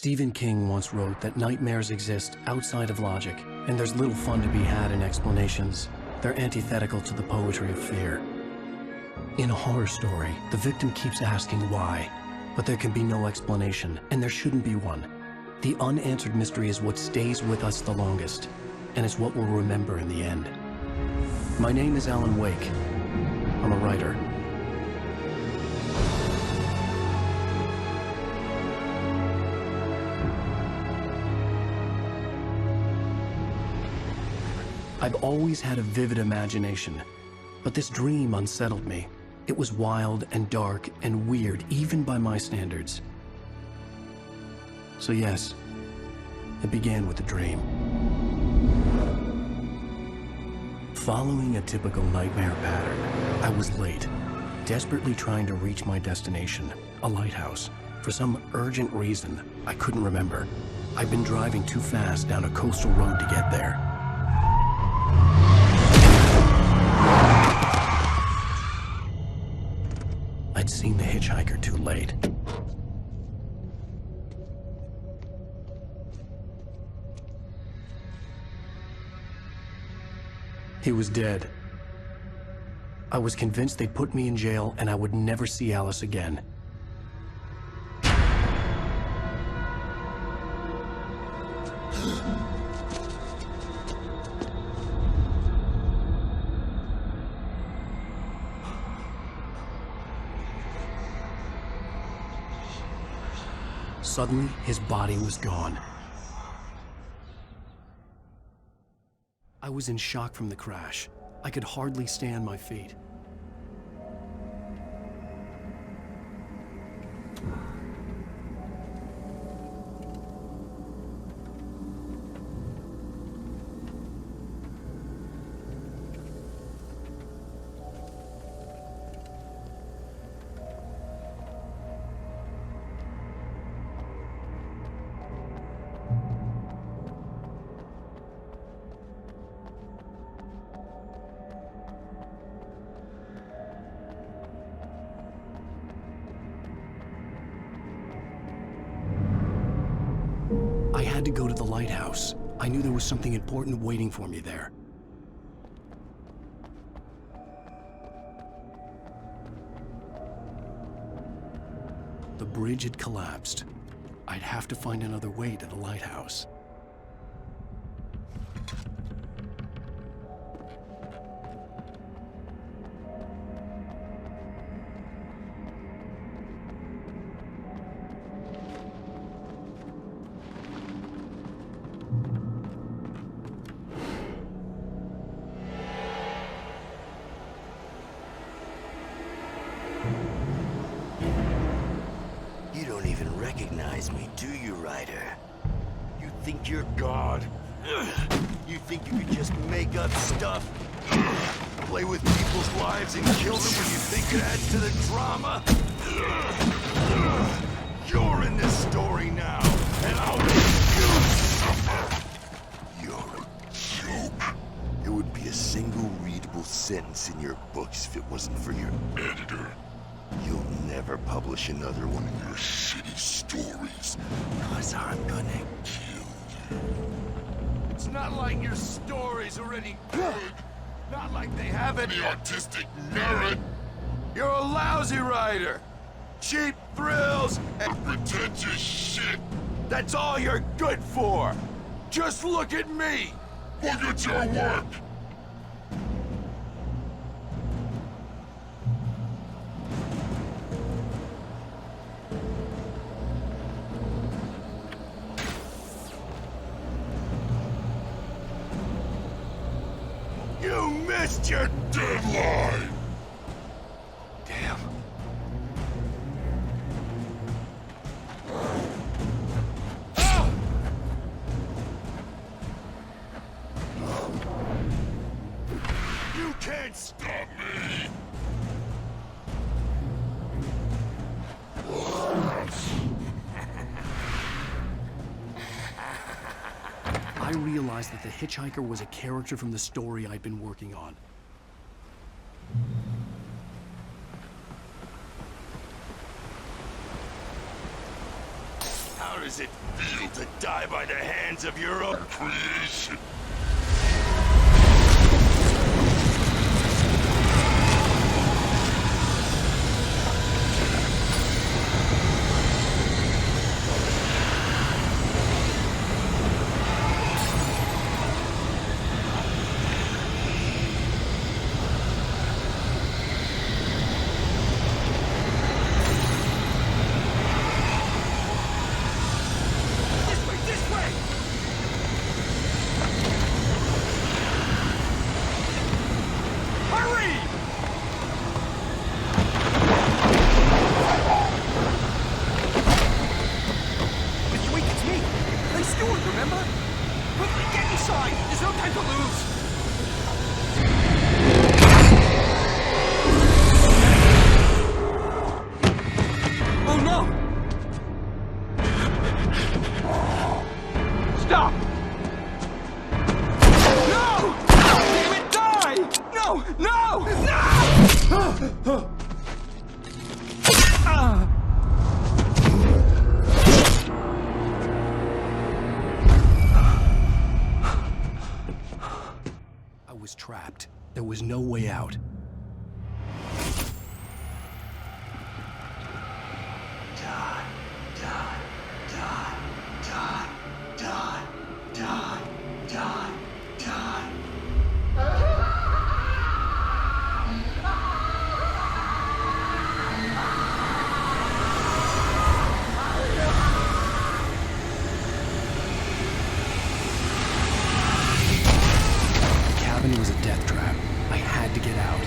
Stephen King once wrote that nightmares exist outside of logic, and there's little fun to be had in explanations. They're antithetical to the poetry of fear. In a horror story, the victim keeps asking why, but there can be no explanation, and there shouldn't be one. The unanswered mystery is what stays with us the longest, and it's what we'll remember in the end. My name is Alan Wake. I'm a writer. I've always had a vivid imagination, but this dream unsettled me. It was wild and dark and weird, even by my standards. So yes, it began with a dream. Following a typical nightmare pattern, I was late, desperately trying to reach my destination, a lighthouse. For some urgent reason, I couldn't remember. I'd been driving too fast down a coastal road to get there. I'd seen the hitchhiker too late. He was dead. I was convinced they'd put me in jail and I would never see Alice again. Suddenly, his body was gone. I was in shock from the crash. I could hardly stay on my feet. I had to go to the lighthouse. I knew there was something important waiting for me there. The bridge had collapsed. I'd have to find another way to the lighthouse. Recognize me, do you, Ryder? You think you're God? You think you could just make up stuff? Play with people's lives and kill them when you think it adds to the drama? You're in this story now, and I'll make you suffer! You're a joke. It would be a single readable sentence in your books if it wasn't for your editor. You'll never publish another one of your shitty stories, cause I'm gonna kill you. It's not like your stories are any good. Not like they have any artistic merit. You're a lousy writer. Cheap thrills and pretentious shit. That's all you're good for. Just look at me. Look at your work. You missed your deadline! Damn. Ah! You can't stop me! I realized that the hitchhiker was a character from the story I'd been working on. How How does it feel to die by the hands of your own creation? Trapped. There was no way out. Die, die, die, die, die, die, die, die. It was a death trap. I had to get out.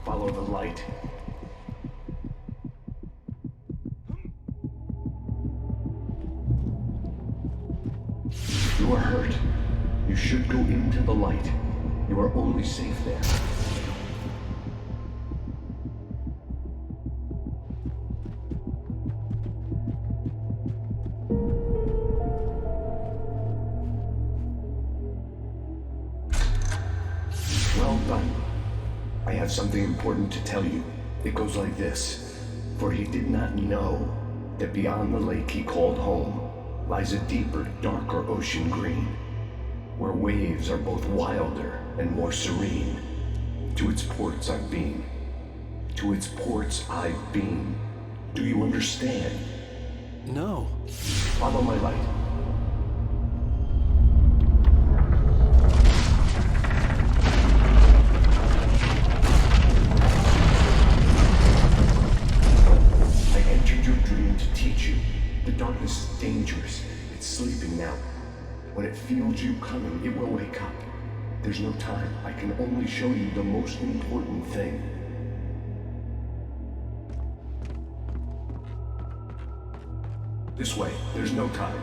Follow the light. You are hurt. You should go into the light. You are only safe there. Well done. I have something important to tell you. It goes like this. For he did not know that beyond the lake he called home lies a deeper, darker ocean green, where waves are both wilder and more serene. To its ports I've been. To its ports I've been. Do you understand? No. Follow my light. I entered your dream to teach you. The darkness is dangerous. It's sleeping now. When it feels you coming, it will wake up. There's no time. I can only show you the most important thing. This way. There's no time.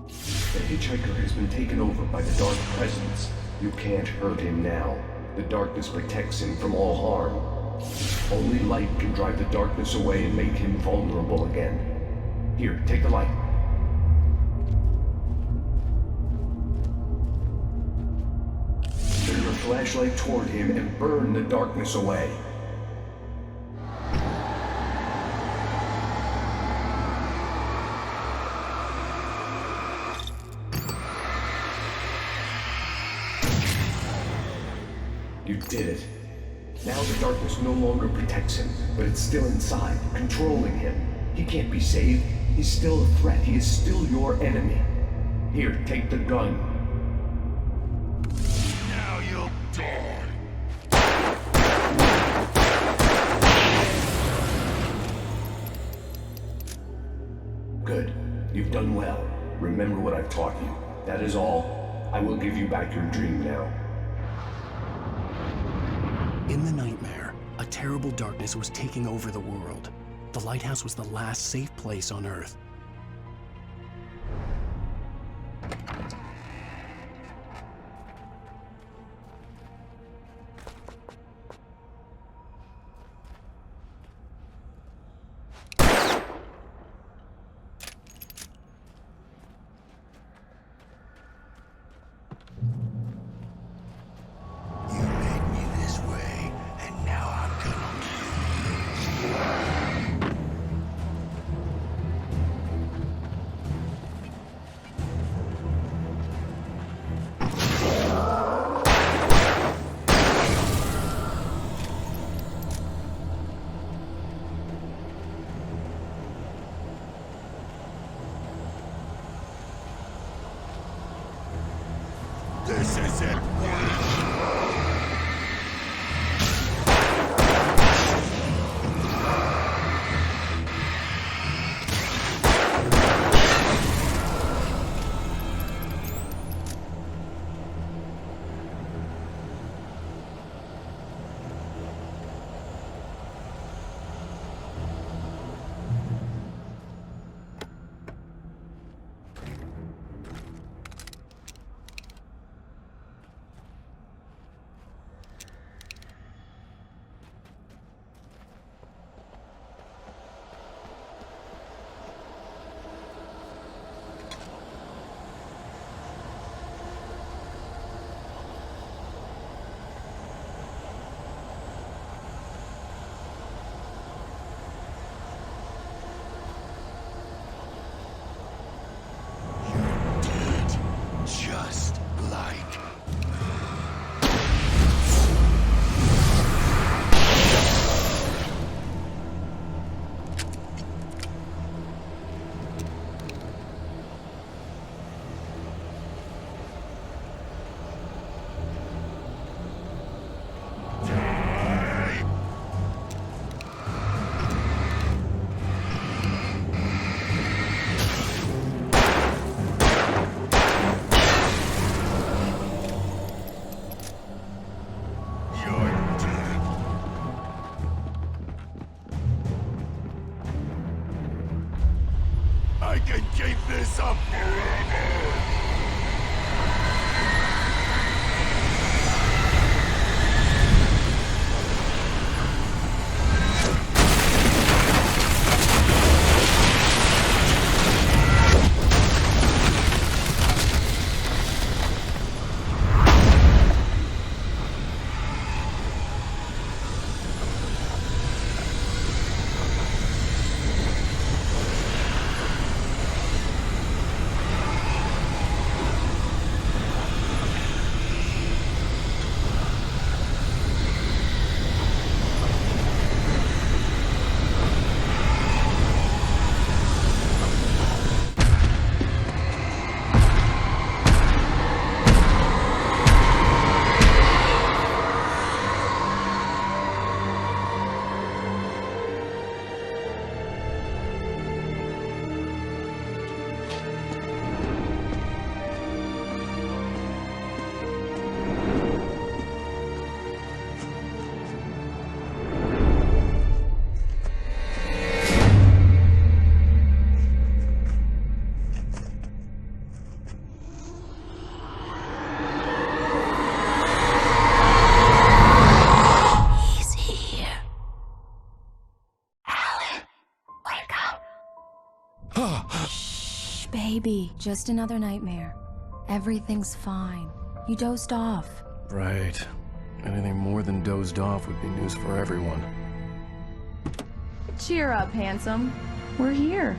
The hitchhiker has been taken over by the dark presence. You can't hurt him now. The darkness protects him from all harm. Only light can drive the darkness away and make him vulnerable again. Here, take the light. Turn your flashlight toward him and burn the darkness away. You did it. Now the darkness no longer protects him, but it's still inside, controlling him. He can't be saved. He's still a threat. He is still your enemy. Here, take the gun. Now you'll die. Good. You've done well. Remember what I've taught you. That is all. I will give you back your dream now. In the nightmare, a terrible darkness was taking over the world. The lighthouse was the last safe place on Earth. Just like... I can keep this up forever! Shh, baby. Just another nightmare. Everything's fine. You dozed off. Right. Anything more than dozed off would be news for everyone. Cheer up, handsome. We're here.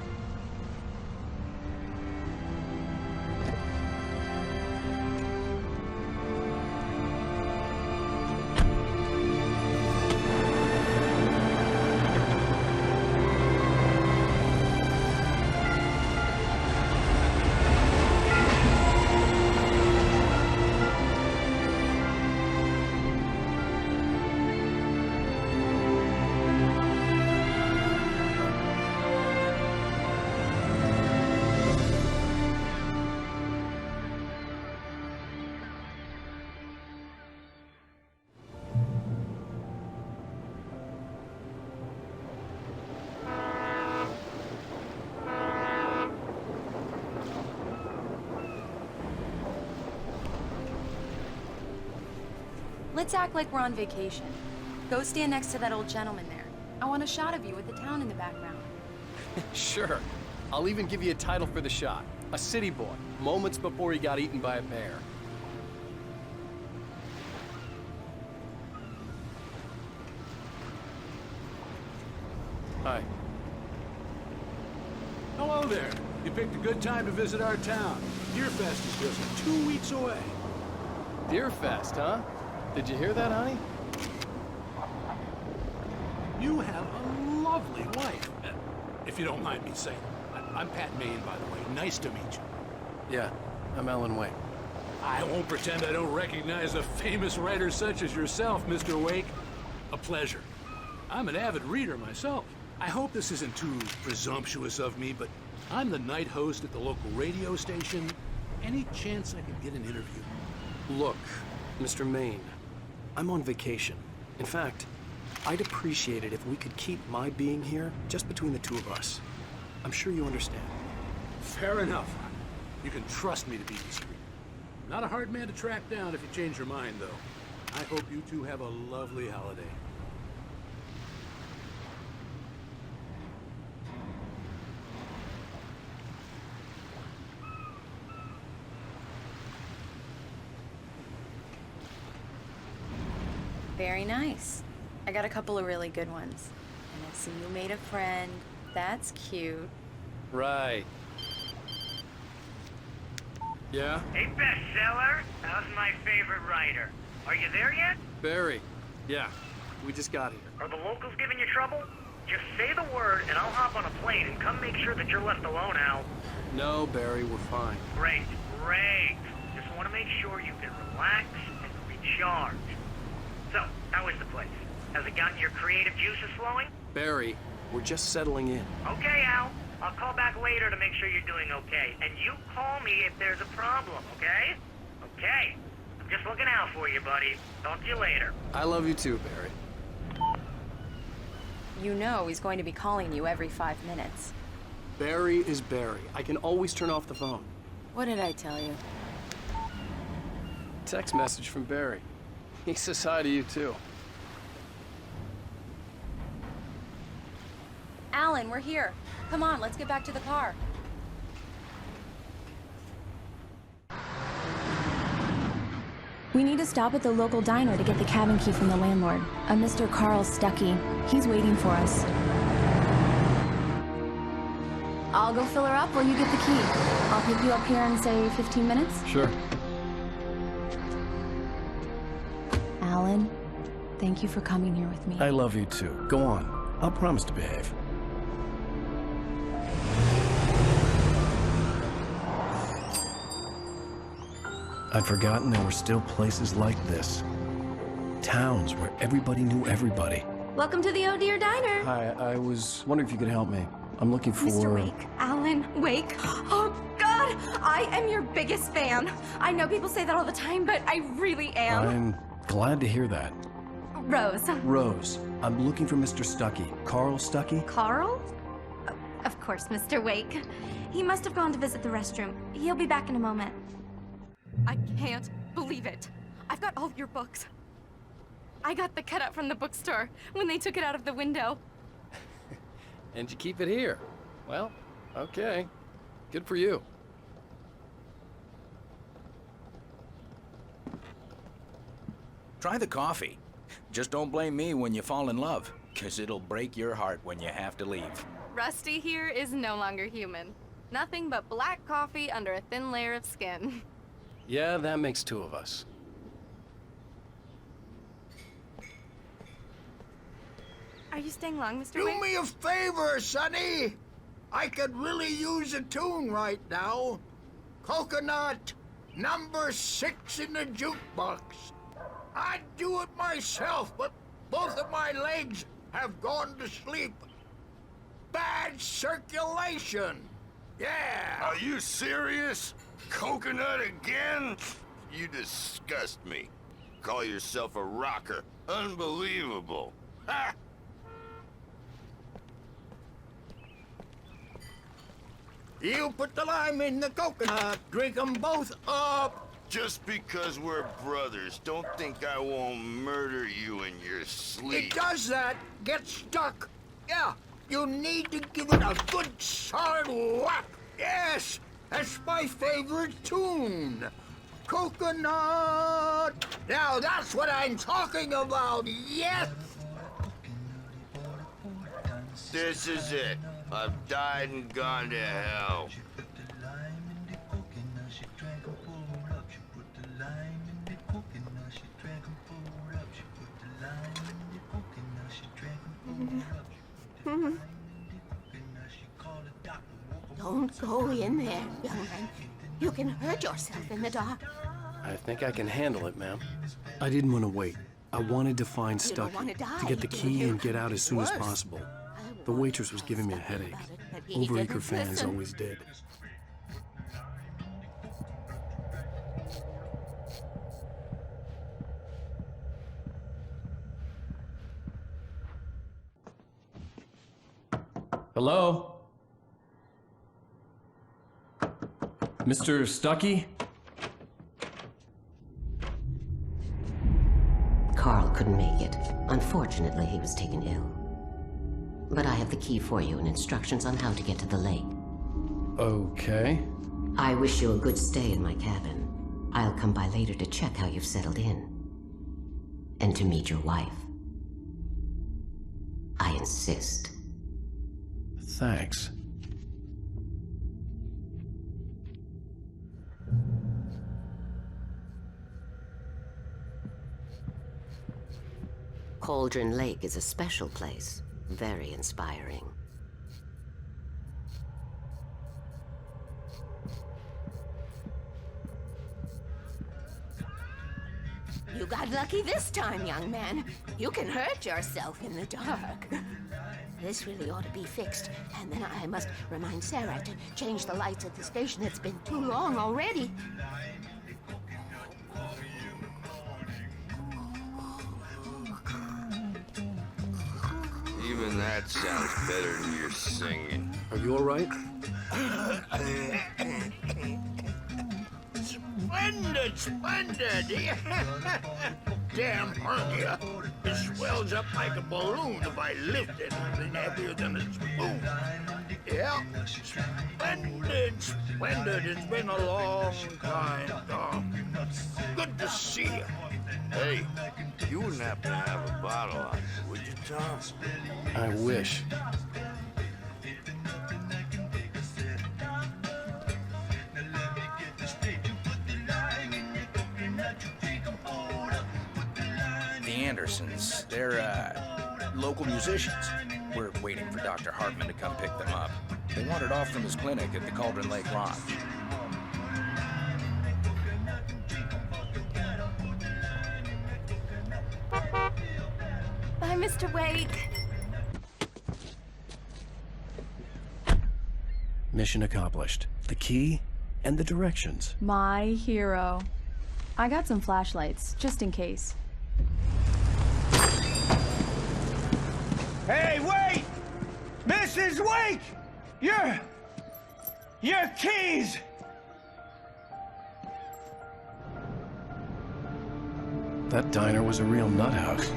Let's act like we're on vacation. Go stand next to that old gentleman there. I want a shot of you with the town in the background. Sure. I'll even give you a title for the shot. A city boy, moments before he got eaten by a bear. Hi. Hello there. You picked a good time to visit our town. Deerfest is just 2 weeks away. Deerfest, huh? Did you hear that, honey? You have a lovely wife. If you don't mind me saying. I'm Pat Maine, by the way. Nice to meet you. Yeah, I'm Alan Wayne. I won't pretend I don't recognize a famous writer such as yourself, Mr. Wake. A pleasure. I'm an avid reader myself. I hope this isn't too presumptuous of me, but I'm the night host at the local radio station. Any chance I could get an interview? Look, Mr. Maine, I'm on vacation. In fact, I'd appreciate it if we could keep my being here just between the two of us. I'm sure you understand. Fair enough. You can trust me to be discreet. Not a hard man to track down if you change your mind, though. I hope you two have a lovely holiday. Very nice. I got a couple of really good ones. And I see you made a friend. That's cute. Right. Yeah? Hey, bestseller. How's my favorite writer? Are you there yet? Barry. Yeah. We just got here. Are the locals giving you trouble? Just say the word and I'll hop on a plane and come make sure that you're left alone, Al. No, Barry, we're fine. Great, great. Just want to make sure you can relax and recharge. So, how is the place? Has it gotten your creative juices flowing? Barry, we're just settling in. Okay, Al. I'll call back later to make sure you're doing okay. And you call me if there's a problem, okay? Okay. I'm just looking out for you, buddy. Talk to you later. I love you too, Barry. You know he's going to be calling you every 5 minutes. Barry is Barry. I can always turn off the phone. What did I tell you? Text message from Barry. He says hi to you too. Alan, we're here. Come on, let's get back to the car. We need to stop at the local diner to get the cabin key from the landlord, a Mr. Carl Stuckey. He's waiting for us. I'll go fill her up while you get the key. I'll pick you up here in, say, 15 minutes? Sure. Alan, thank you for coming here with me. I love you too. Go on. I'll promise to behave. I'd forgotten there were still places like this. Towns where everybody knew everybody. Welcome to the Oh Dear Diner. Hi, I was wondering if you could help me. I'm looking for... Mr. Wake. Alan Wake. Oh, God! I am your biggest fan. I know people say that all the time, but I really am. I'm glad to hear that. Rose. Rose, I'm looking for Mr. Stuckey. Carl Stuckey? Carl? Oh, of course, Mr. Wake. He must have gone to visit the restroom. He'll be back in a moment. I can't believe it. I've got all your books. I got the cutout from the bookstore when they took it out of the window. And you keep it here. Well, okay. Good for you. Try the coffee. Just don't blame me when you fall in love, 'cause it'll break your heart when you have to leave. Rusty here is no longer human. Nothing but black coffee under a thin layer of skin. Yeah, that makes two of us. Are you staying long, Mr. Do Wake? me a favor, Sonny. I could really use a tune right now. Coconut, number 6 in the jukebox. I'd do it myself, but both of my legs have gone to sleep. Bad circulation. Yeah. Are you serious? Coconut again? You disgust me. Call yourself a rocker. Unbelievable. Ha! You put the lime in the coconut. Drink them both up. Just because we're brothers, don't think I won't murder you in your sleep. It does that. Get stuck. Yeah, you need to give it a good solid whack. Yes, that's my favorite tune. Coconut. Now that's what I'm talking about. Yes. This is it. I've died and gone to hell. Don't go in there, young man. You can hurt yourself in the dark. I think I can handle it, ma'am. I didn't want to wait. I wanted to find You don't Stucky, wanna die, to get the do key you? and get out as soon as Worse. possible. The waitress was giving me a headache. He Overeager didn't fans listen. always did. Hello? Mr. Stucky? Carl couldn't make it. Unfortunately, he was taken ill. But I have the key for you and instructions on how to get to the lake. Okay. I wish you a good stay in my cabin. I'll come by later to check how you've settled in. And to meet your wife. I insist. Thanks. Cauldron Lake is a special place. Very inspiring. You got lucky this time, young man. You can hurt yourself in the dark. This really ought to be fixed. And then I must remind Sarah to change the lights at the station. It's been too long already. Even that sounds better than your singing. Are you all right? Splendid, splendid! Damn hernia. It swells up like a balloon if I lift it. It's heavier than a spoon. Yeah, splendid, splendid. It's been a long time. Oh, good to see you. Hey, you wouldn't happen to have a bottle on you, would you, Tom? I wish. The Andersons, they're, local musicians. We're waiting for Dr. Hartman to come pick them up. They wandered off from his clinic at the Cauldron Lake Lodge. Bye, Mr. Wake. Mission accomplished. The key and the directions. My hero. I got some flashlights, just in case. Hey, wait! Mrs. Wake! Your keys! That diner was a real nut house.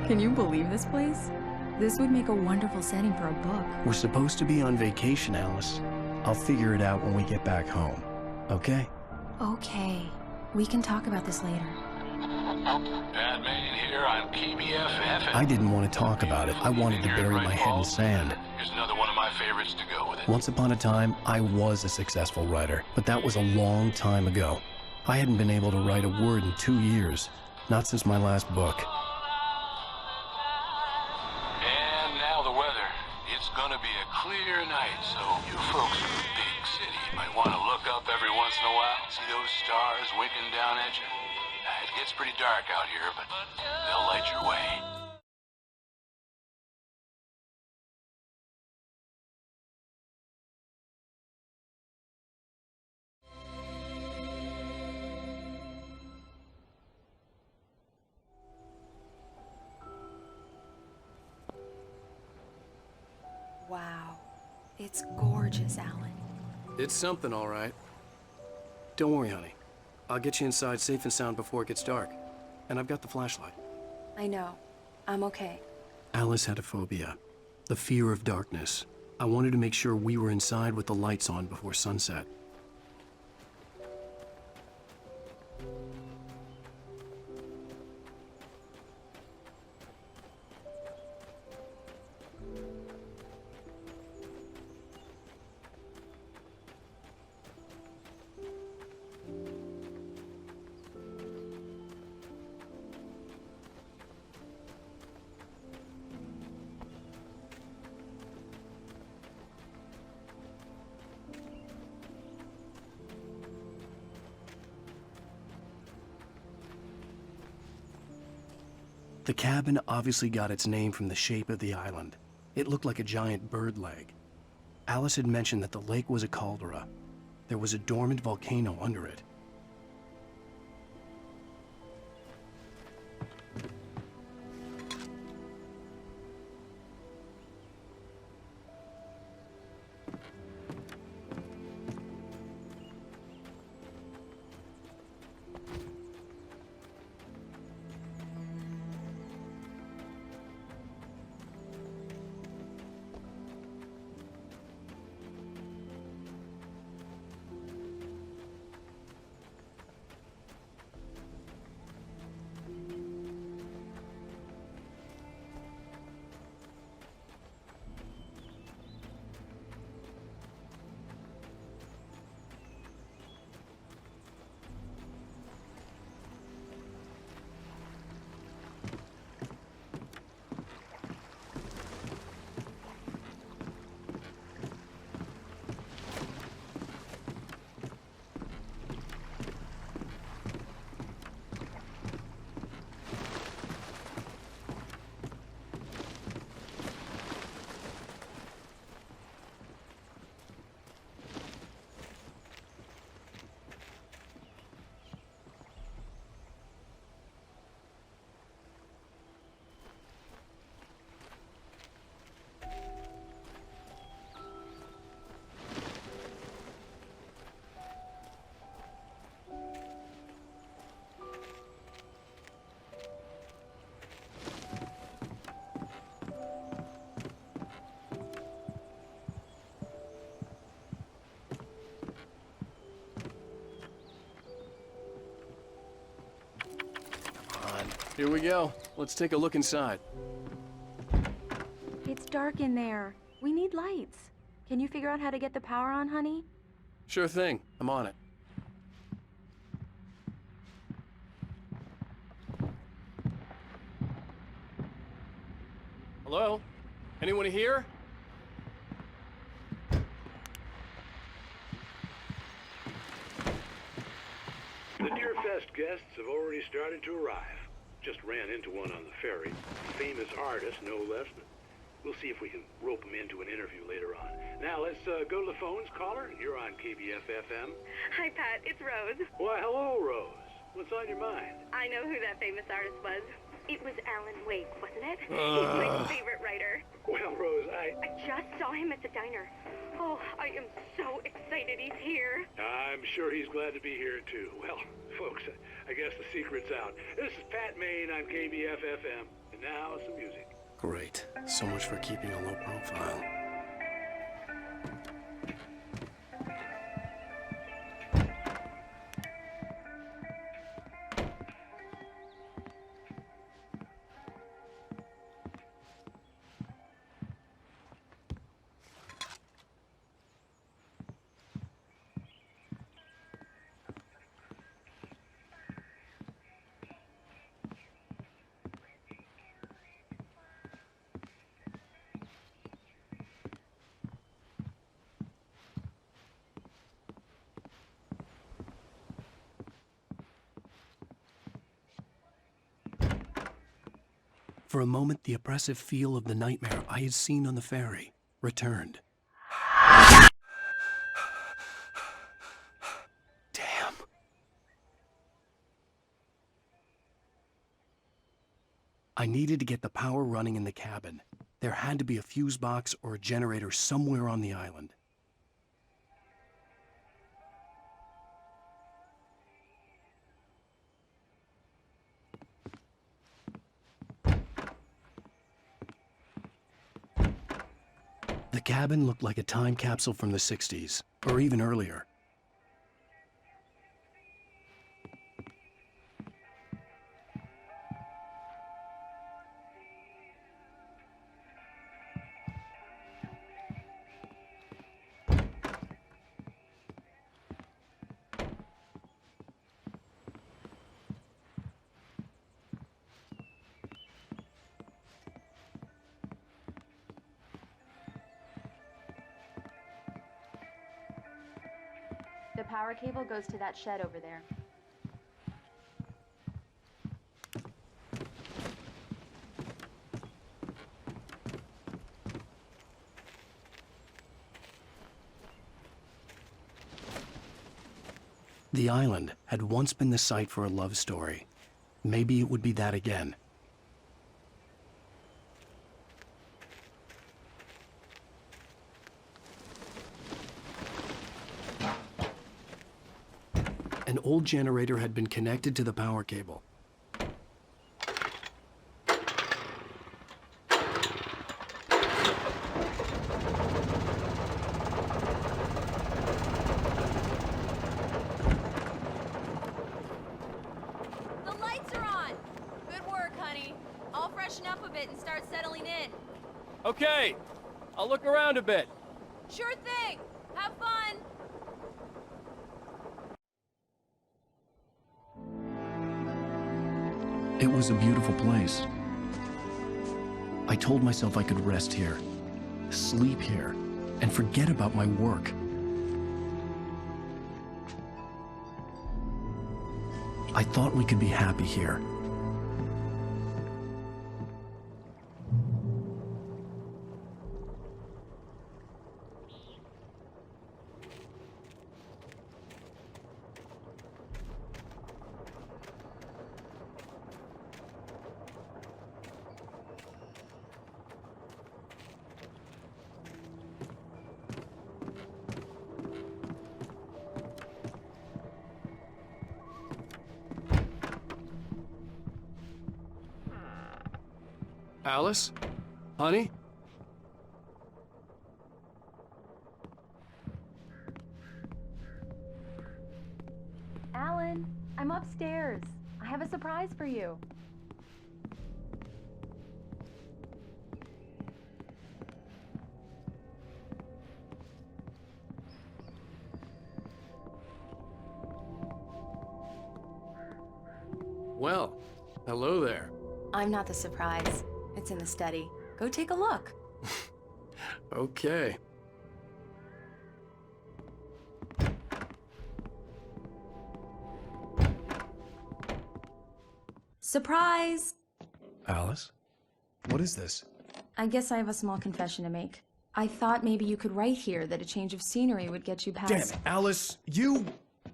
Can you believe this place? This would make a wonderful setting for a book. We're supposed to be on vacation, Alice. I'll figure it out when we get back home. Okay? Okay. We can talk about this later. Batman here on KBFF. I didn't want to talk about it. I wanted to bury my head in sand. Here's another one of my favorites to go with it. Once upon a time, I was a successful writer, but that was a long time ago. I hadn't been able to write a word in 2 years. Not since my last book. And now the weather. It's gonna be a clear night, so you folks in the big city might want to look up every once in a while. See those stars winking down at you? It gets pretty dark out here, but they'll light your way. Wow. It's gorgeous, Alan. It's something, all right. Don't worry, honey. I'll get you inside safe and sound before it gets dark. And I've got the flashlight. I know. I'm okay. Alice had a phobia. The fear of darkness. I wanted to make sure we were inside with the lights on before sunset. The cabin obviously got its name from the shape of the island. It looked like a giant bird leg. Alice had mentioned that the lake was a caldera. There was a dormant volcano under it. Here we go. Let's take a look inside. It's dark in there. We need lights. Can you figure out how to get the power on, honey? Sure thing. I'm on it. Hello? Anyone here? The Deerfest guests have already started to arrive. Just ran into one on the ferry. Famous artist, no less. But we'll see if we can rope him into an interview later on. Now, let's go to the phones. Caller, you're on KBF-FM. Hi, Pat. It's Rose. Why, hello, Rose. What's on your mind? I know who that famous artist was. It was Alan Wake, wasn't it? He's my favorite writer. Well, Rose, I just saw him at the diner. Oh, I am so excited he's here. I'm sure he's glad to be here, too. Well, folks, I guess the secret's out. This is Pat Maine on KBF-FM. And now, some music. Great. So much for keeping a low profile. For a moment, the oppressive feel of the nightmare I had seen on the ferry returned. Damn. I needed to get the power running in the cabin. There had to be a fuse box or a generator somewhere on the island. The cabin looked like a time capsule from the 60s, or even earlier. The power cable goes to that shed over there. The island had once been the site for a love story. Maybe it would be that again. An old generator had been connected to the power cable. The lights are on! Good work, honey. I'll freshen up a bit and start settling in. Okay, I'll look around a bit. Sure thing! Have fun! It was a beautiful place. I told myself I could rest here, sleep here, and forget about my work. I thought we could be happy here. Alice? Honey? Alan, I'm upstairs. I have a surprise for you. Well, hello there. I'm not the surprise. It's in the study. Go take a look. Okay. Surprise! Alice? What is this? I guess I have a small confession to make. I thought maybe you could write here that a change of scenery would get you past... Damn it, Alice!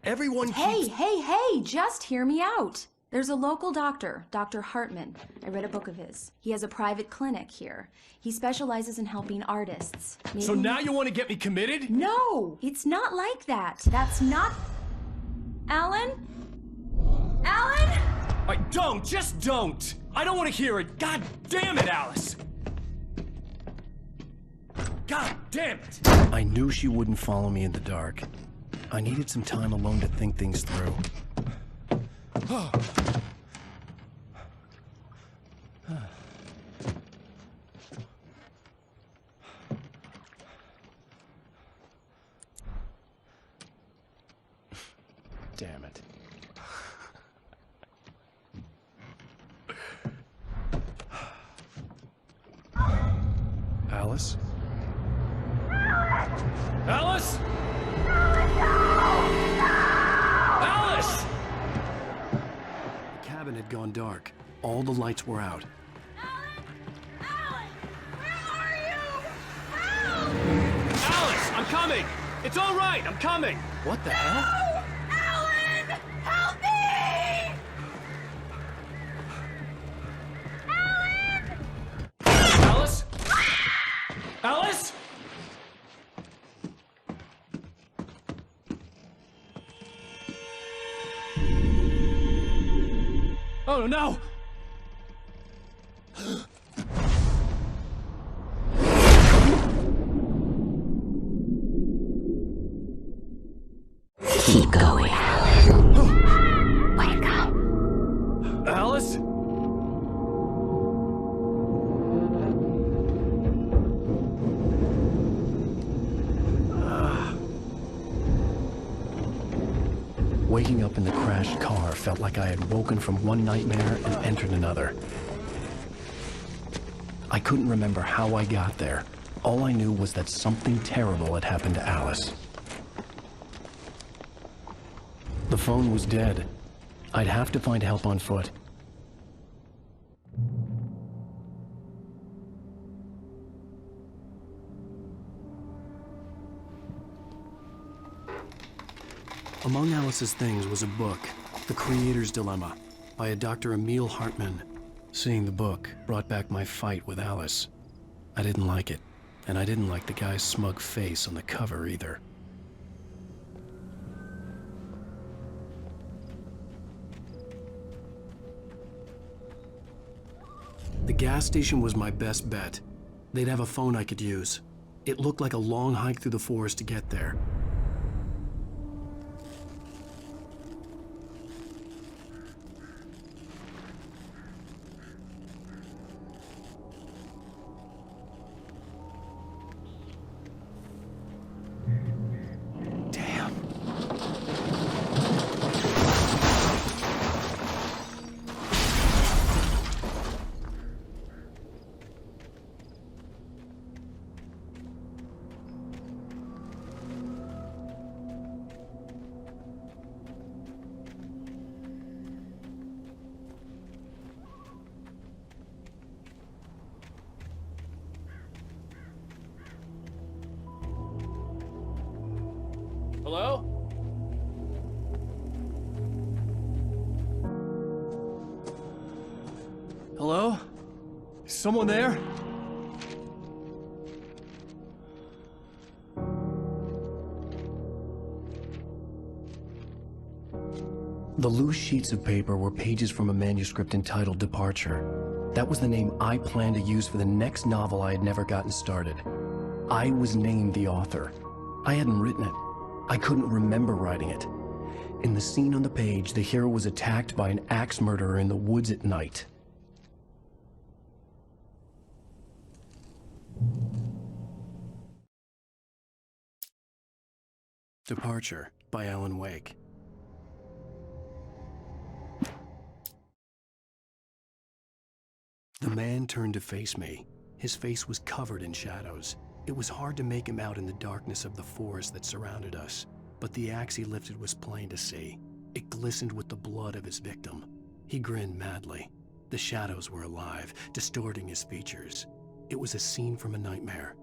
Everyone Hey, just hear me out! There's a local doctor, Dr. Hartman. I read a book of his. He has a private clinic here. He specializes in helping artists. So now you want to get me committed? No! It's not like that. That's not... Alan? Alan? Just don't! I don't want to hear it! God damn it, Alice! God damn it! I knew she wouldn't follow me in the dark. I needed some time alone to think things through. Damn it. Alice? Alice? Alice! The cabin had gone dark. All the lights were out. Alice, I'm coming! It's all right, I'm coming! What the hell? Alan! Help me! Alice? Alice? Oh no! Keep going, Alan. Wake up. Alice? Waking up in the crashed car felt like I had woken from one nightmare and entered another. I couldn't remember how I got there. All I knew was that something terrible had happened to Alice. The phone was dead. I'd have to find help on foot. A Among Alice's things was a book, The Creator's Dilemma, by a Dr. Emil Hartman. Seeing the book brought back my fight with Alice. I didn't like it, and I didn't like the guy's smug face on the cover either. The gas station was my best bet. They'd have a phone I could use. It looked like a long hike through the forest to get there. Hello? Hello? Is someone there? The loose sheets of paper were pages from a manuscript entitled Departure. That was the name I planned to use for the next novel I had never gotten started. I was named the author. I hadn't written it. I couldn't remember writing it. In the scene on the page, the hero was attacked by an axe murderer in the woods at night. Departure by Alan Wake. The man turned to face me. His face was covered in shadows. It was hard to make him out in the darkness of the forest that surrounded us, but the axe he lifted was plain to see. It glistened with the blood of his victim. He grinned madly. The shadows were alive, distorting his features. It was a scene from a nightmare,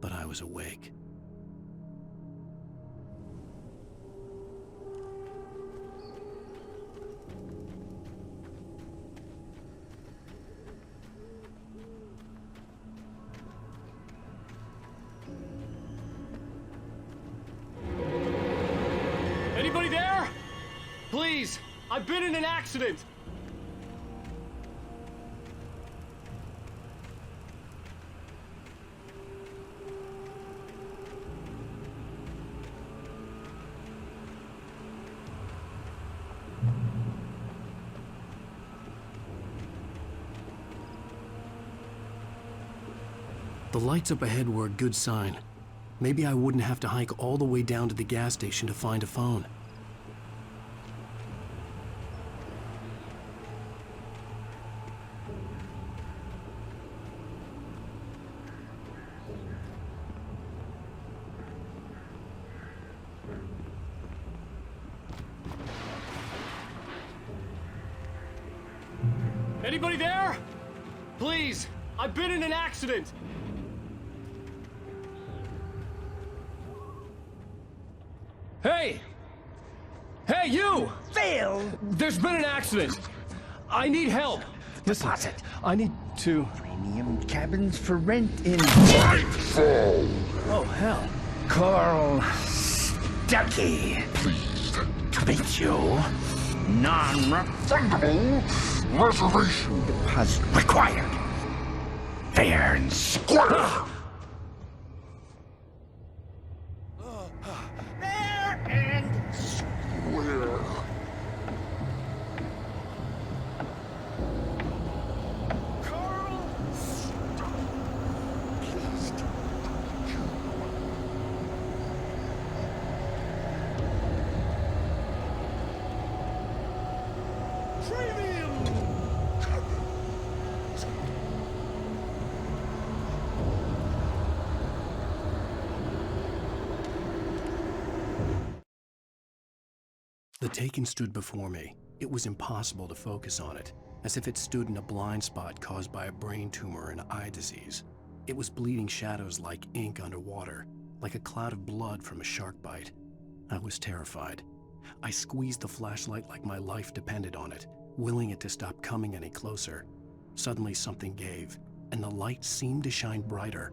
but I was awake. Anybody there? Please, I've been in an accident. The lights up ahead were a good sign. Maybe I wouldn't have to hike all the way down to the gas station to find a phone. Anybody there? Please, I've been in an accident. Hey! Hey, you! Phil! There's been an accident. I need help. Listen, I need to... Premium cabins for rent in... Nightfall! Oh, hell. Carl Stuckey. Pleased to meet you. Non-refundable reservation deposit required. Fair and square. Fair and square. Carl Stuckey. Pleased to meet you. Premium cabins. The Taken stood before me. It was impossible to focus on it, as if it stood in a blind spot caused by a brain tumor and eye disease. It was bleeding shadows like ink underwater, like a cloud of blood from a shark bite. I was terrified. I squeezed the flashlight like my life depended on it, willing it to stop coming any closer. Suddenly something gave, and the light seemed to shine brighter.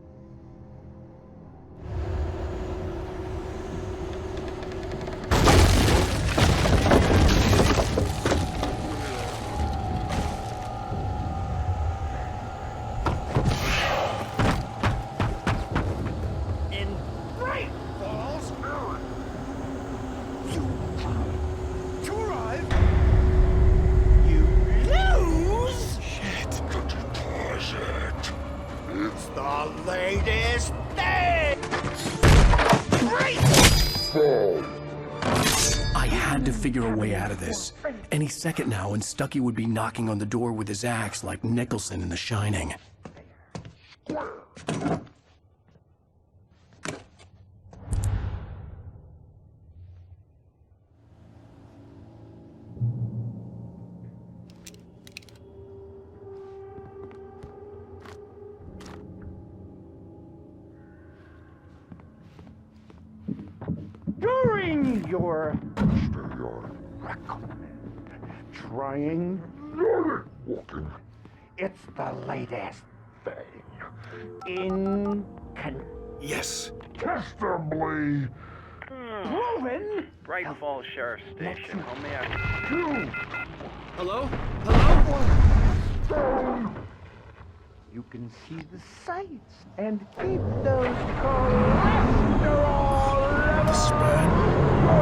Figure a way out of this. Any second now, and Stucky would be knocking on the door with his axe like Nicholson in The Shining. During your trying walking. It's the latest thing. Yes. Testably proven. Bright Falls Sheriff Station. How may I? Hello? Hello? You can see the sights and keep those cholesterol levels.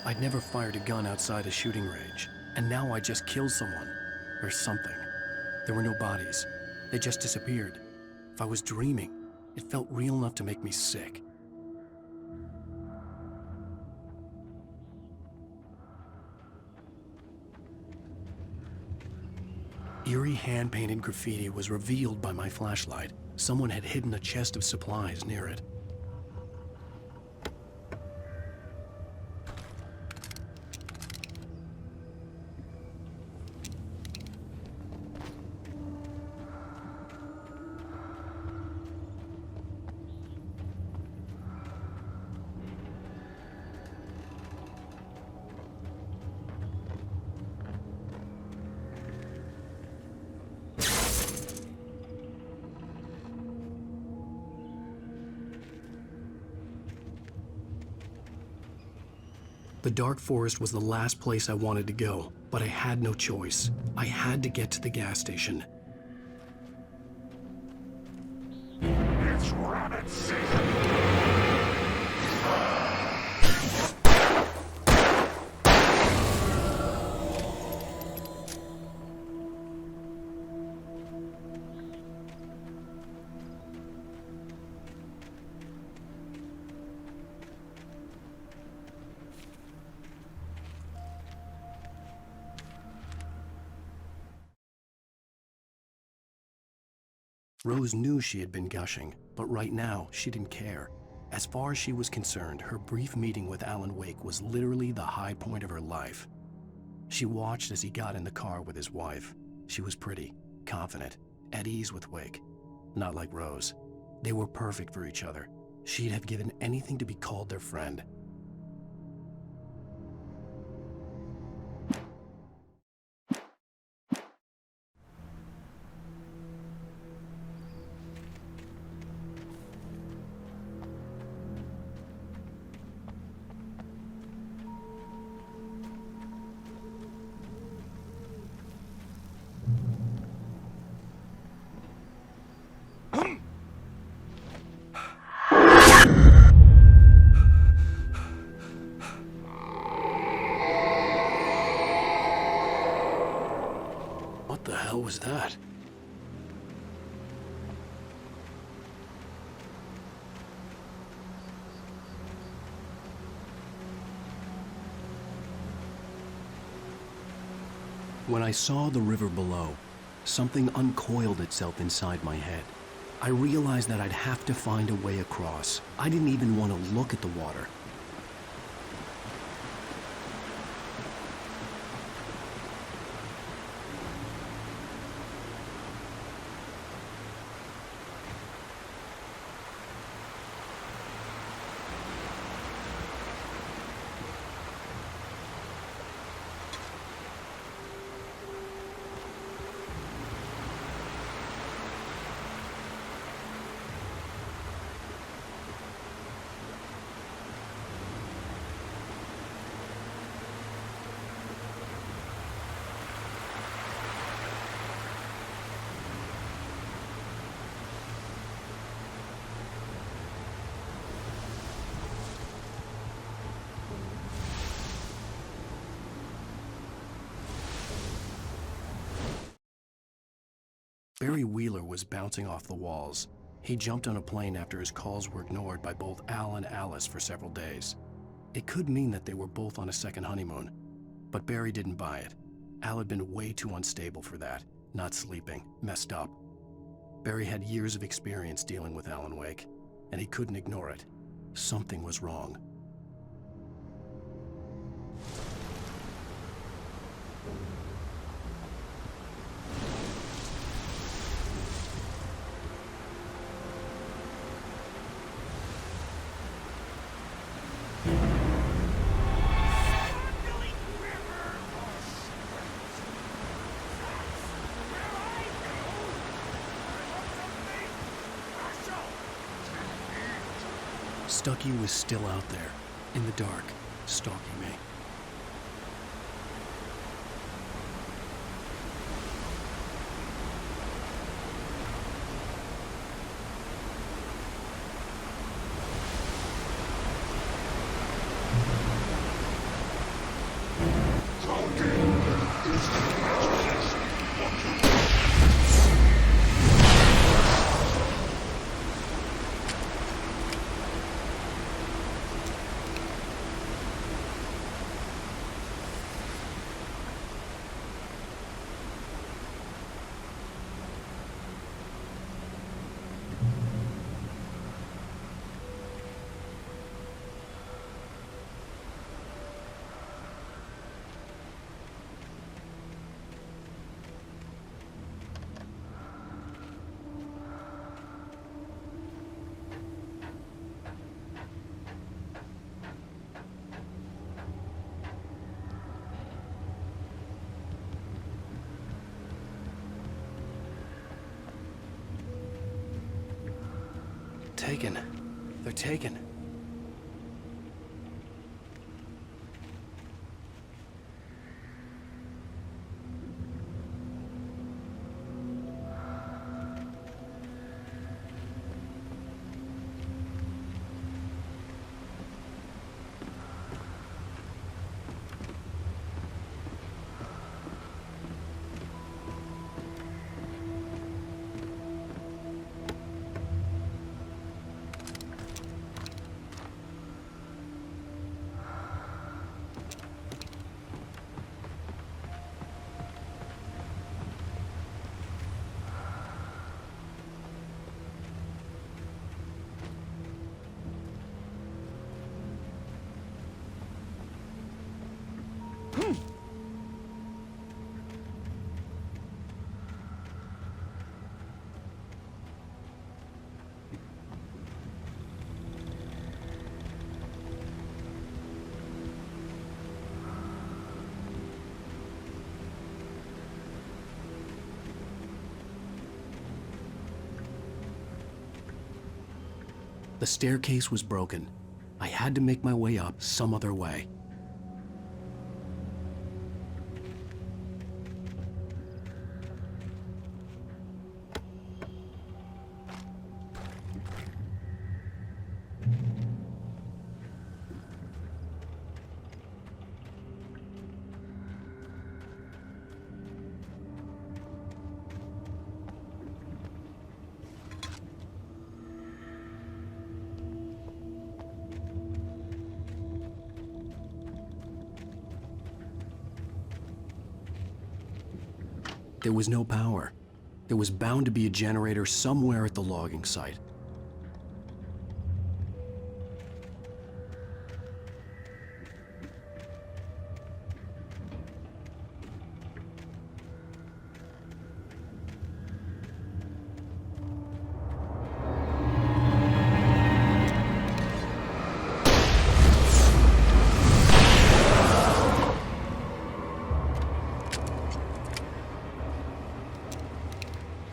I'd never fired a gun outside a shooting range, and now I just killed someone. Or something. There were no bodies. They just disappeared. If I was dreaming, it felt real enough to make me sick. Eerie hand-painted graffiti was revealed by my flashlight. Someone had hidden a chest of supplies near it. The dark forest was the last place I wanted to go, but I had no choice. I had to get to the gas station. It's rabbit season. Rose knew she had been gushing, but right now, she didn't care. As far as she was concerned, her brief meeting with Alan Wake was literally the high point of her life. She watched as he got in the car with his wife. She was pretty, confident, at ease with Wake. Not like Rose. They were perfect for each other. She'd have given anything to be called their friend. The hell was that? When I saw the river below, something uncoiled itself inside my head. I realized that I'd have to find a way across. I didn't even want to look at the water. Barry Wheeler was bouncing off the walls. He jumped on a plane after his calls were ignored by both Al and Alice for several days. It could mean that they were both on a second honeymoon, but Barry didn't buy it. Al had been way too unstable for that, not sleeping, messed up. Barry had years of experience dealing with Alan Wake, and he couldn't ignore it. Something was wrong. Stucky was still out there, in the dark, stalking me. Taken. They're taken. The staircase was broken. I had to make my way up some other way. There was no power. There was bound to be a generator somewhere at the logging site.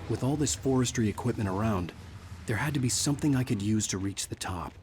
With all this forestry equipment around, there had to be something I could use to reach the top.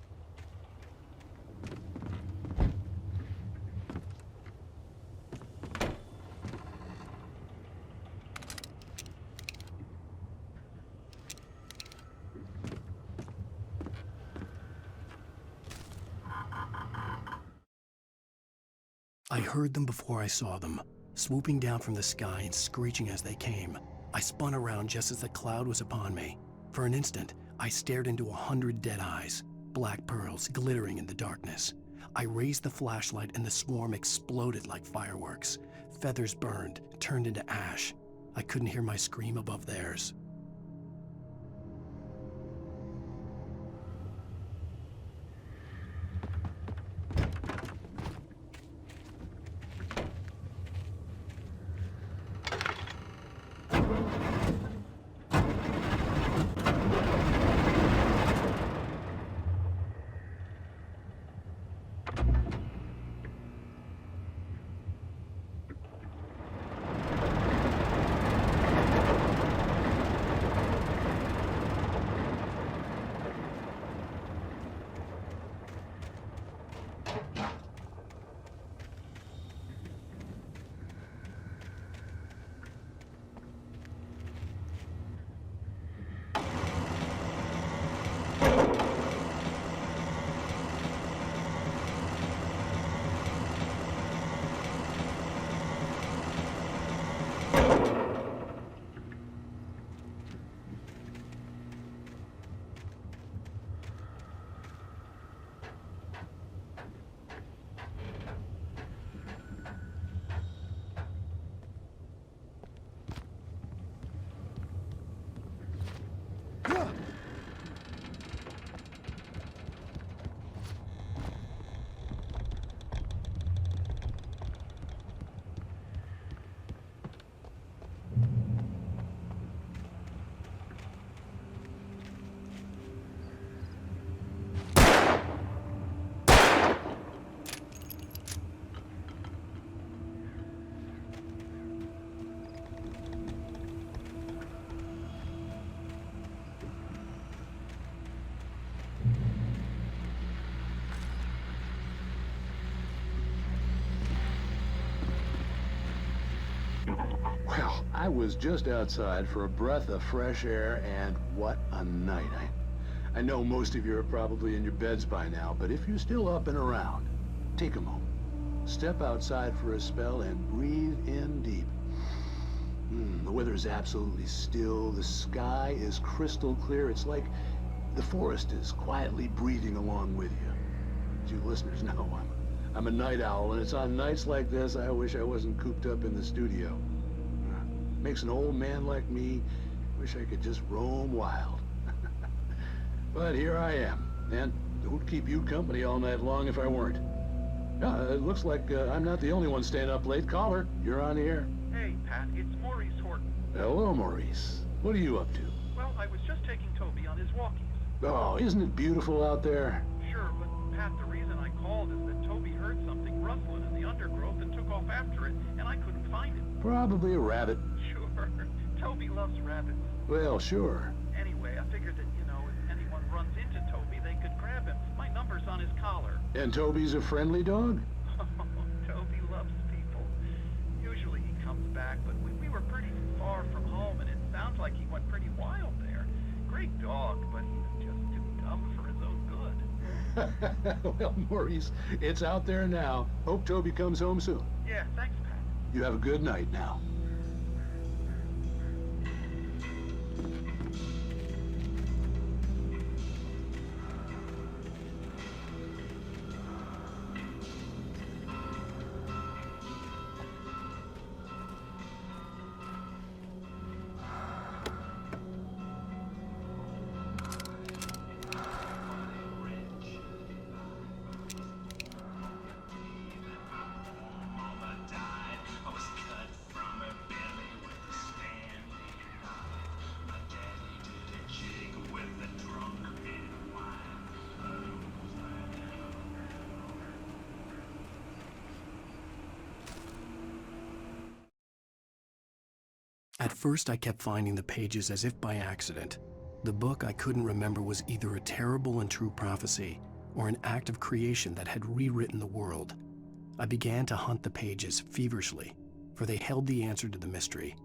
I heard them before I saw them, swooping down from the sky and screeching as they came. I spun around just as the cloud was upon me. For an instant, I stared into 100 dead eyes, black pearls glittering in the darkness. I raised the flashlight and the swarm exploded like fireworks. Feathers burned, turned into ash. I couldn't hear my scream above theirs. Well, I was just outside for a breath of fresh air, and what a night. I know most of you are probably in your beds by now, but if you're still up and around, take a moment. Step outside for a spell and breathe in deep. The weather's absolutely still. The sky is crystal clear. It's like the forest is quietly breathing along with you. As you listeners know, I'm a night owl, and it's on nights like this I wish I wasn't cooped up in the studio. Makes an old man like me wish I could just roam wild. But here I am, and it would keep you company all night long if I weren't. It looks like I'm not the only one staying up late. Caller, you're on the air. Hey, Pat, it's Maurice Horton. Hello, Maurice. What are you up to? Well, I was just taking Toby on his walkies. Oh, isn't it beautiful out there? Sure, but Pat, the reason I called is that Toby heard something rustling in the undergrowth and took off after it, and I couldn't find it. Probably a rabbit. Sure. Toby loves rabbits. Well, sure. Anyway, I figured that, if anyone runs into Toby, they could grab him. My number's on his collar. And Toby's a friendly dog? Toby loves people. Usually he comes back, but we were pretty far from home, and it sounds like he went pretty wild there. Great dog, but he's just too dumb for his own good. Well, Maurice, it's out there now. Hope Toby comes home soon. Yeah, thanks, Pat. You have a good night now. At first, I kept finding the pages as if by accident. The book I couldn't remember was either a terrible and true prophecy or an act of creation that had rewritten the world. I began to hunt the pages feverishly, for they held the answer to the mystery.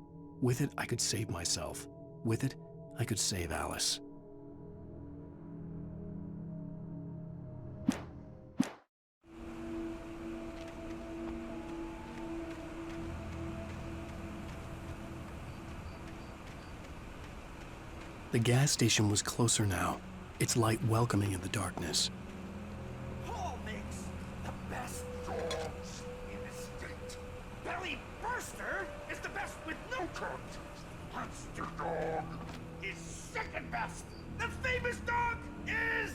With it, I could save myself. With it, I could save Alice. The gas station was closer now, its light welcoming in the darkness. Paul makes the best dogs in the state. Belly Burster is the best with no coat. Monster Dog is second best. The famous dog is...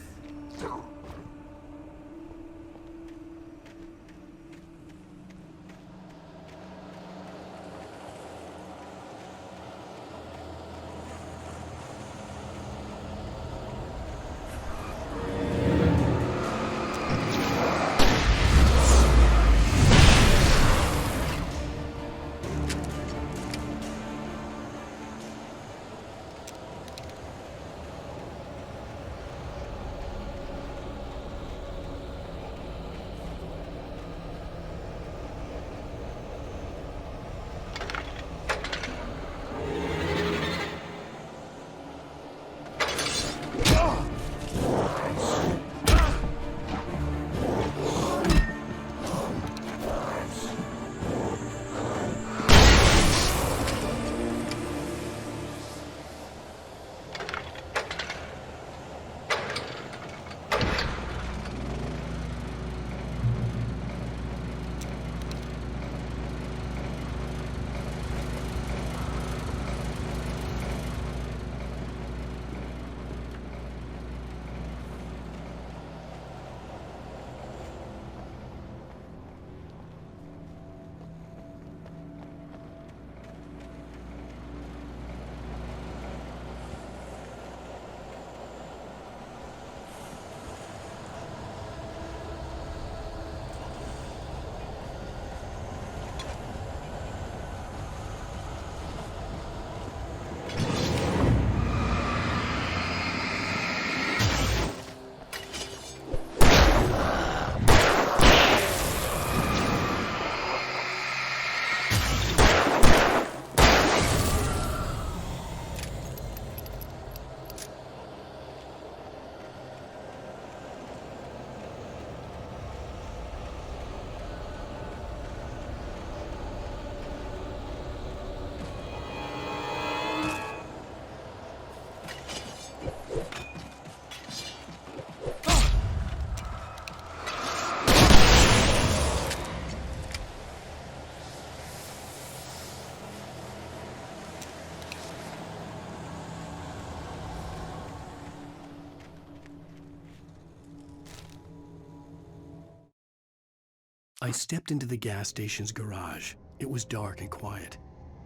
I stepped into the gas station's garage. It was dark and quiet.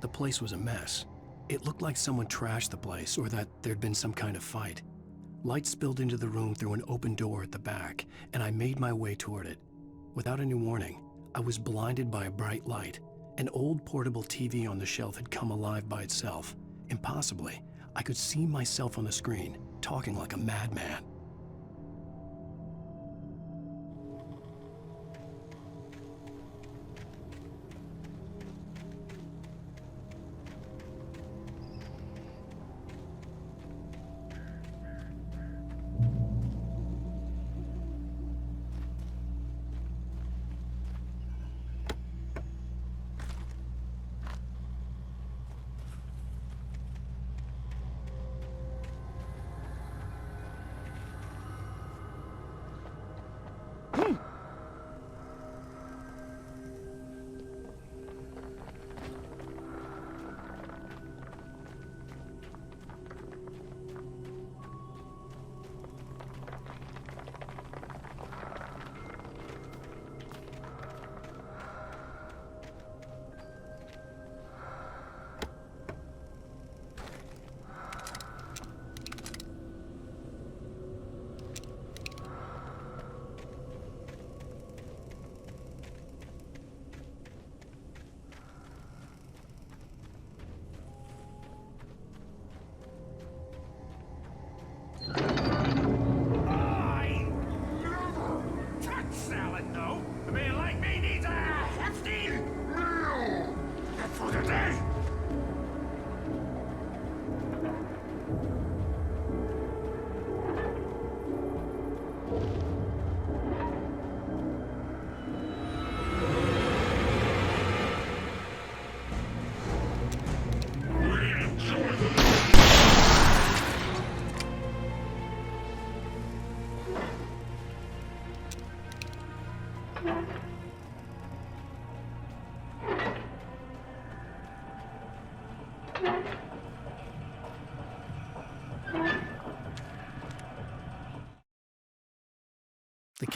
The place was a mess. It looked like someone trashed the place or that there'd been some kind of fight. Light spilled into the room through an open door at the back, and I made my way toward it. Without any warning, I was blinded by a bright light. An old portable TV on the shelf had come alive by itself. Impossibly, I could see myself on the screen, talking like a madman.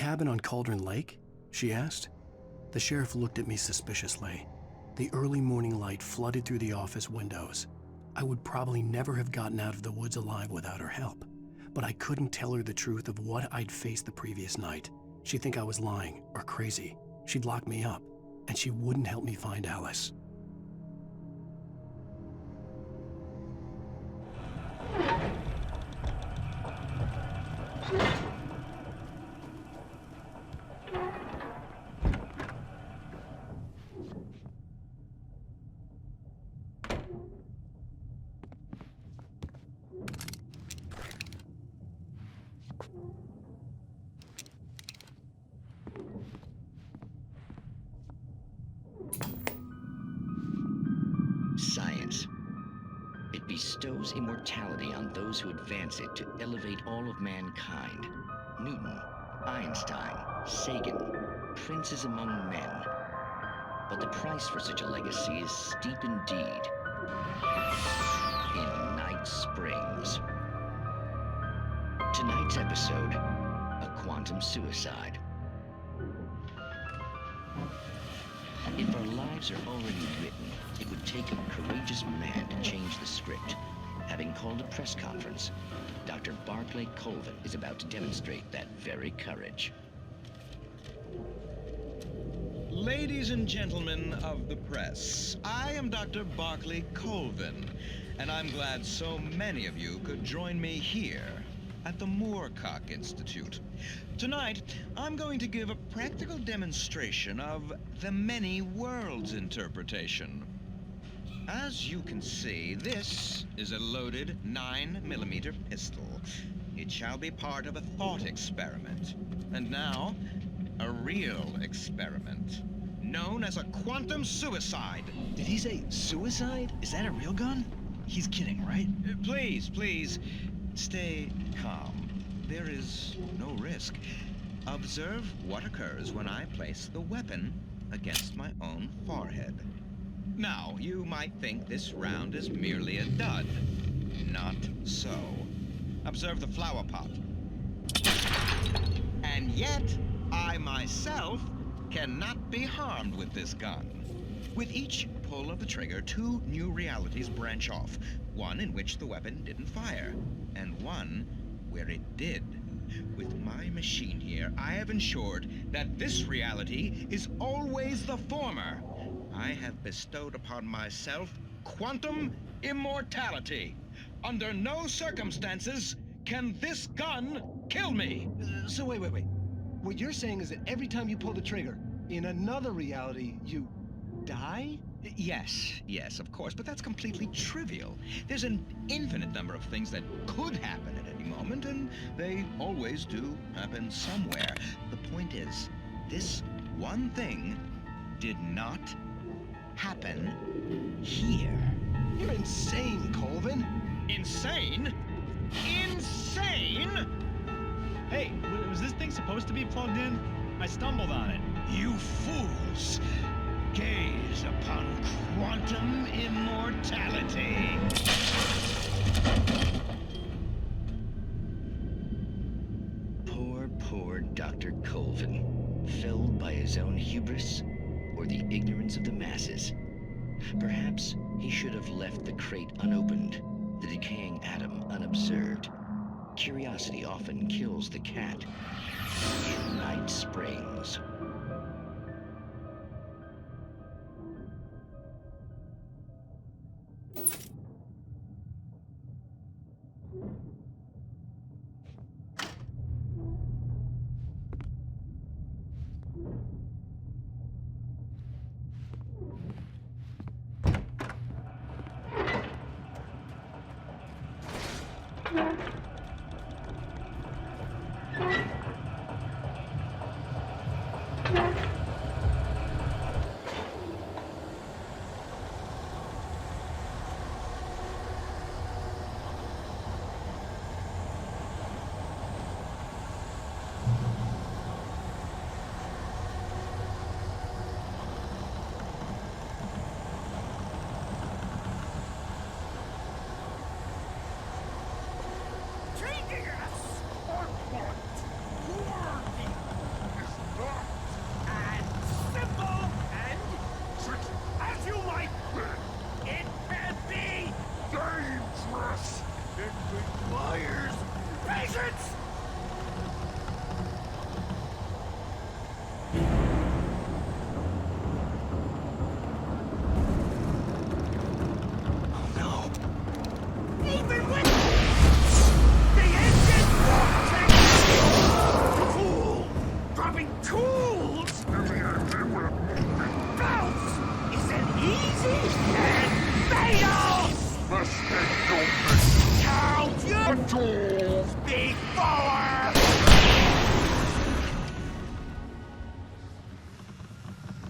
cabin on Cauldron Lake? She asked. The sheriff looked at me suspiciously. The early morning light flooded through the office windows. I would probably never have gotten out of the woods alive without her help, but I couldn't tell her the truth of what I'd faced the previous night. She'd think I was lying or crazy. She'd lock me up, and she wouldn't help me find Alice. Science. It bestows immortality on those who advance it to elevate all of mankind. Newton, Einstein, Sagan, princes among men. But the price for such a legacy is steep indeed. In Night Springs. Tonight's episode, a quantum suicide. If our lives are already written, it would take a courageous man to change the script. Having called a press conference, Dr. Barclay Colvin is about to demonstrate that very courage. Ladies and gentlemen of the press, I am Dr. Barclay Colvin, and I'm glad so many of you could join me here at the Moorcock Institute. Tonight, I'm going to give a practical demonstration of the many worlds interpretation. As you can see, this is a loaded 9mm pistol. It shall be part of a thought experiment. And now, a real experiment, known as a quantum suicide. Did he say suicide? Is that a real gun? He's kidding, right? Please, please, stay calm. There is no risk. Observe what occurs when I place the weapon against my own forehead. Now, you might think this round is merely a dud. Not so. Observe the flower pot. And yet, I myself cannot be harmed with this gun. With each pull of the trigger, two new realities branch off. One in which the weapon didn't fire, and one where it did. With my machine here, I have ensured that this reality is always the former. I have bestowed upon myself quantum immortality. Under no circumstances can this gun kill me. So wait. What you're saying is that every time you pull the trigger, in another reality, you die? Yes, of course, but that's completely trivial. There's an infinite number of things that could happen at any moment, and they always do happen somewhere. The point is, this one thing did not happen here. You're insane, Colvin. Insane? Insane? Hey, was this thing supposed to be plugged in? I stumbled on it. You fools! Gaze upon quantum immortality. Poor Dr. Colvin, felled by his own hubris or the ignorance of the masses. Perhaps he should have left the crate unopened, the decaying atom unobserved. Curiosity often kills the cat. In Night Springs.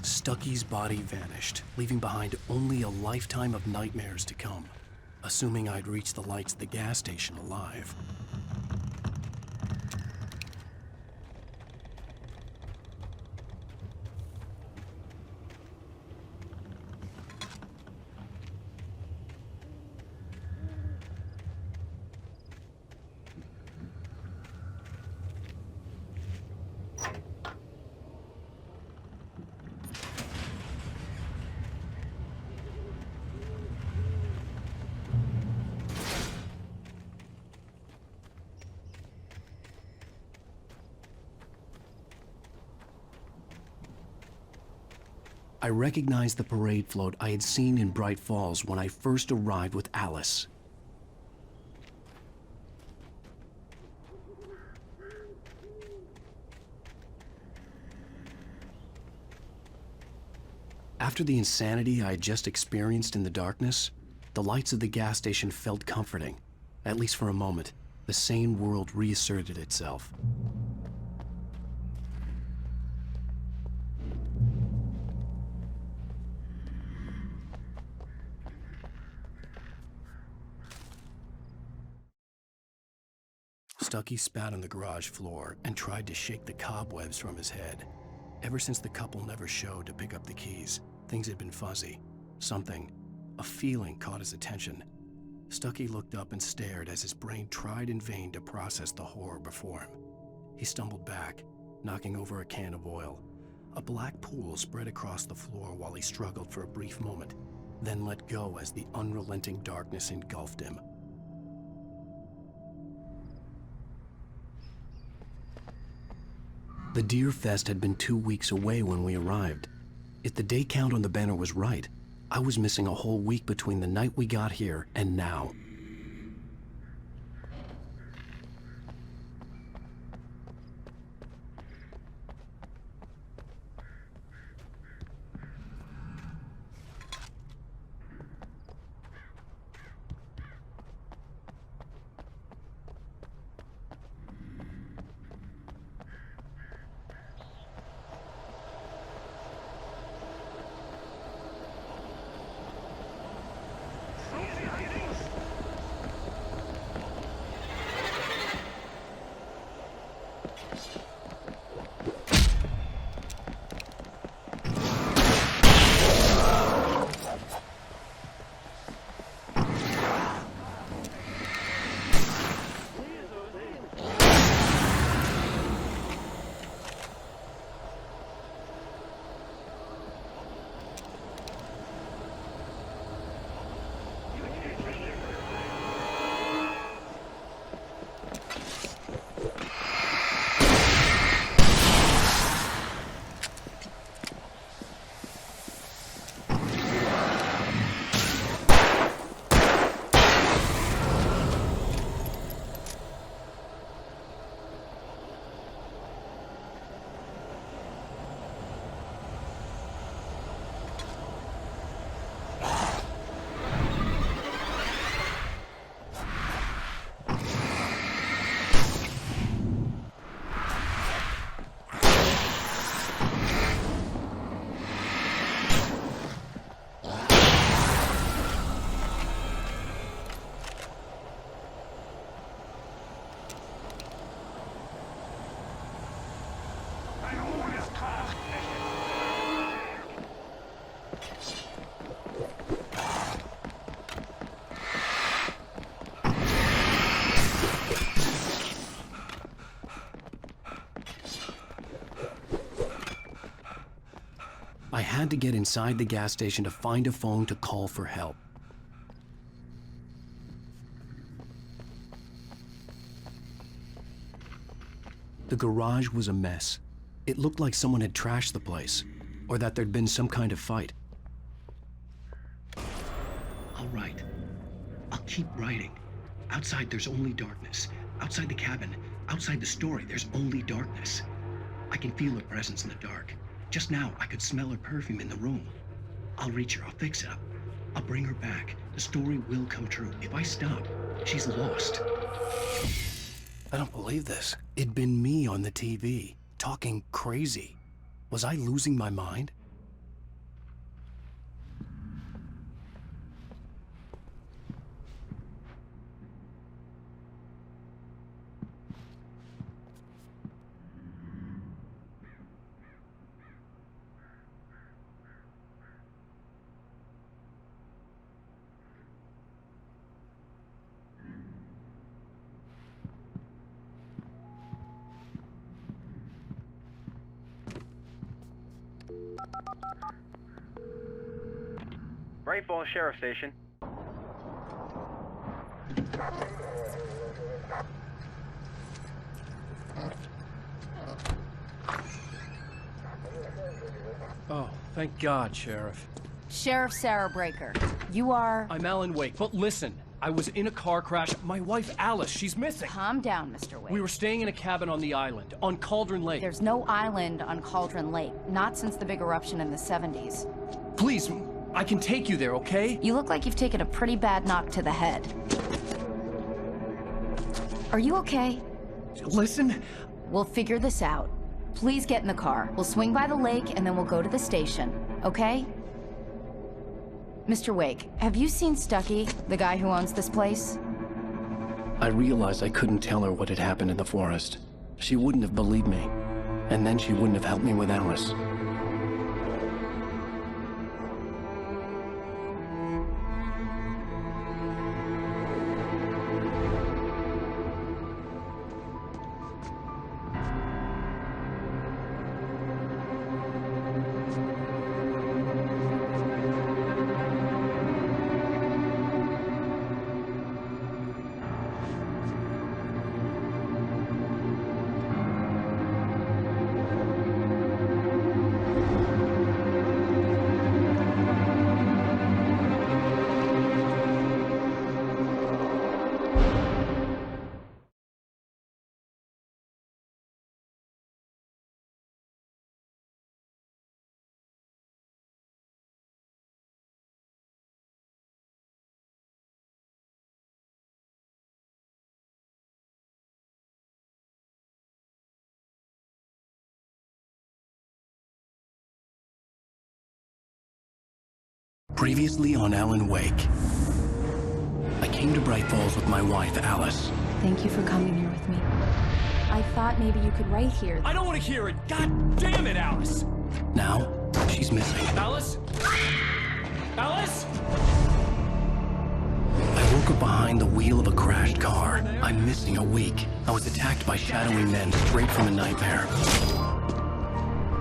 Stucky's body vanished, leaving behind only a lifetime of nightmares to come, assuming I'd reached the lights at the gas station alive. I recognized the parade float I had seen in Bright Falls when I first arrived with Alice. After the insanity I had just experienced in the darkness, the lights of the gas station felt comforting. At least for a moment, the sane world reasserted itself. Stucky spat on the garage floor and tried to shake the cobwebs from his head. Ever since the couple never showed to pick up the keys, things had been fuzzy. Something, a feeling caught his attention. Stucky looked up and stared as his brain tried in vain to process the horror before him. He stumbled back, knocking over a can of oil. A black pool spread across the floor while he struggled for a brief moment, then let go as the unrelenting darkness engulfed him. The Deer Fest had been 2 weeks away when we arrived. If the day count on the banner was right, I was missing a whole week between the night we got here and now. I had to get inside the gas station to find a phone to call for help. The garage was a mess. It looked like someone had trashed the place, or that there'd been some kind of fight. I'll write. I'll keep writing. Outside, there's only darkness. Outside the cabin, outside the story, there's only darkness. I can feel her presence in the dark. Just now, I could smell her perfume in the room. I'll reach her, I'll fix it up. I'll bring her back. The story will come true. If I stop, she's lost. I don't believe this. It'd been me on the TV, talking crazy. Was I losing my mind? Bright Falls Sheriff Station. Oh, thank God, Sheriff. Sheriff Sarah Breaker. You are... I'm Alan Wake, but listen. I was in a car crash. My wife, Alice, she's missing. Calm down, Mr. Wake. We were staying in a cabin on the island, on Cauldron Lake. There's no island on Cauldron Lake. Not since the big eruption in the 70s. Please, I can take you there, okay? You look like you've taken a pretty bad knock to the head. Are you okay? Listen. We'll figure this out. Please get in the car. We'll swing by the lake and then we'll go to the station, okay? Mr. Wake, have you seen Stucky, the guy who owns this place? I realized I couldn't tell her what had happened in the forest. She wouldn't have believed me. And then she wouldn't have helped me with Alice. Previously on Alan Wake. I came to Bright Falls with my wife, Alice. Thank you for coming here with me. I thought maybe you could write here. I don't want to hear it! God damn it, Alice! Now, she's missing. Alice? Alice? I woke up behind the wheel of a crashed car. I'm missing a week. I was attacked by shadowy men straight from a nightmare.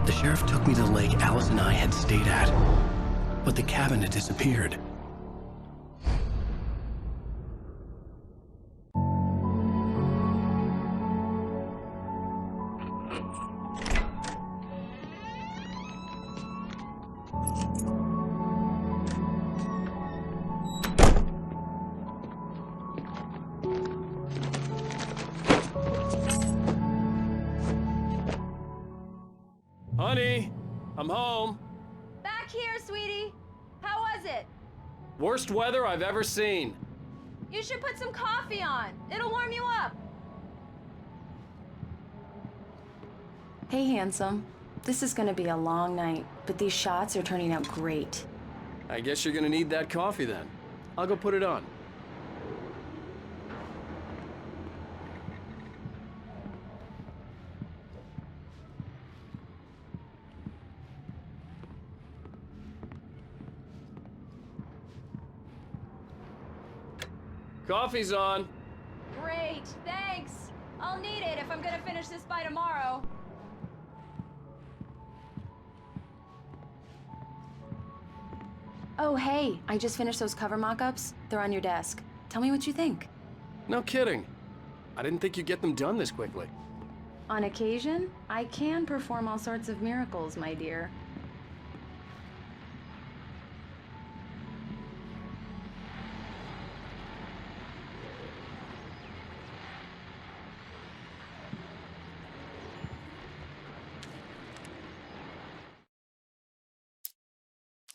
The sheriff took me to the lake Alice and I had stayed at. But the cabin had disappeared. Honey, I'm home. Back here, sweetie. How was it? Worst weather I've ever seen. You should put some coffee on. It'll warm you up. Hey, handsome. This is gonna be a long night, but these shots are turning out great. I guess you're gonna need that coffee then. I'll go put it on. Coffee's on. Great, thanks. I'll need it if I'm gonna finish this by tomorrow. Oh, hey, I just finished those cover mock-ups. They're on your desk. Tell me what you think. No kidding. I didn't think you'd get them done this quickly. On occasion, I can perform all sorts of miracles, my dear.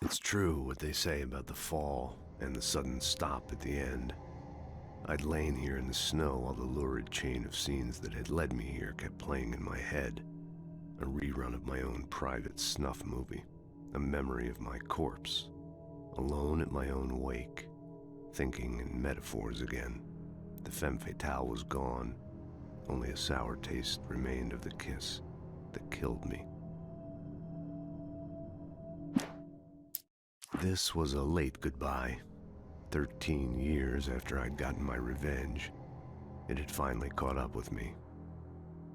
It's true what they say about the fall and the sudden stop at the end. I'd lain here in the snow while the lurid chain of scenes that had led me here kept playing in my head. A rerun of my own private snuff movie. A memory of my corpse. Alone at my own wake. Thinking in metaphors again. The femme fatale was gone. Only a sour taste remained of the kiss that killed me. This was a late goodbye. 13 years after I'd gotten my revenge, it had finally caught up with me.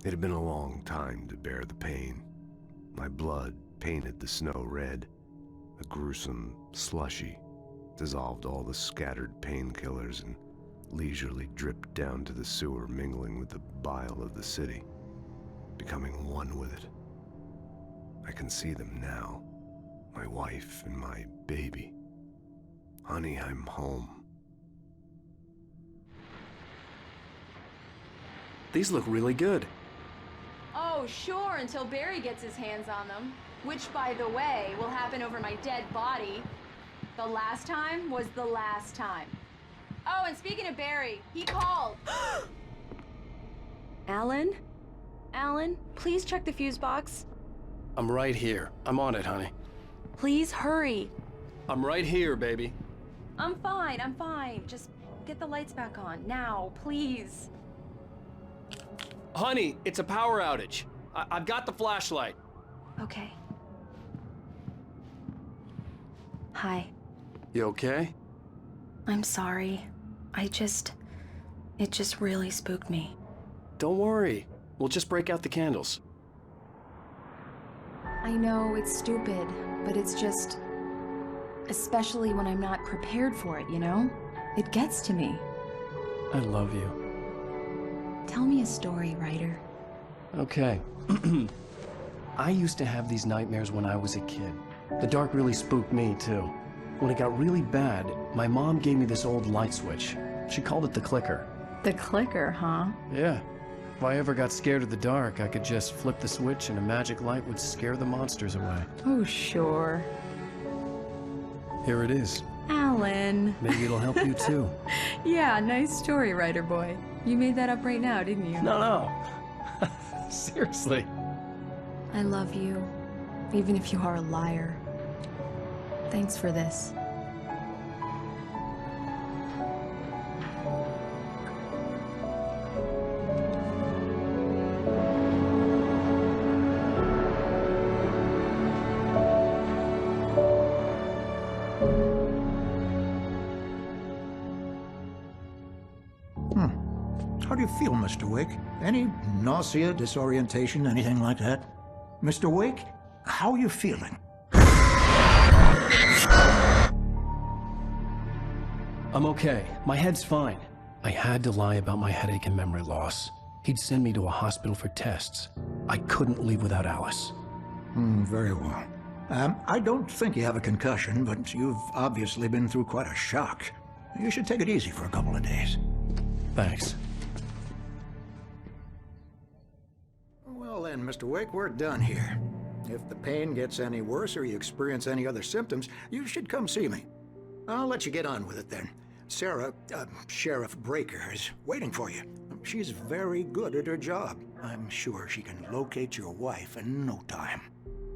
It had been a long time to bear the pain. My blood painted the snow red. A gruesome slushy dissolved all the scattered painkillers and leisurely dripped down to the sewer, mingling with the bile of the city, becoming one with it. I can see them now, my wife and my baby. Honey, I'm home. These look really good. Oh, sure, until Barry gets his hands on them. Which, by the way, will happen over my dead body. The last time was the last time. Oh, and speaking of Barry, he called. Alan? Alan, please check the fuse box. I'm right here. I'm on it, honey. Please hurry. I'm right here, baby. I'm fine. Just get the lights back on. Now, please. Honey, it's a power outage. I've got the flashlight. Okay. Hi. You okay? I'm sorry. It just really spooked me. Don't worry. We'll just break out the candles. I know it's stupid, but it's just... especially when I'm not prepared for it, you know? It gets to me. I love you. Tell me a story, writer. Okay. I used to have these nightmares when I was a kid. The dark really spooked me, too. When it got really bad, my mom gave me this old light switch. She called it the clicker. The clicker, huh? Yeah. If I ever got scared of the dark, I could just flip the switch and a magic light would scare the monsters away. Oh, sure. Here it is. Alan. Maybe it'll help you, too. Yeah, nice story, writer boy. You made that up right now, didn't you? No. Seriously. I love you, even if you are a liar. Thanks for this. How do you feel, Mr. Wake? Any nausea, disorientation, anything like that? Mr. Wake, how are you feeling? I'm okay. My head's fine. I had to lie about my headache and memory loss. He'd send me to a hospital for tests. I couldn't leave without Alice. Very well. I don't think you have a concussion, but you've obviously been through quite a shock. You should take it easy for a couple of days. Thanks. Well then, Mr. Wake, we're done here. If the pain gets any worse or you experience any other symptoms, you should come see me. I'll let you get on with it then. Sarah, Sheriff Breaker, is waiting for you. She's very good at her job. I'm sure she can locate your wife in no time.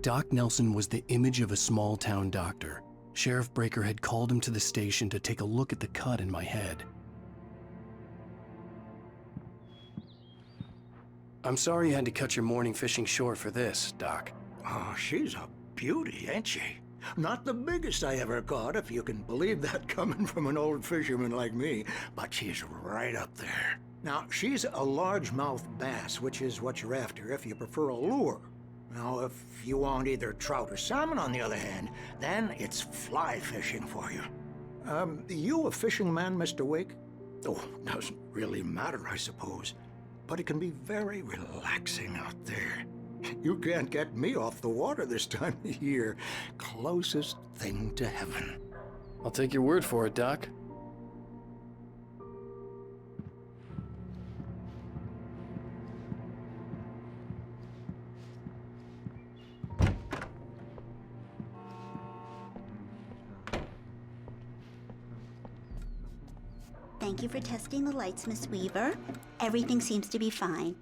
Doc Nelson was the image of a small-town doctor. Sheriff Breaker had called him to the station to take a look at the cut in my head. I'm sorry you had to cut your morning fishing short for this, Doc. Oh, she's a beauty, ain't she? Not the biggest I ever caught, if you can believe that coming from an old fisherman like me, but she's right up there. Now, she's a largemouth bass, which is what you're after if you prefer a lure. Now, if you want either trout or salmon, on the other hand, then it's fly fishing for you. You a fishing man, Mr. Wake? Oh, doesn't really matter, I suppose. But it can be very relaxing out there. You can't get me off the water this time of year. Closest thing to heaven. I'll take your word for it, Doc. Thank you for testing the lights, Miss Weaver. Everything seems to be fine.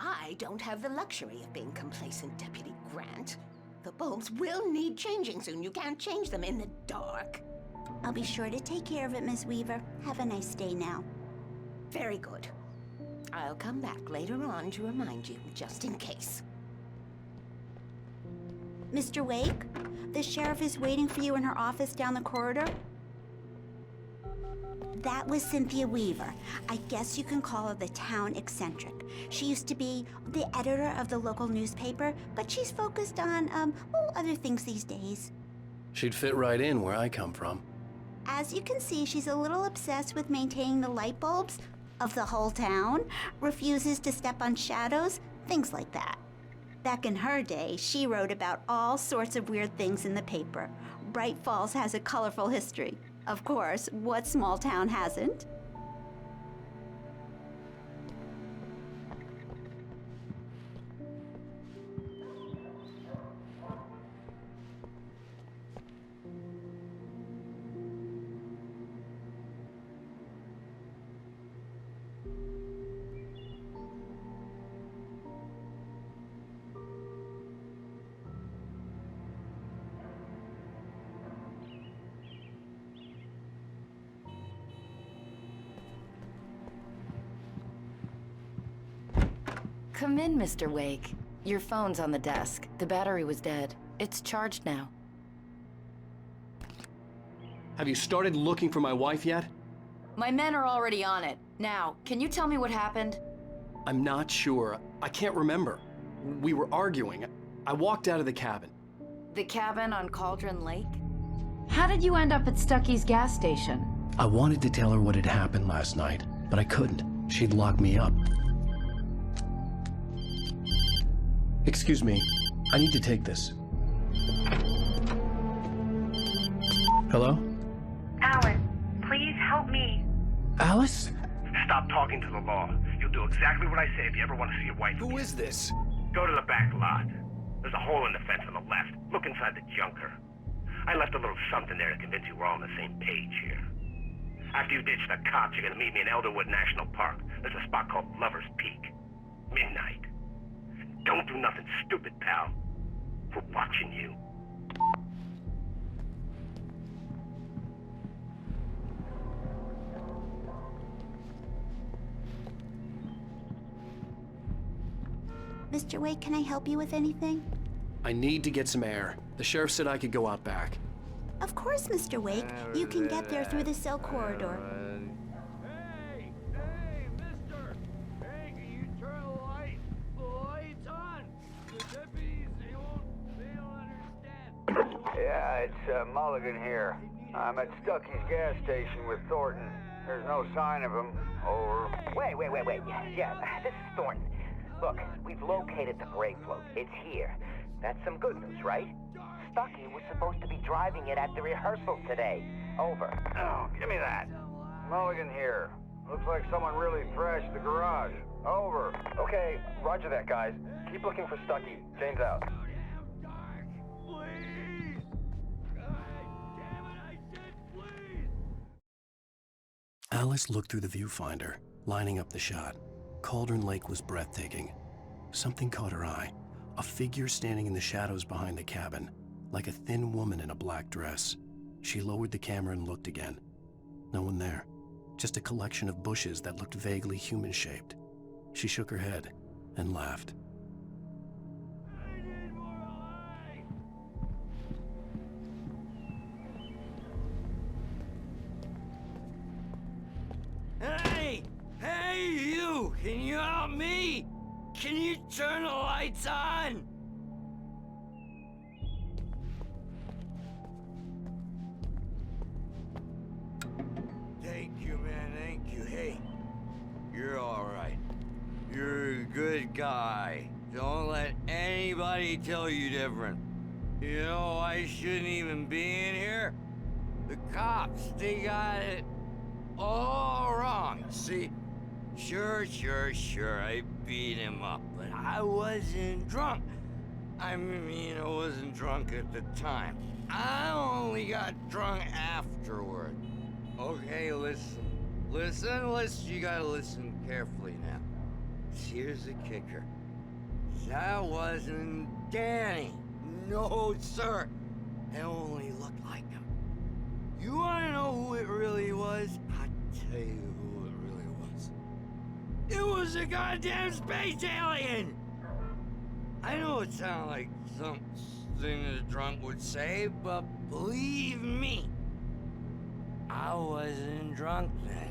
I don't have the luxury of being complacent, Deputy Grant. The bulbs will need changing soon. You can't change them in the dark. I'll be sure to take care of it, Miss Weaver. Have a nice day now. Very good. I'll come back later on to remind you, just in case. Mr. Wake, the sheriff is waiting for you in her office down the corridor. That was Cynthia Weaver. I guess you can call her the town eccentric. She used to be the editor of the local newspaper, but she's focused on, other things these days. She'd fit right in where I come from. As you can see, she's a little obsessed with maintaining the light bulbs of the whole town, refuses to step on shadows, things like that. Back in her day, she wrote about all sorts of weird things in the paper. Bright Falls has a colorful history. Of course, what small town hasn't? Come in, Mr. Wake. Your phone's on the desk. The battery was dead. It's charged now. Have you started looking for my wife yet? My men are already on it. Now, can you tell me what happened? I'm not sure. I can't remember. We were arguing. I walked out of the cabin. The cabin on Cauldron Lake? How did you end up at Stucky's gas station? I wanted to tell her what had happened last night, but I couldn't. She'd lock me up. Excuse me, I need to take this. Hello? Alan, please help me. Alice? Stop talking to the law. You'll do exactly what I say if you ever want to see your wife. Who is this? Go to the back lot. There's a hole in the fence on the left. Look inside the junker. I left a little something there to convince you we're all on the same page here. After you ditch the cops, you're gonna meet me in Elderwood National Park. There's a spot called Lover's Peak. Midnight. Don't do nothing stupid, pal. We're watching you. Mr. Wake, can I help you with anything? I need to get some air. The sheriff said I could go out back. Of course, Mr. Wake. You can get there through the cell corridor. Hey, mister! Hey, can you turn the lights on? The deputies, they don't understand. Yeah, it's Mulligan here. I'm at Stucky's gas station with Thornton. There's no sign of him. Over. Wait. Yeah, this is Thornton. Look, we've located the brake float. It's here. That's some good news, right? Stucky was supposed to be driving it at the rehearsal today. Over. Oh, give me that. Mulligan here. Looks like someone really thrashed the garage. Over. Okay, roger that, guys. Keep looking for Stucky. Jane's out. Alice looked through the viewfinder, lining up the shot. Cauldron Lake was breathtaking. Something caught her eye. A figure standing in the shadows behind the cabin, like a thin woman in a black dress. She lowered the camera and looked again. No one there. Just a collection of bushes that looked vaguely human-shaped. She shook her head and laughed. Hey, you! Can you help me? Can you turn the lights on? Thank you, man, thank you. Hey, you're all right. You're a good guy. Don't let anybody tell you different. You know, I shouldn't even be in here. The cops, they got it all wrong. See, sure, I beat him up, but I wasn't drunk. I mean, I wasn't drunk at the time. I only got drunk afterward. Okay, listen, you gotta listen carefully now. Here's the kicker. That wasn't Danny. No, sir. It only looked like him. You wanna know who it really was? I'll tell you who it really was. It was a goddamn space alien! I know it sounds like something a drunk would say, but believe me, I wasn't drunk then.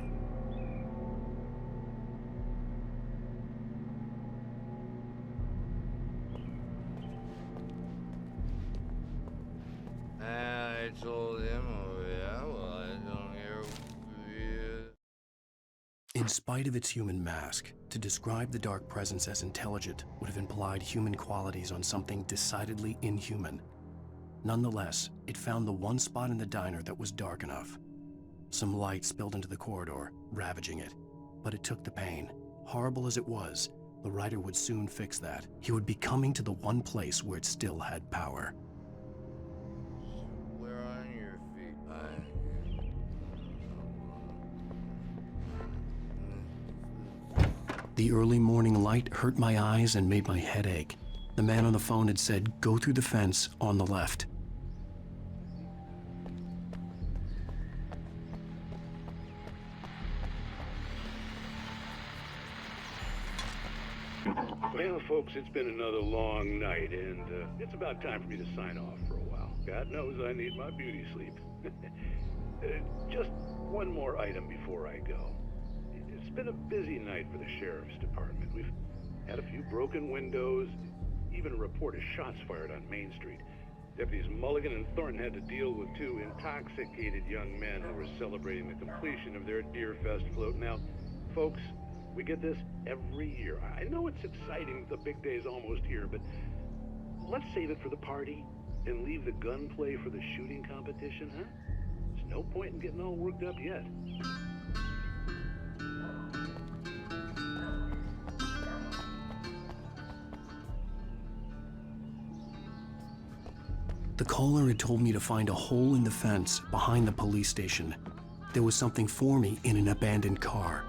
I told him, oh yeah, well, I don't hear. In spite of its human mask, to describe the dark presence as intelligent would have implied human qualities on something decidedly inhuman. Nonetheless, it found the one spot in the diner that was dark enough. Some light spilled into the corridor, ravaging it. But it took the pain. Horrible as it was, the writer would soon fix that. He would be coming to the one place where it still had power. Where on your feet? The early morning light hurt my eyes and made my head ache. The man on the phone had said, "Go through the fence on the left." Well, folks, it's been another long night, and it's about time for me to sign off for a while. God knows I need my beauty sleep. Just one more item before I go. It's been a busy night for the Sheriff's Department. We've had a few broken windows, even a report of shots fired on Main Street. Deputies Mulligan and Thornton had to deal with two intoxicated young men who were celebrating the completion of their Deer Fest float. Now, folks, we get this every year. I know it's exciting, the big day's almost here, but let's save it for the party and leave the gunplay for the shooting competition, huh? There's no point in getting all worked up yet. The caller had told me to find a hole in the fence behind the police station. There was something for me in an abandoned car.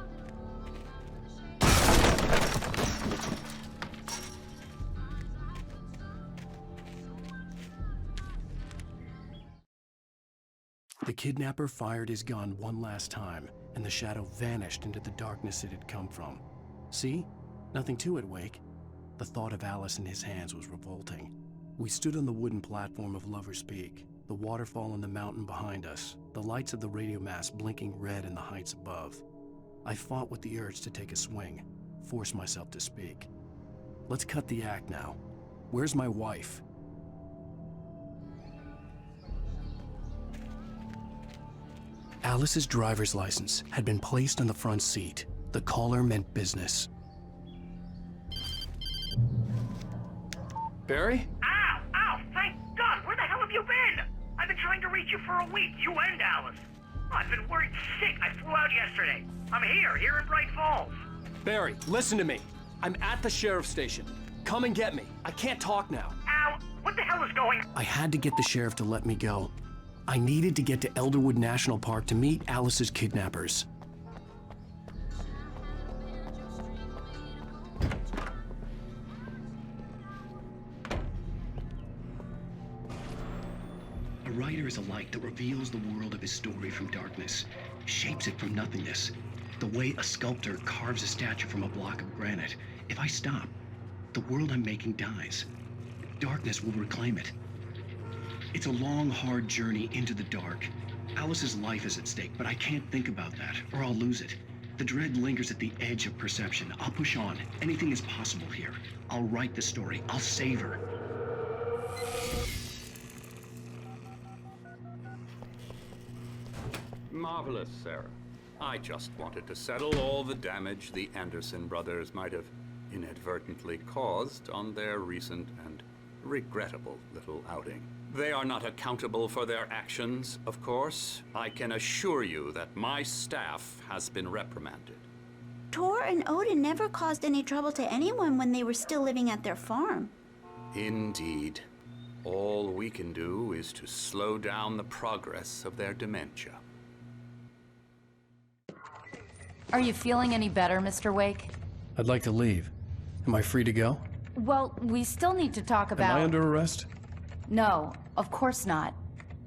The kidnapper fired his gun one last time, and the shadow vanished into the darkness it had come from. See? Nothing to it, Wake. The thought of Alice in his hands was revolting. We stood on the wooden platform of Lover's Peak, the waterfall on the mountain behind us, the lights of the radio mast blinking red in the heights above. I fought with the urge to take a swing, force myself to speak. Let's cut the act now. Where's my wife? Alice's driver's license had been placed on the front seat. The caller meant business. Barry? Ow! Ow! Thank God! Where the hell have you been? I've been trying to reach you for a week, you and Alice. Oh, I've been worried sick. I flew out yesterday. I'm here in Bright Falls. Barry, listen to me. I'm at the sheriff's station. Come and get me. I can't talk now. Ow! What the hell is going on? I had to get the sheriff to let me go. I needed to get to Elderwood National Park to meet Alice's kidnappers. A writer is a light that reveals the world of his story from darkness, shapes it from nothingness. The way a sculptor carves a statue from a block of granite. If I stop, the world I'm making dies. Darkness will reclaim it. It's a long, hard journey into the dark. Alice's life is at stake, but I can't think about that, or I'll lose it. The dread lingers at the edge of perception. I'll push on. Anything is possible here. I'll write the story. I'll save her. Marvelous, Sarah. I just wanted to settle all the damage the Anderson brothers might have inadvertently caused on their recent and regrettable little outing. They are not accountable for their actions, of course. I can assure you that my staff has been reprimanded. Tor and Odin never caused any trouble to anyone when they were still living at their farm. Indeed. All we can do is to slow down the progress of their dementia. Are you feeling any better, Mr. Wake? I'd like to leave. Am I free to go? Well, we still need to talk about... Am I under arrest? No, of course not.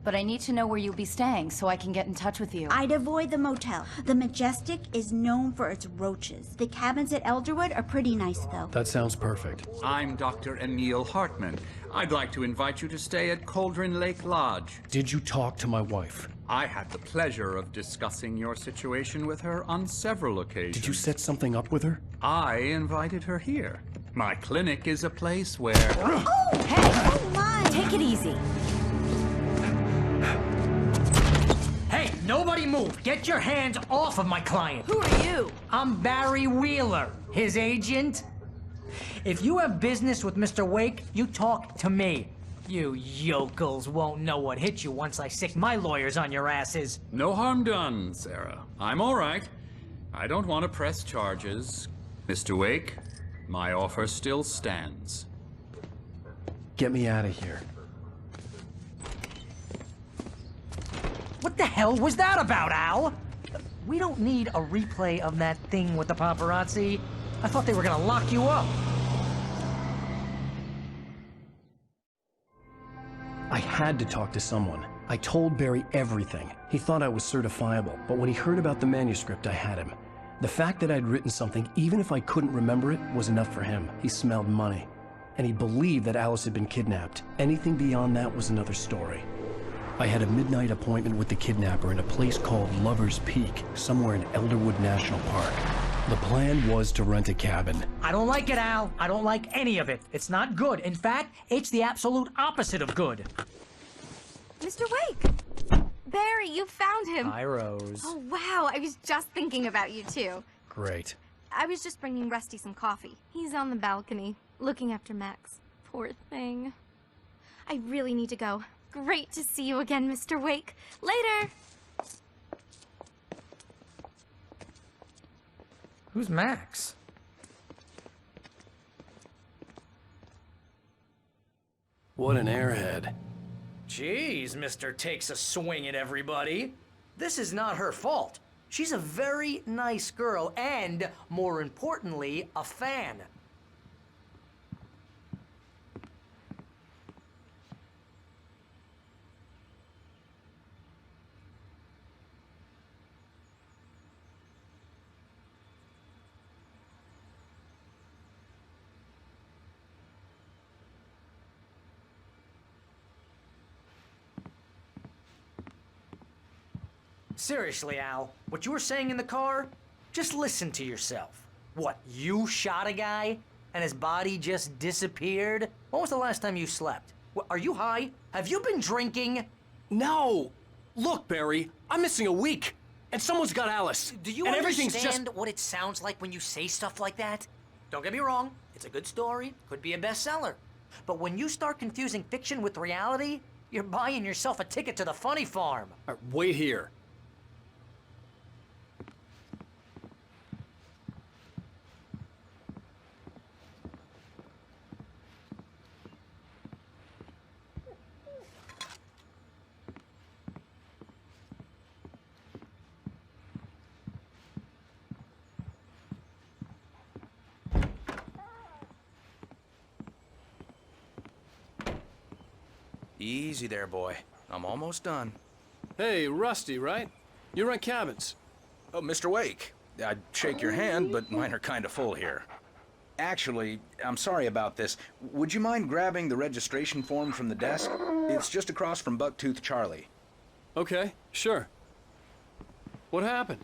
But I need to know where you'll be staying so I can get in touch with you. I'd avoid the motel. The Majestic is known for its roaches. The cabins at Elderwood are pretty nice, though. That sounds perfect. I'm Dr. Emil Hartman. I'd like to invite you to stay at Cauldron Lake Lodge. Did you talk to my wife? I had the pleasure of discussing your situation with her on several occasions. Did you set something up with her? I invited her here. My clinic is a place where... Oh, hey! Oh, my! Take it easy. move. Get your hands off of my client. Who are you? I'm Barry Wheeler, his agent. If you have business with Mr. Wake, you talk to me. You yokels won't know what hit you once I sick my lawyers on your asses. No harm done, Sarah. I'm all right. I don't want to press charges. Mr. Wake, my offer still stands. Get me out of here. What the hell was that about, Al? We don't need a replay of that thing with the paparazzi. I thought they were gonna lock you up. I had to talk to someone. I told Barry everything. He thought I was certifiable, but when he heard about the manuscript, I had him. The fact that I'd written something, even if I couldn't remember it, was enough for him. He smelled money. And he believed that Alice had been kidnapped. Anything beyond that was another story. I had a midnight appointment with the kidnapper in a place called Lover's Peak, somewhere in Elderwood National Park. The plan was to rent a cabin. I don't like it, Al. I don't like any of it. It's not good. In fact, it's the absolute opposite of good. Mr. Wake! Barry, you found him! Hi, Rose. Oh, wow. I was just thinking about you, too. Great. I was just bringing Rusty some coffee. He's on the balcony, looking after Max. Poor thing. I really need to go. Great to see you again, Mr. Wake. Later! Who's Max? What an airhead. Jeez, Mr. Takes a swing at everybody. This is not her fault. She's a very nice girl and, more importantly, a fan. Seriously, Al, what you were saying in the car? Just listen to yourself. What, you shot a guy and his body just disappeared? When was the last time you slept? What, are you high? Have you been drinking? No! Look, Barry, I'm missing a week, and someone's got Alice. Do you and everything's understand just... what it sounds like when you say stuff like that? Don't get me wrong, it's a good story, could be a bestseller. But when you start confusing fiction with reality, you're buying yourself a ticket to the funny farm. All right, wait here. Easy there, boy. I'm almost done. Hey, Rusty, right? You rent cabins. Oh, Mr. Wake. I'd shake your hand, but mine are kind of full here. Actually, I'm sorry about this. Would you mind grabbing the registration form from the desk? It's just across from Bucktooth Charlie. Okay, sure. What happened?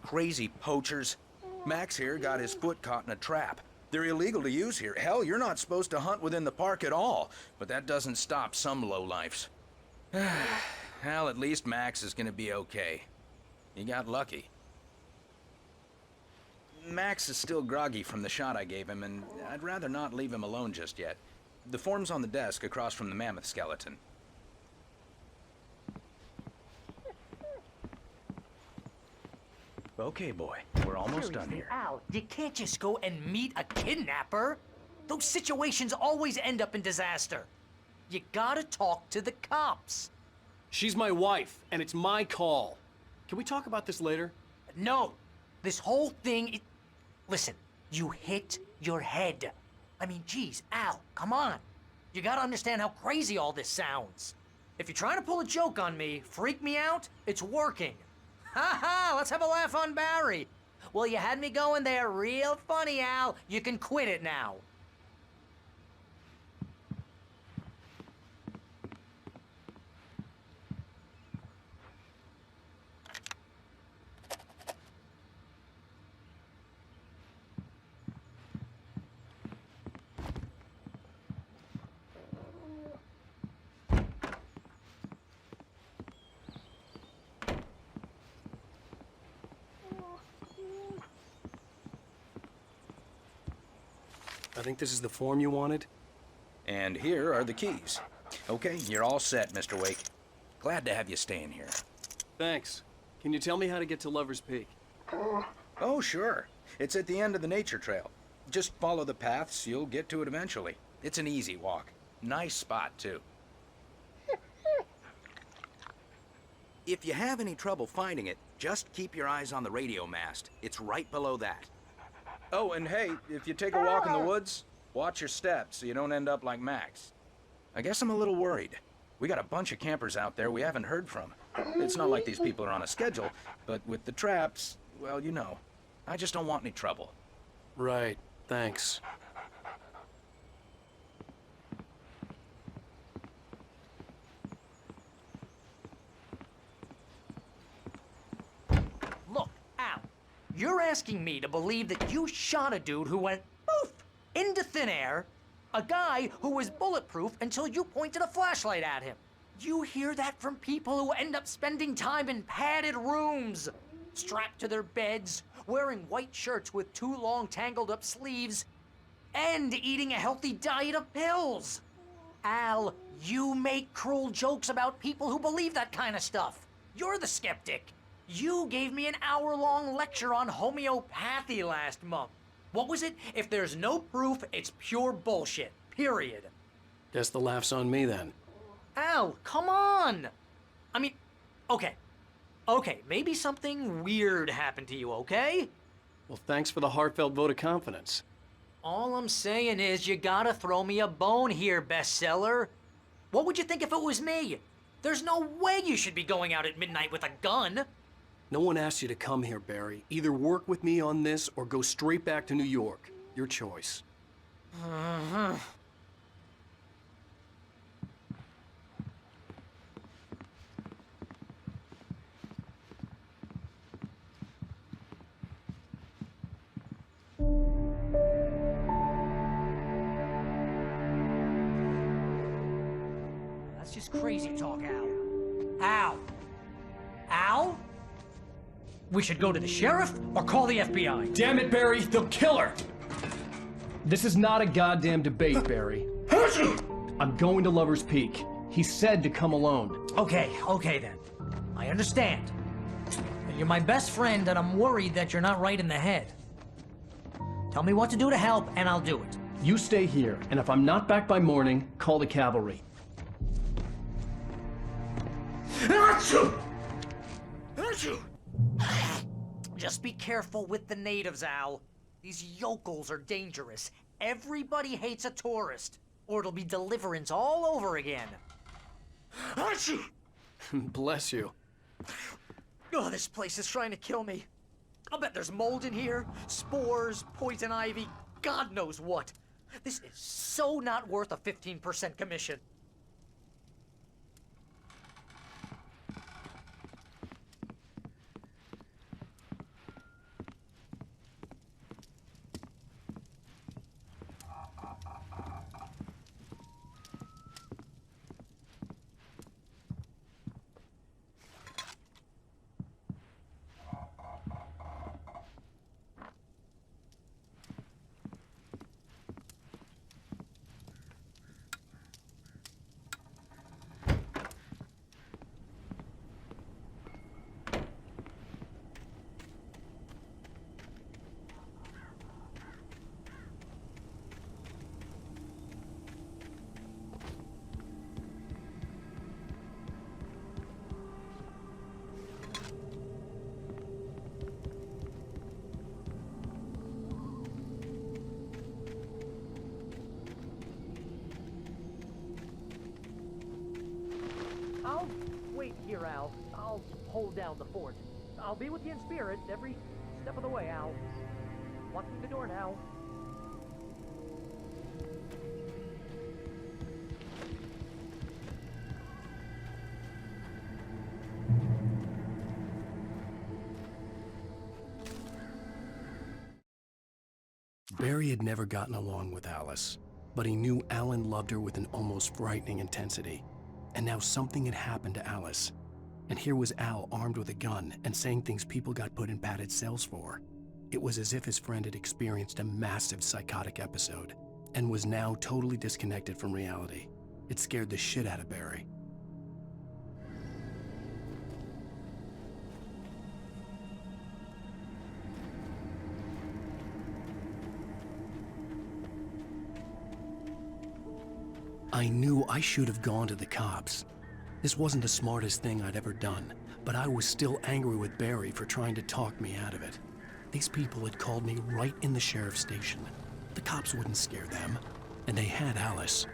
Crazy poachers. Max here got his foot caught in a trap. They're illegal to use here. Hell, you're not supposed to hunt within the park at all. But that doesn't stop some lowlifes. Well, at least Max is gonna be okay. He got lucky. Max is still groggy from the shot I gave him, and I'd rather not leave him alone just yet. The form's on the desk across from the mammoth skeleton. Okay, boy. We're almost done here. Al, you can't just go and meet a kidnapper. Those situations always end up in disaster. You gotta talk to the cops. She's my wife, and it's my call. Can we talk about this later? No. This whole thing... Listen, you hit your head. I mean, geez, Al, come on. You gotta understand how crazy all this sounds. If you're trying to pull a joke on me, freak me out, it's working. Ha ha, let's have a laugh on Barry. Well, you had me going there real funny, Al. You can quit it now. I think this is the form you wanted. And here are the keys. Okay, you're all set, Mr. Wake. Glad to have you staying here. Thanks. Can you tell me how to get to Lover's Peak? Oh, sure. It's at the end of the nature trail. Just follow the paths, you'll get to it eventually. It's an easy walk. Nice spot, too. If you have any trouble finding it, just keep your eyes on the radio mast. It's right below that. Oh, and hey, if you take a walk in the woods, watch your steps so you don't end up like Max. I guess I'm a little worried. We got a bunch of campers out there we haven't heard from. It's not like these people are on a schedule, but with the traps, well, you know. I just don't want any trouble. Right, thanks. Look, Al, you're asking me to believe that you shot a dude who went poof into thin air, a guy who was bulletproof until you pointed a flashlight at him. You hear that from people who end up spending time in padded rooms, strapped to their beds, wearing white shirts with too long tangled up sleeves, and eating a healthy diet of pills. Al, you make cruel jokes about people who believe that kind of stuff. You're the skeptic. You gave me an hour-long lecture on homeopathy last month. What was it? If there's no proof, it's pure bullshit. Period. Guess the laugh's on me then. Al, come on! I mean, okay. Okay, maybe something weird happened to you, okay? Well, thanks for the heartfelt vote of confidence. All I'm saying is you gotta throw me a bone here, bestseller. What would you think if it was me? There's no way you should be going out at midnight with a gun. No one asked you to come here, Barry. Either work with me on this or go straight back to New York. Your choice. That's just crazy talk, Al. Al? Al? We should go to the sheriff or call the FBI. Damn it, Barry, they'll kill her! This is not a goddamn debate, Barry. I'm going to Lover's Peak. He said to come alone. Okay then. I understand. You're my best friend and I'm worried that you're not right in the head. Tell me what to do to help and I'll do it. You stay here, and if I'm not back by morning, call the cavalry. Just be careful with the natives, Al. These yokels are dangerous. Everybody hates a tourist, or it'll be Deliverance all over again. Bless you. Oh, this place is trying to kill me. I'll bet there's mold in here, spores, poison ivy, God knows what. This is so not worth a 15% commission. I'll wait here, Al. I'll hold down the fort. I'll be with you in spirit every step of the way, Al. Walk through the door now. Barry had never gotten along with Alice, but he knew Alan loved her with an almost frightening intensity. And now something had happened to Alice. And here was Al armed with a gun and saying things people got put in padded cells for. It was as if his friend had experienced a massive psychotic episode. and was now totally disconnected from reality. It scared the shit out of Barry. I knew I should have gone to the cops. This wasn't the smartest thing I'd ever done, but I was still angry with Barry for trying to talk me out of it. These people had called me right in the sheriff's station. The cops wouldn't scare them, and they had Alice.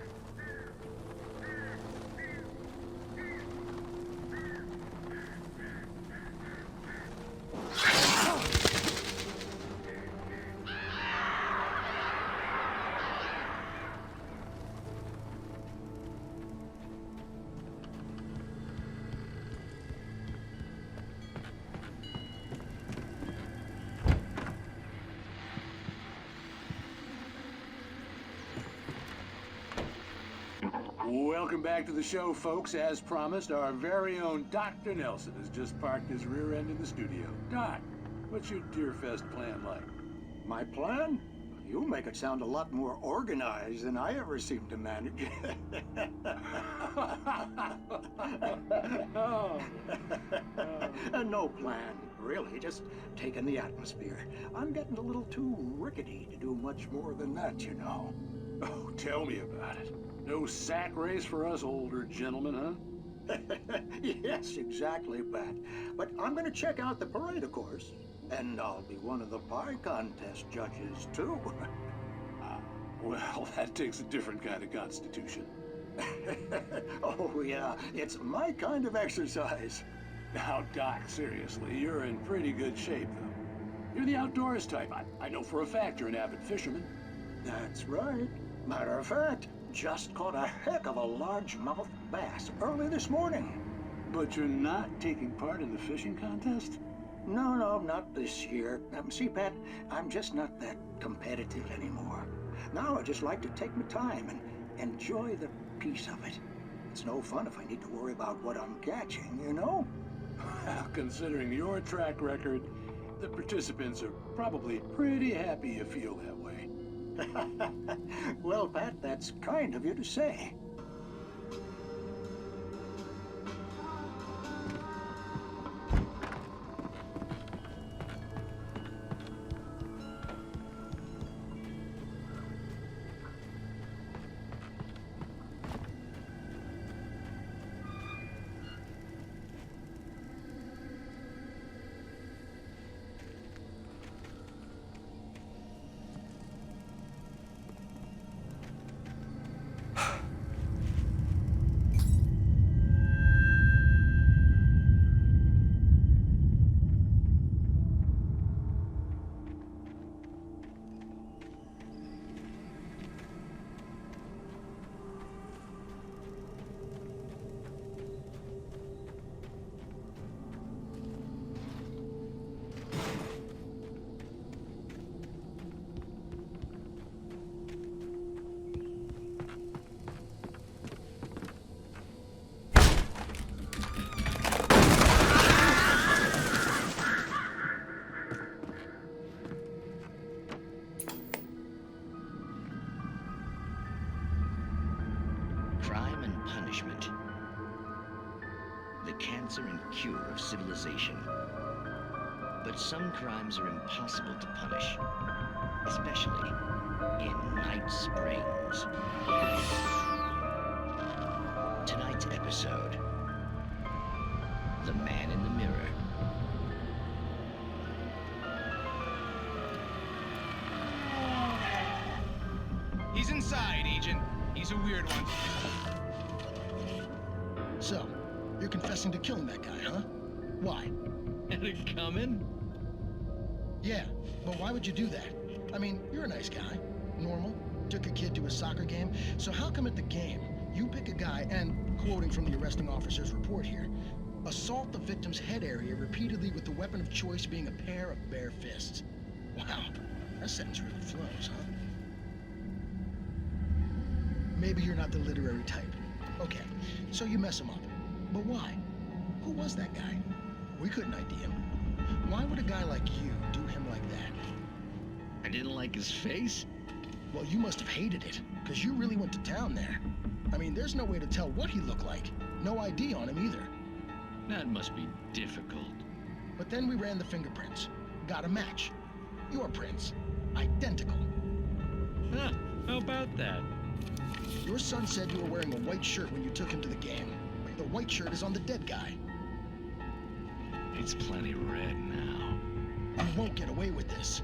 Welcome back to the show, folks. As promised, our very own Dr. Nelson has just parked his rear end in the studio. Doc, what's your Deerfest plan like? My plan? You make it sound a lot more organized than I ever seem to manage. No plan, really. Just taking the atmosphere. I'm getting a little too rickety to do much more than that, you know. Oh, tell me about it. No sack race for us older gentlemen, huh? Yes, exactly, Pat. But I'm gonna check out the parade, of course. And I'll be one of the pie contest judges, too. Well, that takes a different kind of constitution. Oh, yeah. It's my kind of exercise. Now, Doc, seriously, you're in pretty good shape, though. You're the outdoors type. I know for a fact you're an avid fisherman. That's right. Matter of fact, just caught a heck of a largemouth bass early this morning. But you're not taking part in the fishing contest? No, not this year. See, Pat, I'm just not that competitive anymore. Now I just like to take my time and enjoy the peace of it. It's no fun if I need to worry about what I'm catching, you know? Well, considering your track record, the participants are probably pretty happy you feel that way. Well, Pat, that's kind of you to say. Crime and punishment. The cancer and cure of civilization. But some crimes are impossible to punish, especially in Night Springs. Tonight's episode, The Man in the Mirror. He's inside, Agent. He's a weird one. So, you're confessing to killing that guy, huh? Why? Had it coming? Yeah, but why would you do that? I mean, you're a nice guy. Normal. Took a kid to a soccer game. So how come at the game, you pick a guy and, quoting from the arresting officer's report here, assault the victim's head area repeatedly with the weapon of choice being a pair of bare fists? Wow, that sentence really flows, huh? Maybe you're not the literary type. Okay, so you mess him up. But why? Who was that guy? We couldn't ID him. Why would a guy like you do him like that? I didn't like his face? Well, you must have hated it, because you really went to town there. I mean, there's no way to tell what he looked like. No ID on him either. That must be difficult. But then we ran the fingerprints. Got a match. Your prints. Identical. Huh, how about that? Your son said you were wearing a white shirt when you took him to the game. The white shirt is on the dead guy. It's plenty red now. You won't get away with this.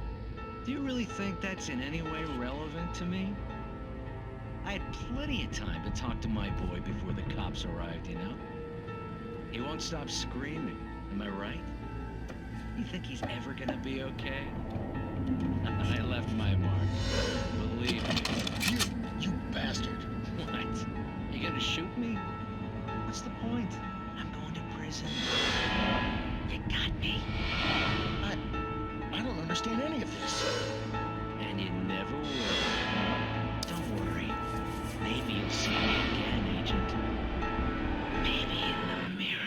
Do you really think that's in any way relevant to me? I had plenty of time to talk to my boy before the cops arrived, you know? He won't stop screaming, am I right? You think he's ever gonna be okay? I left my mark. Believe me. You bastard. What? You gonna shoot me? What's the point? I'm going to prison. You got me. I don't understand any of this. And you never will. Don't worry. Maybe you'll see me again, Agent. Maybe in the mirror.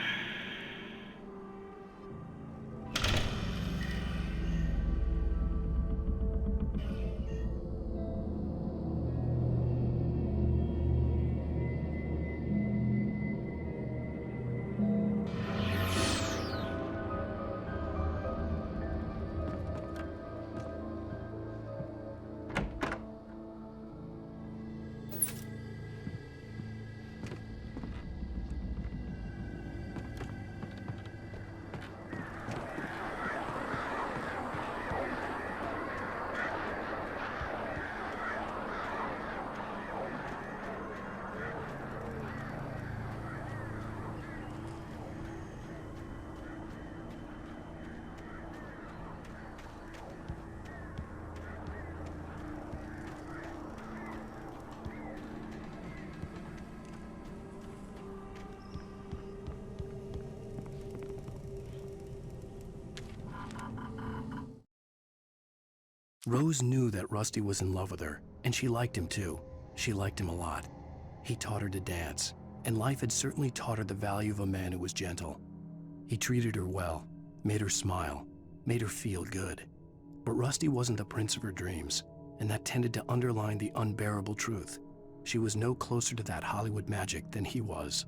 Rose knew that Rusty was in love with her, and she liked him too. She liked him a lot. He taught her to dance, and life had certainly taught her the value of a man who was gentle. He treated her well, made her smile, made her feel good. But Rusty wasn't the prince of her dreams, and that tended to underline the unbearable truth. She was no closer to that Hollywood magic than he was.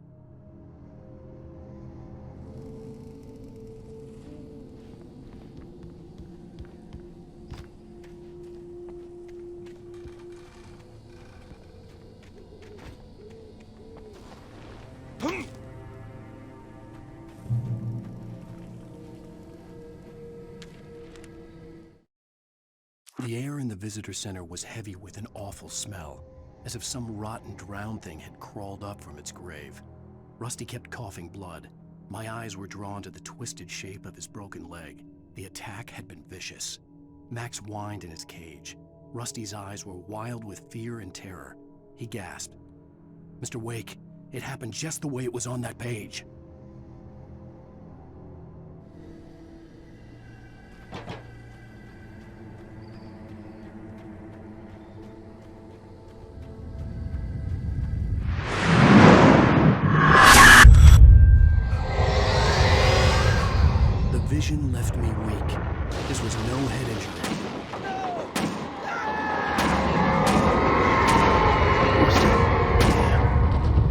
The air in the visitor center was heavy with an awful smell, as if some rotten drowned thing had crawled up from its grave. Rusty kept coughing blood. My eyes were drawn to the twisted shape of his broken leg. The attack had been vicious. Max whined in his cage. Rusty's eyes were wild with fear and terror. He gasped. "Mr. Wake, it happened just the way it was on that page." Vision left me weak. This was no head injury.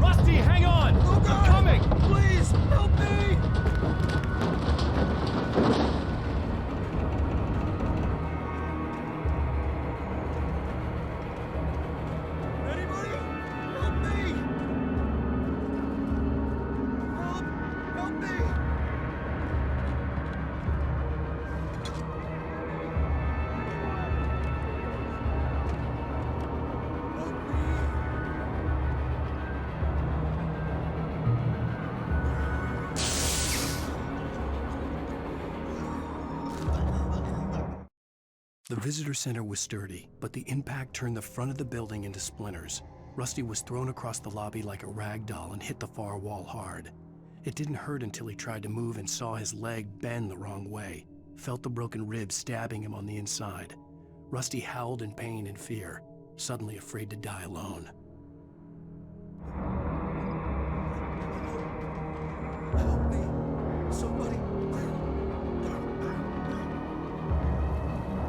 Rusty, hang on! Oh God! I'm coming! Please, help me! Anybody? Help me! Help me! The visitor center was sturdy, but the impact turned the front of the building into splinters. Rusty was thrown across the lobby like a rag doll and hit the far wall hard. It didn't hurt until he tried to move and saw his leg bend the wrong way, felt the broken rib stabbing him on the inside. Rusty howled in pain and fear, suddenly afraid to die alone. Help me! Somebody!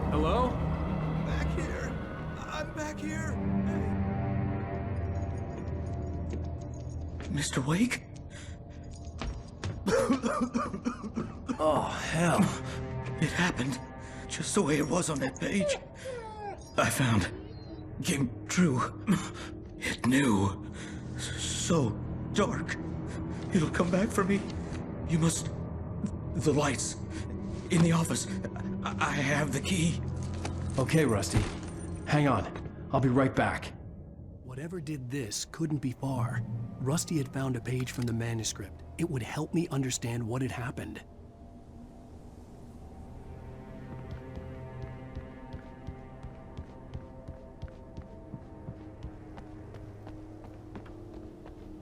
Hello? Back here! I'm back back here? Mr. Wake? Oh, hell. It happened just the way it was on that page. I found. Came true. It knew. So dark. It'll come back for me. You must... The lights. In the office. I have the key. Okay, Rusty. Hang on. I'll be right back. Whatever did this couldn't be far. Rusty had found a page from the manuscript. It would help me understand what had happened.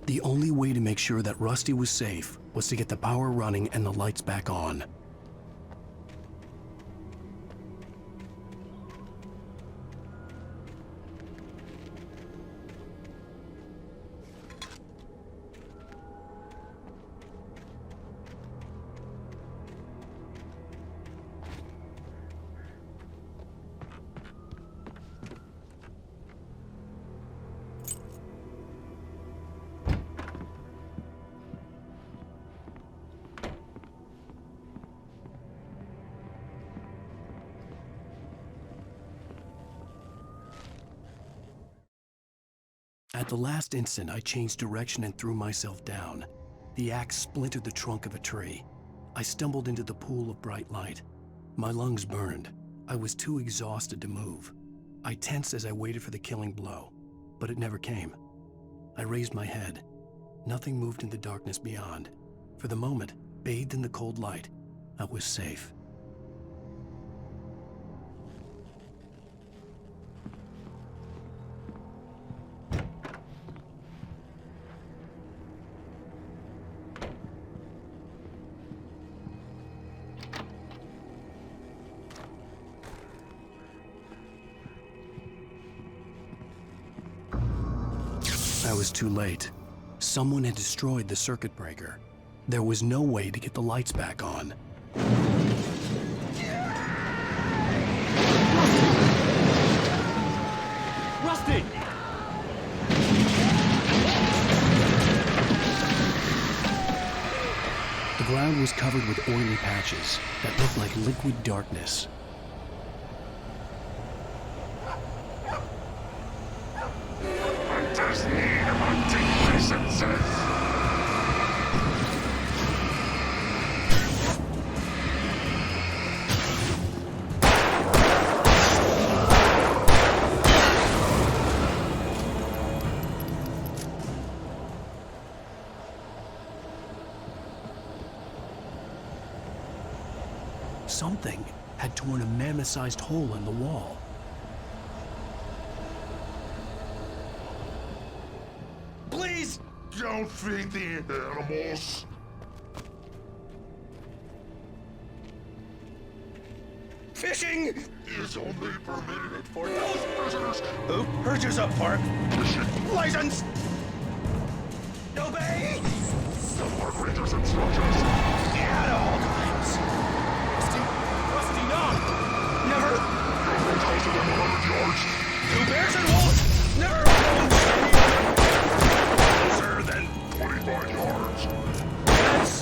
The only way to make sure that Rusty was safe was to get the power running and the lights back on. At the last instant, I changed direction and threw myself down. The axe splintered the trunk of a tree. I stumbled into the pool of bright light. My lungs burned. I was too exhausted to move. I tensed as I waited for the killing blow, but it never came. I raised my head. Nothing moved in the darkness beyond. For the moment, bathed in the cold light, I was safe. I was too late. Someone had destroyed the circuit breaker. There was no way to get the lights back on. Rusty! The ground was covered with oily patches that looked like liquid darkness. Hunters need hunting licenses. Something had torn a mammoth-sized hole in the wall. Please don't feed the animals. Fishing is only permitted for those prisoners who purchase a park license. Obey. The park ranger's instructions. At all times. Rusty, no! Never! No closer than 100 yards. Two bears and wolves! Never! Closer than 25 yards. That's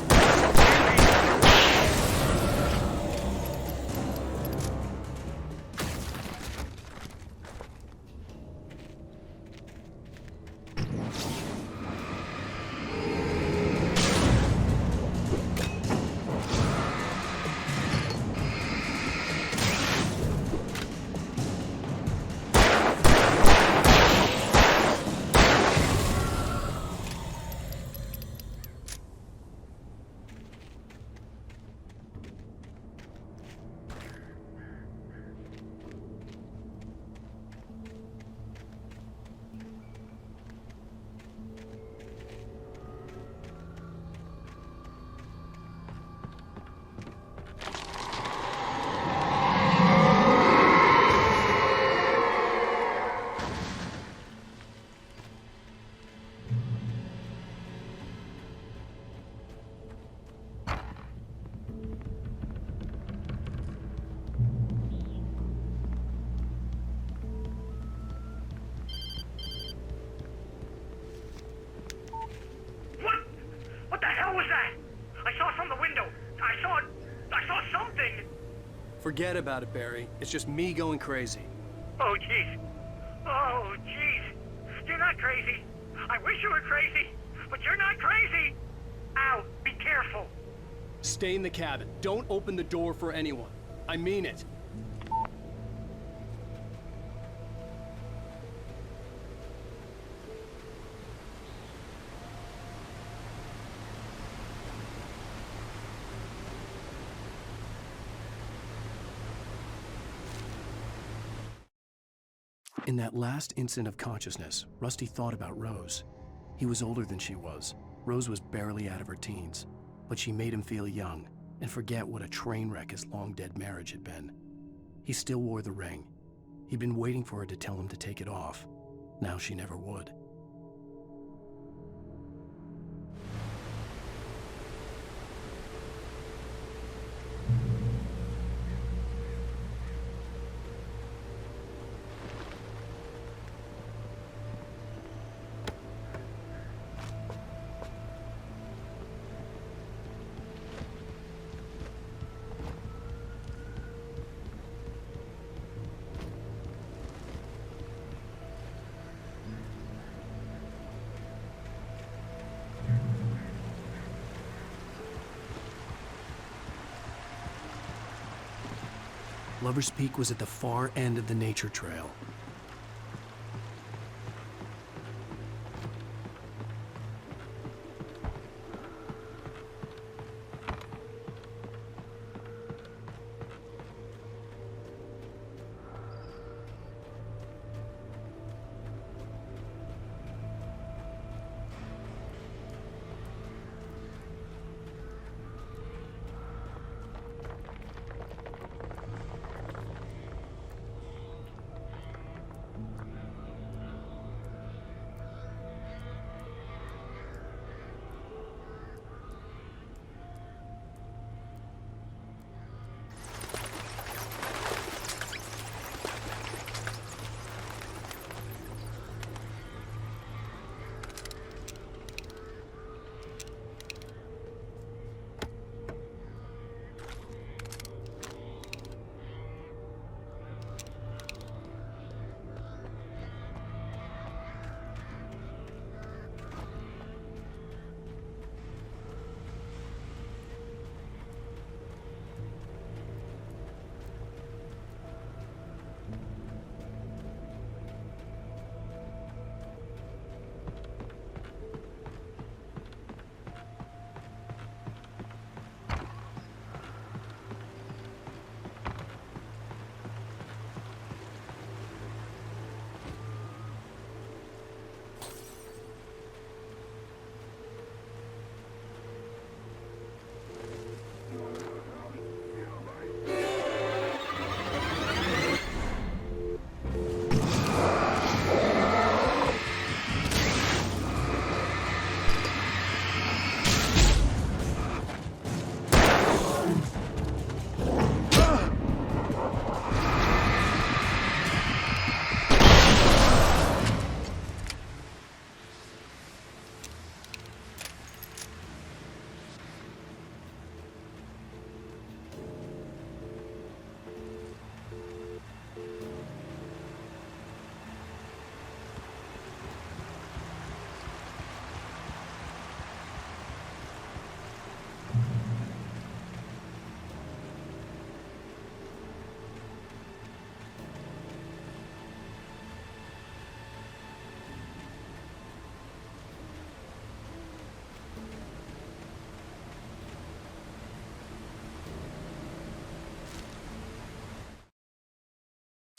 Forget about it, Barry. It's just me going crazy. Oh, jeez. Oh, jeez. You're not crazy. I wish you were crazy, but you're not crazy. Al, be careful. Stay in the cabin. Don't open the door for anyone. I mean it. In that last instant of consciousness, Rusty thought about Rose. He was older than she was. Rose was barely out of her teens, but she made him feel young and forget what a train wreck his long-dead marriage had been. He still wore the ring. He'd been waiting for her to tell him to take it off. Now she never would. Lover's Peak was at the far end of the nature trail.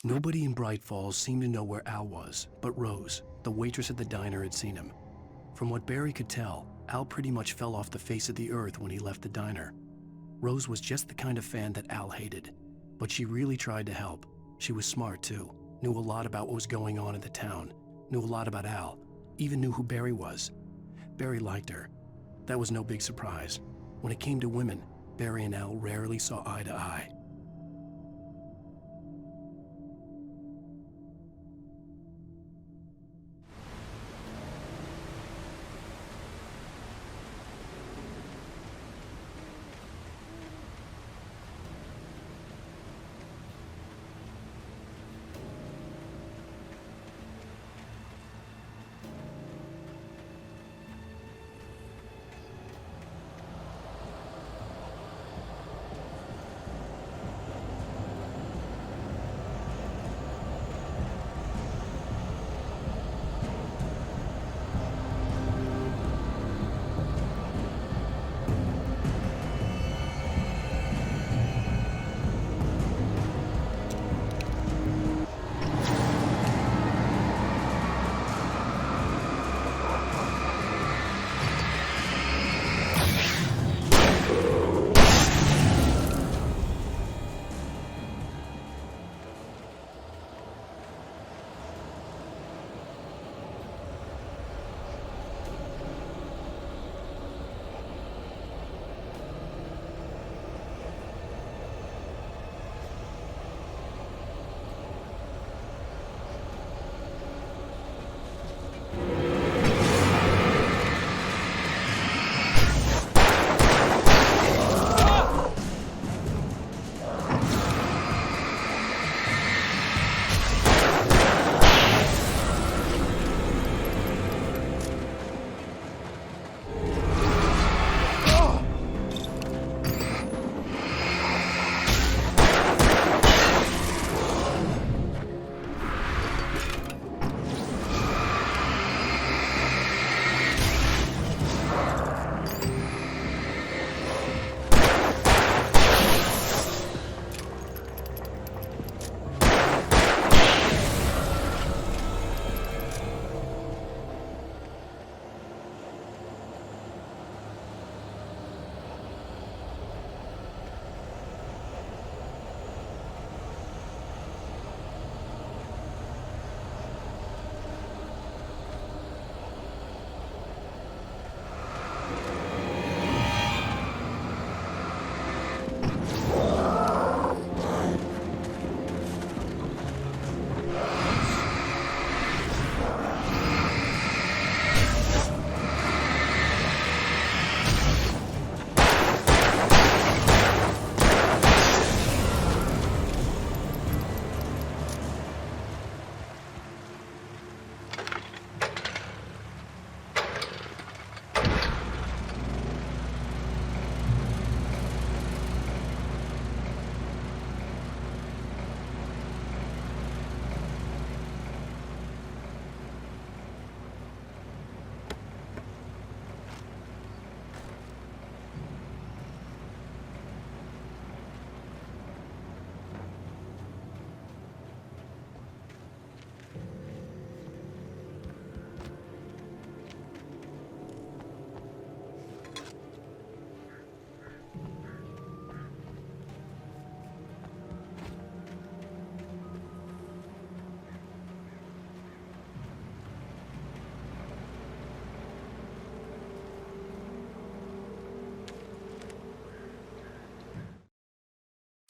Nobody in Bright Falls seemed to know where Al was, but Rose, the waitress at the diner, had seen him. From what Barry could tell, Al pretty much fell off the face of the earth when he left the diner. Rose was just the kind of fan that Al hated, but she really tried to help. She was smart too, knew a lot about what was going on in the town, knew a lot about Al, even knew who Barry was. Barry liked her. That was no big surprise. When it came to women, Barry and Al rarely saw eye to eye.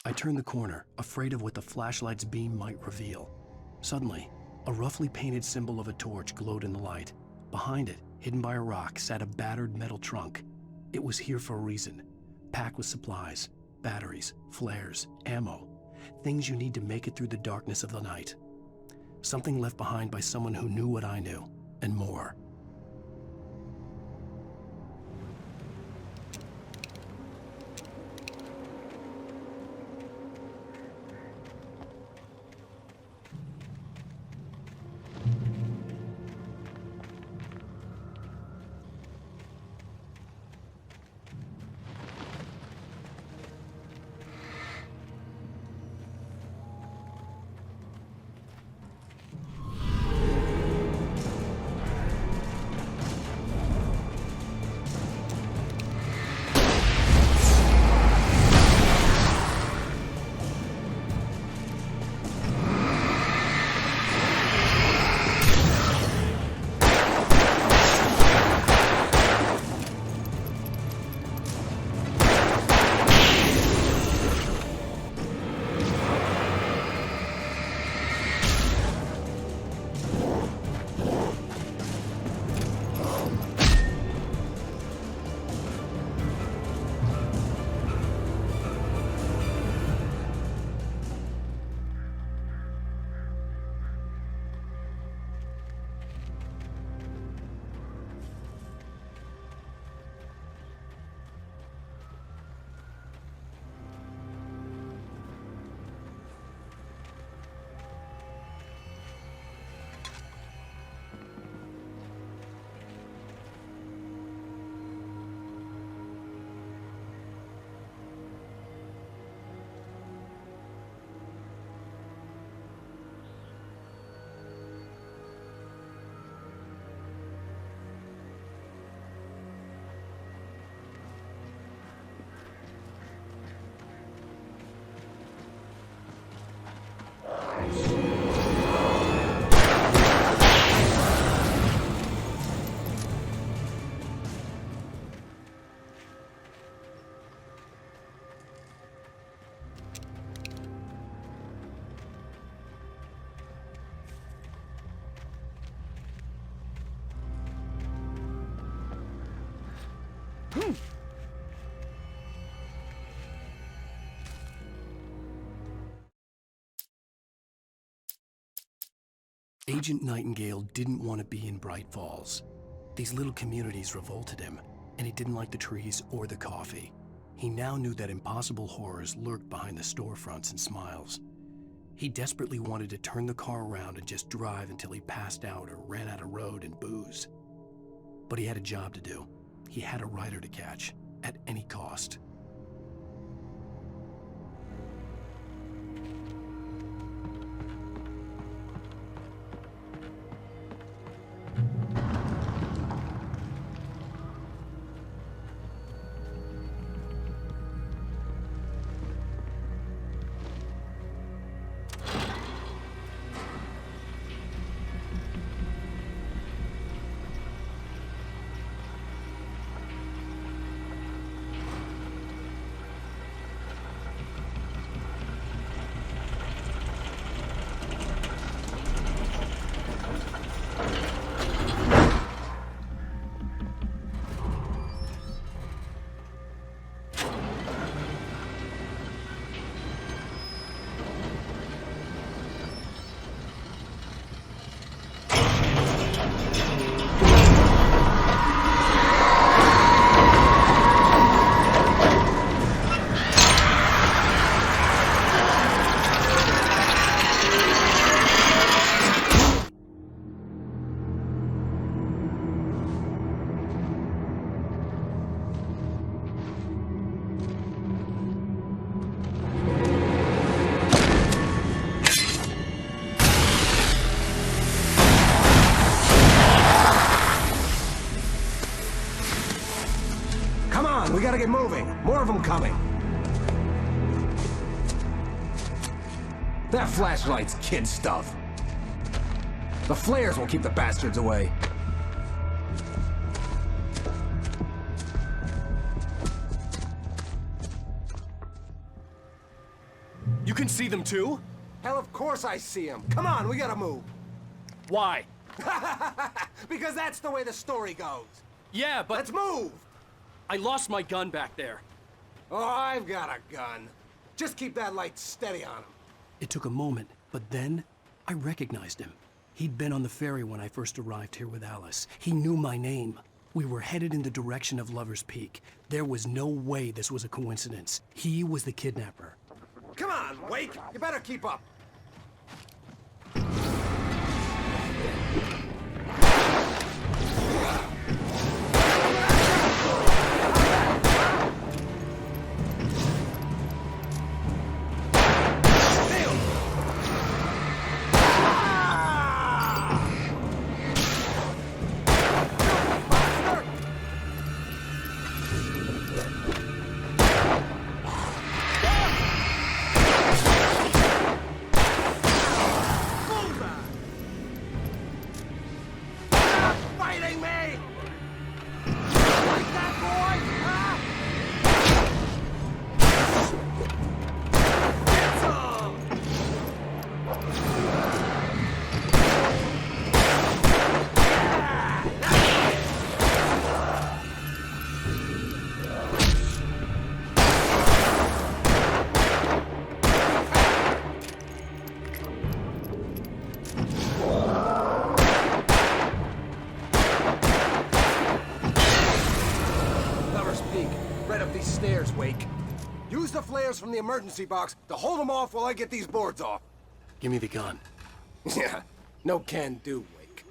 I turned the corner, afraid of what the flashlight's beam might reveal. Suddenly, a roughly painted symbol of a torch glowed in the light. Behind it, hidden by a rock, sat a battered metal trunk. It was here for a reason, packed with supplies, batteries, flares, ammo, things you need to make it through the darkness of the night. Something left behind by someone who knew what I knew, and more. Agent Nightingale didn't want to be in Bright Falls. These little communities revolted him, and he didn't like the trees or the coffee. He now knew that impossible horrors lurked behind the storefronts and smiles. He desperately wanted to turn the car around and just drive until he passed out or ran out of road and booze. But he had a job to do. He had a rider to catch, at any cost. We gotta get moving. More of them coming. That flashlight's kid stuff. The flares will keep the bastards away. You can see them too? Hell, of course I see them. Come on, we gotta move. Why? Because that's the way the story goes. Yeah, but... Let's move! I lost my gun back there. Oh, I've got a gun. Just keep that light steady on him. It took a moment, but then I recognized him. He'd been on the ferry when I first arrived here with Alice. He knew my name. We were headed in the direction of Lover's Peak. There was no way this was a coincidence. He was the kidnapper. Come on, Wake! You better keep up. Use the flares from the emergency box to hold them off while I get these boards off. Give me the gun. Yeah, no can do, Wake.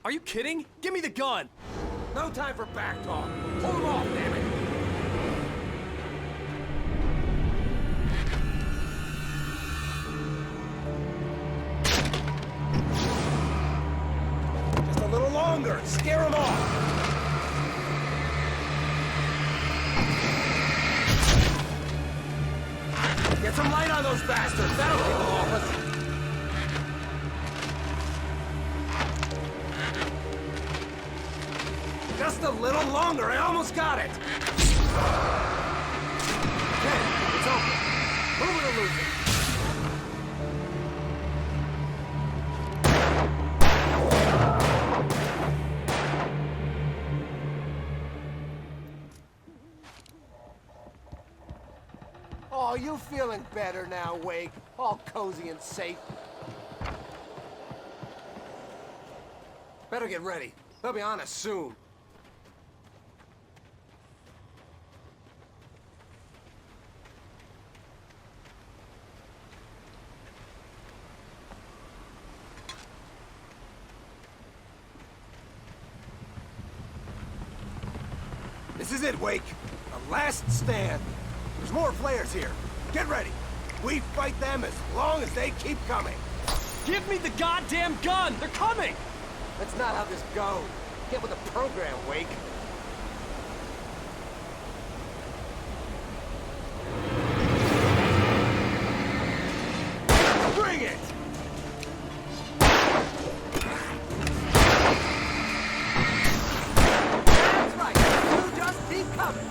Are you kidding? Give me the gun! No time for back talk. Hold them off, damn it! Just a little longer. Scare them off. Get some light on those bastards! That'll keep them off us! Just a little longer, I almost got it! Okay, it's open. Move it or lose it. Oh, you feeling better now, Wake? All cozy and safe. Better get ready. They'll be on us soon. This is it, Wake. The last stand. There's more flares here. Get ready. We fight them as long as they keep coming. Give me the goddamn gun! They're coming! That's not how this goes. Get with the program, Wake. Bring it! That's right. You just keep coming.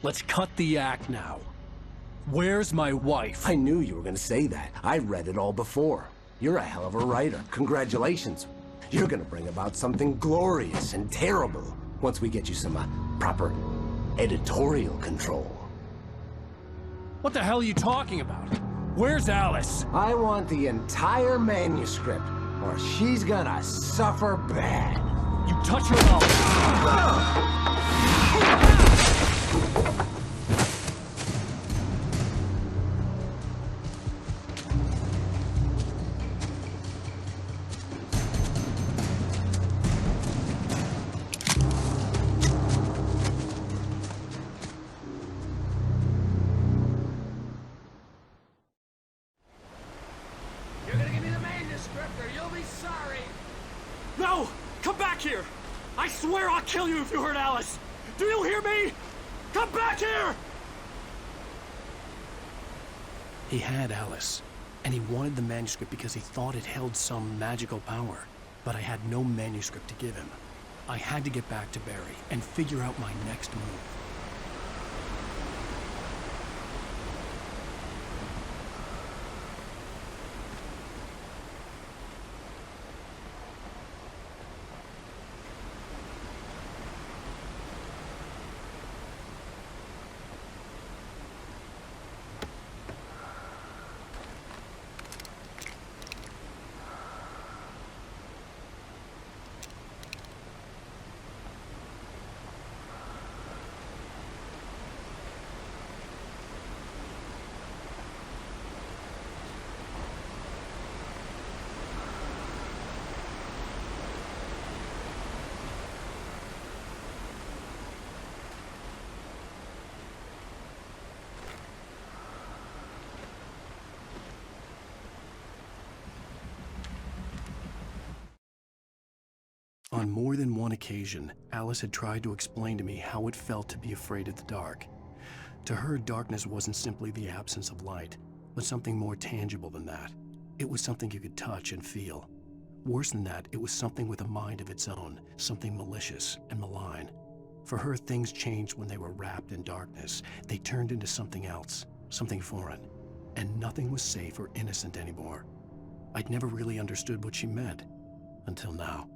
Let's cut the act now. Where's my wife? I knew you were gonna say that. I read it all before. You're a hell of a writer. Congratulations. You're gonna bring about something glorious and terrible once we get you some proper editorial control. What the hell are you talking about? Where's Alice? I want the entire manuscript, or she's gonna suffer bad. You touch her up. You're gonna give me the manuscript or you'll be sorry! No! Come back here! I swear I'll kill you if you hurt Alice! Do you hear me? Come back here! He had Alice, and he wanted the manuscript because he thought it held some magical power. But I had no manuscript to give him. I had to get back to Barry and figure out my next move. On more than one occasion, Alice had tried to explain to me how it felt to be afraid of the dark. To her, darkness wasn't simply the absence of light, but something more tangible than that. It was something you could touch and feel. Worse than that, it was something with a mind of its own, something malicious and malign. For her, things changed when they were wrapped in darkness. They turned into something else, something foreign, and nothing was safe or innocent anymore. I'd never really understood what she meant, until now.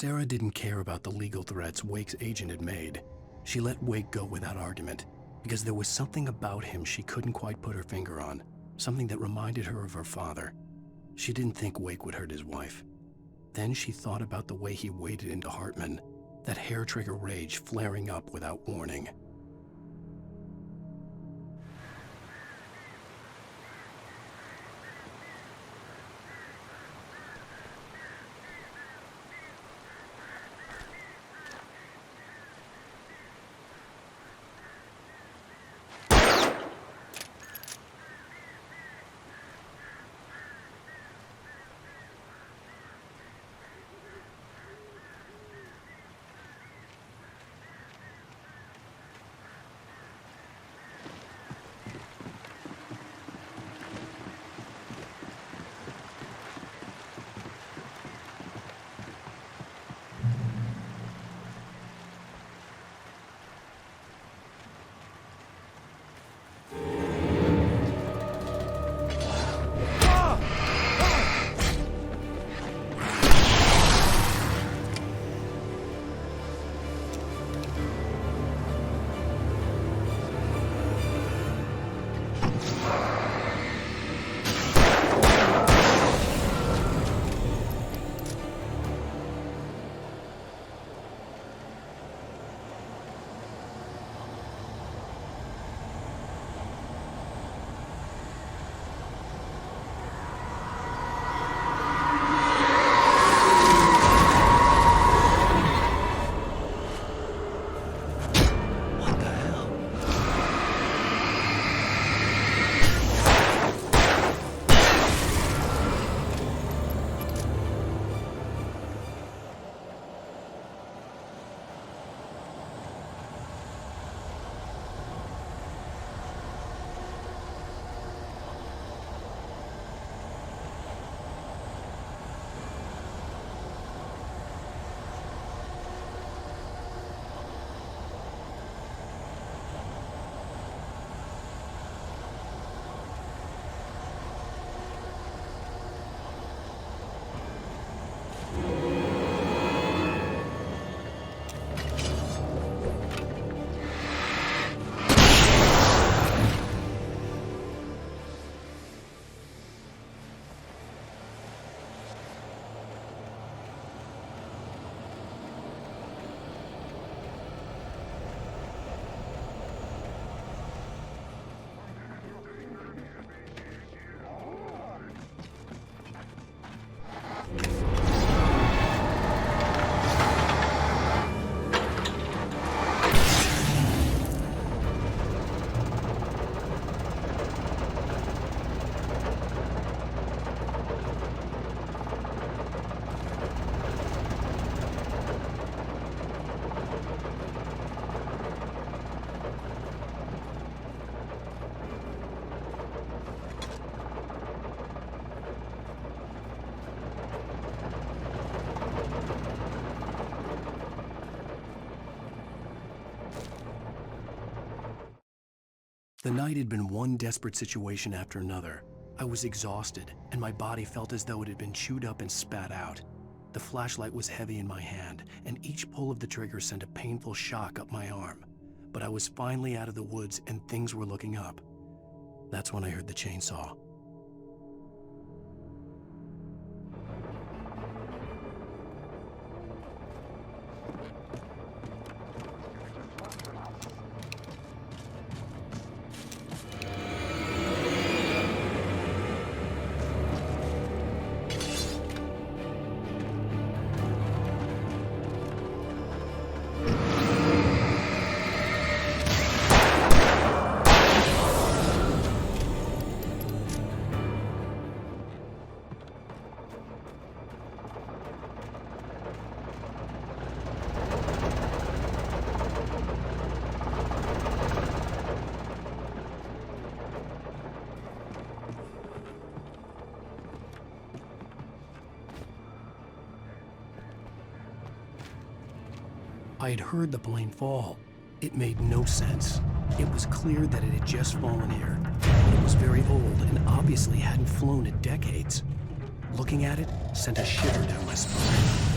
Sarah didn't care about the legal threats Wake's agent had made. She let Wake go without argument, because there was something about him she couldn't quite put her finger on, something that reminded her of her father. She didn't think Wake would hurt his wife. Then she thought about the way he waded into Hartman, that hair-trigger rage flaring up without warning. The night had been one desperate situation after another. I was exhausted, and my body felt as though it had been chewed up and spat out. The flashlight was heavy in my hand, and each pull of the trigger sent a painful shock up my arm. But I was finally out of the woods, and things were looking up. That's when I heard the chainsaw. I had heard the plane fall. It made no sense. It was clear that it had just fallen here. It was very old and obviously hadn't flown in decades. Looking at it sent a shiver down my spine.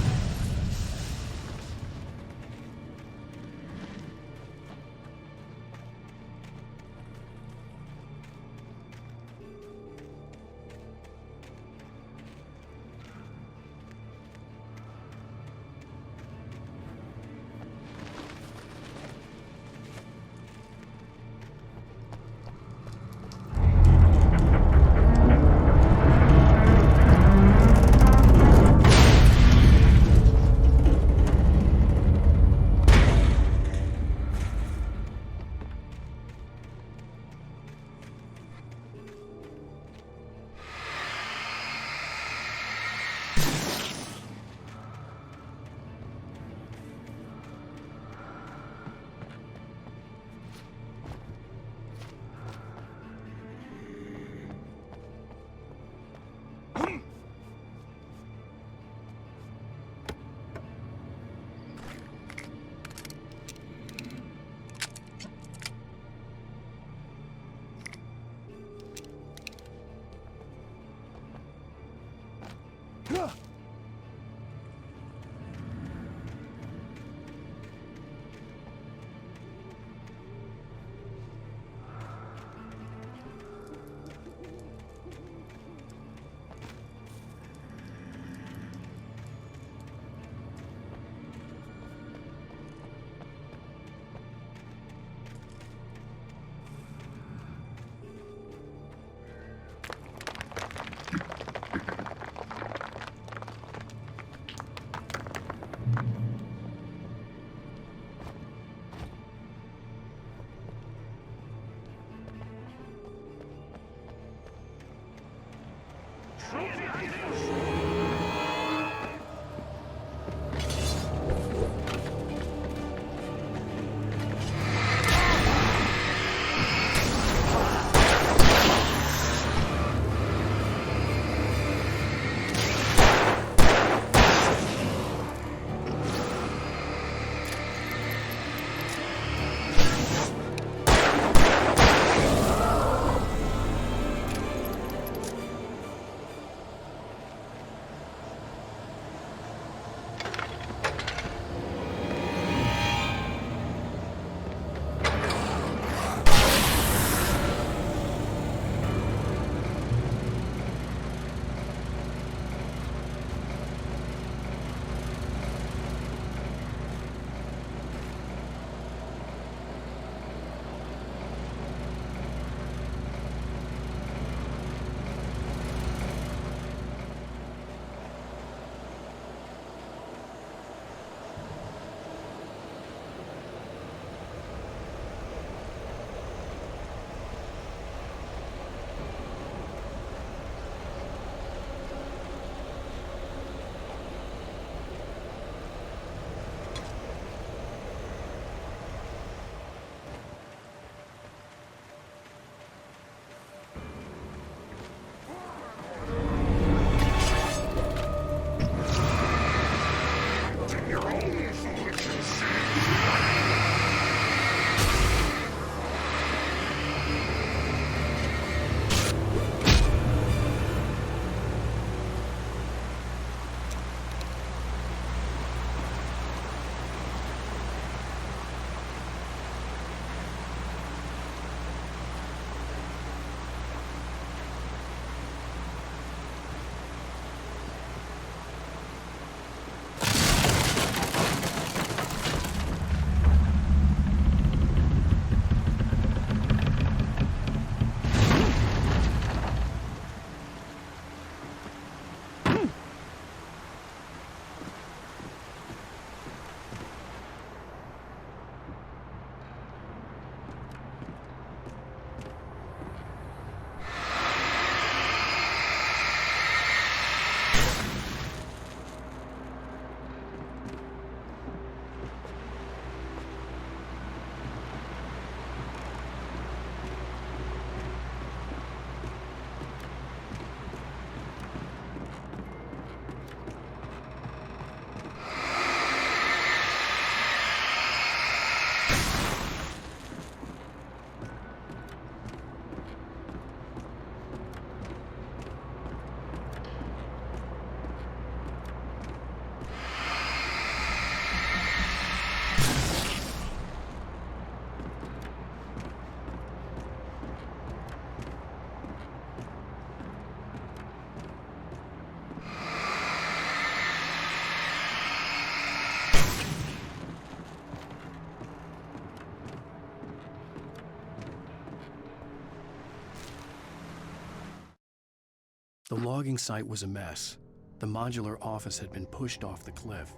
The logging site was a mess. The modular office had been pushed off the cliff.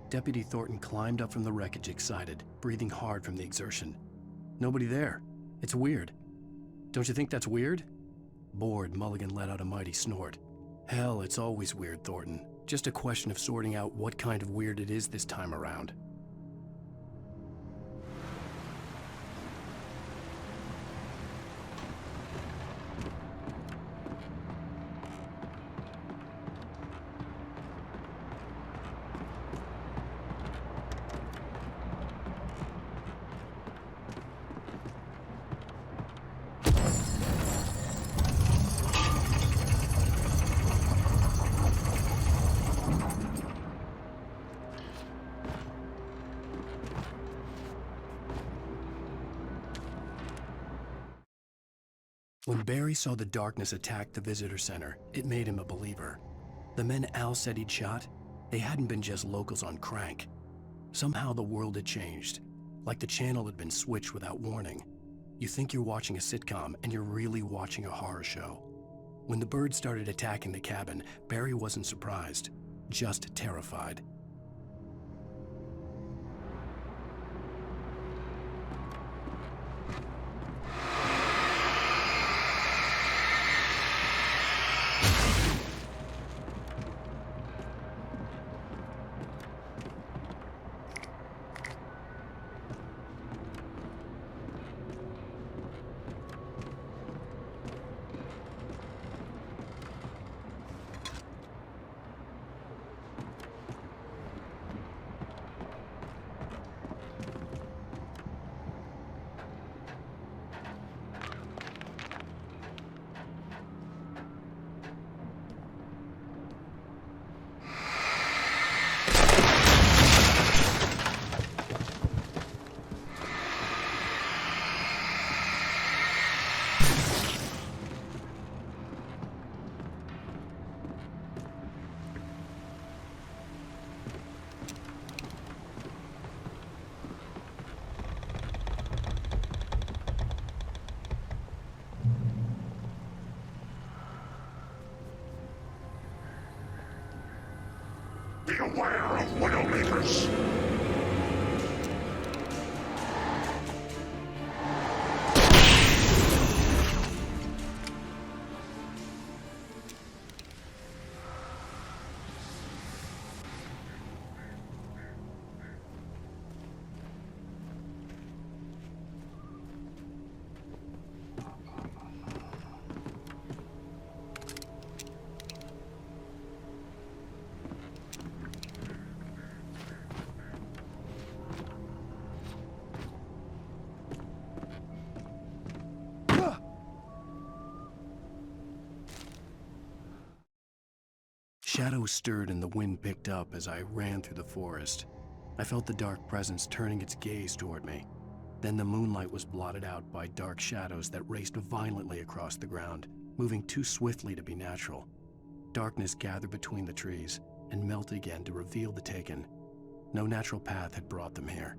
Deputy Thornton climbed up from the wreckage excited, breathing hard from the exertion. Nobody there. It's weird. Don't you think that's weird? Bored, Mulligan let out a mighty snort. Hell, it's always weird, Thornton. Just a question of sorting out what kind of weird it is this time around. When Barry saw the darkness attack the visitor center, it made him a believer. The men Al said he'd shot, they hadn't been just locals on crank. Somehow the world had changed, like the channel had been switched without warning. You think you're watching a sitcom, and you're really watching a horror show. When the birds started attacking the cabin, Barry wasn't surprised, just terrified. Beware of Widowmakers! Shadows stirred and the wind picked up as I ran through the forest. I felt the dark presence turning its gaze toward me. Then the moonlight was blotted out by dark shadows that raced violently across the ground, moving too swiftly to be natural. Darkness gathered between the trees and melted again to reveal the Taken. No natural path had brought them here.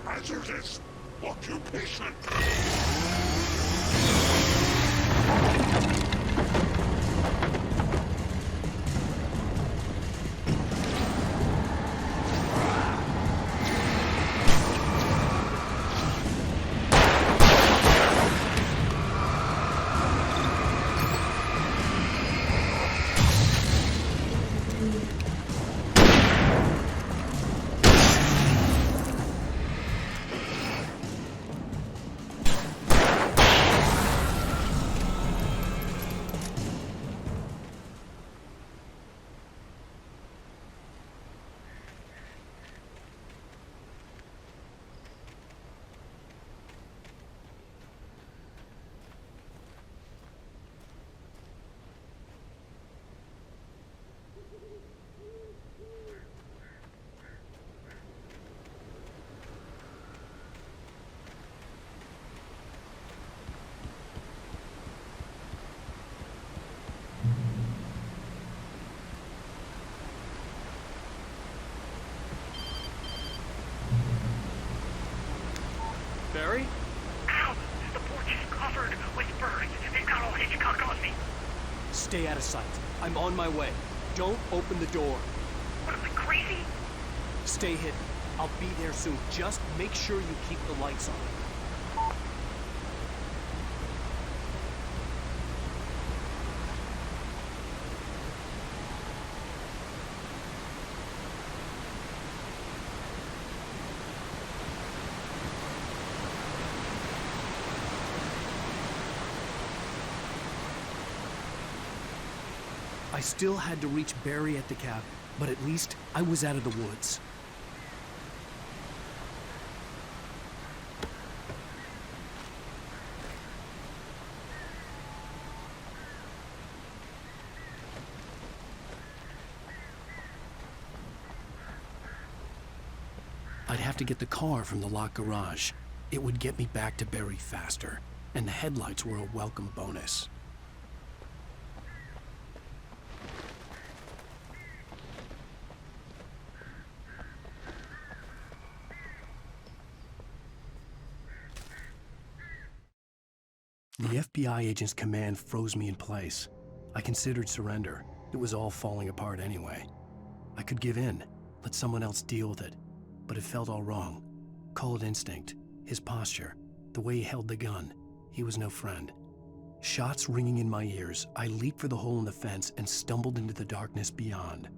Hazardous occupation. Barry? Ow! The porch is covered with birds. They've got all Hitchcock on me. Stay out of sight. I'm on my way. Don't open the door. What am I, crazy? Stay hidden. I'll be there soon. Just make sure you keep the lights on. I still had to reach Barry at the cabin, but at least I was out of the woods. I'd have to get the car from the locked garage. It would get me back to Barry faster, and the headlights were a welcome bonus. The FBI agent's command froze me in place. I considered surrender. It was all falling apart anyway. I could give in, let someone else deal with it, but it felt all wrong. Call it instinct, his posture, the way he held the gun. He was no friend. Shots ringing in my ears, I leaped for the hole in the fence and stumbled into the darkness beyond.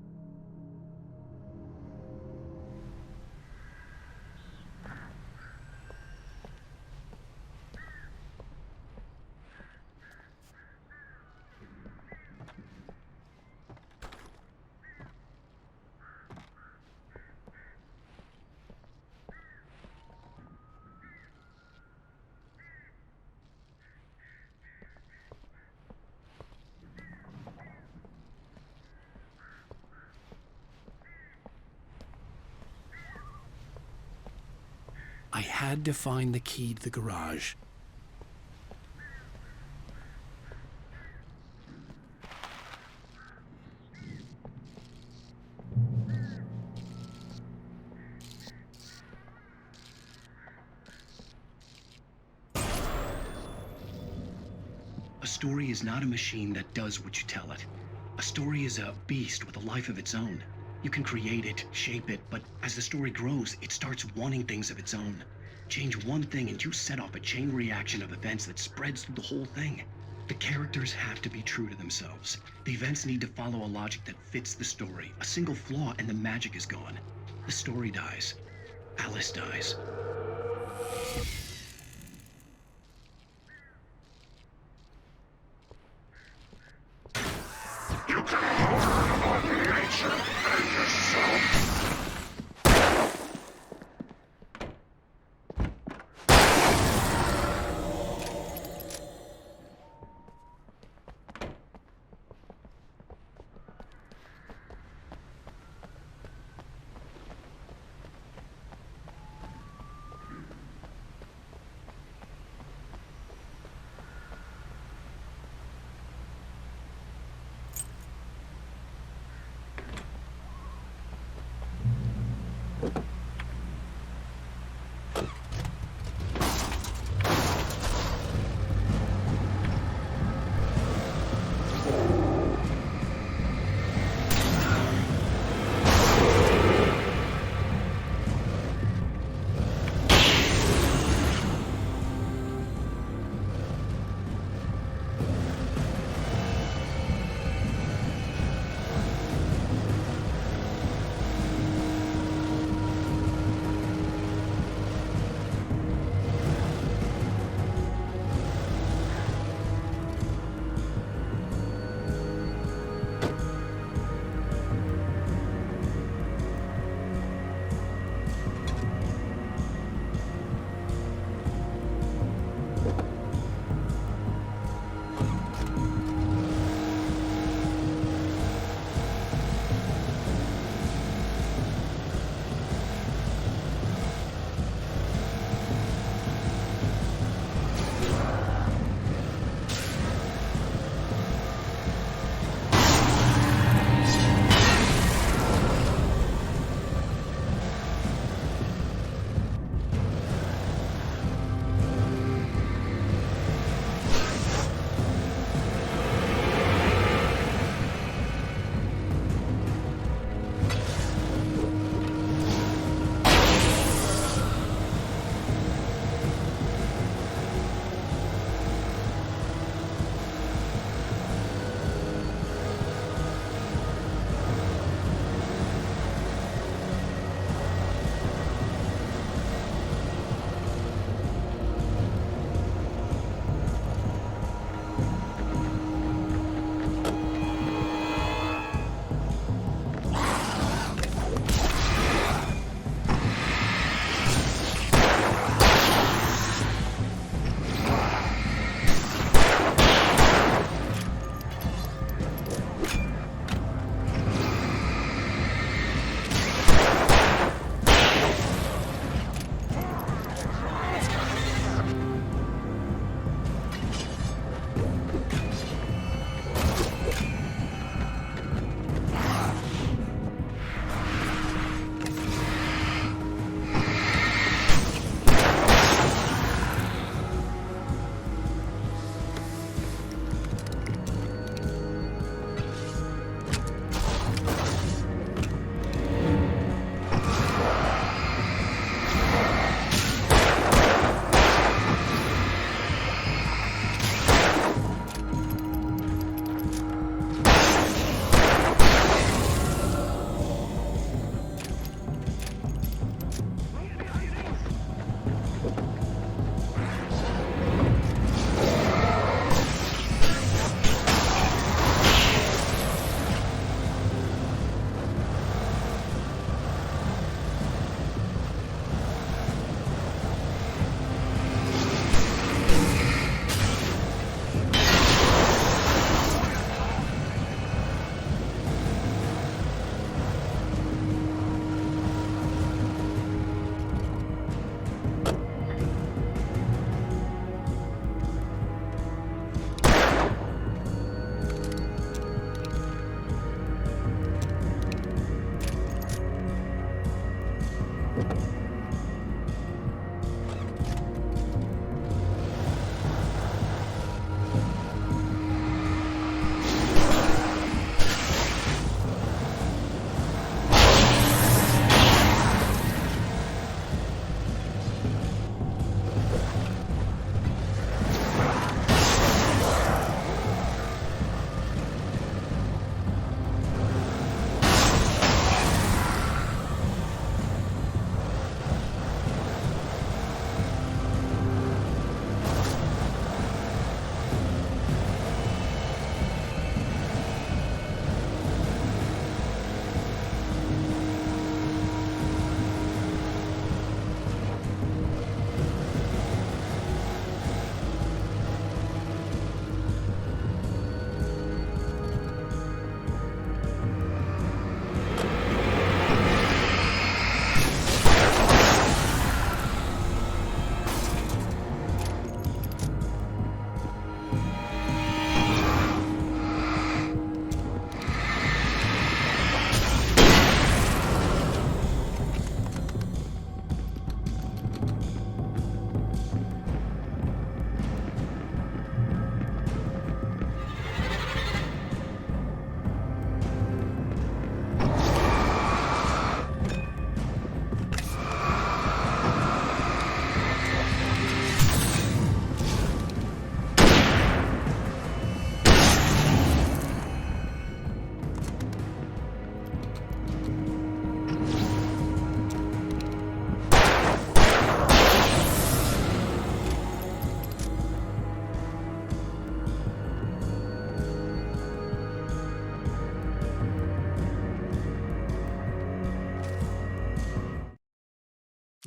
I had to find the key to the garage. A story is not a machine that does what you tell it. A story is a beast with a life of its own. You can create it, shape it, but as the story grows, it starts wanting things of its own. Change one thing and you set off a chain reaction of events that spreads through the whole thing. The characters have to be true to themselves. The events need to follow a logic that fits the story. A single flaw and the magic is gone. The story dies. Alice dies. You can overcome nature and yourself.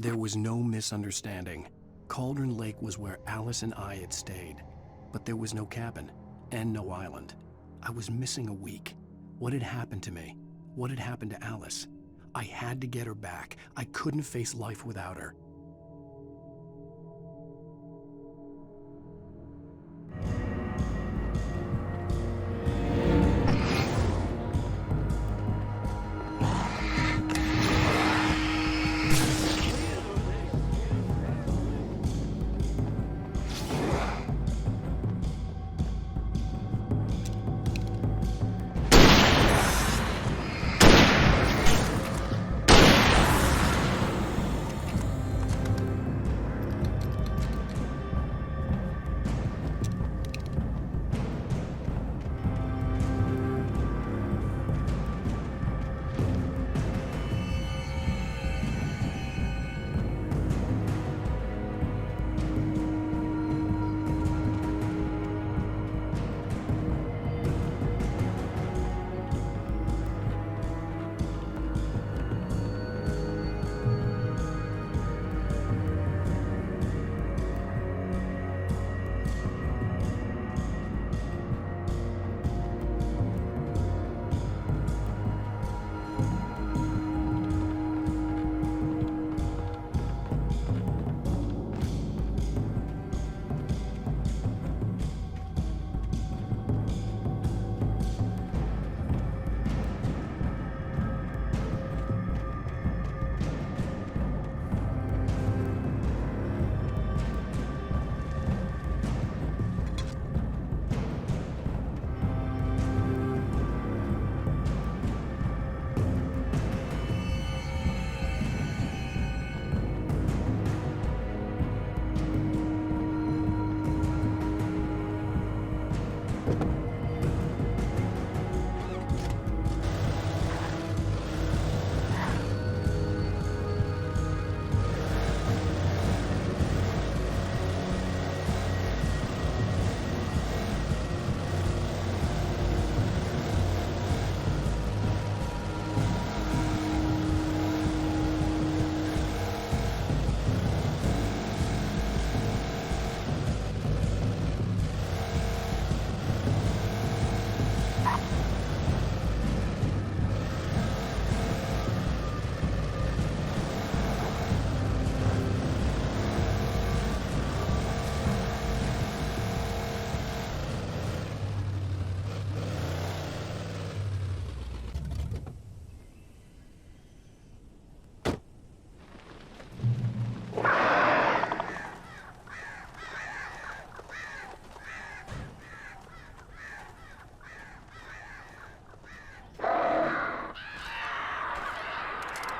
There was no misunderstanding. Cauldron Lake was where Alice and I had stayed, but there was no cabin and no island. I was missing a week. What had happened to me? What had happened to Alice? I had to get her back. I couldn't face life without her.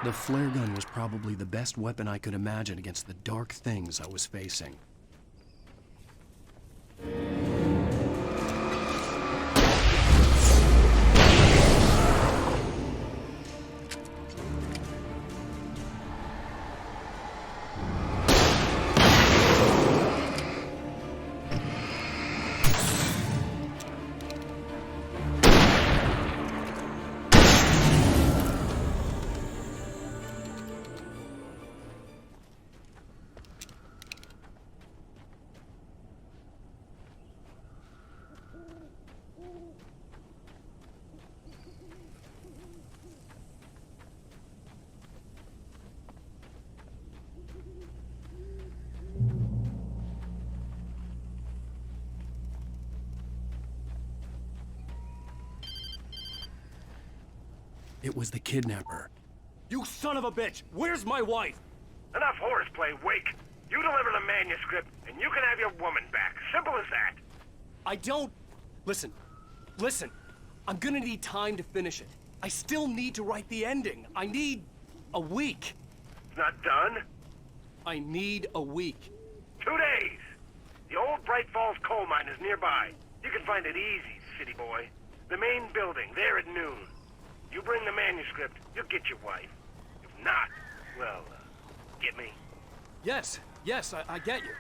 The flare gun was probably the best weapon I could imagine against the dark things I was facing. It was the Kidnapper. You son of a bitch! Where's my wife? Enough horseplay, Wake. You deliver the manuscript, and you can have your woman back. Simple as that. I don't... Listen. I'm gonna need time to finish it. I still need to write the ending. I need a week. It's not done? I need a week. 2 days. The old Bright Falls coal mine is nearby. You can find it easy, city boy. The main building, there at noon. You bring the manuscript, you'll get your wife. If not, well, get me? Yes, I get you.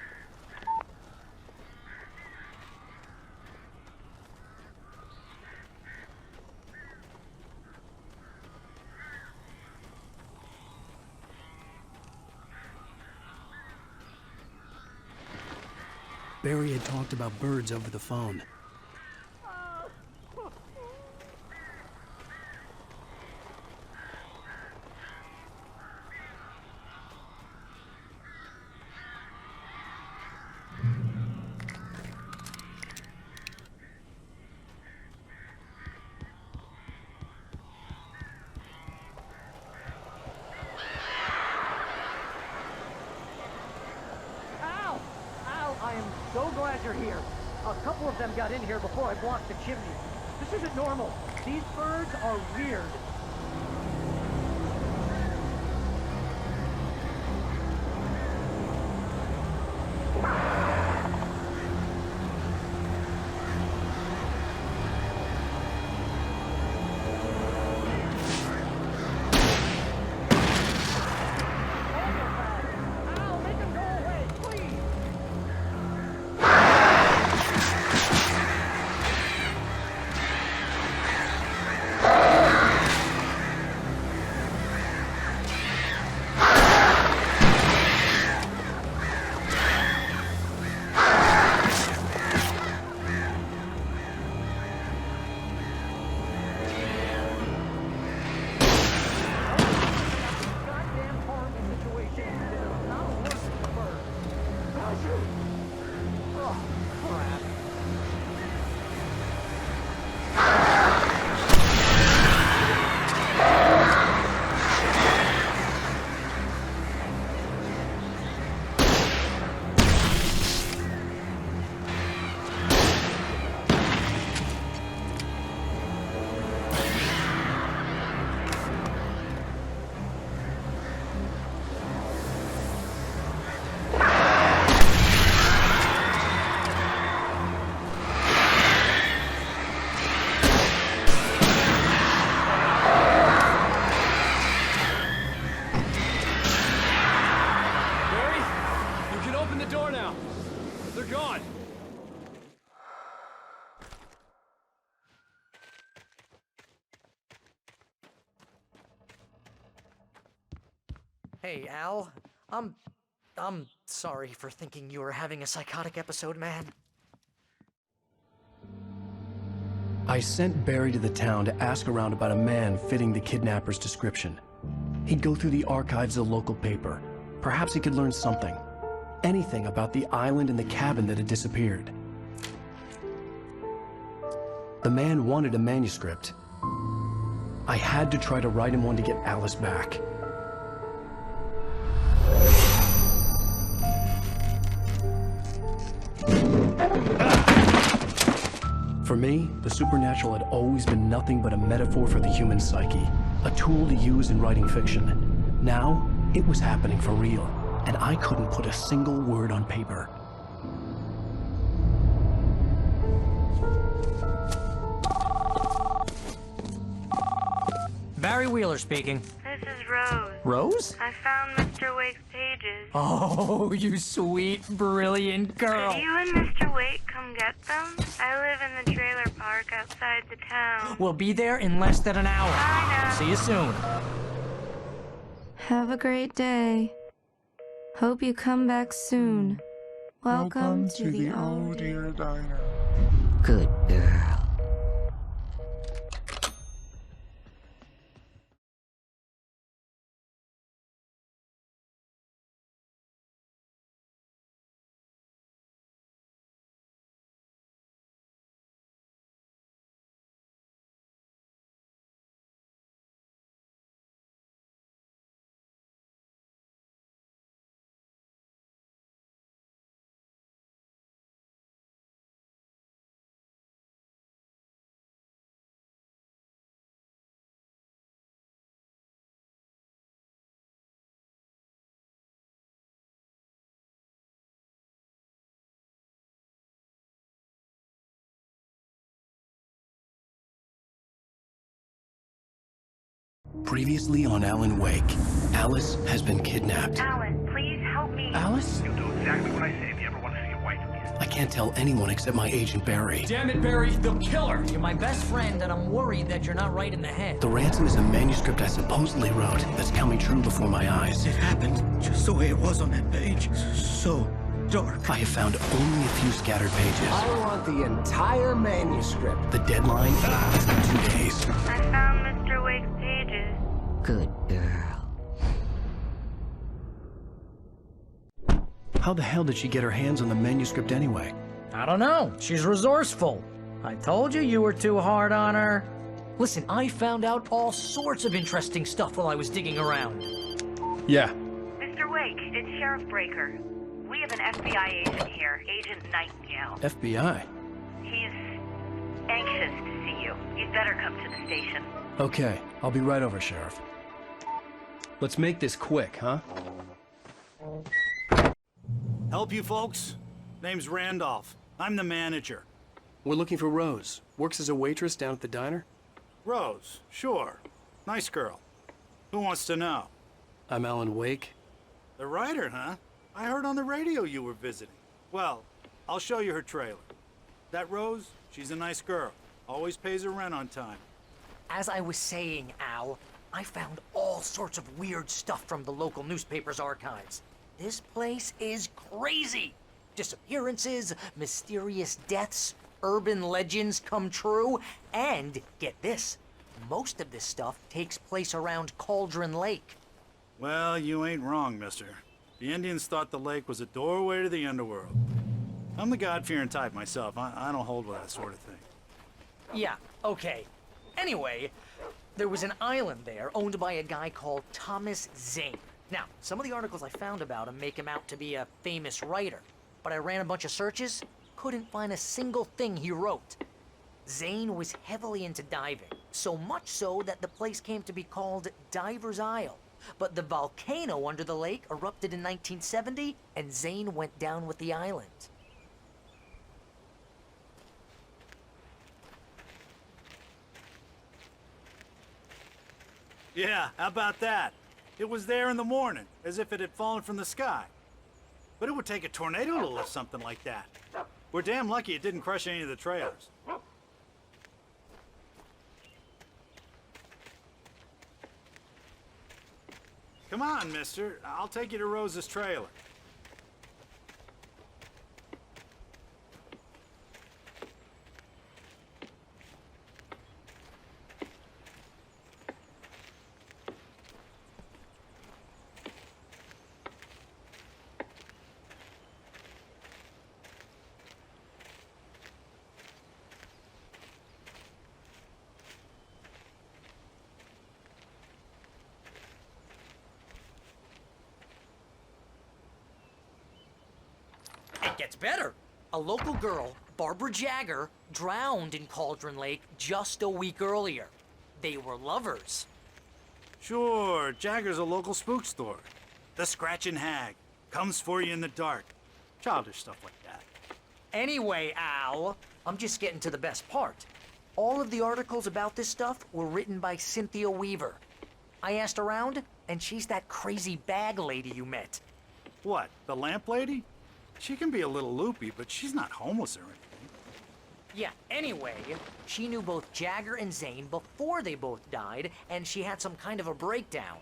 Barry had talked about birds over the phone. I am so glad you're here. A couple of them got in here before I blocked the chimney. This isn't normal. These birds are weird. Hey, Al. I'm sorry for thinking you were having a psychotic episode, man. I sent Barry to the town to ask around about a man fitting the kidnapper's description. He'd go through the archives of the local paper. Perhaps he could learn something. Anything about the island and the cabin that had disappeared. The man wanted a manuscript. I had to try to write him one to get Alice back. For me, the supernatural had always been nothing but a metaphor for the human psyche, a tool to use in writing fiction. Now, it was happening for real, and I couldn't put a single word on paper. Barry Wheeler speaking. This is Rose. Rose? I found Mr. Wake's pages. Oh, you sweet, brilliant girl. Could you and Mr. Wake come get them? I live in the trailer park outside the town. We'll be there in less than an hour. Bye now. See you soon. Have a great day. Hope you come back soon. Welcome to the Oh Dear Diner. Good girl. Previously on Alan Wake, Alice has been kidnapped. Alan, please help me. Alice? You'll do exactly what I say if you ever want to see your wife again. I can't tell anyone except my agent Barry. Damn it, Barry, they'll kill her! You're my best friend, and I'm worried that you're not right in the head. The ransom is a manuscript I supposedly wrote that's coming true before my eyes. It happened just the way it was on that page. So Dark. I have found only a few scattered pages. I want the entire manuscript. The deadline is in 2 days. I found Mr. Wake's pages. Good girl. How the hell did she get her hands on the manuscript anyway? I don't know. She's resourceful. I told you were too hard on her. Listen, I found out all sorts of interesting stuff while I was digging around. Yeah. Mr. Wake, it's Sheriff Breaker. We have an FBI agent here, Agent Nightingale. FBI? He's anxious to see you. You'd better come to the station. Okay, I'll be right over, Sheriff. Let's make this quick, huh? Help you folks? Name's Randolph. I'm the manager. We're looking for Rose. Works as a waitress down at the diner? Rose, sure. Nice girl. Who wants to know? I'm Alan Wake. The writer, huh? I heard on the radio you were visiting. Well, I'll show you her trailer. That Rose, she's a nice girl. Always pays her rent on time. As I was saying, Al, I found all sorts of weird stuff from the local newspaper's archives. This place is crazy. Disappearances, mysterious deaths, urban legends come true, and get this, most of this stuff takes place around Cauldron Lake. Well, you ain't wrong, mister. The Indians thought the lake was a doorway to the underworld. I'm the God-fearing type myself. I don't hold with that sort of thing. Yeah, okay. Anyway, there was an island there owned by a guy called Thomas Zane. Now, some of the articles I found about him make him out to be a famous writer, but I ran a bunch of searches, couldn't find a single thing he wrote. Zane was heavily into diving, so much so that the place came to be called Diver's Isle. But the volcano under the lake erupted in 1970, and Zane went down with the island. Yeah, how about that? It was there in the morning, as if it had fallen from the sky. But it would take a tornado to lift something like that. We're damn lucky it didn't crush any of the trailers. Come on, mister. I'll take you to Rose's trailer. Gets better. A local girl, Barbara Jagger, drowned in Cauldron Lake just a week earlier. They were lovers. Sure, Jagger's a local spook store. The Scratchin' Hag. Comes for you in the dark. Childish stuff like that. Anyway, Al, I'm just getting to the best part. All of the articles about this stuff were written by Cynthia Weaver. I asked around, and she's that crazy bag lady you met. What, the lamp lady? She can be a little loopy, but she's not homeless or anything. Yeah, anyway, she knew both Jagger and Zane before they both died, and she had some kind of a breakdown.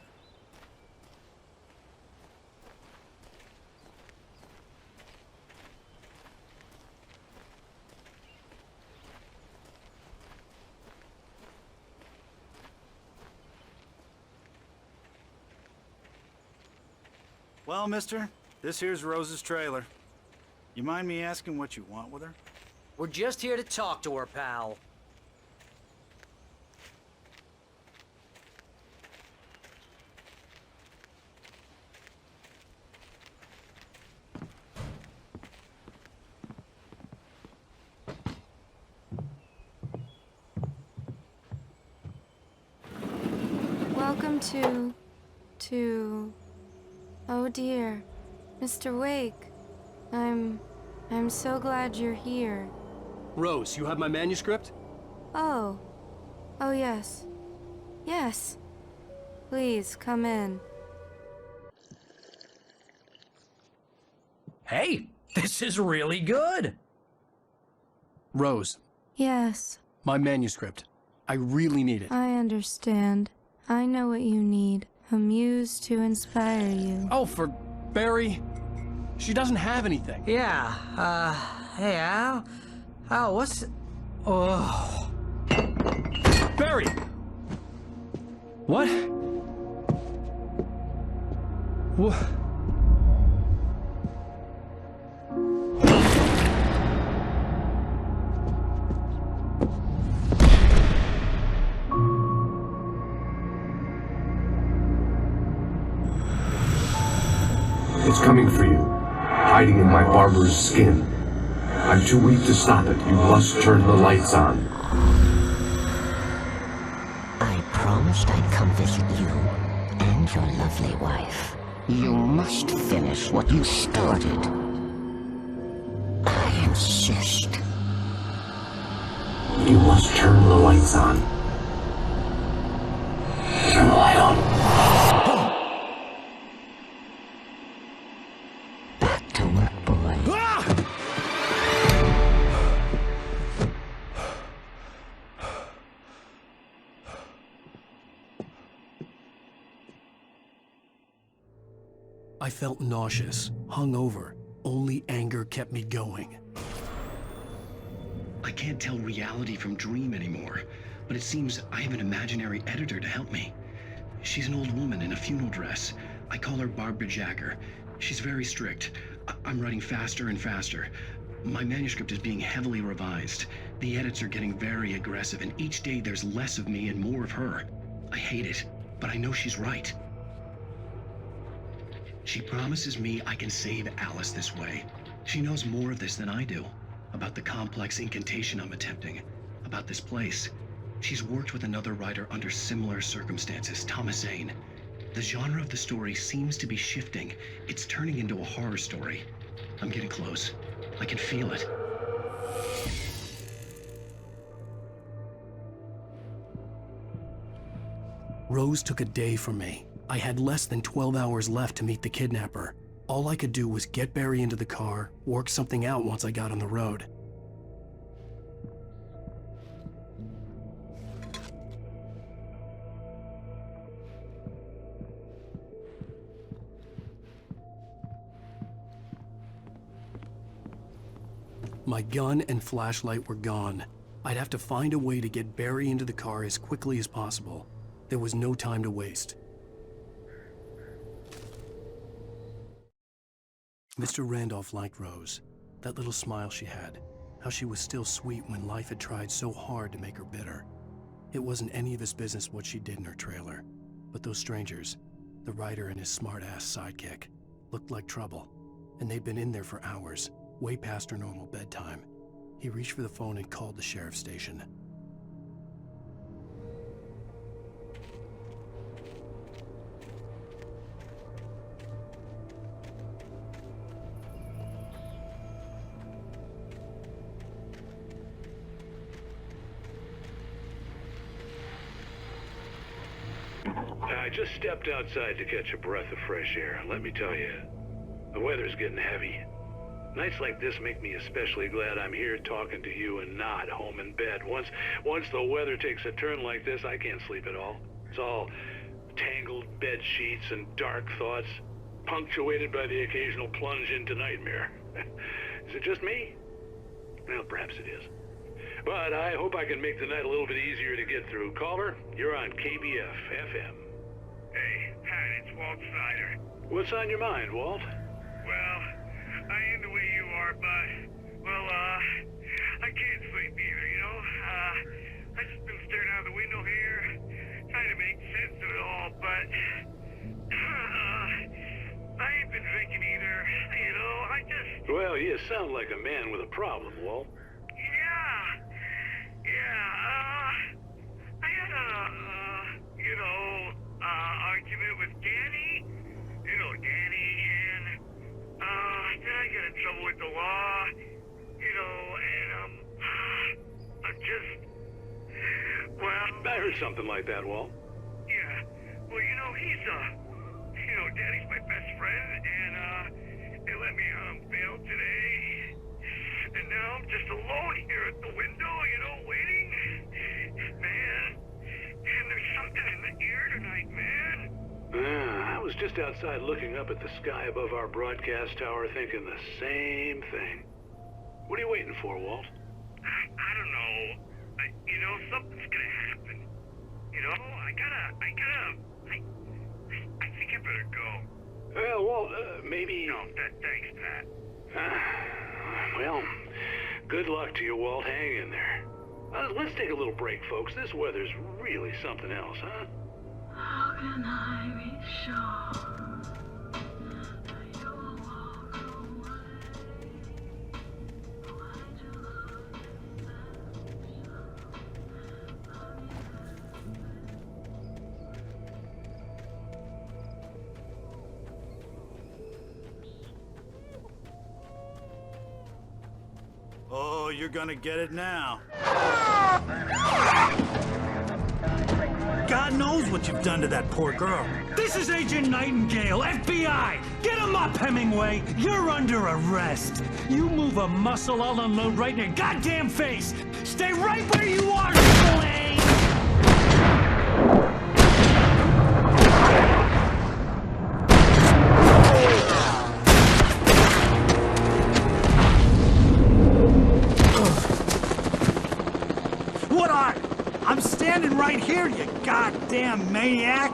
Well, mister, this here's Rose's trailer. You mind me asking what you want with her? We're just here to talk to her, pal. Welcome to... Oh dear, Mr. Wake. I'm so glad you're here. Rose, you have my manuscript? Oh. Oh, yes. Yes. Please, come in. Hey, this is really good. Rose. Yes. My manuscript. I really need it. I understand. I know what you need. A muse to inspire you. Oh, for Barry. She doesn't have anything. Yeah, hey, Al? Al, what's... Oh... Barry! What? What? It's coming for you, hiding in my barber's skin. I'm too weak to stop it. You must turn the lights on. I promised I'd come visit you and your lovely wife. You must finish what you started. I insist. You must turn the lights on. Turn the light on. Back to work, boy. I felt nauseous, hungover. Only anger kept me going. I can't tell reality from dream anymore, but it seems I have an imaginary editor to help me. She's an old woman in a funeral dress. I call her Barbara Jacker. She's very strict. I'm writing faster and faster. My manuscript is being heavily revised. The edits are getting very aggressive, and each day there's less of me and more of her. I hate it, but I know she's right. She promises me I can save Alice this way. She knows more of this than I do. About the complex incantation I'm attempting. About this place. She's worked with another writer under similar circumstances, Thomas Zane. The genre of the story seems to be shifting. It's turning into a horror story. I'm getting close. I can feel it. Rose took a day from me. I had less than 12 hours left to meet the kidnapper. All I could do was get Barry into the car, work something out once I got on the road. My gun and flashlight were gone. I'd have to find a way to get Barry into the car as quickly as possible. There was no time to waste. Mr. Randolph liked Rose. That little smile she had. How she was still sweet when life had tried so hard to make her bitter. It wasn't any of his business what she did in her trailer. But those strangers, the writer and his smart-ass sidekick, looked like trouble. And they'd been in there for hours, way past her normal bedtime. He reached for the phone and called the sheriff's station. I just stepped outside to catch a breath of fresh air. Let me tell you, the weather's getting heavy. Nights like this make me especially glad I'm here talking to you and not home in bed. Once the weather takes a turn like this, I can't sleep at all. It's all tangled bed sheets and dark thoughts, punctuated by the occasional plunge into nightmare. Is it just me? Well, perhaps it is. But I hope I can make the night a little bit easier to get through. Caller, you're on KBF FM. Hey, Pat, it's Walt Snyder. What's on your mind, Walt? Well, I am the way you are, but, well, I can't sleep either, you know? I just been staring out the window here, trying to make sense of it all, but, I ain't been drinking either, you know? I just... Well, you sound like a man with a problem, Walt. I had argument with Danny, Danny, and, then I got in trouble with the law, and, I'm just, well... I heard something like that, Walt. Yeah, well, he's, Danny's my best friend, and, they let me on bail today, and now I'm just alone here at the window, waiting. Man, and there's something in the air tonight, man. I was just outside looking up at the sky above our broadcast tower thinking the same thing. What are you waiting for, Walt? I don't know. You know, something's gonna happen. You know, I think I better go. Well, Walt, maybe... No, thanks, Pat. Well, good luck to you, Walt. Hang in there. Let's take a little break, folks. This weather's really something else, huh? How can I be sure that you will walk away? Why do love Oh, you're gonna get it now. God knows what you've done to that poor girl. This is Agent Nightingale, FBI! Get him up, Hemingway! You're under arrest! You move a muscle, I'll unload right in your goddamn face! Stay right where you are, Slade! What are? I'm standing right here, you goddamn maniac!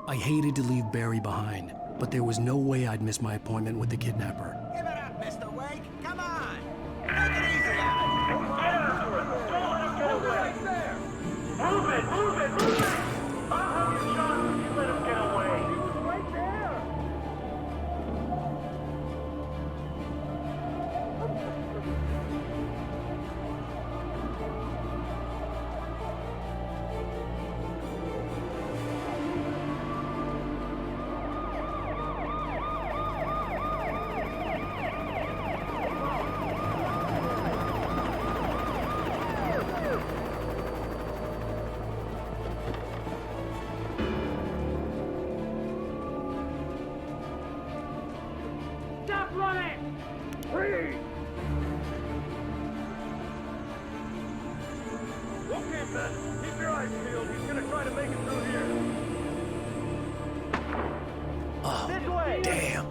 I hated to leave Barry behind, but there was no way I'd miss my appointment with the kidnapper. Give it up, Mr. Wake. Come on. Take it easy on it. Get after it. Don't get away. Right there. Move it. Move it. Move it. I'll have your shot if you let him get away. He was right there. Stop running! Freeze! Okay, Ben. Keep your eyes peeled. He's gonna try to make it through here. Oh, this way! damn.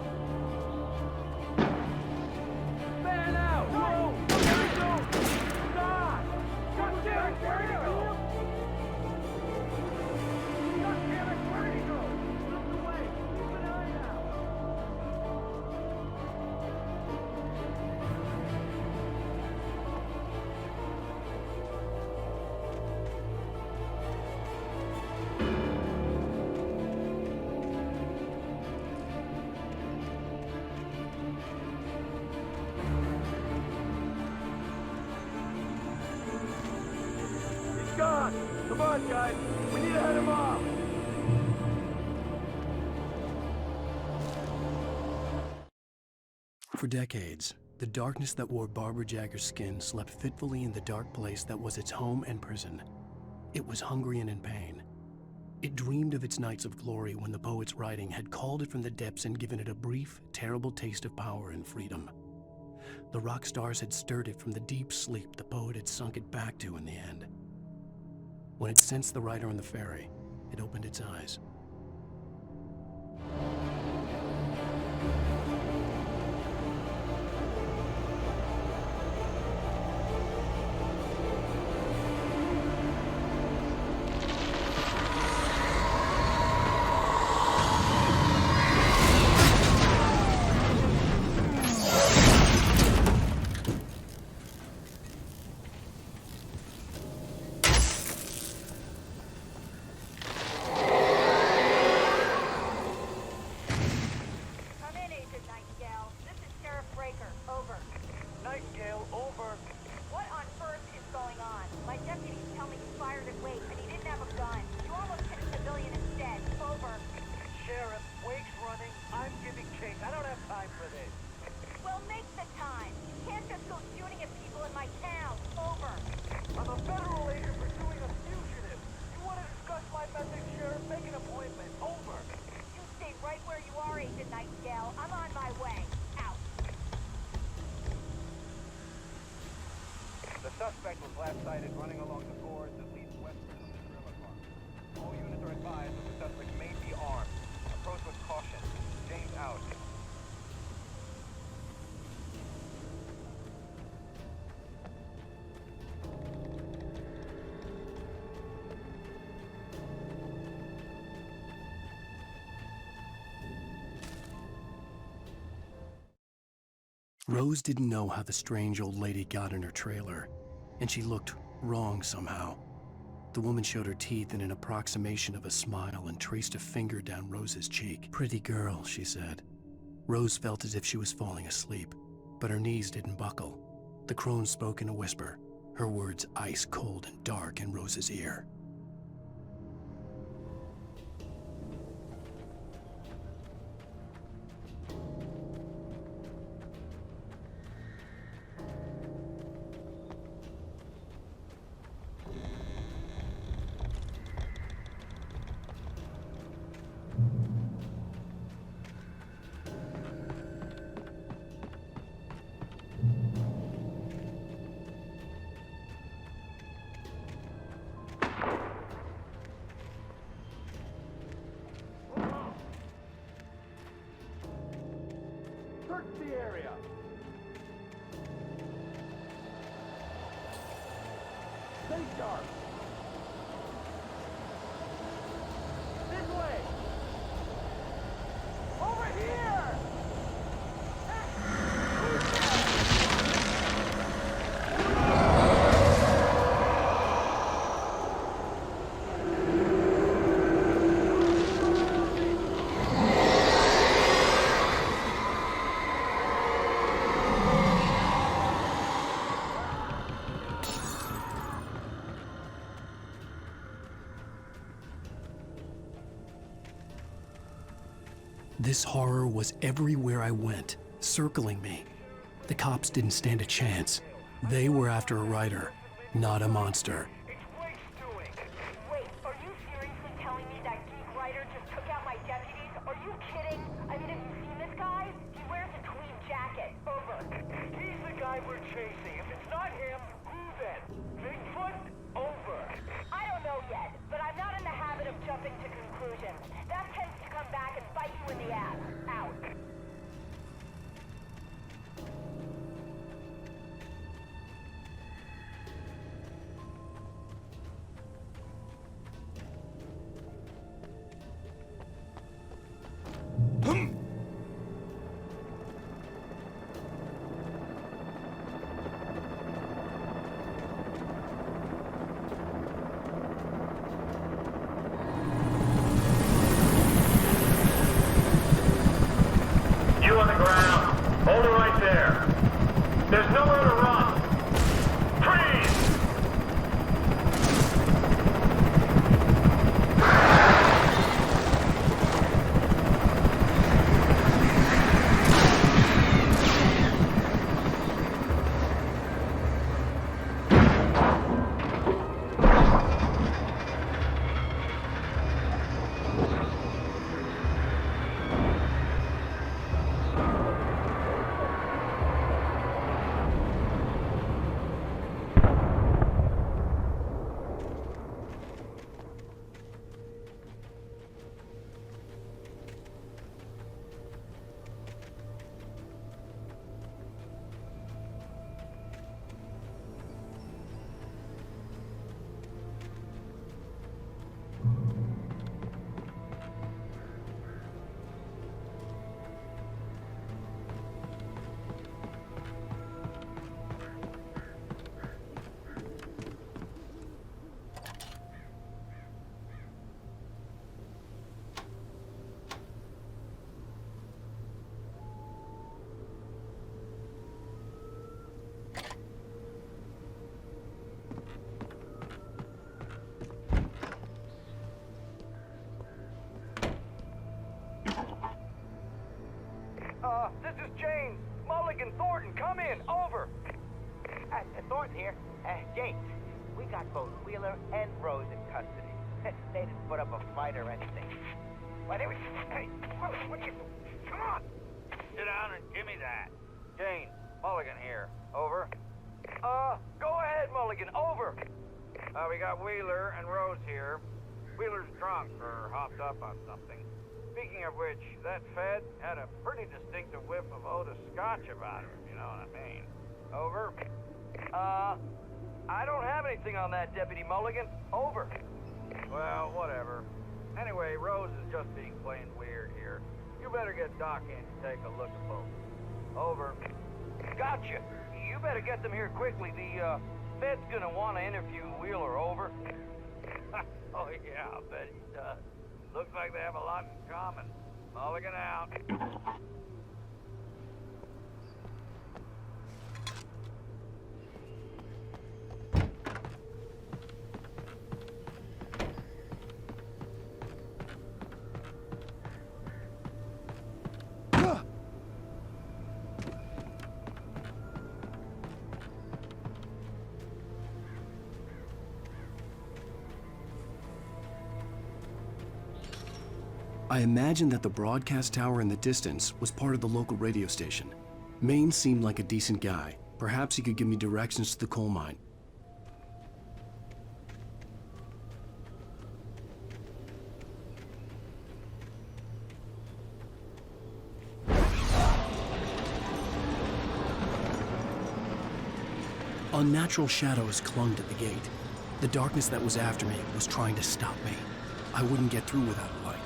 Fan out! Whoa! There we go! Stop! God damn it! Where'd he go? God damn it! Where'd he go? Look away! Keep an eye out! He's gone! Come on, guys! We need to head him off! For decades, the darkness that wore Barbara Jagger's skin slept fitfully in the dark place that was its home and prison. It was hungry and in pain. It dreamed of its nights of glory when the poet's writing had called it from the depths and given it a brief, terrible taste of power and freedom. The rock stars had stirred it from the deep sleep the poet had sunk it back to in the end. When it sensed the writer on the ferry, it opened its eyes. Nightingale. I'm on my way. Out. The suspect was last sighted running along the gorge that leads westward. advised that the suspect may be armed. Approach with caution. James out. Rose didn't know how the strange old lady got in her trailer, and she looked wrong somehow. The woman showed her teeth in an approximation of a smile and traced a finger down Rose's cheek. "Pretty girl," she said. Rose felt as if she was falling asleep, but her knees didn't buckle. The crone spoke in a whisper, her words ice cold and dark in Rose's ear. Search the area. Stay sharp. This way. Over here. This horror was everywhere I went, circling me. The cops didn't stand a chance. They were after a writer, not a monster. Wait, are you seriously telling me that geek writer just took out my deputies? Are you kidding? I mean, have you seen this guy? He wears a tweed jacket. Over. He's the guy we're chasing. If it's not him, who then? Bigfoot? Over. I don't know yet, but I'm not in the habit of jumping to conclusions. That tends to come back and bite you in the ass. Out. You on the ground. Hold it right there. There's nowhere to run. Freeze! This is James. Mulligan, Thornton, come in. Over. Thornton here. James, we got both Wheeler and Rose in custody. They didn't put up a fight or anything. Why, they were... Hey, what you... Come on! Sit down and give me that. James, Mulligan here. Over. Go ahead, Mulligan. Over. We got Wheeler and Rose here. Wheeler's drunk or hopped up on something. Speaking of which, that Fed had a pretty distinctive whiff of Otis Scotch about him, if you know what I mean. Over. I don't have anything on that, Deputy Mulligan. Over. Well, whatever. Anyway, Rose is just being plain weird here. You better get Doc in to take a look at both. Over. Gotcha. You better get them here quickly. The Fed's gonna want to interview Wheeler. Over. Oh, yeah, I'll bet he does. Looks like they have a lot in common. Mulligan out. I imagined that the broadcast tower in the distance was part of the local radio station. Maine seemed like a decent guy. Perhaps he could give me directions to the coal mine. Unnatural shadows clung to the gate. The darkness that was after me was trying to stop me. I wouldn't get through without a light.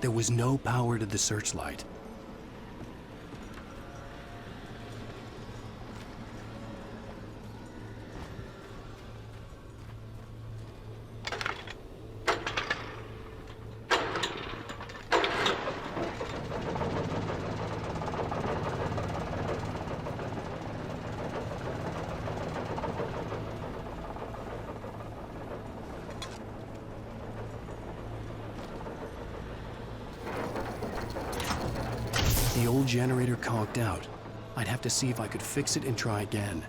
There was no power to the searchlight. The old generator conked out. I'd have to see if I could fix it and try again.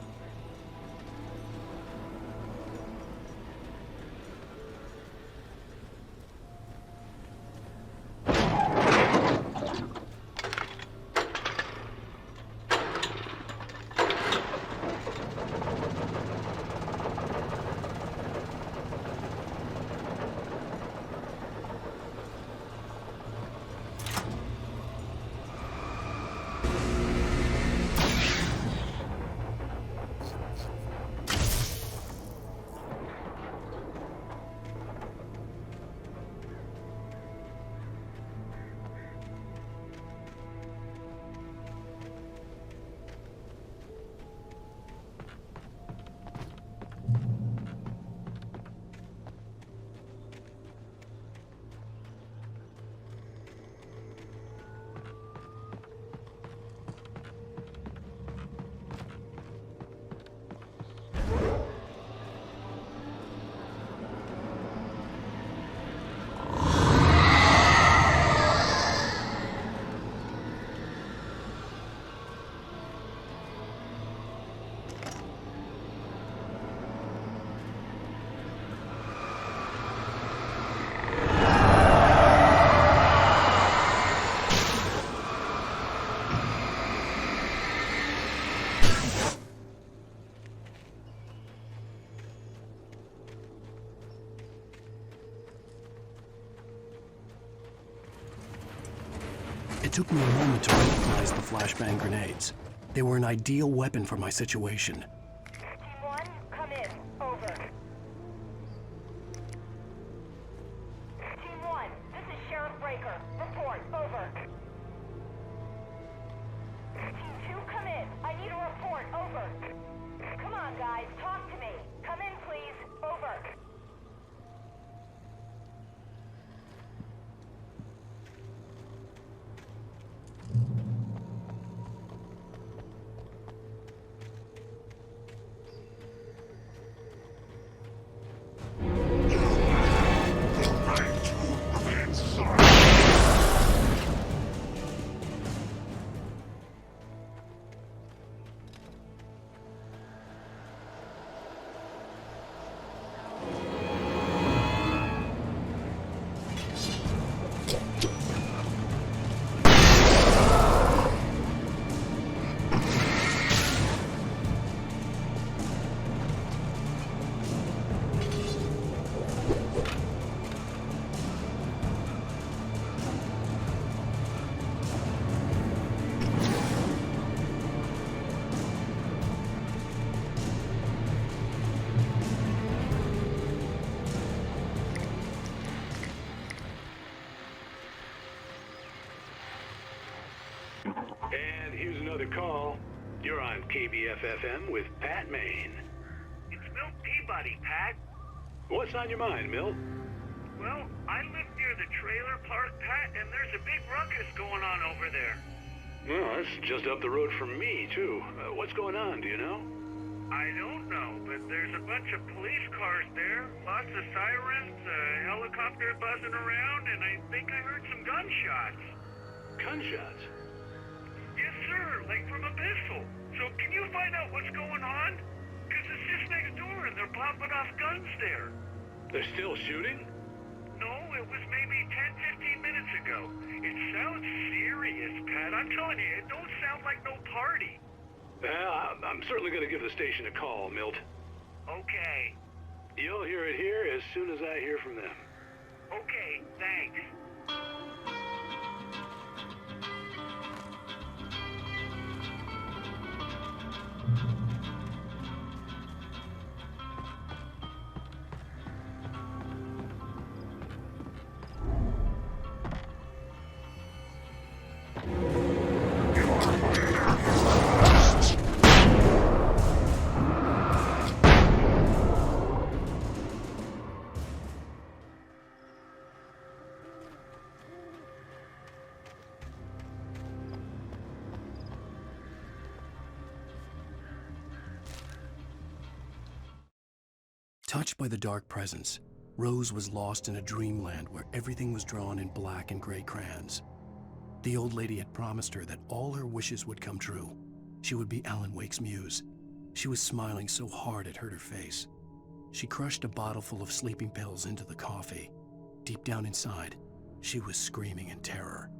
It took me a moment to recognize the flashbang grenades. They were an ideal weapon for my situation. Team 1, come in. Over. Team 1, this is Sheriff Breaker. Report. Over. Team 2, come in. I need a report. Over. Come on, guys. Talk to me. Come in, please. Over. another call. You're on KBF-FM with Pat Maine. It's Milt Peabody, Pat. What's on your mind, Milt? Well, I live near the trailer park, Pat, and there's a big ruckus going on over there. Well, that's just up the road from me, too. What's going on, do you know? I don't know, but there's a bunch of police cars there, lots of sirens, a helicopter buzzing around, and I think I heard some gunshots. Gunshots? Yes, sir, like from a pistol. So can you find out what's going on? Because it's just next door and they're popping off guns there. They're still shooting? No, it was maybe 10, 15 minutes ago. It sounds serious, Pat. I'm telling you, it don't sound like no party. I'm certainly going to give the station a call, Milt. Okay. You'll hear it here as soon as I hear from them. Okay, thanks. Touched by the dark presence, Rose was lost in a dreamland where everything was drawn in black and gray crayons. The old lady had promised her that all her wishes would come true. She would be Alan Wake's muse. She was smiling so hard it hurt her face. She crushed a bottle full of sleeping pills into the coffee. Deep down inside, she was screaming in terror.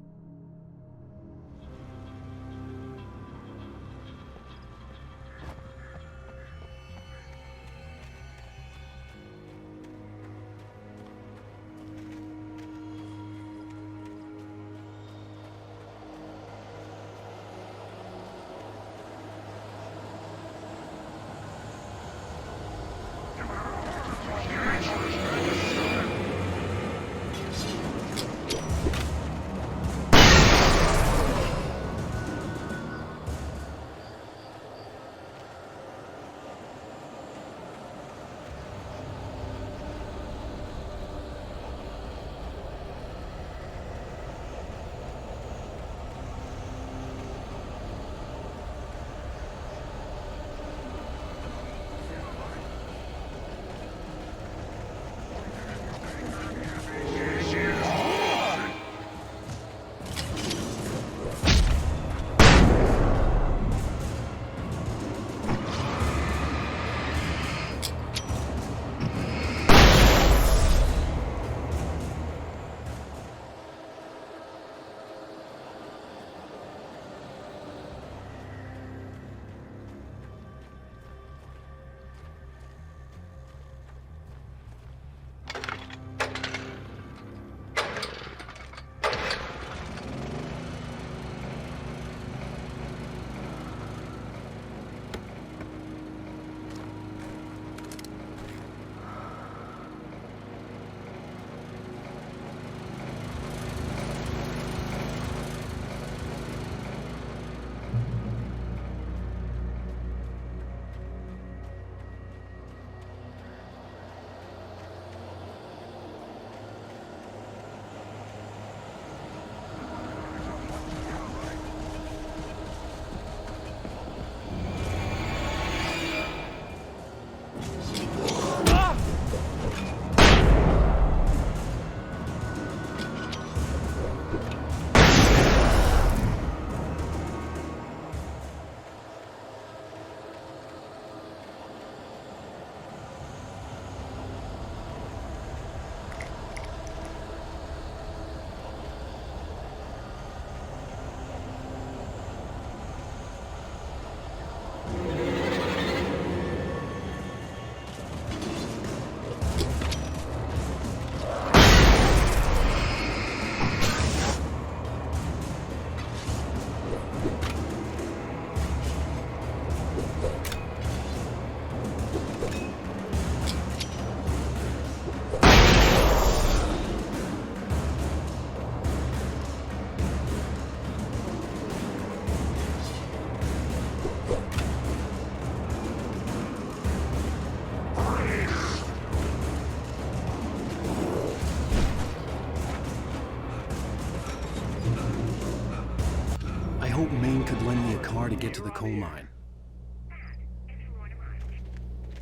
could lend me a car to get to the coal mine.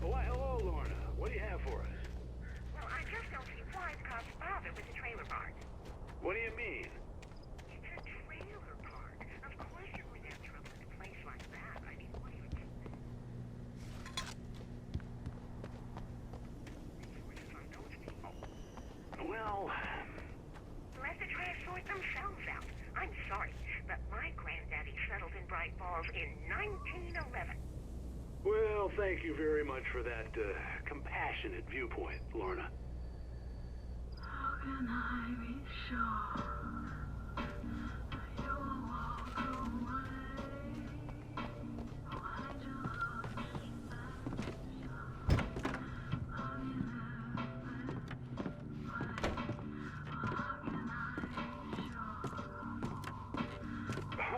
Why, hello, Lorna. What do you have for us? Well, I just don't see why the cops bother with the trailer park. What do you mean? It's a trailer park. Of course you wouldn't have trouble in a place like that. I mean, what do you think? Well, Let the trash sort themselves out. I'm sorry, but my granddaddy settled in Bright Falls in 1911. well, thank you very much for that compassionate viewpoint, Lorna. How can I be sure you'll walk away? Why do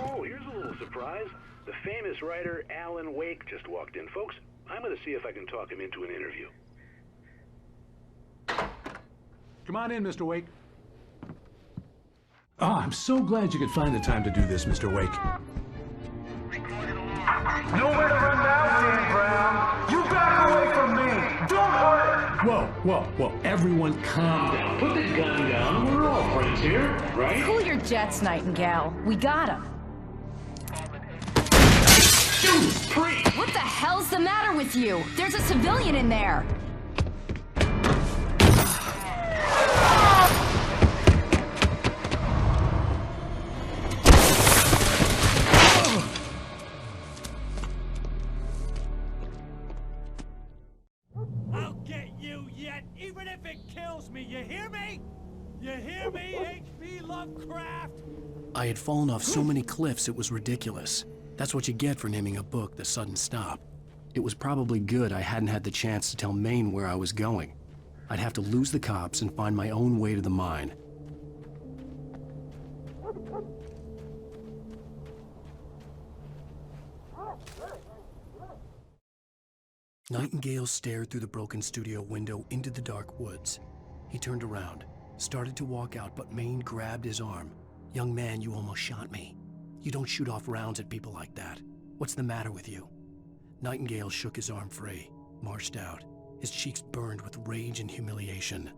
Oh, here's a little surprise. The famous writer Alan Wake just walked in. Folks, I'm going to see if I can talk him into an interview. Come on in, Mr. Wake. Oh, I'm so glad you could find the time to do this, Mr. Wake. Nowhere to run now, Dan Brown. You back away from me. Don't hurt. Whoa. Everyone calm down. Put the gun down. We're all friends here, right? Cool your jets, Nightingale. We got him. What the hell's the matter with you? There's a civilian in there. I'll get you yet, even if it kills me. You hear me? You hear me, H.P. Lovecraft? I had fallen off so many cliffs it was ridiculous. That's what you get for naming a book The Sudden Stop. It was probably good I hadn't had the chance to tell Maine where I was going. I'd have to lose the cops and find my own way to the mine. Nightingale stared through the broken studio window into the dark woods. He turned around, started to walk out, but Maine grabbed his arm. "Young man, you almost shot me. You don't shoot off rounds at people like that. What's the matter with you?" Nightingale shook his arm free, marched out. His cheeks burned with rage and humiliation.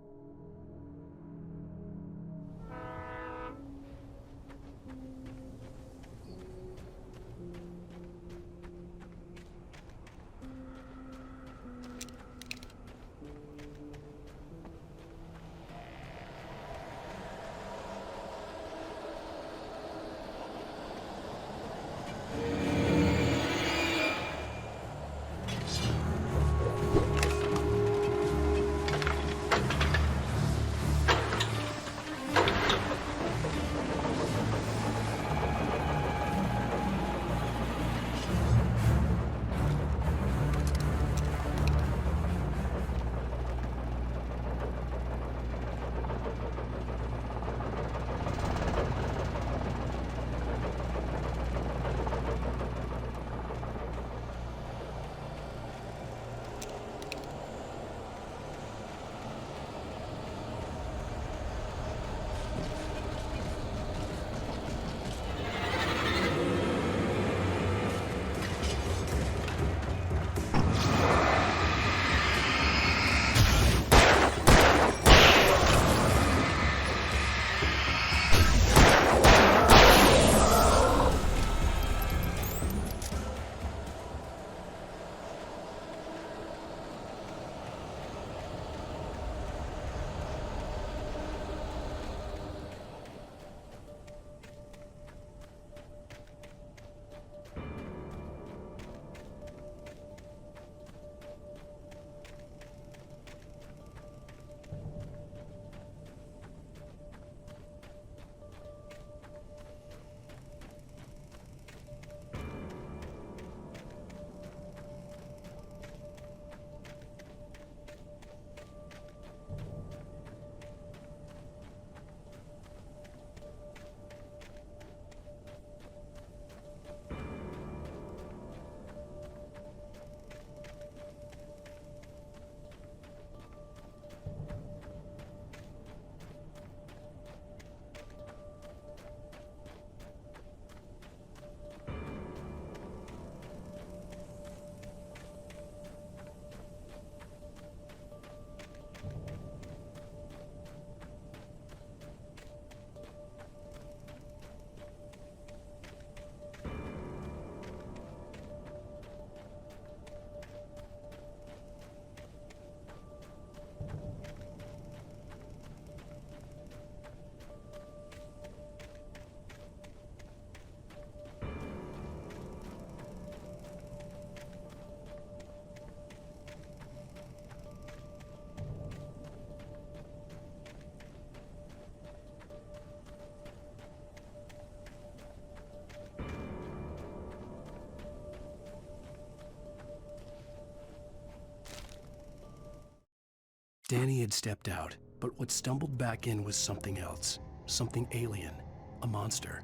Danny had stepped out, but what stumbled back in was something else. Something alien. A monster.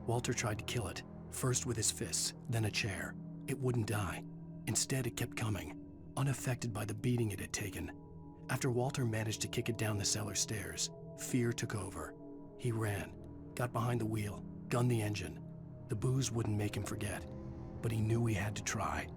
Walter tried to kill it, first with his fists, then a chair. It wouldn't die. Instead, it kept coming, unaffected by the beating it had taken. After Walter managed to kick it down the cellar stairs, fear took over. He ran, got behind the wheel, gunned the engine. The booze wouldn't make him forget, but he knew he had to try.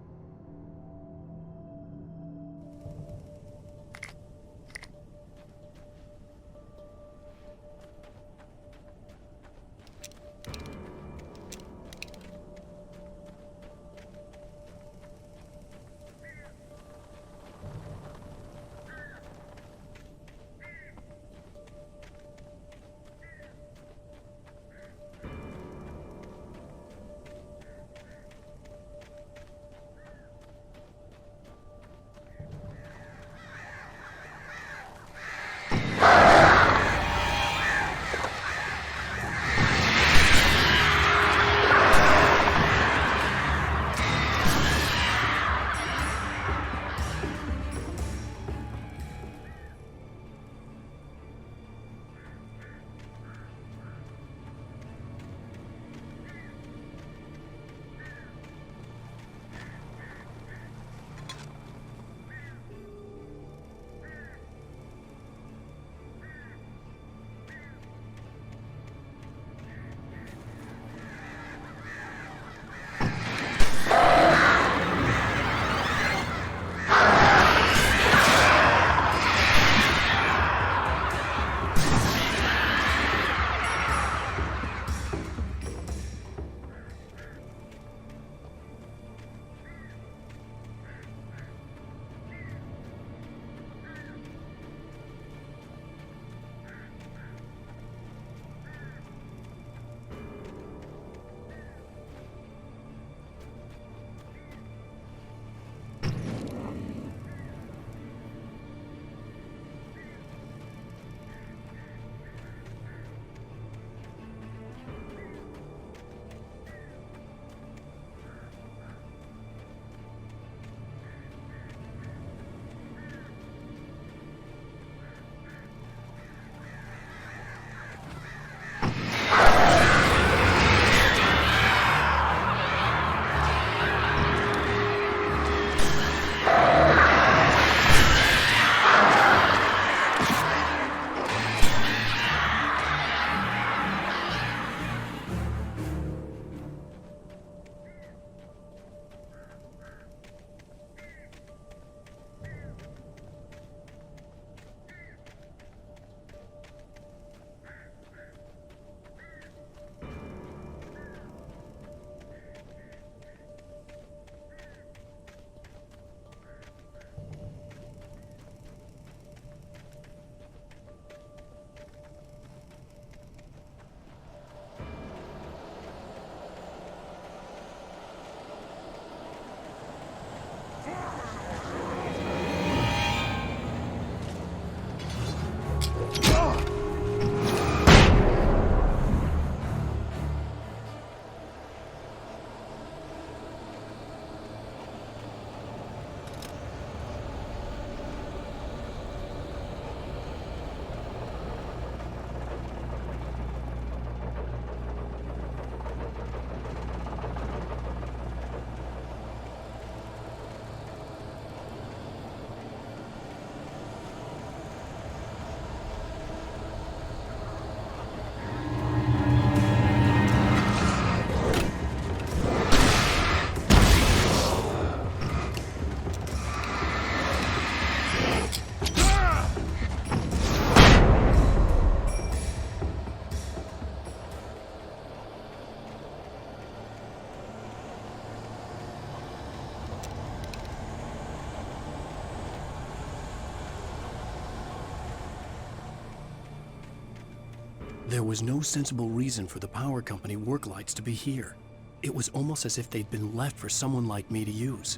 There was no sensible reason for the power company work lights to be here. It was almost as if they'd been left for someone like me to use.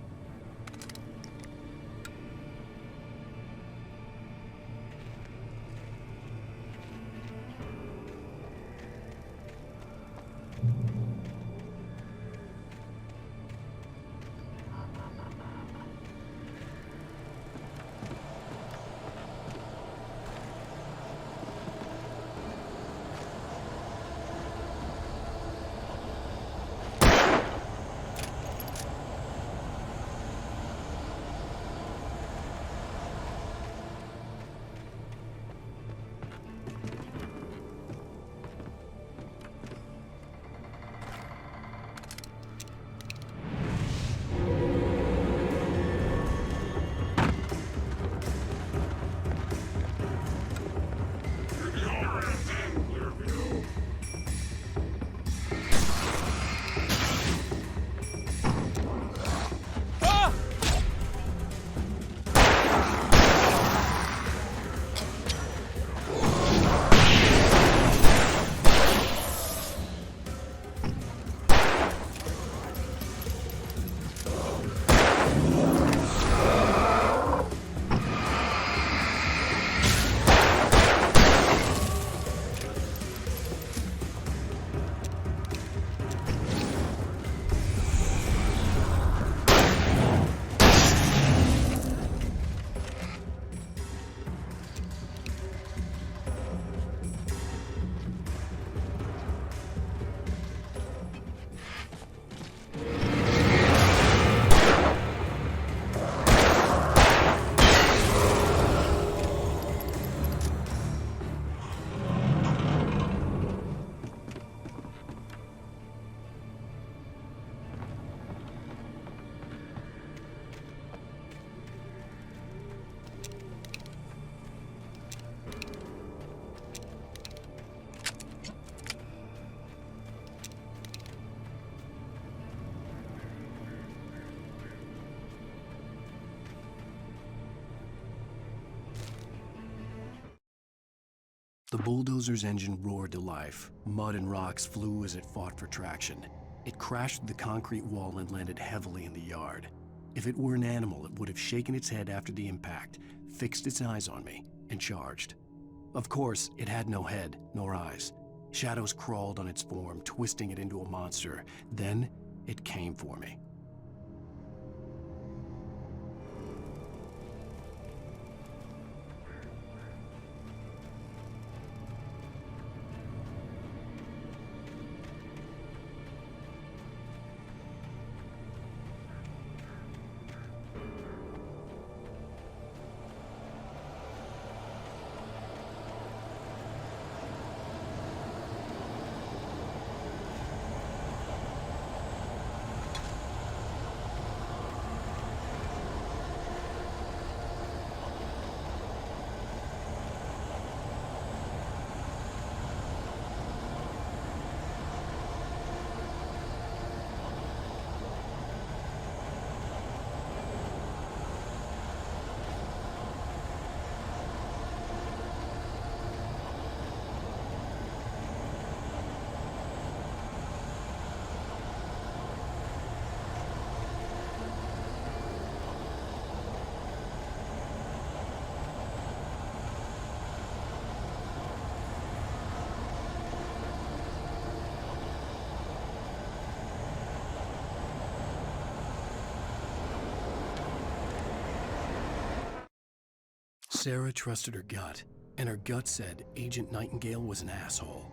The bulldozer's engine roared to life. Mud and rocks flew as it fought for traction. It crashed through the concrete wall and landed heavily in the yard. If it were an animal, it would have shaken its head after the impact, fixed its eyes on me, and charged. Of course, it had no head, nor eyes. Shadows crawled on its form, twisting it into a monster. Then, it came for me. Sarah trusted her gut, and her gut said Agent Nightingale was an asshole.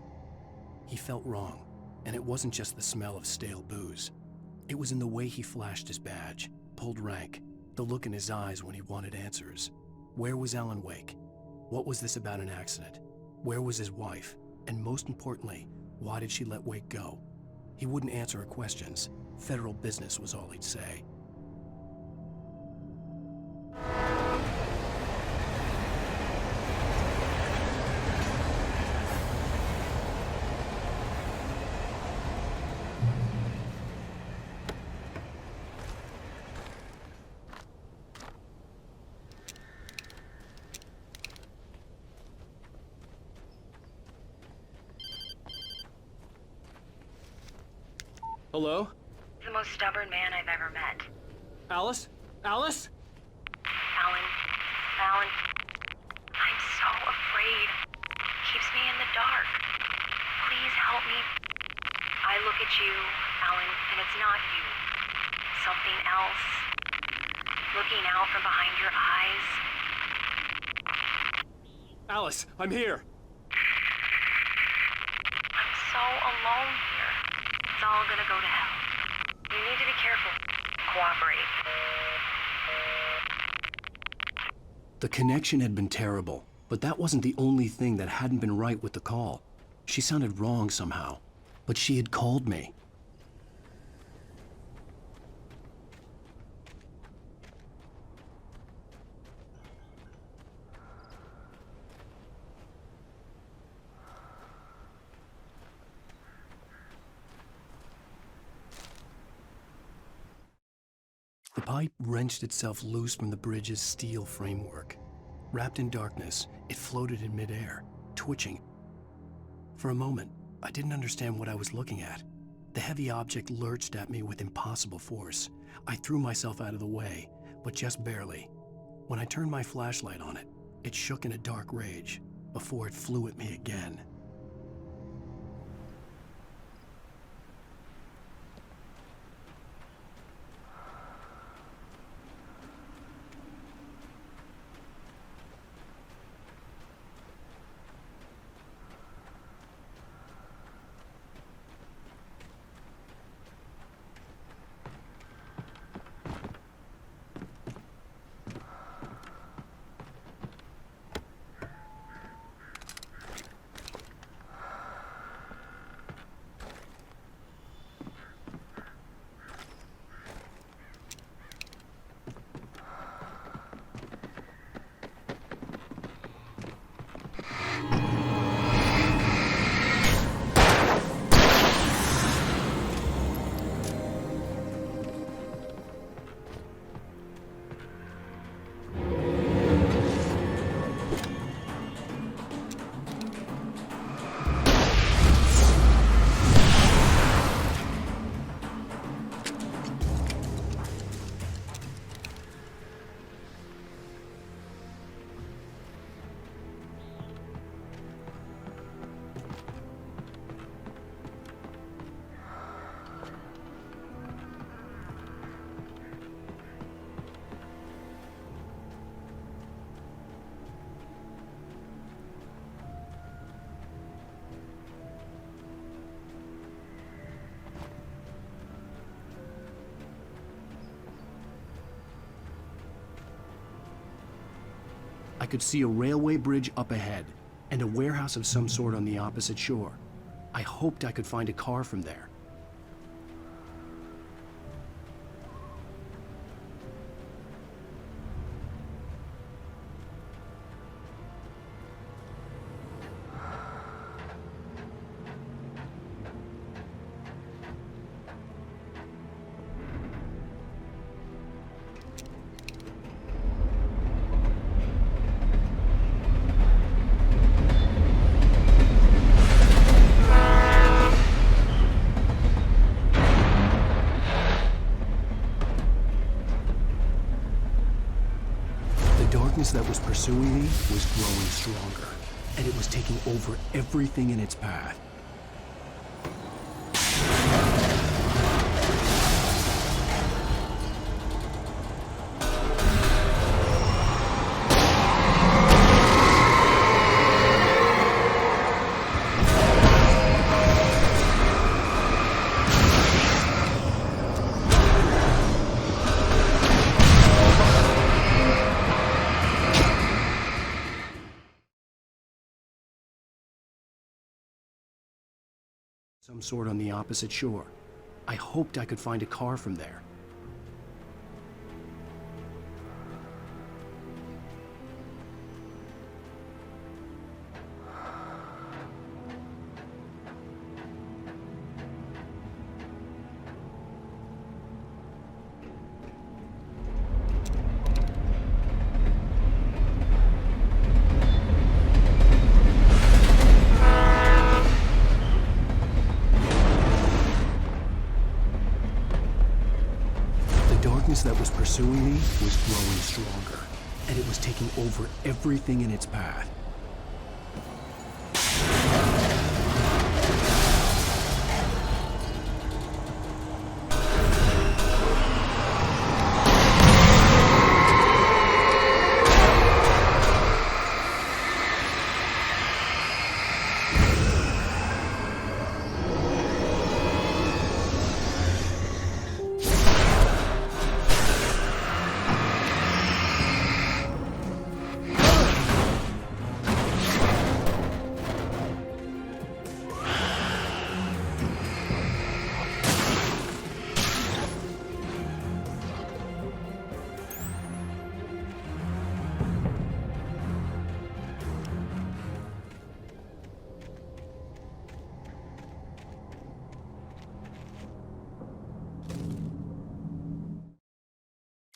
He felt wrong, and it wasn't just the smell of stale booze. It was in the way he flashed his badge, pulled rank, the look in his eyes when he wanted answers. Where was Alan Wake? What was this about an accident? Where was his wife? And most importantly, why did she let Wake go? He wouldn't answer her questions. Federal business was all he'd say. Hello? The most stubborn man I've ever met. Alice? Alice? Alan. I'm so afraid. Keeps me in the dark. Please help me. I look at you, Alan, and it's not you. Something else. Looking out from behind your eyes. Alice, I'm here. I'm so alone here. It's all gonna go to hell. You need to be careful. Cooperate. The connection had been terrible, but that wasn't the only thing that hadn't been right with the call. She sounded wrong somehow, but she had called me. The pipe wrenched itself loose from the bridge's steel framework. Wrapped in darkness, it floated in midair, twitching. For a moment, I didn't understand what I was looking at. The heavy object lurched at me with impossible force. I threw myself out of the way, but just barely. When I turned my flashlight on it, it shook in a dark rage before it flew at me again. I could see a railway bridge up ahead, and a warehouse of some sort on the opposite shore. I hoped I could find a car from there. That was pursuing me was growing stronger, and it was taking over everything in its path. Some sort on the opposite shore. I hoped I could find a car from there. That was pursuing me was growing stronger, and it was taking over everything in its path.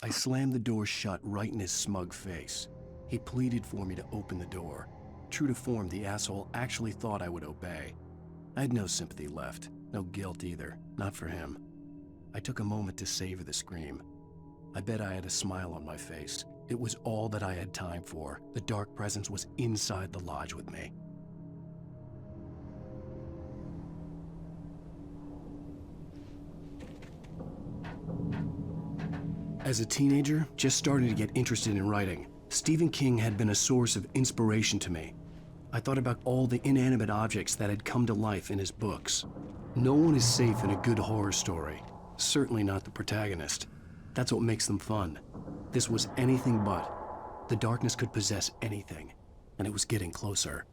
I slammed the door shut right in his smug face. He pleaded for me to open the door. True to form, the asshole actually thought I would obey. I had no sympathy left, no guilt either, not for him. I took a moment to savor the scream. I bet I had a smile on my face. It was all that I had time for. The dark presence was inside the lodge with me. As a teenager, just starting to get interested in writing, Stephen King had been a source of inspiration to me. I thought about all the inanimate objects that had come to life in his books. No one is safe in a good horror story, certainly not the protagonist. That's what makes them fun. This was anything but. The darkness could possess anything, and it was getting closer.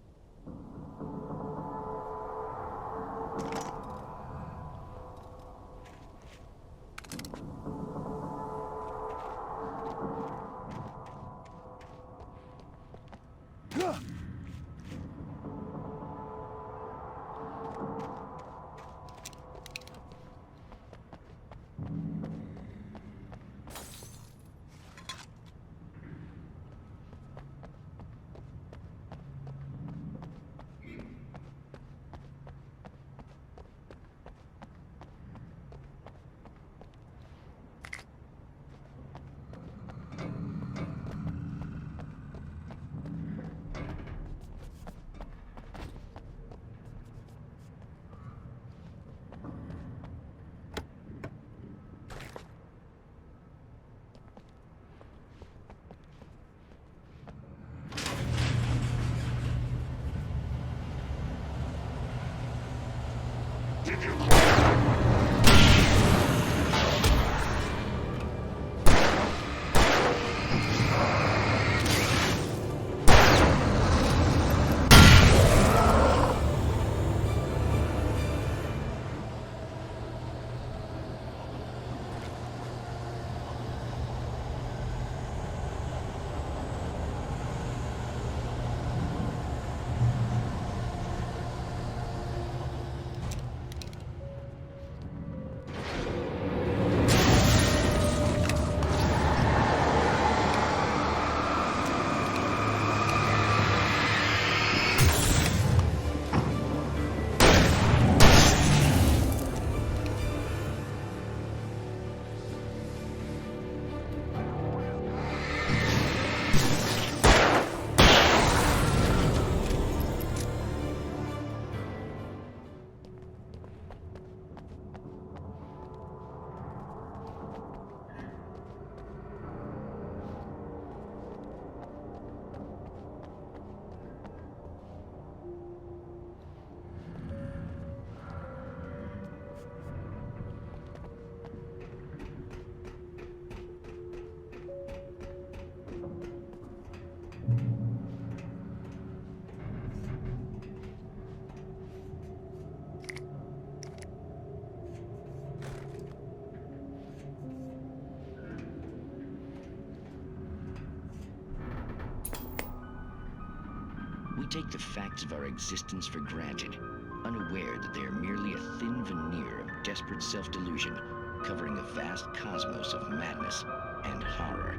We take the facts of our existence for granted, unaware that they are merely a thin veneer of desperate self-delusion, covering a vast cosmos of madness and horror.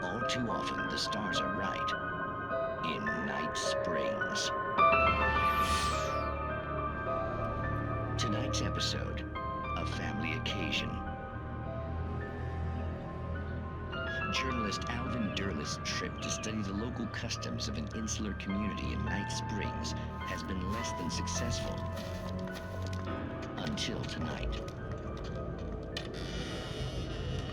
All too often, the stars are right. In Night Springs. Tonight's episode, A Family Occasion. Journalist Alvin Derleth's trip to study the local customs of an insular community in Night Springs has been less than successful. Until tonight.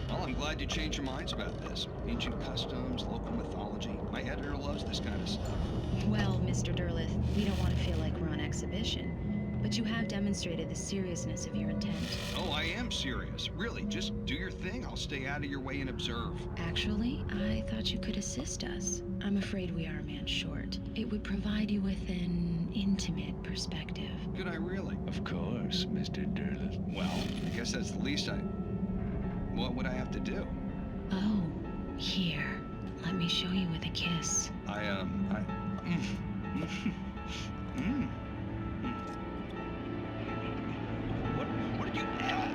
Well, I'm glad you changed your minds about this. Ancient customs, local mythology. My editor loves this kind of stuff. Well, Mr. Derleth, we don't want to feel like we're on exhibition. But you have demonstrated the seriousness of your intent. Oh, I am serious. Really, just do your thing. I'll stay out of your way and observe. Actually, I thought you could assist us. I'm afraid we are a man short. It would provide you with an intimate perspective. Could I really? Of course, Mr. Derleth. Well, I guess that's the least What would I have to do? Oh, here. Let me show you with a kiss. What did you add?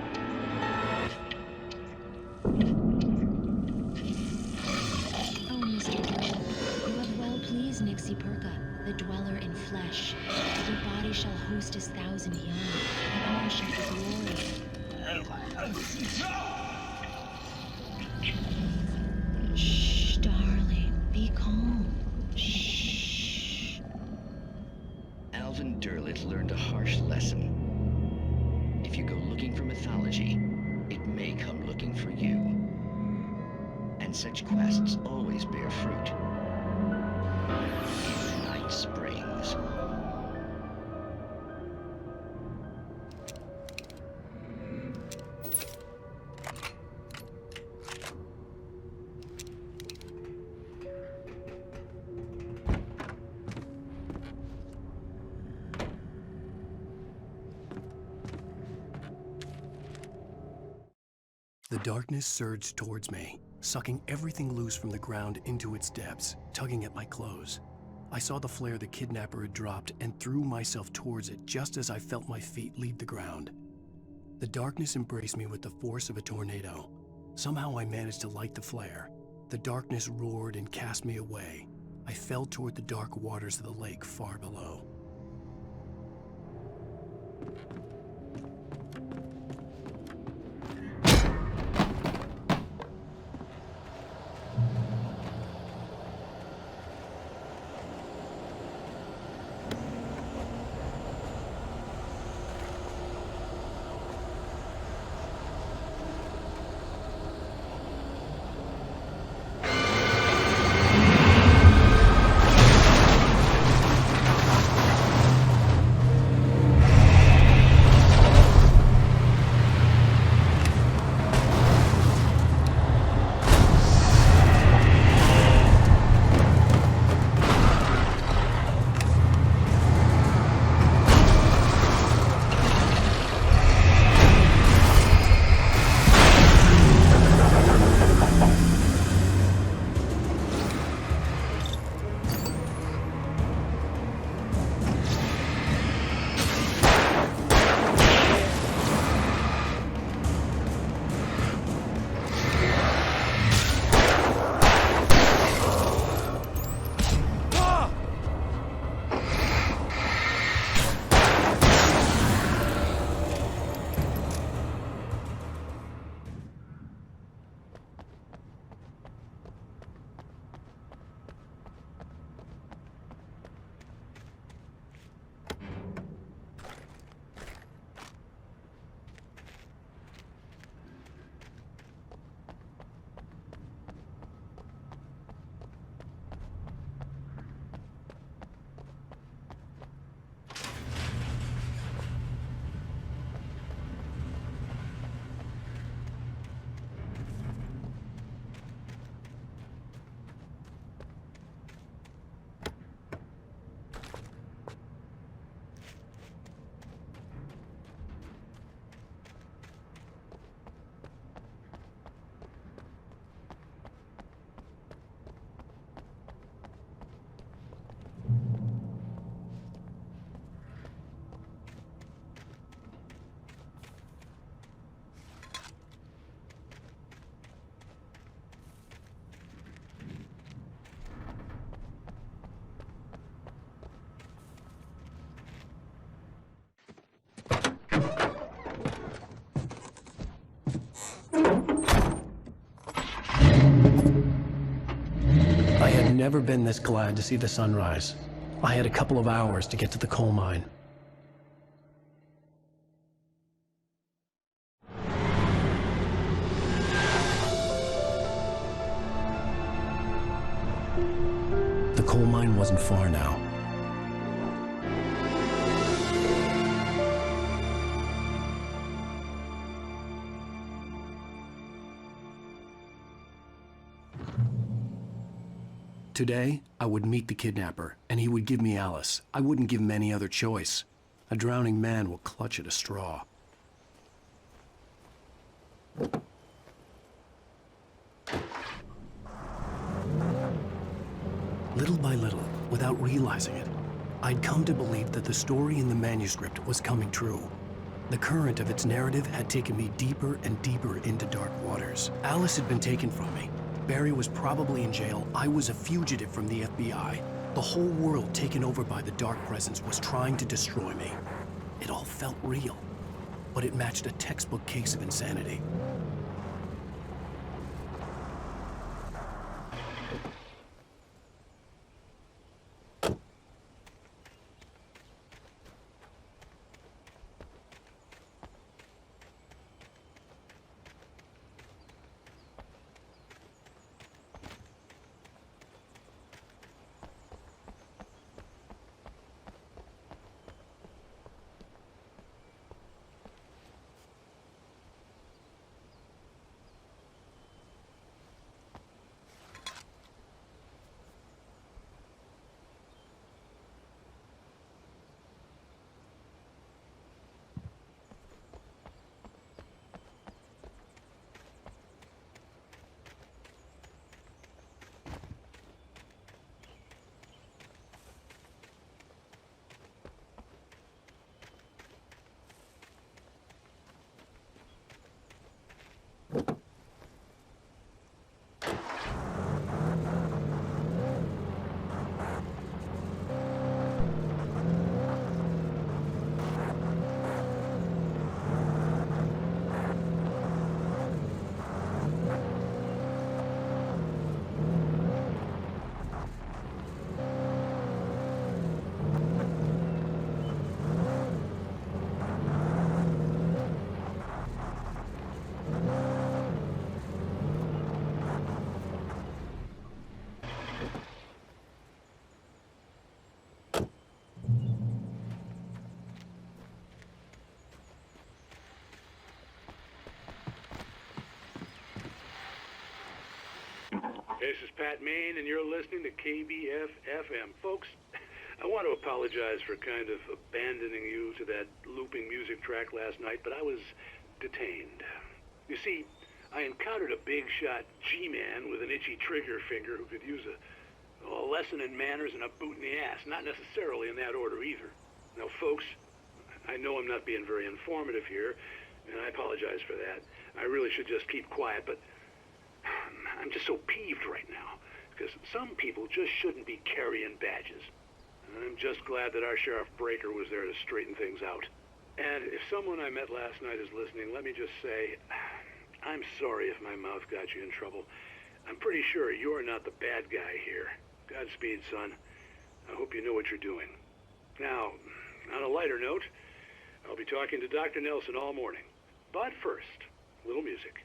Oh, Mr. Derleth, you have well pleased Nixie Perka, the dweller in flesh. Your body shall host his 1,000 young, and all shall be glory. Shh, darling, be calm. Shh. Alvin Derleth learned a harsh lesson. If you go looking for mythology, it may come looking for you. And such quests always bear fruit. In Night Springs. The darkness surged towards me, sucking everything loose from the ground into its depths, tugging at my clothes. I saw the flare the kidnapper had dropped and threw myself towards it just as I felt my feet leave the ground. The darkness embraced me with the force of a tornado. Somehow I managed to light the flare. The darkness roared and cast me away. I fell toward the dark waters of the lake far below. had never been this glad to see the sunrise. I had a couple of hours to get to the coal mine. The coal mine wasn't far now. Today, I would meet the kidnapper, and he would give me Alice. I wouldn't give him any other choice. A drowning man will clutch at a straw. Little by little, without realizing it, I'd come to believe that the story in the manuscript was coming true. The current of its narrative had taken me deeper and deeper into dark waters. Alice had been taken from me. Barry was probably in jail. I was a fugitive from the FBI. The whole world taken over by the dark presence was trying to destroy me. It all felt real, but it matched a textbook case of insanity. This is Pat Main, and you're listening to KBF-FM. Folks, I want to apologize for kind of abandoning you to that looping music track last night, but I was detained. You see, I encountered a big-shot G-man with an itchy trigger finger who could use a lesson in manners and a boot in the ass. Not necessarily in that order, either. Now, folks, I know I'm not being very informative here, and I apologize for that. I really should just keep quiet, but I'm just so peeved right now, because some people just shouldn't be carrying badges. And I'm just glad that our Sheriff Breaker was there to straighten things out. And if someone I met last night is listening, let me just say, I'm sorry if my mouth got you in trouble. I'm pretty sure you're not the bad guy here. Godspeed, son. I hope you know what you're doing. Now, on a lighter note, I'll be talking to Dr. Nelson all morning. But first, a little music.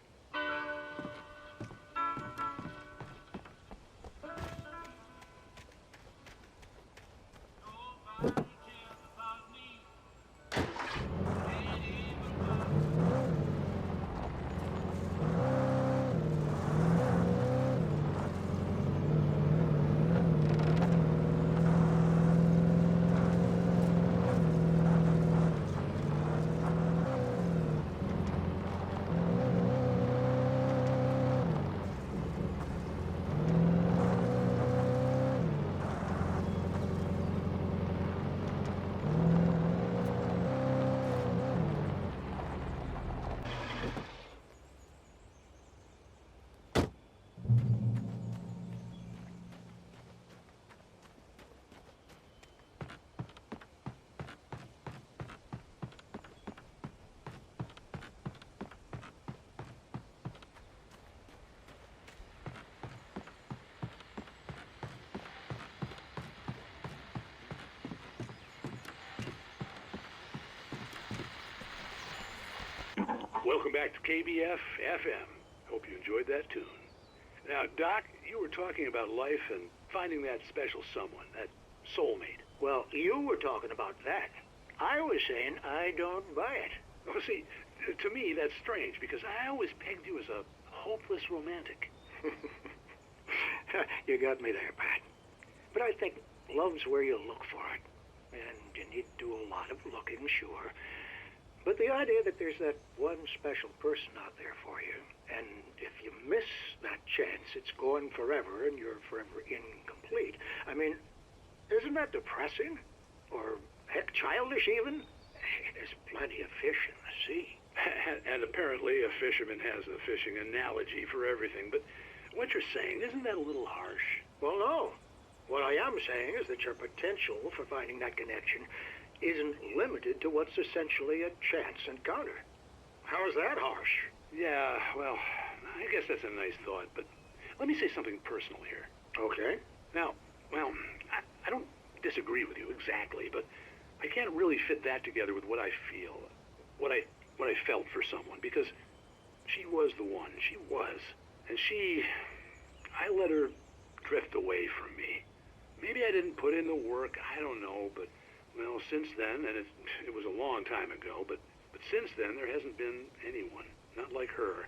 welcome back to KBF FM. Hope you enjoyed that tune. Now, Doc, you were talking about life and finding that special someone, that soulmate. Well, you were talking about that. I was saying I don't buy it. Well, see, to me, that's strange, because I always pegged you as a hopeless romantic. You got me there, Pat. But I think love's where you look for it. And you need to do a lot of looking, sure. But the idea that there's that one special person out there for you, and if you miss that chance, it's gone forever and you're forever incomplete. I mean, isn't that depressing? Or, heck, childish even? There's plenty of fish in the sea. And apparently a fisherman has a fishing analogy for everything, but what you're saying, isn't that a little harsh? Well, no. What I am saying is that your potential for finding that connection isn't limited to what's essentially a chance encounter. How is that harsh? Yeah, well, I guess that's a nice thought, but let me say something personal here. Okay. Now, well, I don't disagree with you exactly, but I can't really fit that together with what I feel, what I felt for someone, because she was the one. She was. And I let her drift away from me. Maybe I didn't put in the work, I don't know, but, well, since then, and it was a long time ago, but since then there hasn't been anyone, not like her.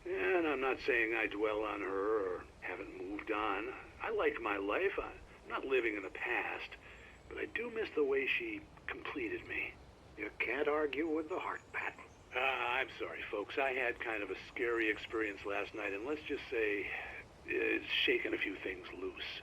And I'm not saying I dwell on her or haven't moved on. I like my life. I'm not living in the past, but I do miss the way she completed me. You can't argue with the heart, Pat. I'm sorry, folks. I had kind of a scary experience last night, and let's just say it's shaken a few things loose.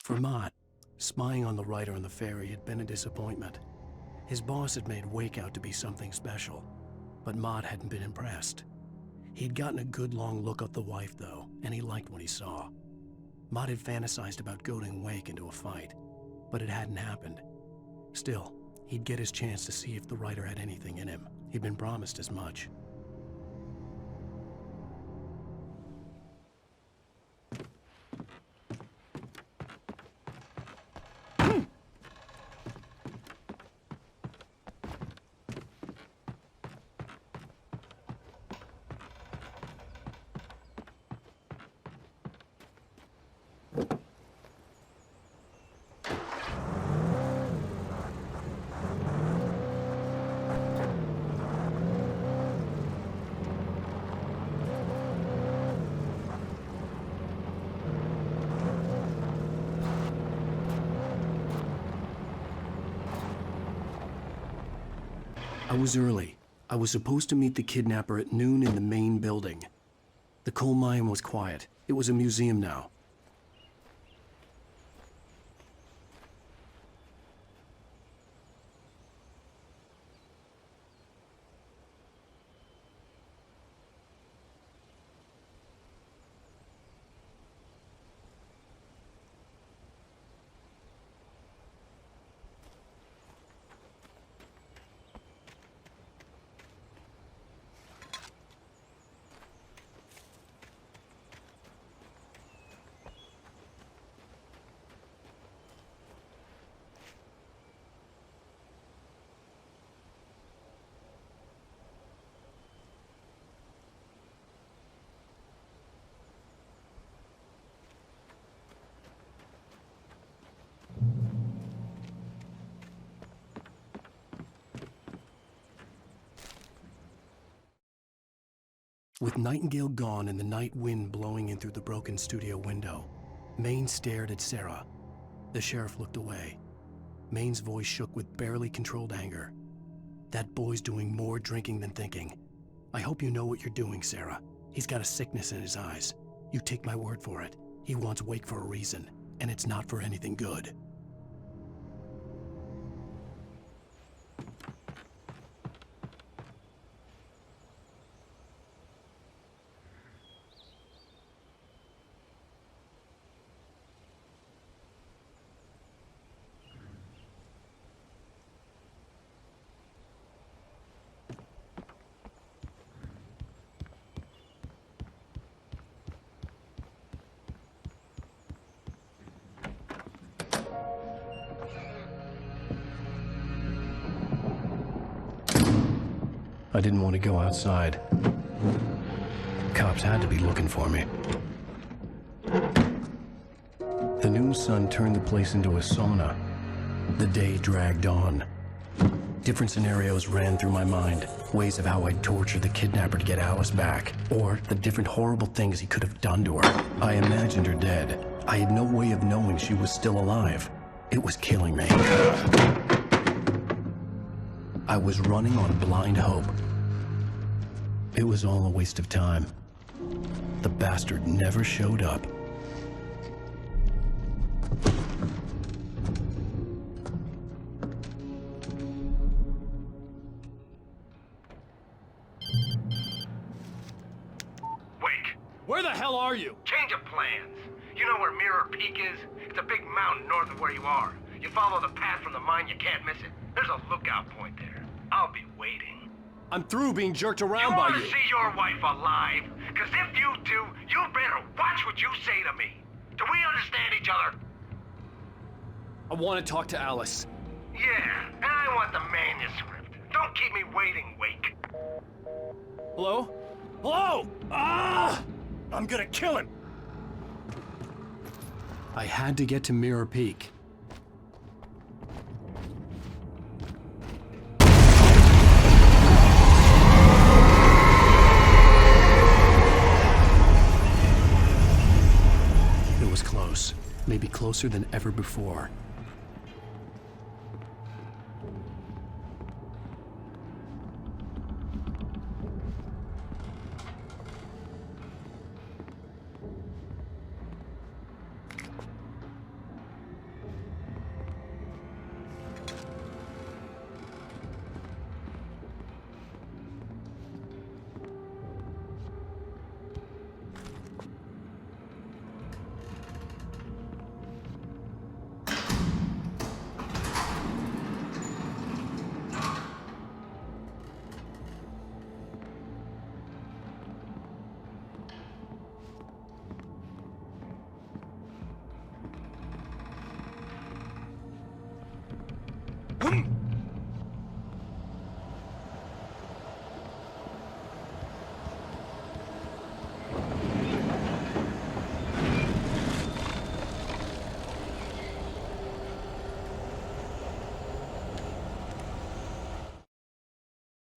For Mott, spying on the writer on the ferry had been a disappointment. His boss had made Wake out to be something special, but Mott hadn't been impressed. He'd gotten a good long look at the wife, though, and he liked what he saw. Mott had fantasized about goading Wake into a fight, but it hadn't happened. Still, he'd get his chance to see if the writer had anything in him. He'd been promised as much. I was early. I was supposed to meet the kidnapper at noon in the main building. The coal mine was quiet. It was a museum now. With Nightingale gone and the night wind blowing in through the broken studio window, Maine stared at Sarah. The sheriff looked away. Maine's voice shook with barely controlled anger. That boy's doing more drinking than thinking. I hope you know what you're doing, Sarah. He's got a sickness in his eyes. You take my word for it. He wants Wake for a reason, and it's not for anything good. I didn't want to go outside. Cops had to be looking for me. The noon sun turned the place into a sauna. The day dragged on. Different scenarios ran through my mind. Ways of how I'd torture the kidnapper to get Alice back. Or the different horrible things he could have done to her. I imagined her dead. I had no way of knowing she was still alive. It was killing me. I was running on blind hope. It was all a waste of time. The bastard never showed up. Wake! Where the hell are you? Change of plans. You know where Mirror Peak is? It's a big mountain north of where you are. You follow the path from the mine, you can't miss it. There's a lookout point there. I'll be waiting. I'm through being jerked around by you. You want to see your wife alive? Because if you do, you better watch what you say to me. Do we understand each other? I want to talk to Alice. Yeah, and I want the manuscript. Don't keep me waiting, Wake. Hello? Hello? Ah! I'm gonna kill him! I had to get to Mirror Peak. It was close. Maybe closer than ever before.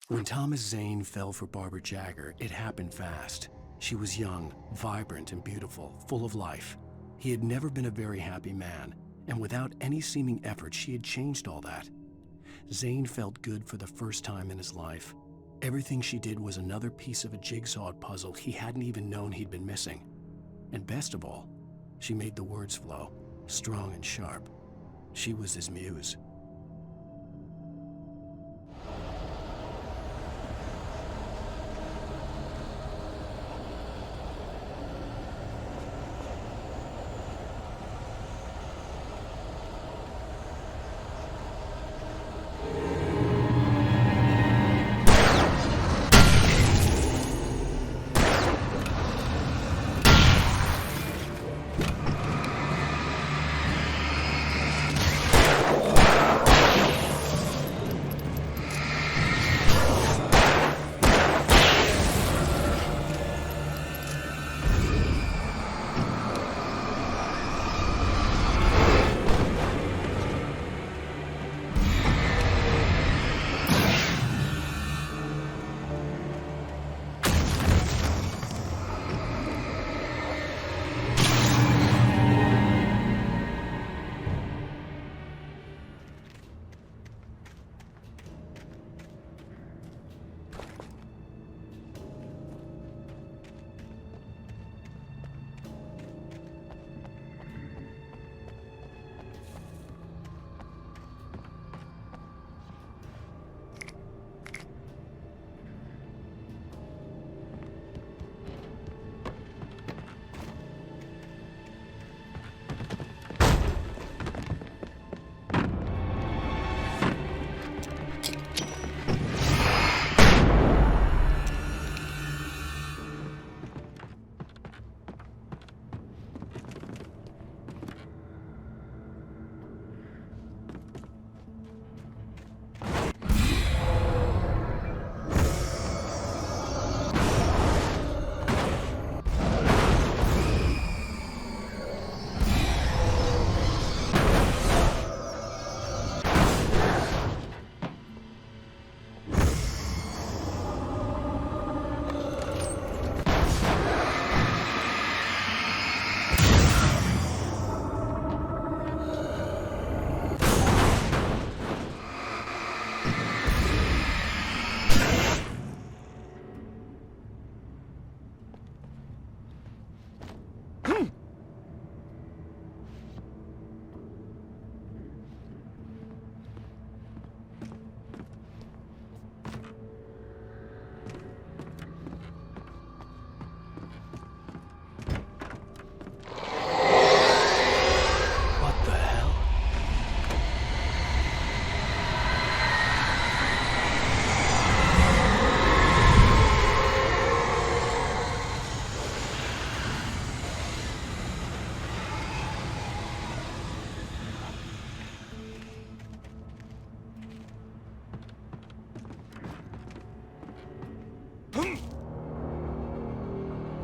When Thomas Zane fell for Barbara Jagger, it happened fast. She was young, vibrant, and beautiful, full of life. He had never been a very happy man, and without any seeming effort, she had changed all that. Zane felt good for the first time in his life. Everything she did was another piece of a jigsaw puzzle he hadn't even known he'd been missing. And best of all, she made the words flow, strong and sharp. She was his muse.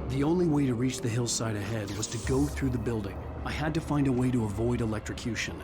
The only way to reach the hillside ahead was to go through the building. I had to find a way to avoid electrocution.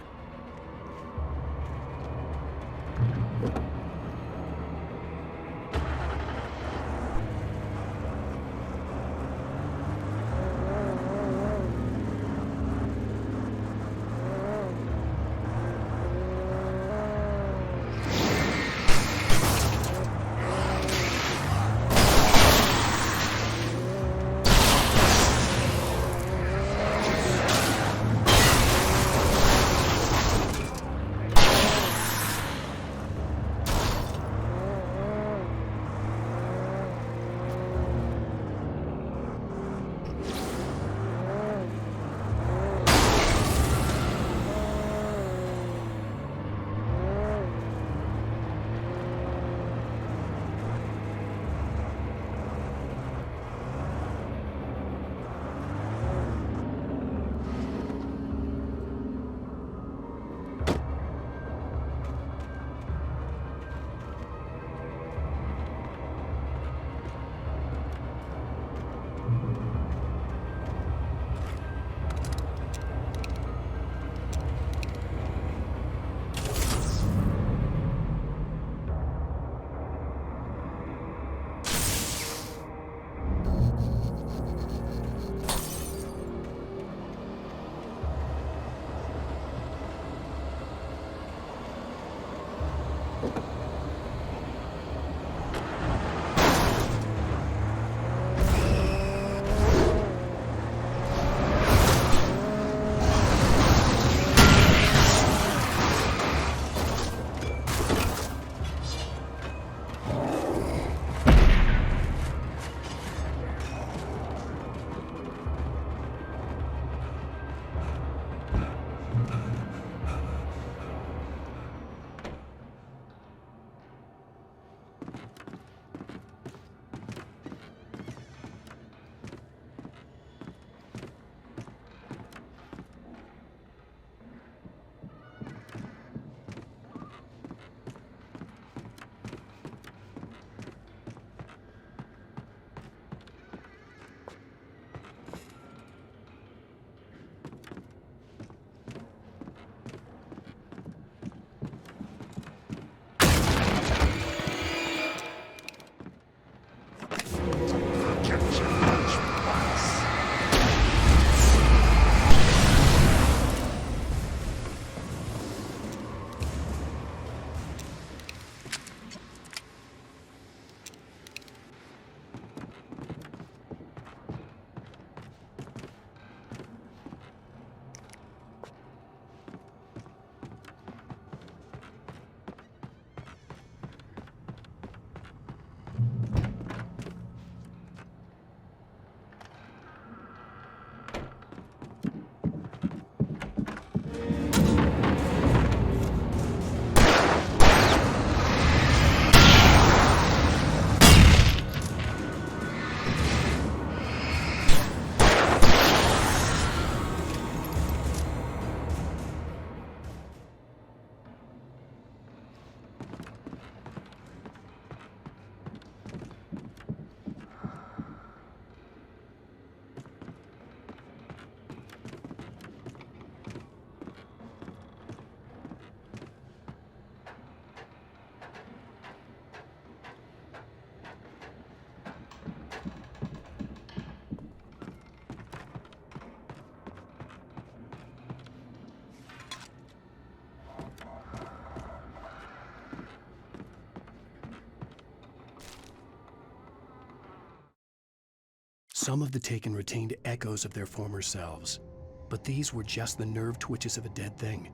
Some of the Taken retained echoes of their former selves, but these were just the nerve twitches of a dead thing.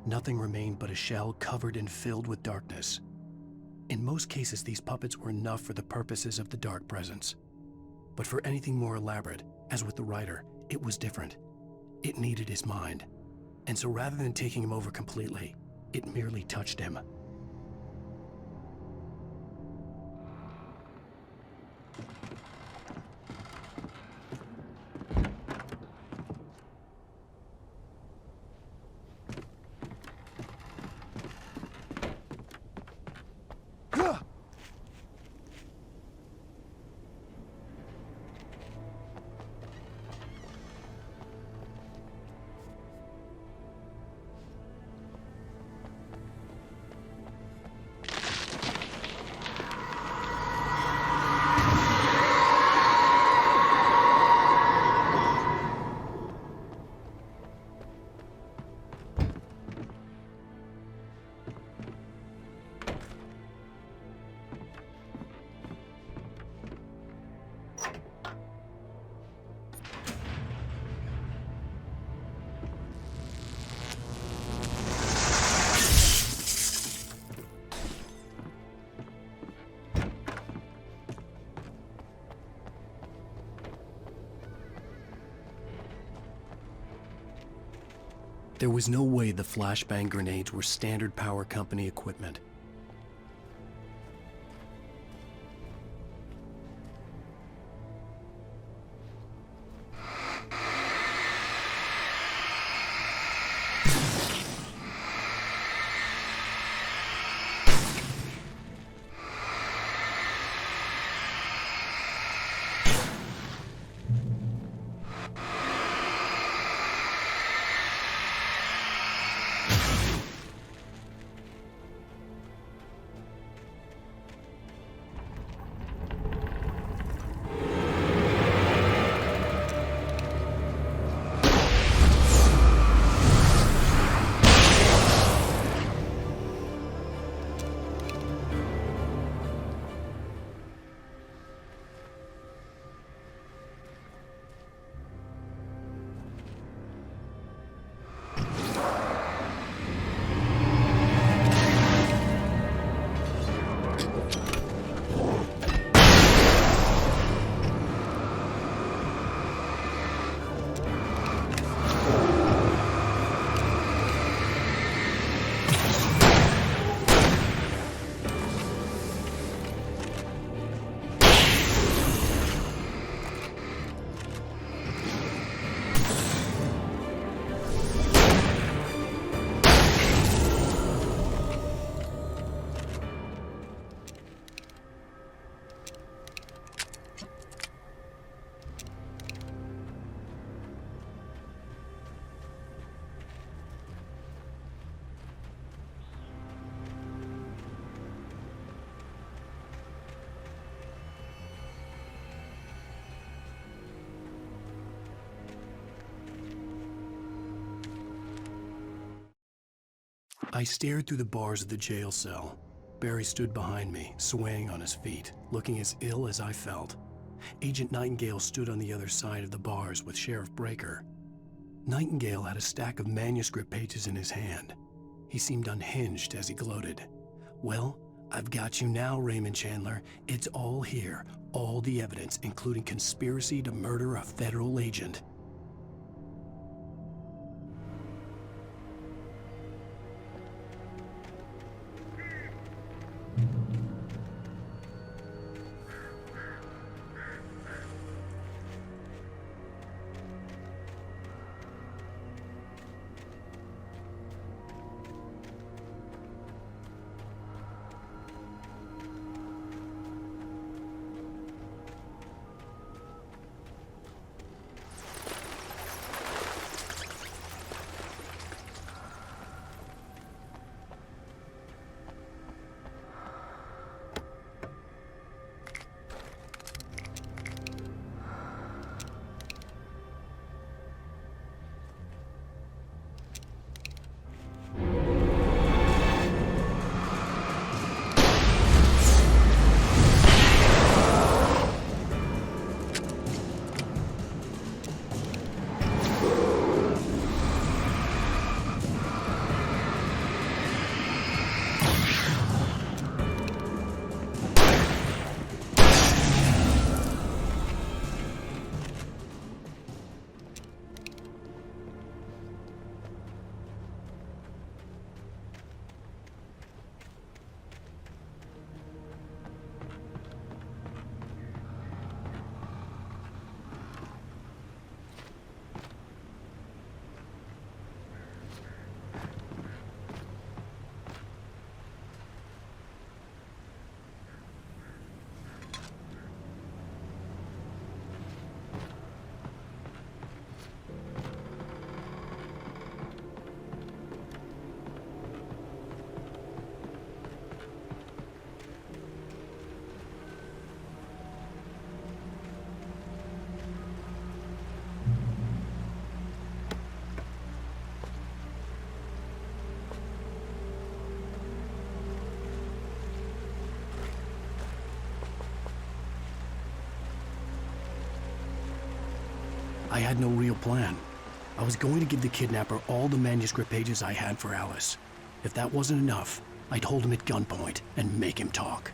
Nothing remained but a shell covered and filled with darkness. In most cases, these puppets were enough for the purposes of the Dark Presence. But for anything more elaborate, as with the writer, it was different. It needed his mind. And so rather than taking him over completely, it merely touched him. There was no way the flashbang grenades were standard power company equipment. I stared through the bars of the jail cell. Barry stood behind me, swaying on his feet, looking as ill as I felt. Agent Nightingale stood on the other side of the bars with Sheriff Breaker. Nightingale had a stack of manuscript pages in his hand. He seemed unhinged as he gloated. "Well, I've got you now, Raymond Chandler. It's all here. All the evidence, including conspiracy to murder a federal agent." I had no real plan. I was going to give the kidnapper all the manuscript pages I had for Alice. If that wasn't enough, I'd hold him at gunpoint and make him talk.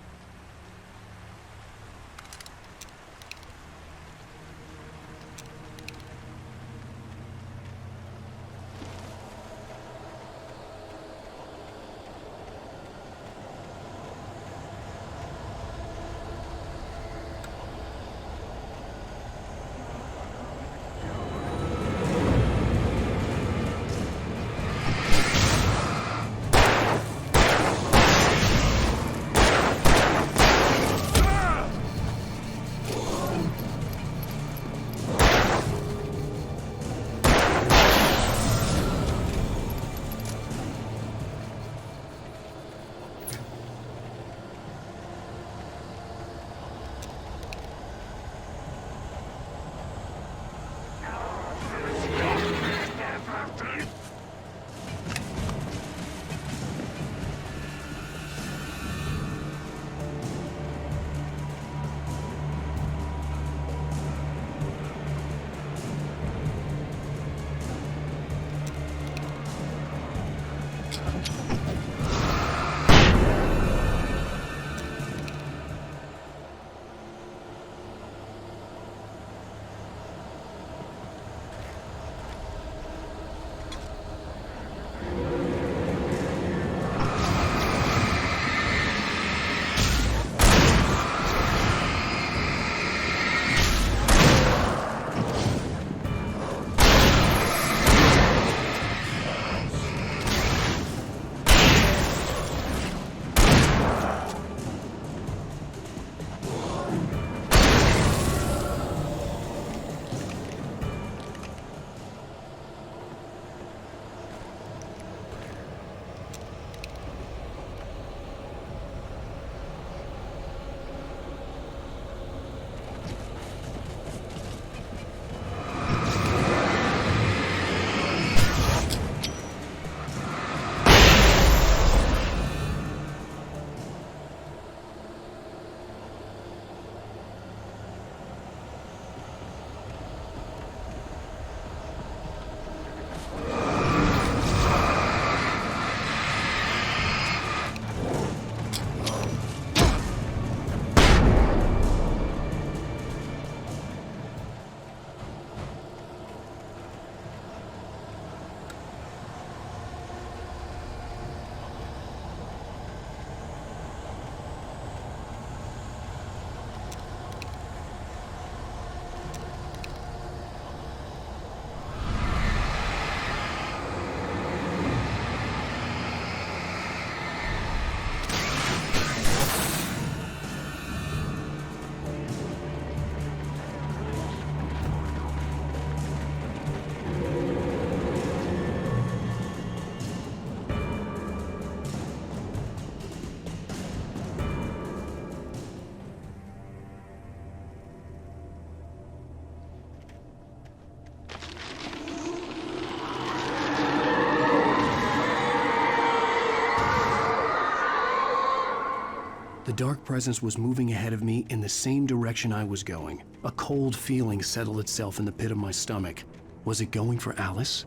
The dark presence was moving ahead of me in the same direction I was going. A cold feeling settled itself in the pit of my stomach. Was it going for Alice?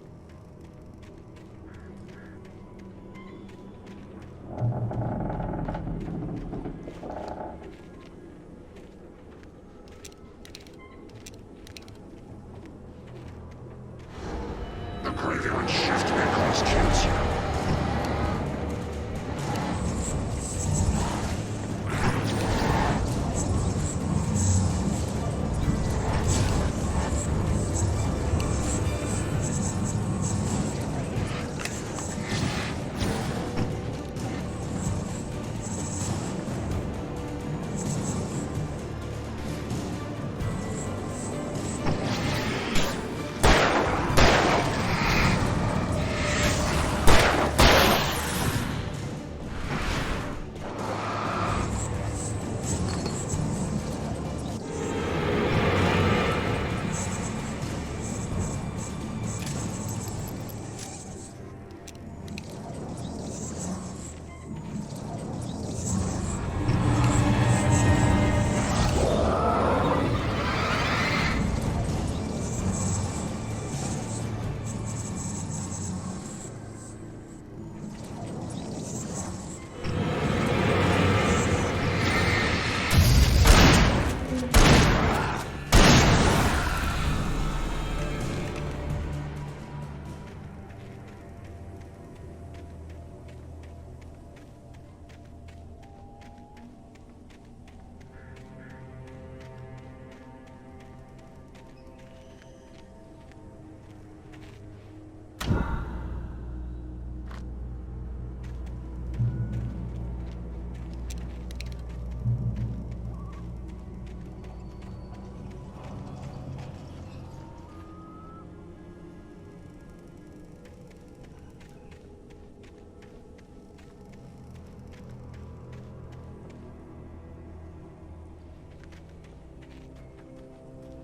The graveyard shift may cause cancer.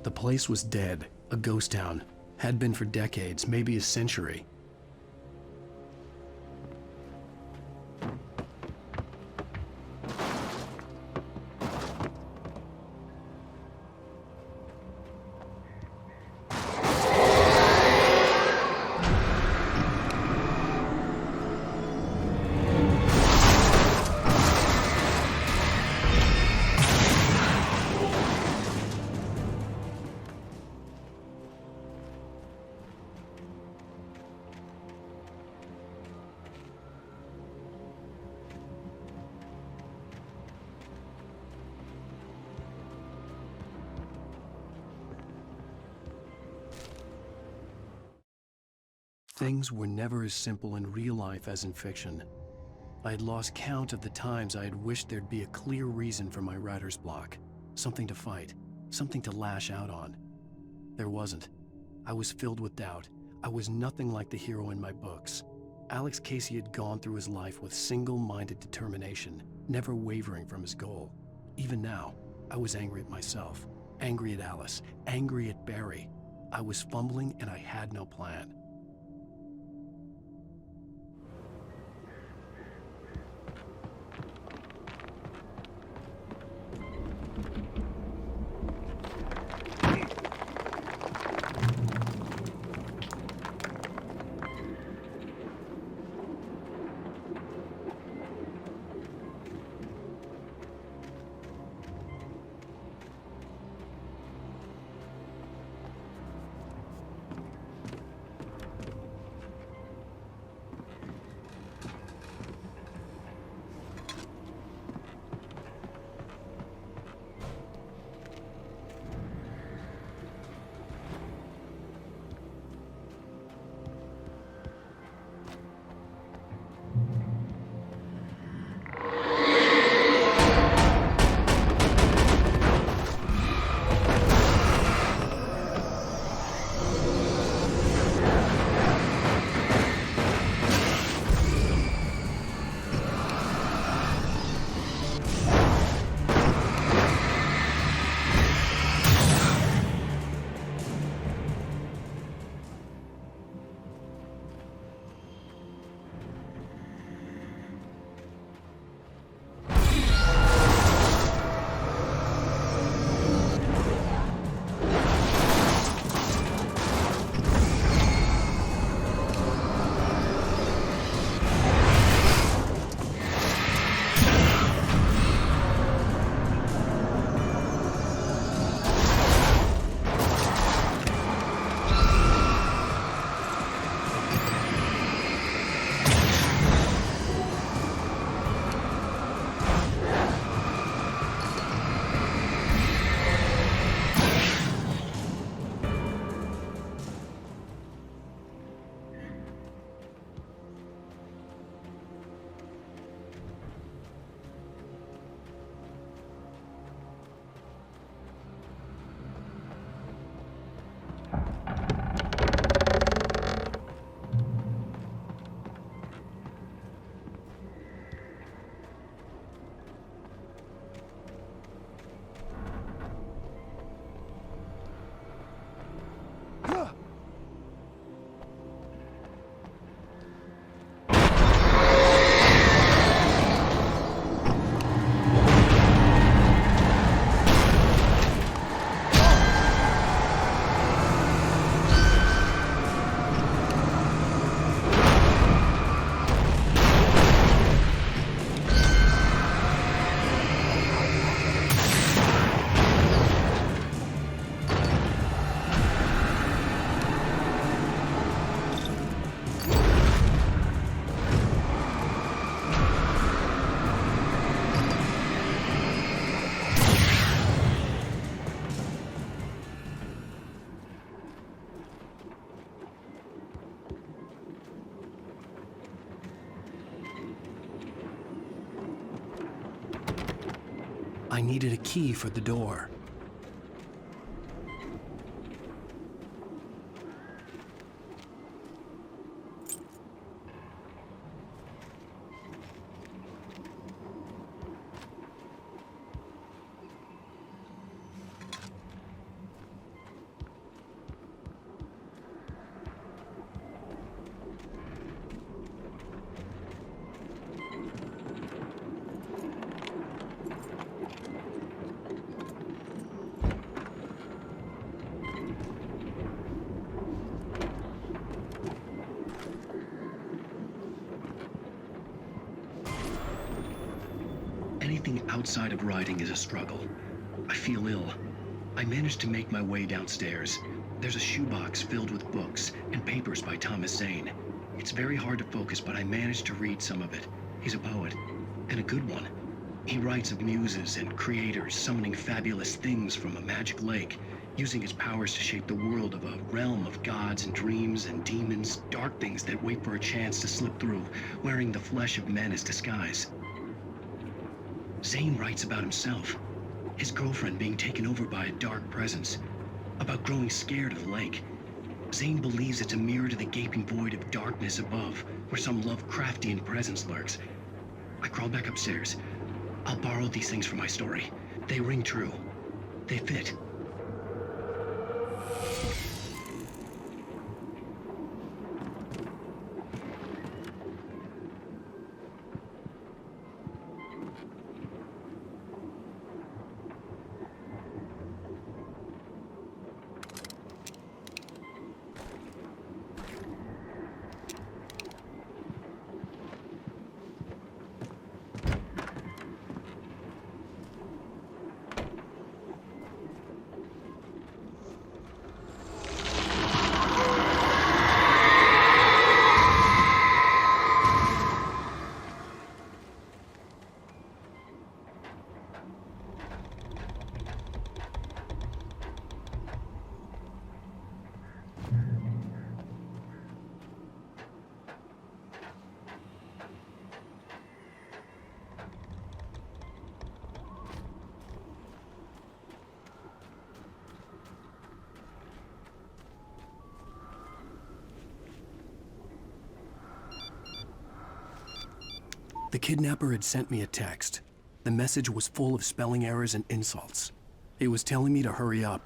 The place was dead, a ghost town. Had been for decades, maybe a century. Things were never as simple in real life as in fiction. I had lost count of the times I had wished there'd be a clear reason for my writer's block. Something to fight, something to lash out on. There wasn't. I was filled with doubt. I was nothing like the hero in my books. Alex Casey had gone through his life with single-minded determination, never wavering from his goal. Even now, I was angry at myself, angry at Alice, angry at Barry. I was fumbling and I had no plan. I needed a key for the door. Anything outside of writing is a struggle. I feel ill. I managed to make my way downstairs. There's a shoebox filled with books and papers by Thomas Zane. It's very hard to focus, but I managed to read some of it. He's a poet, and a good one. He writes of muses and creators summoning fabulous things from a magic lake, using his powers to shape the world of a realm of gods and dreams and demons, dark things that wait for a chance to slip through, wearing the flesh of men as disguise. Zane writes about himself, his girlfriend being taken over by a dark presence, about growing scared of the lake. Zane believes it's a mirror to the gaping void of darkness above, where some Lovecraftian presence lurks. I crawled back upstairs. I'll borrow these things for my story. They ring true. They fit. The kidnapper had sent me a text. The message was full of spelling errors and insults. It was telling me to hurry up.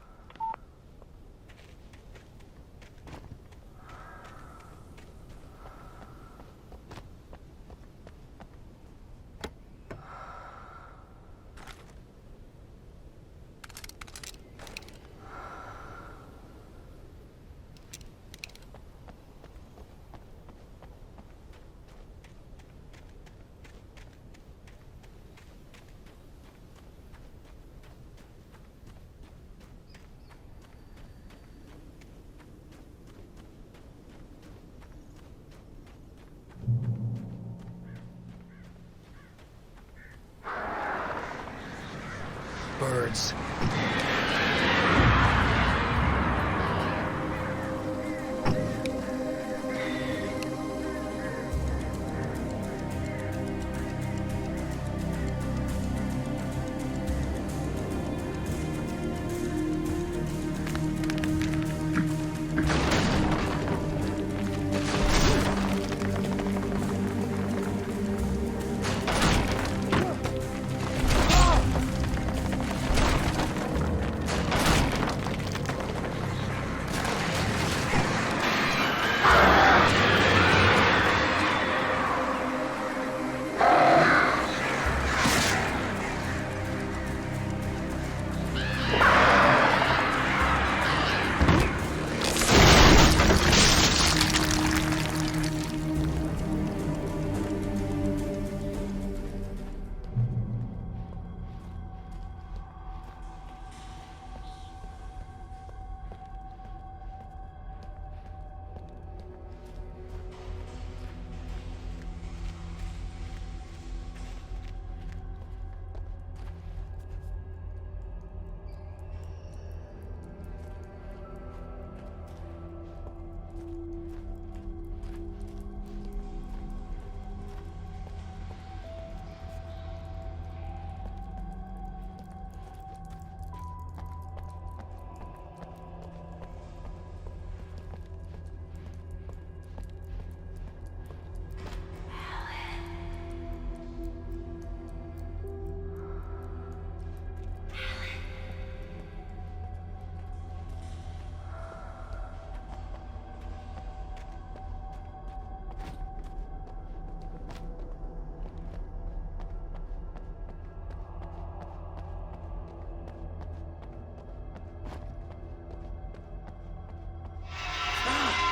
Birds.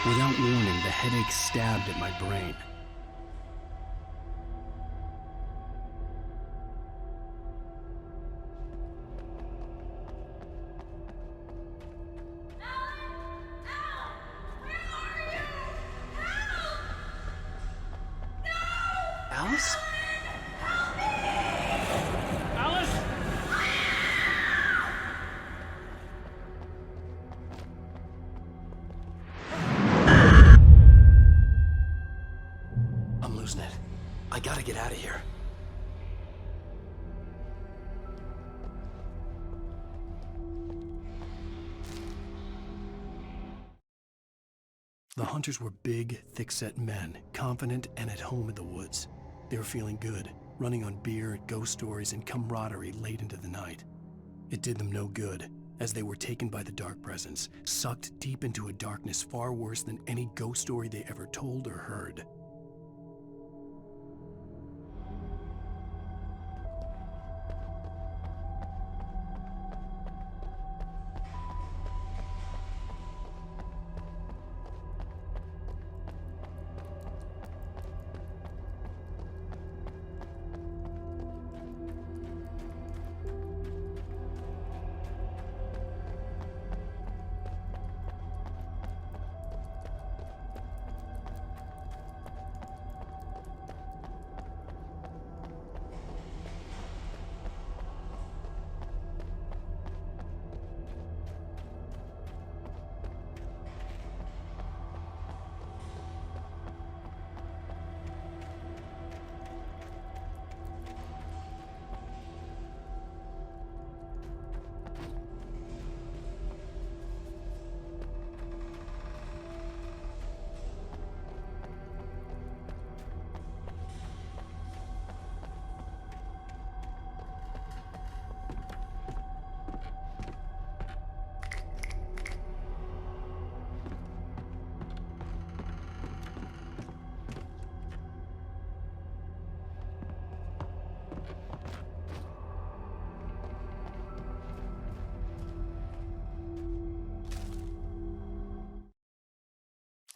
Without warning, the headache stabbed at my brain. Alice? Alice? I'm losing it. I gotta get out of here. The hunters were big, thick-set men, confident and at home in the woods. They were feeling good, running on beer, ghost stories, and camaraderie late into the night. It did them no good, as they were taken by the dark presence, sucked deep into a darkness far worse than any ghost story they ever told or heard.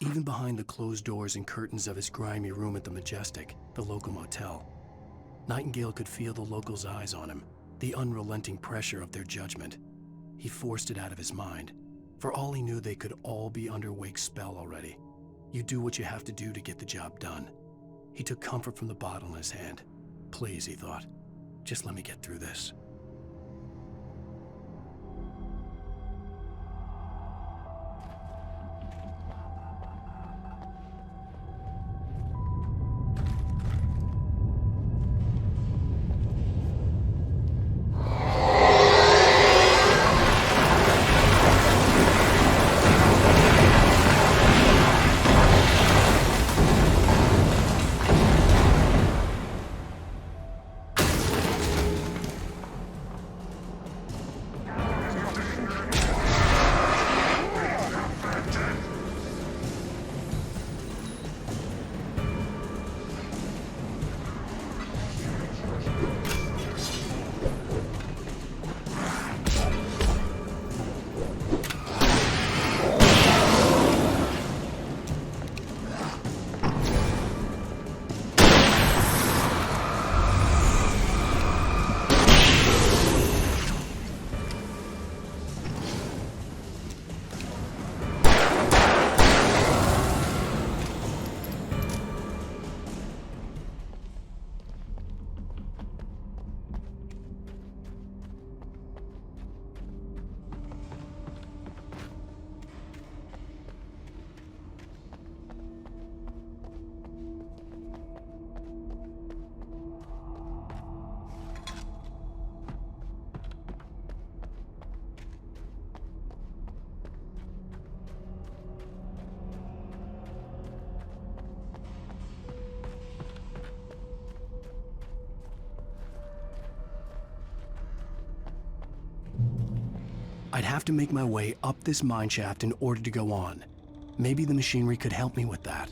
Even behind the closed doors and curtains of his grimy room at the Majestic, the local motel, Nightingale could feel the locals' eyes on him, the unrelenting pressure of their judgment. He forced it out of his mind. For all he knew, they could all be under Wake's spell already. You do what you have to do to get the job done. He took comfort from the bottle in his hand. Please, he thought, just let me get through this. I'd have to make my way up this mineshaft in order to go on. Maybe the machinery could help me with that.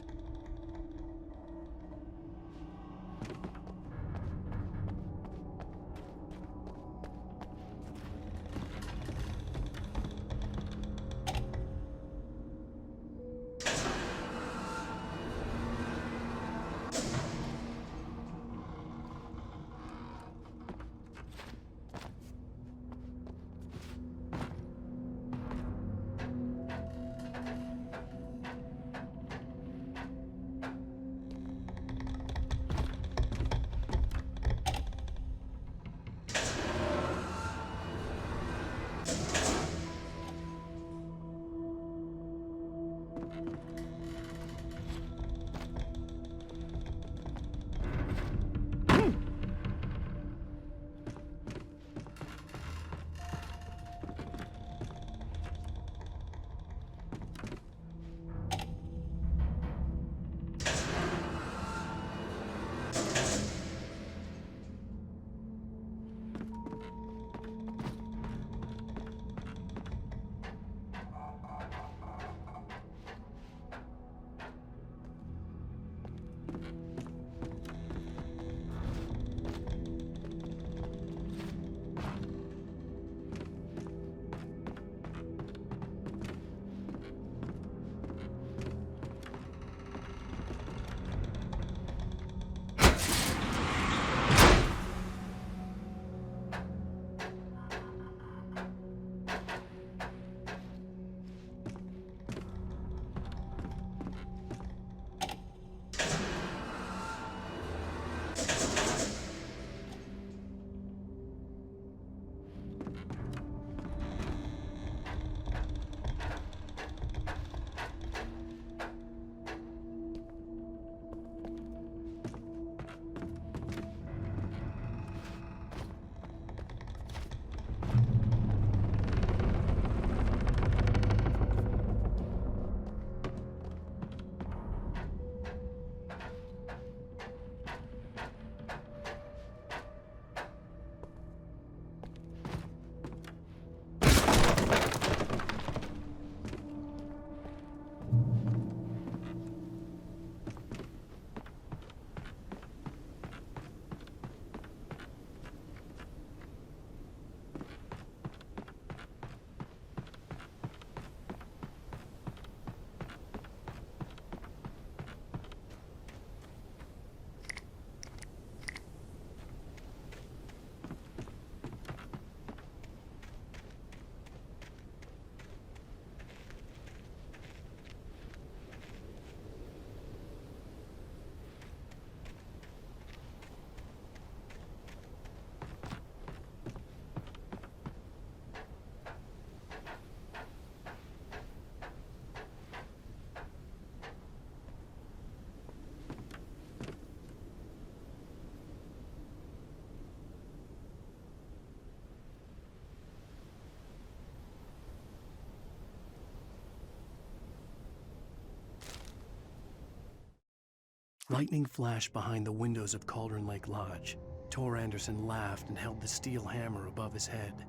Lightning flashed behind the windows of Cauldron Lake Lodge. Tor Anderson laughed and held the steel hammer above his head.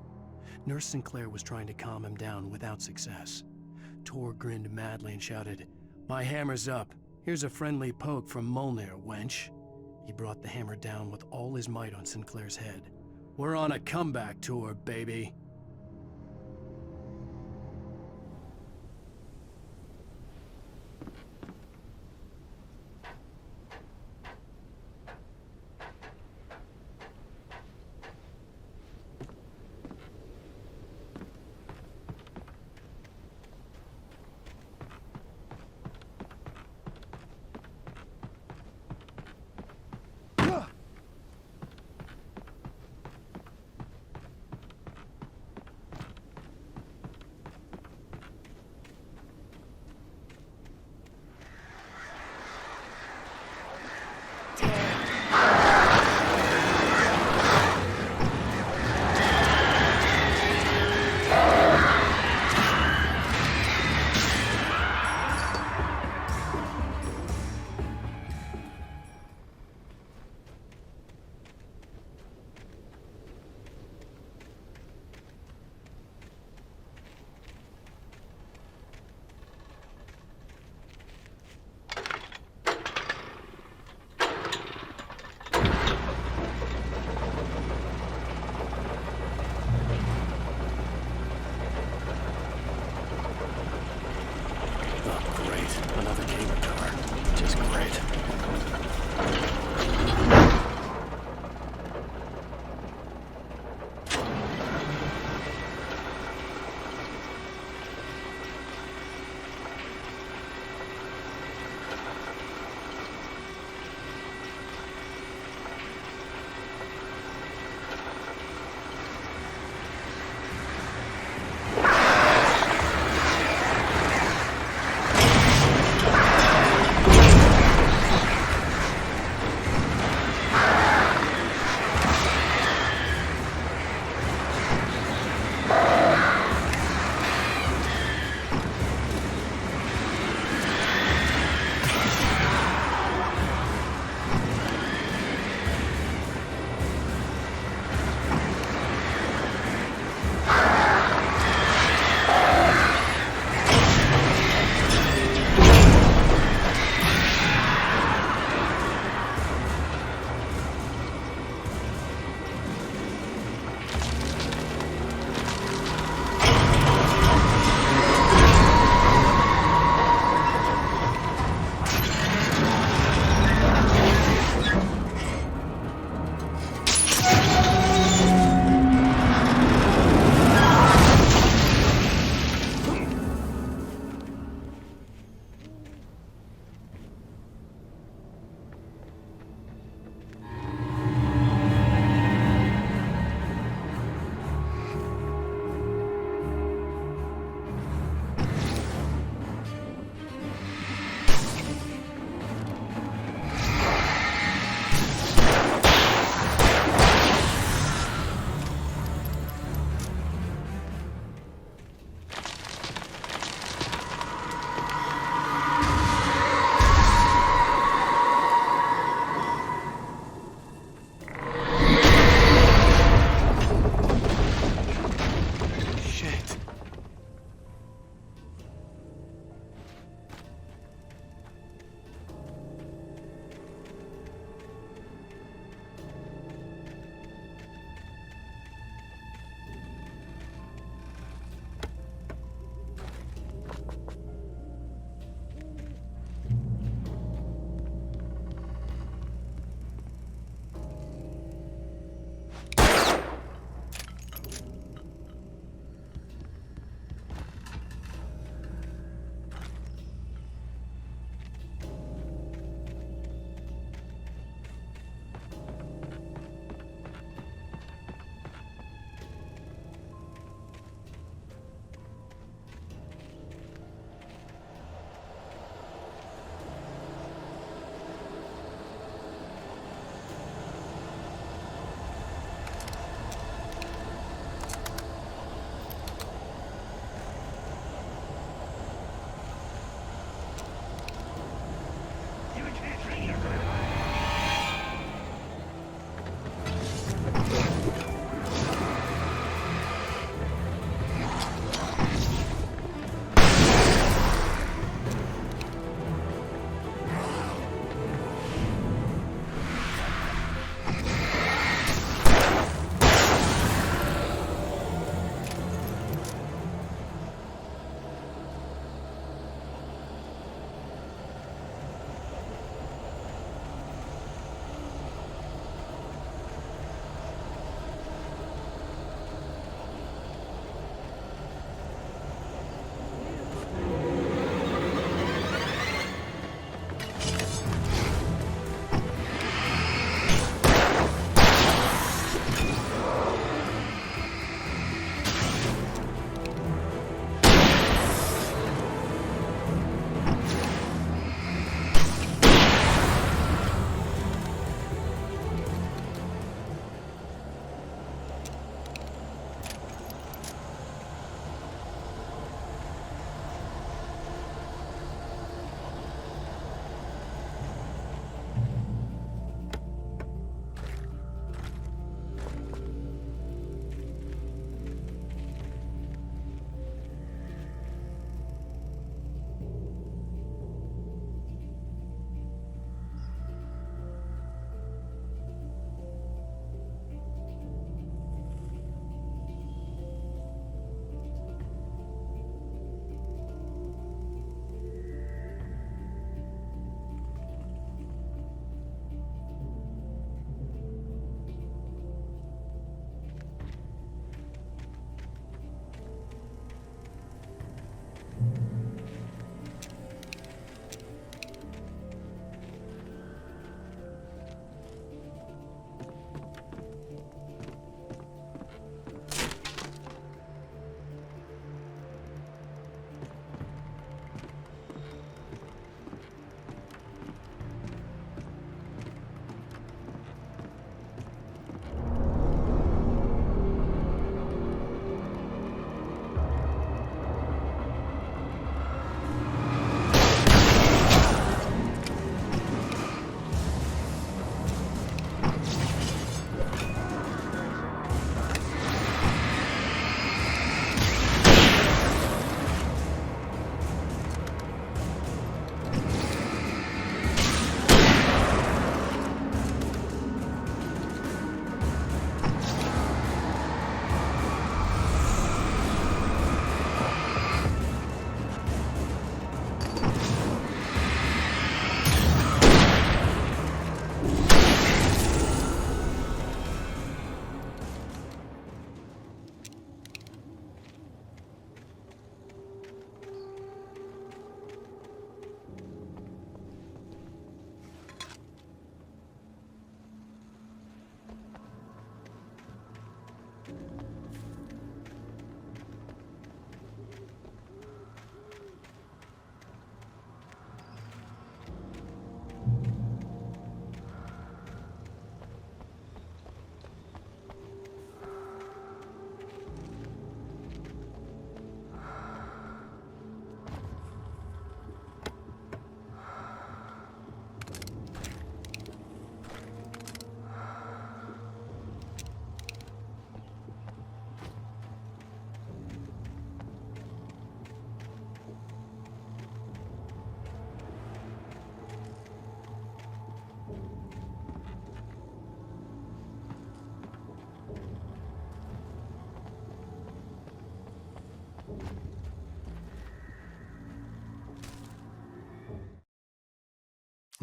Nurse Sinclair was trying to calm him down without success. Tor grinned madly and shouted, "My hammer's up. Here's a friendly poke from Molnir, wench." He brought the hammer down with all his might on Sinclair's head. "We're on a comeback tour, baby."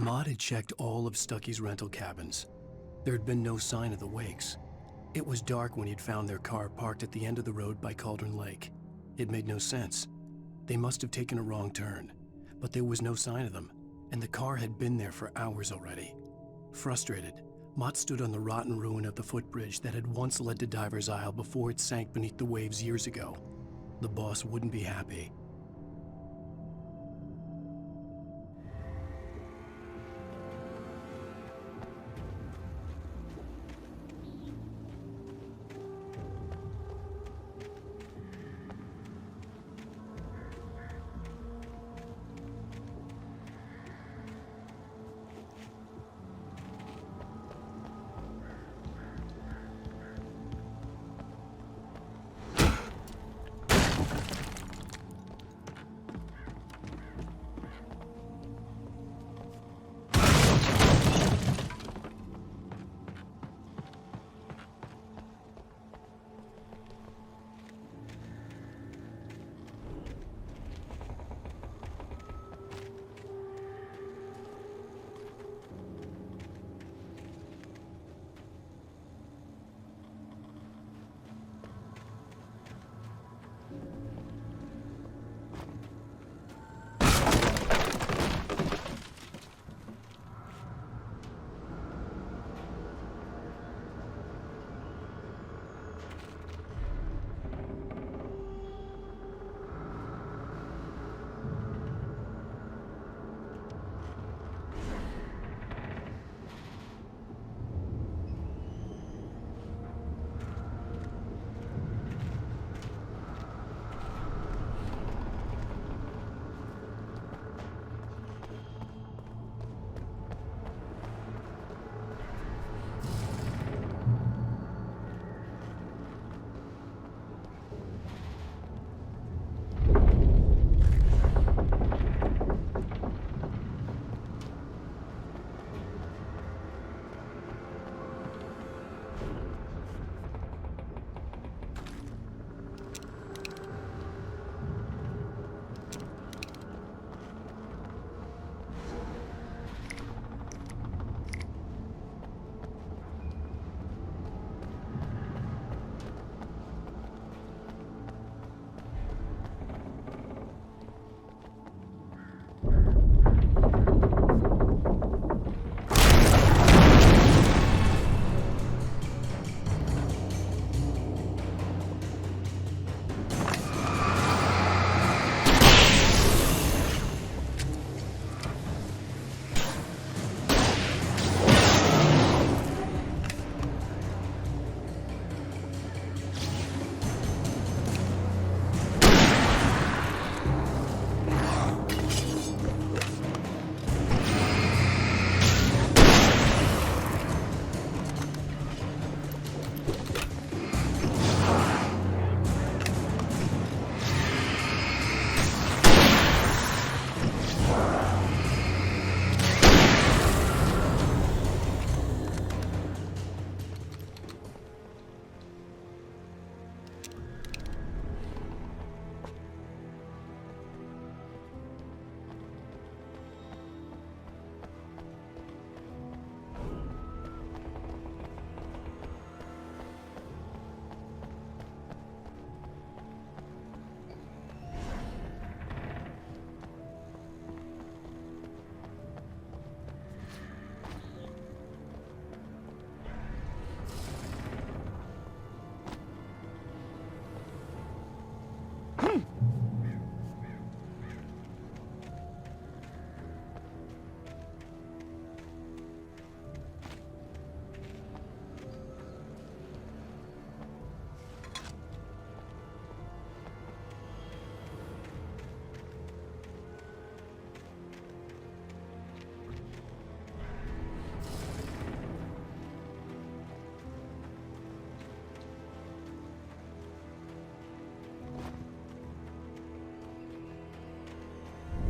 Maude had checked all of Stucky's rental cabins. There had been no sign of the Wakes. It was dark when he'd found their car parked at the end of the road by Cauldron Lake. It made no sense. They must have taken a wrong turn, but there was no sign of them, and the car had been there for hours already. Frustrated, Mott stood on the rotten ruin of the footbridge that had once led to Diver's Isle before it sank beneath the waves years ago. The boss wouldn't be happy.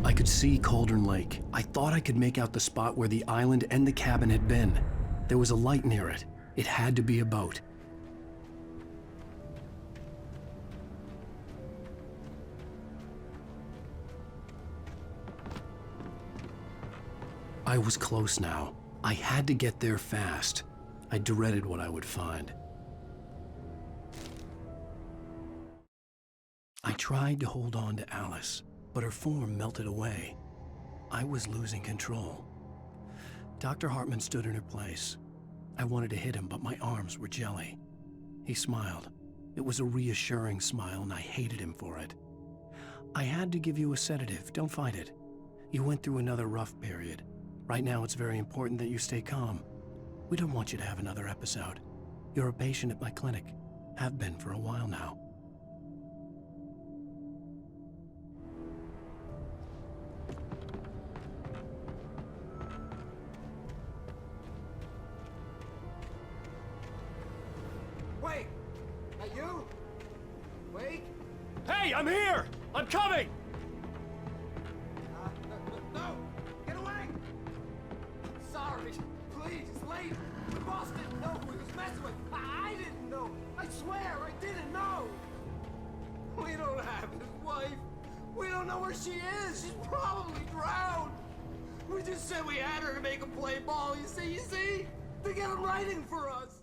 I could see Cauldron Lake. I thought I could make out the spot where the island and the cabin had been. There was a light near it. It had to be a boat. I was close now. I had to get there fast. I dreaded what I would find. I tried to hold on to Alice, but her form melted away. I was losing control. Dr. Hartman stood in her place. I wanted to hit him, but my arms were jelly. He smiled. It was a reassuring smile, and I hated him for it. I had to give you a sedative. Don't fight it. You went through another rough period. Right now, it's very important that you stay calm. We don't want you to have another episode. You're a patient at my clinic. Have been for a while now. Wait! Are you? Wait! Hey, I'm here! I'm coming! No! Get away! Sorry. Please, it's late. The boss didn't know who he was messing with. I didn't know. I swear, I didn't know. We don't have his wife. We don't know where she is. She's probably drowned. We just said we had her to make him play ball. You see? To get him writing for us.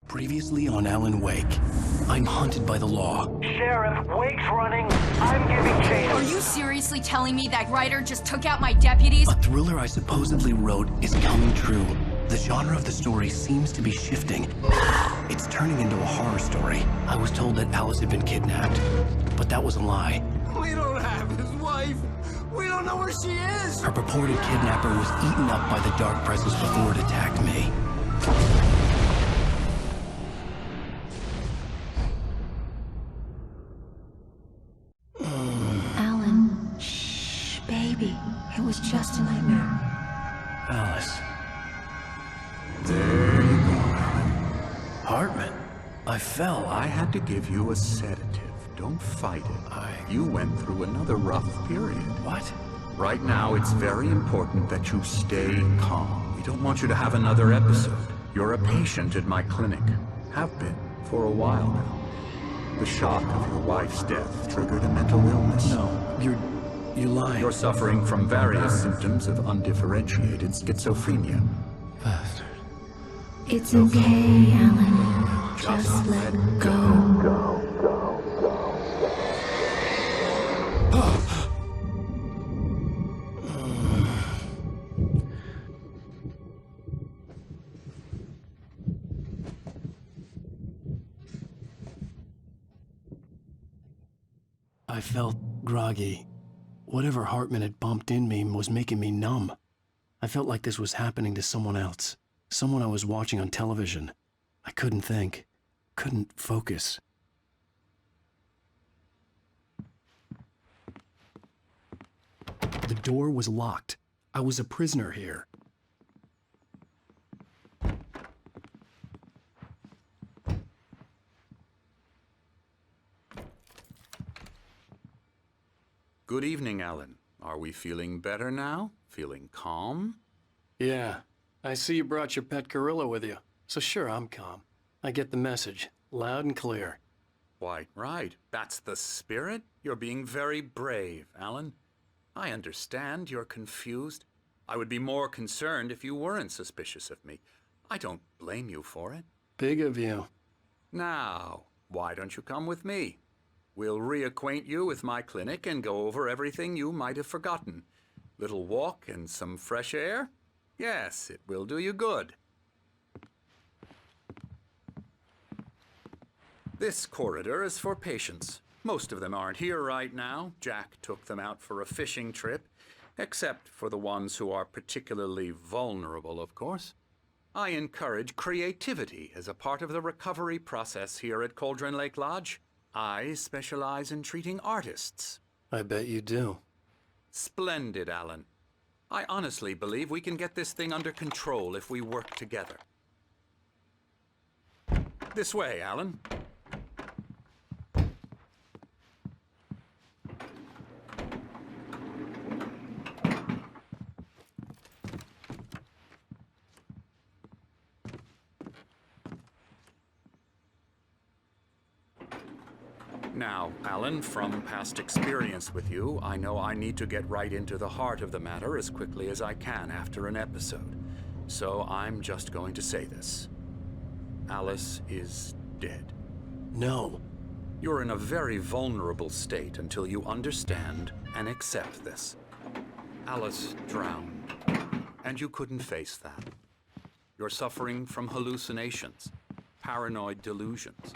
Previously on Alan Wake, I'm hunted by the law. Sheriff, Wake's running. I'm giving chase. Are you seriously telling me that writer just took out my deputies? A thriller I supposedly wrote is coming true. The genre of the story seems to be shifting. It's turning into a horror story. I was told that Alice had been kidnapped, but that was a lie. We don't have his wife. We don't know where she is. Her purported kidnapper was eaten up by the dark presence before it attacked me. Alan, shh, baby. It was just a nightmare. Alice. There you go, Alan. Hartman, I fell. I had to give you a sedative. Don't fight it. You went through another rough period. What? Right now, it's very important that you stay calm. We don't want you to have another episode. You're a patient at my clinic. Have been for a while now. The shock of your wife's death triggered a mental illness. No, you're lying. You're suffering from various symptoms of undifferentiated schizophrenia. Bastard. It's okay, Alan. Just let go. I felt groggy. Whatever Hartman had bumped in me was making me numb. I felt like this was happening to someone else. Someone I was watching on television. I couldn't think. Couldn't focus. The door was locked. I was a prisoner here. Good evening, Alan. Are we feeling better now? Feeling calm? Yeah. I see you brought your pet gorilla with you. So sure, I'm calm. I get the message. Loud and clear. Why, right. That's the spirit. You're being very brave, Alan. I understand you're confused. I would be more concerned if you weren't suspicious of me. I don't blame you for it. Big of you. Now, why don't you come with me? We'll reacquaint you with my clinic and go over everything you might have forgotten. Little walk and some fresh air? Yes, it will do you good. This corridor is for patients. Most of them aren't here right now. Jack took them out for a fishing trip, except for the ones who are particularly vulnerable, of course. I encourage creativity as a part of the recovery process here at Cauldron Lake Lodge. I specialize in treating artists. I bet you do. Splendid, Alan. I honestly believe we can get this thing under control if we work together. This way, Alan. Now, Alan, from past experience with you, I know I need to get right into the heart of the matter as quickly as I can after an episode. So I'm just going to say this. Alice is dead. No. You're in a very vulnerable state until you understand and accept this. Alice drowned, and you couldn't face that. You're suffering from hallucinations, paranoid delusions,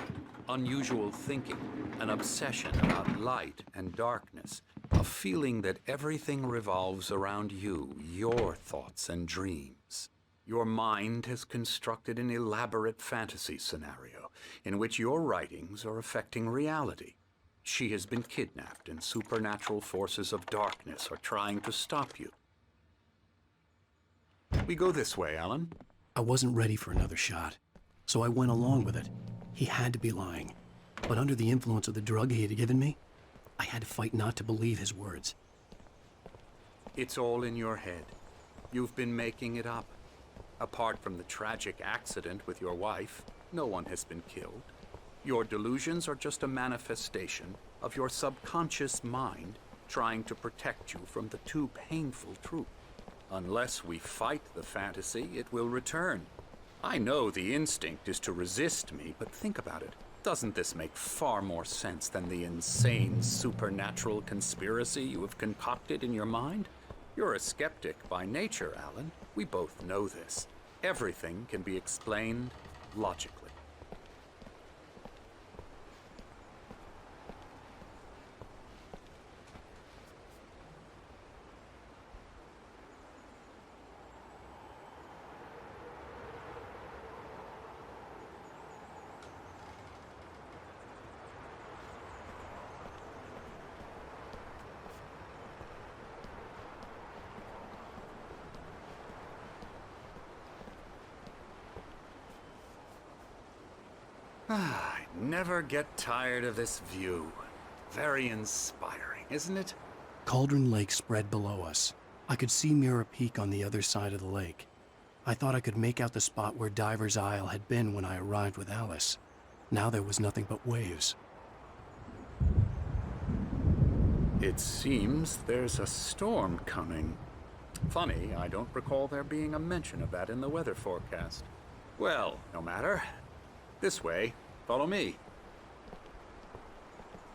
unusual thinking, an obsession about light and darkness, a feeling that everything revolves around you, your thoughts and dreams. Your mind has constructed an elaborate fantasy scenario in which your writings are affecting reality. She has been kidnapped and supernatural forces of darkness are trying to stop you. We go this way, Alan. I wasn't ready for another shot, so I went along with it. He had to be lying. But under the influence of the drug he had given me, I had to fight not to believe his words. It's all in your head. You've been making it up. Apart from the tragic accident with your wife, no one has been killed. Your delusions are just a manifestation of your subconscious mind trying to protect you from the too painful truth. Unless we fight the fantasy, it will return. I know the instinct is to resist me, but think about it. Doesn't this make far more sense than the insane supernatural conspiracy you have concocted in your mind? You're a skeptic by nature, Alan. We both know this. Everything can be explained logically. I never get tired of this view. Very inspiring, isn't it? Cauldron Lake spread below us. I could see Mirror Peak on the other side of the lake. I thought I could make out the spot where Diver's Isle had been when I arrived with Alice. Now there was nothing but waves. It seems there's a storm coming. Funny, I don't recall there being a mention of that in the weather forecast. Well, no matter. This way. Follow me.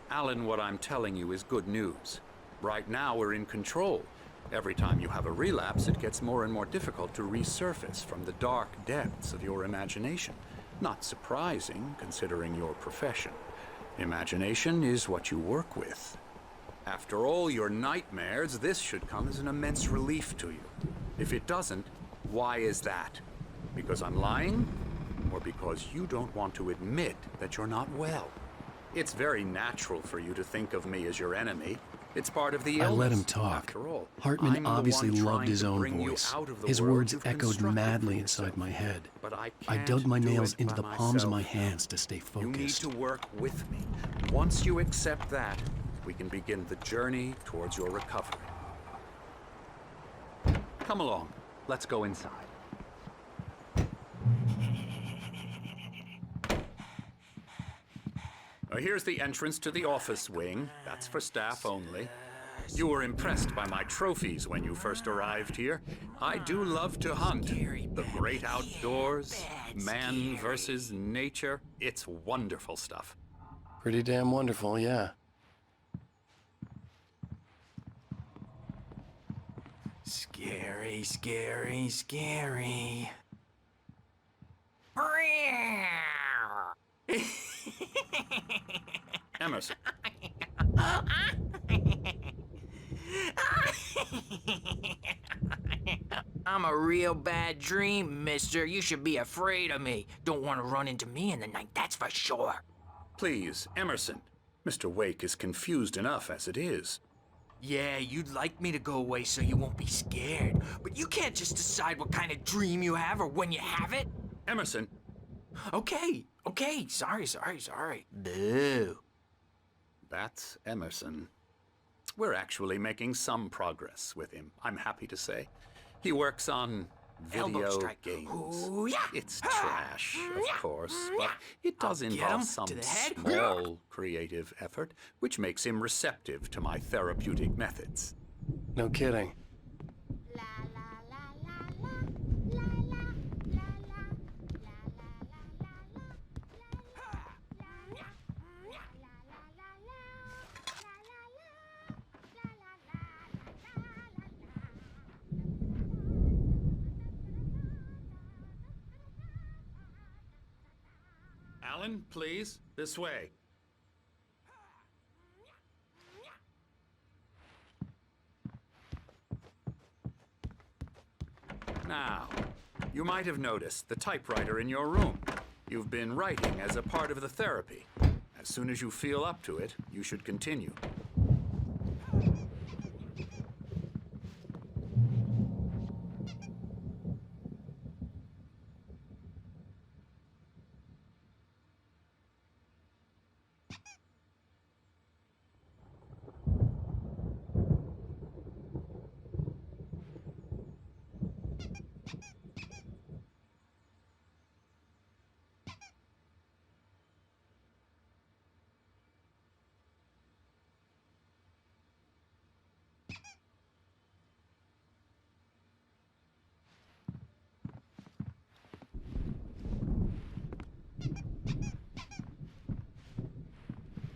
Alan, what I'm telling you is good news. Right now, we're in control. Every time you have a relapse, it gets more and more difficult to resurface from the dark depths of your imagination. Not surprising, considering your profession. Imagination is what you work with. After all your nightmares, this should come as an immense relief to you. If it doesn't, why is that? Because I'm lying? Or because you don't want to admit that you're not well? It's very natural for you to think of me as your enemy. It's part of the illness. I let him talk. After all, Hartman obviously loved his own voice. His words echoed madly inside my head. I dug my nails into the palms of my hands to stay focused. You need to work with me. Once you accept that, we can begin the journey towards your recovery. Come along. Let's go inside. Here's the entrance to the office wing. That's for staff only. You were impressed by my trophies when you first arrived here. I do love to hunt. The great outdoors, man versus nature. It's wonderful stuff. Pretty damn wonderful, yeah. Scary, scary, scary. Emerson. I'm a real bad dream, mister. You should be afraid of me. Don't want to run into me in the night, that's for sure. Please, Emerson. Mr. Wake is confused enough as it is. Yeah, you'd like me to go away so you won't be scared. But you can't just decide what kind of dream you have or when you have it. Emerson. Okay. Sorry. Boo. That's Emerson. We're actually making some progress with him, I'm happy to say. He works on video games. Ooh, yeah. It's trash, of course, but it does involve some small creative effort, which makes him receptive to my therapeutic methods. No kidding. Alan, please, this way. Now, you might have noticed the typewriter in your room. You've been writing as a part of the therapy. As soon as you feel up to it, you should continue.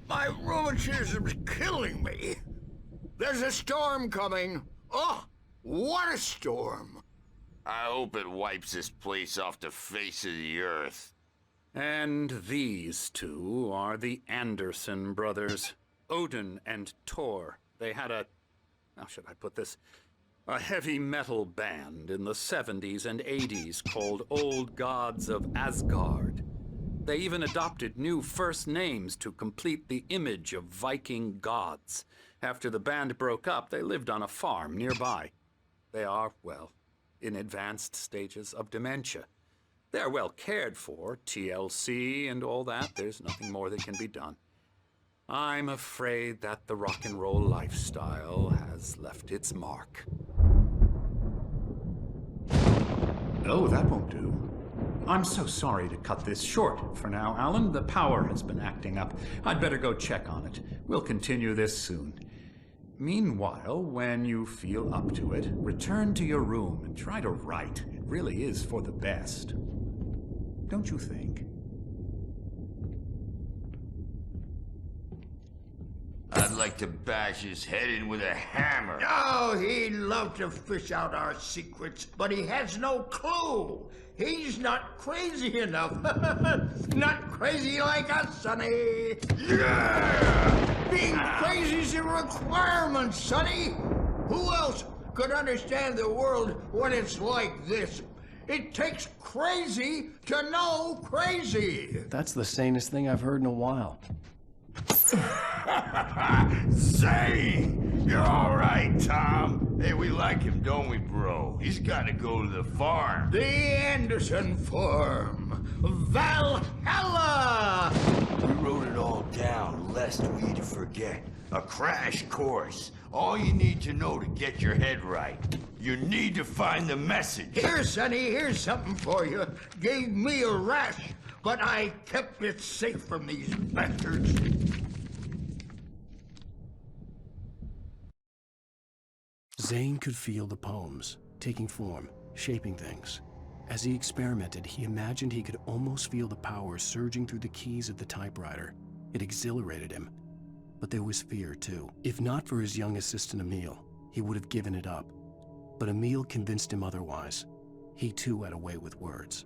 My rheumatism's killing me. There's a storm coming. Oh, what a storm. I hope it wipes this place off the face of the earth. And these two are the Anderson brothers, Odin and Tor. They had how should I put this? A heavy metal band in the 70s and 80s called Old Gods of Asgard. They even adopted new first names to complete the image of Viking gods. After the band broke up, they lived on a farm nearby. They are, well, in advanced stages of dementia. They're well cared for, TLC and all that. There's nothing more that can be done. I'm afraid that the rock and roll lifestyle has left its mark. Oh, that won't do. I'm so sorry to cut this short for now, Alan. The power has been acting up. I'd better go check on it. We'll continue this soon. Meanwhile, when you feel up to it, return to your room and try to write. It really is for the best. Don't you think? I'd like to bash his head in with a hammer. Oh, he'd love to fish out our secrets, but he has no clue. He's not crazy enough. Not crazy like us, Sonny. Yeah! Being crazy's a requirement, Sonny. Who else could understand the world when it's like this? It takes crazy to know crazy. That's the sanest thing I've heard in a while. Zane! You're all right, Tom. Hey, we like him, don't we, bro? He's got to go to the farm. The Anderson farm. Valhalla! We wrote it all down, lest we forget. A crash course. All you need to know to get your head right. You need to find the message. Here, Sonny, here's something for you. Gave me a rash, but I kept it safe from these bastards. Zane could feel the poems, taking form, shaping things. As he experimented, he imagined he could almost feel the power surging through the keys of the typewriter. It exhilarated him. But there was fear, too. If not for his young assistant Emil, he would have given it up. But Emil convinced him otherwise. He, too, had a way with words.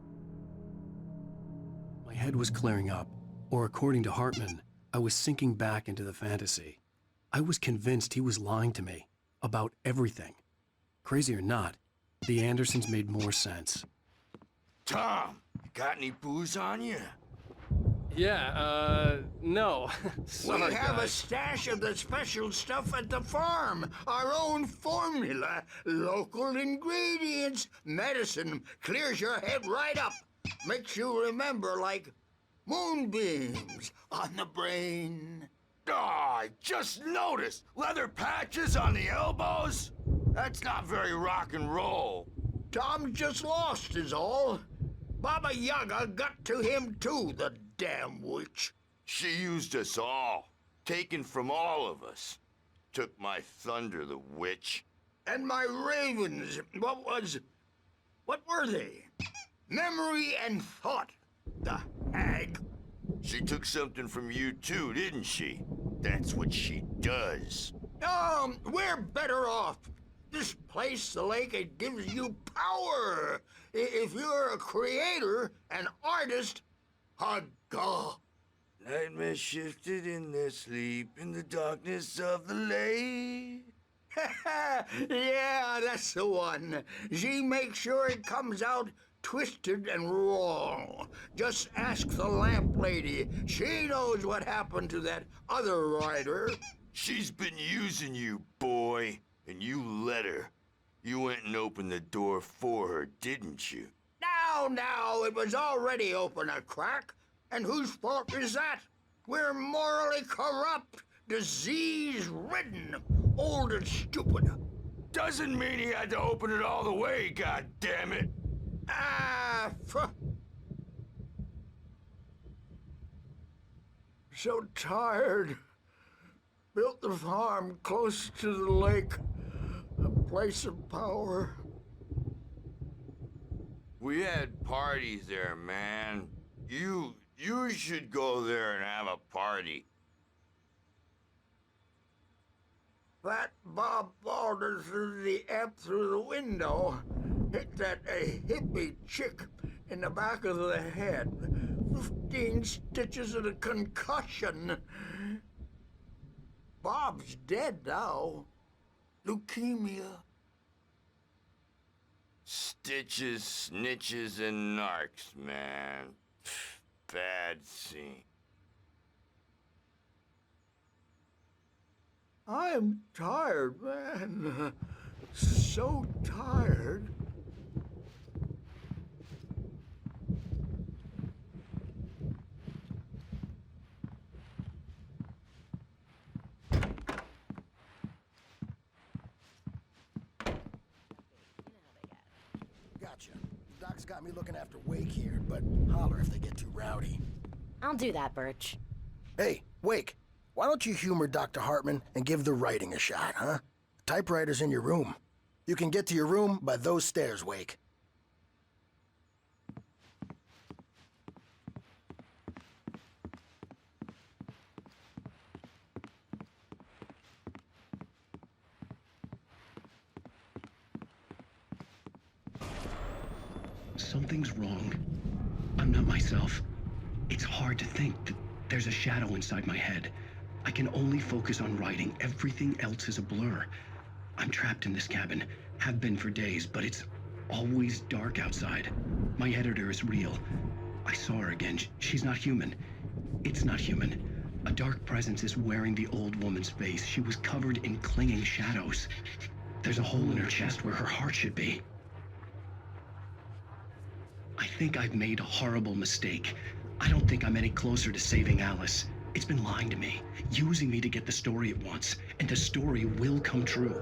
My head was clearing up, or according to Hartman, I was sinking back into the fantasy. I was convinced he was lying to me about everything. Crazy or not, the Andersons made more sense. Tom, got any booze on you? Yeah, no. Sorry, we have guys. a stash of the special stuff at the farm. Our own formula. Local ingredients. Medicine clears your head right up. Makes you remember like moonbeams on the brain. Oh, I just noticed. Leather patches on the elbows? That's not very rock and roll. Tom just lost is all. Baba Yaga got to him too, the damn witch. She used us all. Taken from all of us. Took my thunder, the witch. And my ravens. What were they? Memory and thought, the hag. She took something from you too, didn't she? That's what she does. We're better off. This place, the lake, it gives you power. If you're a creator, an artist, a god. Nightmare shifted in their sleep in the darkness of the lake. Yeah, that's the one. She makes sure it comes out twisted and wrong. Just ask the lamp lady. She knows what happened to that other writer. She's been using you, boy, and you let her. You went and opened the door for her, didn't you? Now, it was already open a crack. And whose fault is that? We're morally corrupt, disease-ridden, old and stupid. Doesn't mean he had to open it all the way, goddammit. So tired. Built the farm close to the lake, a place of power. We had parties there, man. You should go there and have a party. That Bob Balder threw the amp through the window. Hit that hippie chick in the back of the head. 15 stitches and a concussion. Bob's dead now. Leukemia. Stitches, snitches, and narcs, man. Bad scene. I'm tired, man. So tired. Gotcha. Doc's got me looking after Wake here, but holler if they get too rowdy. I'll do that, Birch. Hey, Wake, why don't you humor Dr. Hartman and give the writing a shot, huh? The typewriter's in your room. You can get to your room by those stairs, Wake. Something's wrong. I'm not myself. It's hard to think that there's a shadow inside my head. I can only focus on writing. Everything else is a blur. I'm trapped in this cabin. Have been for days, but it's always dark outside. My editor is real. I saw her again. She's not human. It's not human. A dark presence is wearing the old woman's face. She was covered in clinging shadows. There's a hole in her chest where her heart should be. I think I've made a horrible mistake. I don't think I'm any closer to saving Alice. It's been lying to me. using me to get the story it wants, and the story will come true.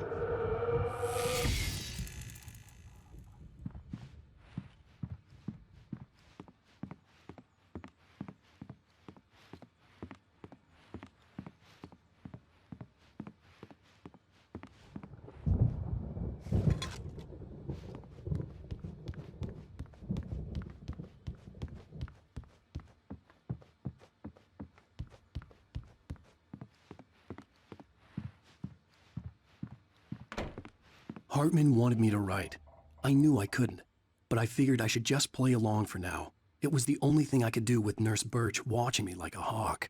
Hartman wanted me to write. I knew I couldn't, but I figured I should just play along for now. It was the only thing I could do with Nurse Birch watching me like a hawk.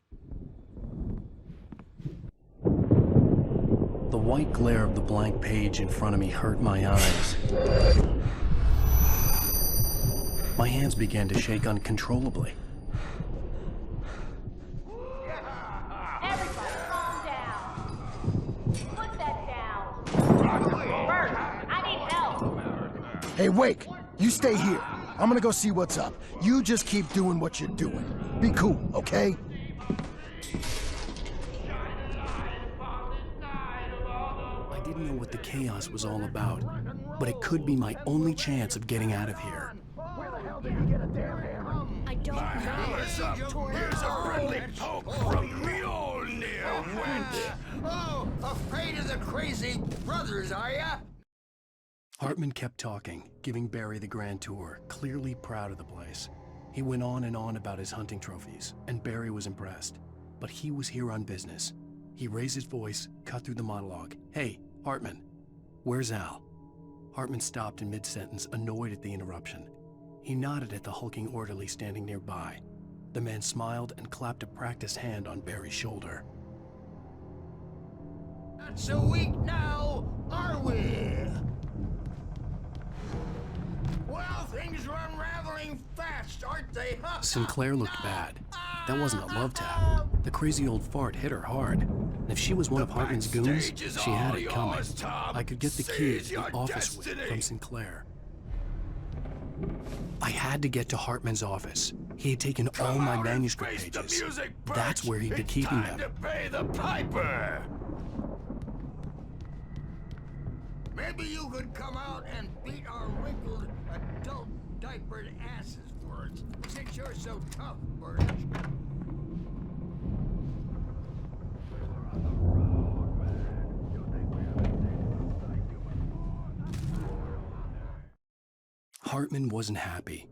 The white glare of the blank page in front of me hurt my eyes. My hands began to shake uncontrollably. Everybody, calm down. Put that down. Bert, I need help. Hey, Wake, you stay here. I'm gonna go see what's up. You just keep doing what you're doing. Be cool, okay? I didn't know what the chaos was all about, but it could be my only chance of getting out of here. Where the hell did you get a damn hammer? I don't know. Hammer's up. Here's a friendly poke from Mjolnir, wench. Oh, afraid of the crazy brothers, are ya? Hartman kept talking, giving Barry the grand tour, clearly proud of the place. He went on and on about his hunting trophies, and Barry was impressed. But he was here on business. He raised his voice, cut through the monologue. Hey, Hartman, where's Al? Hartman stopped in mid-sentence, annoyed at the interruption. He nodded at the hulking orderly standing nearby. The man smiled and clapped a practiced hand on Barry's shoulder. Not so weak now, are we? Well, things are unraveling fast, aren't they? Sinclair looked bad. That wasn't a love tap. The crazy old fart hit her hard. And if she was one of Hartman's goons, she had it coming. I could get the key to the office whip from Sinclair. I had to get to Hartman's office. He had taken all my manuscript pages. That's where he'd be keeping them. To pay the piper. Maybe you could come out and beat our wrinkled, adult, diapered asses for us, since you're so tough, Birch. Hartman wasn't happy.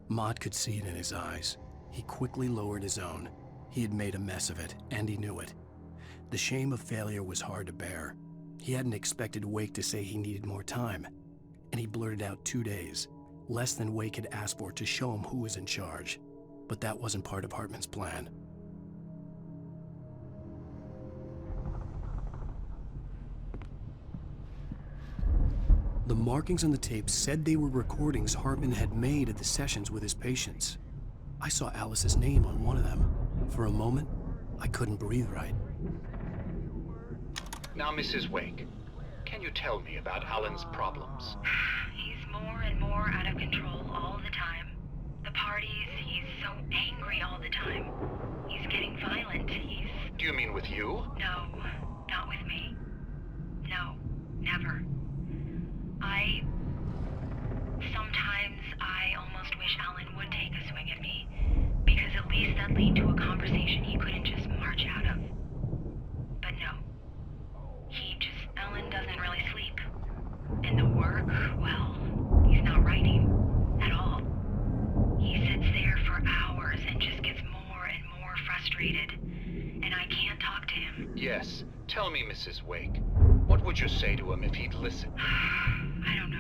Mott could see it in his eyes. He quickly lowered his own. He had made a mess of it, and he knew it. The shame of failure was hard to bear. He hadn't expected Wake to say he needed more time, and he blurted out 2 days, less than Wake had asked for to show him who was in charge. But that wasn't part of Hartman's plan. The markings on the tape said they were recordings Hartman had made at the sessions with his patients. I saw Alice's name on one of them. For a moment, I couldn't breathe right. Now, Mrs. Wake, can you tell me about Alan's problems? He's more and more out of control all the time. The parties, he's so angry all the time. He's getting violent. Do you mean with you? No, not with me. No, never. Sometimes I almost wish Alan would take a swing at me, because at least that'd lead to a conversation he couldn't just march out of. But no. Alan doesn't really sleep. And the work, well, he's not writing at all. He sits there for hours and just gets more and more frustrated. And I can't talk to him. Yes. Tell me, Mrs. Wake. What would you say to him if he'd listen? I don't know.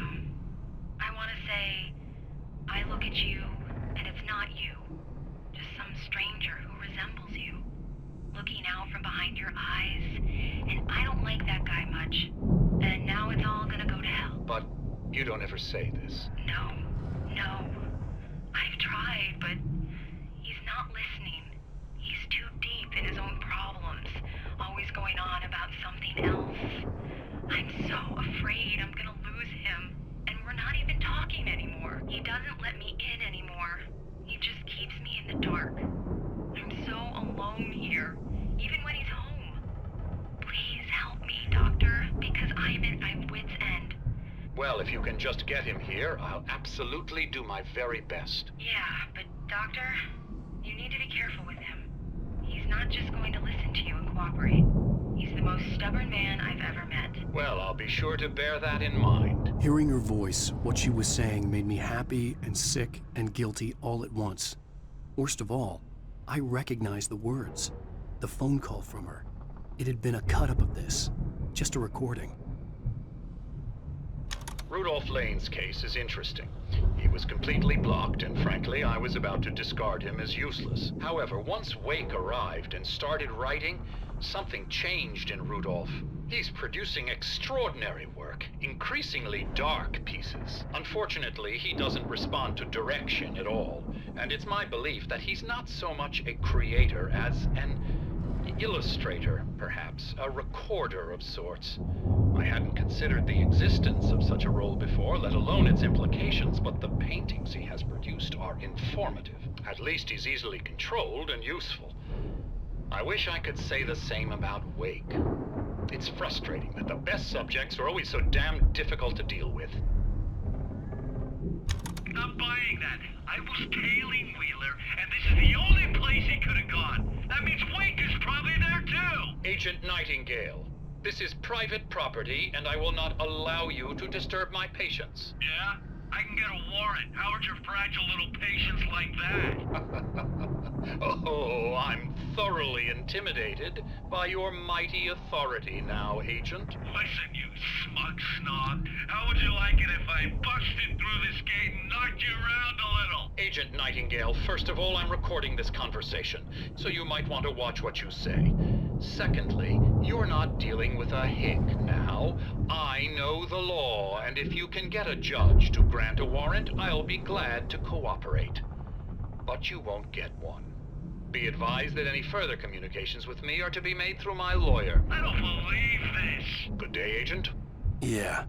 I want to say, I look at you, and it's not you. Just some stranger who resembles you. Looking out from behind your eyes, and I don't like that guy much. And now it's all gonna go to hell. But you don't ever say this. No. I've tried, but he's not listening. He's too deep in his own problems, always going on about something else. I'm so afraid I'm gonna lose him, and we're not even talking anymore. He doesn't let me in anymore. He just keeps me in the dark. I'm so alone here. Even when he's home, Well, if you can just get him here, I'll absolutely do my very best. Yeah, but Doctor, you need to be careful with him. He's not just going to listen to you and cooperate. He's the most stubborn man I've ever met. Well, I'll be sure to bear that in mind. Hearing her voice, what she was saying made me happy and sick and guilty all at once. Worst of all, I recognized the words. The phone call from her. It had been a cut-up of this. Just a recording. Rudolph Lane's case is interesting. He was completely blocked, and frankly, I was about to discard him as useless. However, once Wake arrived and started writing, something changed in Rudolph. He's producing extraordinary work, increasingly dark pieces. Unfortunately, he doesn't respond to direction at all, and it's my belief that he's not so much a creator as an illustrator, perhaps, a recorder of sorts. I hadn't considered the existence of such a role before, let alone its implications, but the paintings he has produced are informative. At least he's easily controlled and useful. I wish I could say the same about Wake. It's frustrating that the best subjects are always so damn difficult to deal with. I'm buying that. I was tailing Wheeler, and this is the only place he could have gone. That means Wake is probably there too! Agent Nightingale, this is private property, and I will not allow you to disturb my patients. Yeah? I can get a warrant. How would your fragile little patients like that? Oh, I'm thoroughly intimidated by your mighty authority now, Agent. Listen, you smug snob. How would you like it if I busted through this gate and knocked you around a little? Agent Nightingale, first of all, I'm recording this conversation, so you might want to watch what you say. Secondly, you're not dealing with a hick now. I know the law, and if you can get a judge to grant a warrant, I'll be glad to cooperate. But you won't get one. Be advised that any further communications with me are to be made through my lawyer. I don't believe this. Good day, Agent. Yeah.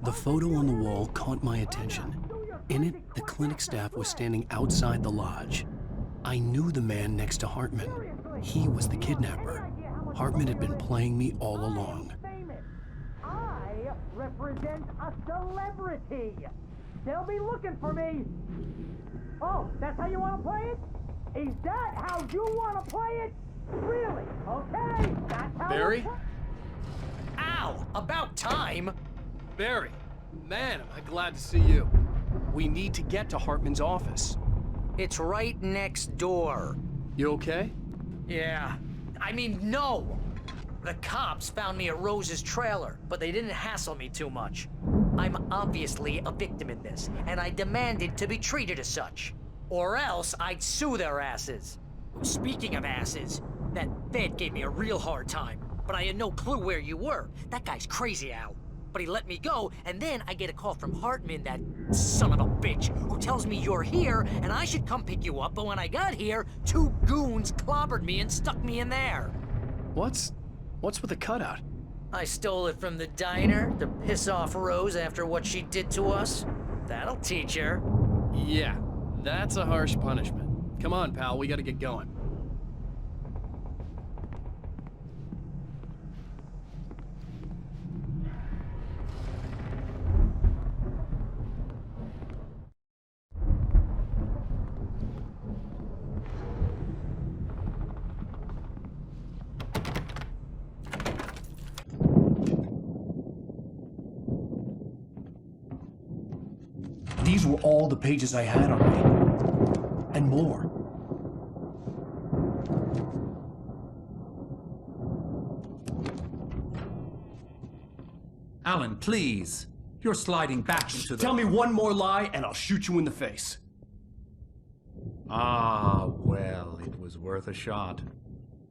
The photo on the wall caught my attention. In it, the clinic staff was standing outside the lodge. I knew the man next to Hartman. He was the kidnapper. Hartman had been playing me all along. I represent a celebrity. They'll be looking for me. Oh, that's how you want to play it? Is that how you want to play it? Really? Okay, that's how. Barry? Ow! About time! Barry, man, am I glad to see you. We need to get to Hartman's office. It's right next door. You okay? Yeah. I mean, no! The cops found me at Rose's trailer, but they didn't hassle me too much. I'm obviously a victim in this, and I demanded to be treated as such. Or else I'd sue their asses. Speaking of asses, that Fed gave me a real hard time, but I had no clue where you were. That guy's crazy, Al. But he let me go, and then I get a call from Hartman, that son of a bitch, who tells me you're here, and I should come pick you up, but when I got here, 2 goons clobbered me and stuck me in there. What's with the cutout? I stole it from the diner to piss off Rose after what she did to us. That'll teach her. Yeah, that's a harsh punishment. Come on, pal, we gotta get going. These were all the pages I had on me. And more. Alan, please. You're sliding back into the... Tell me one more lie and I'll shoot you in the face. Ah, well, it was worth a shot.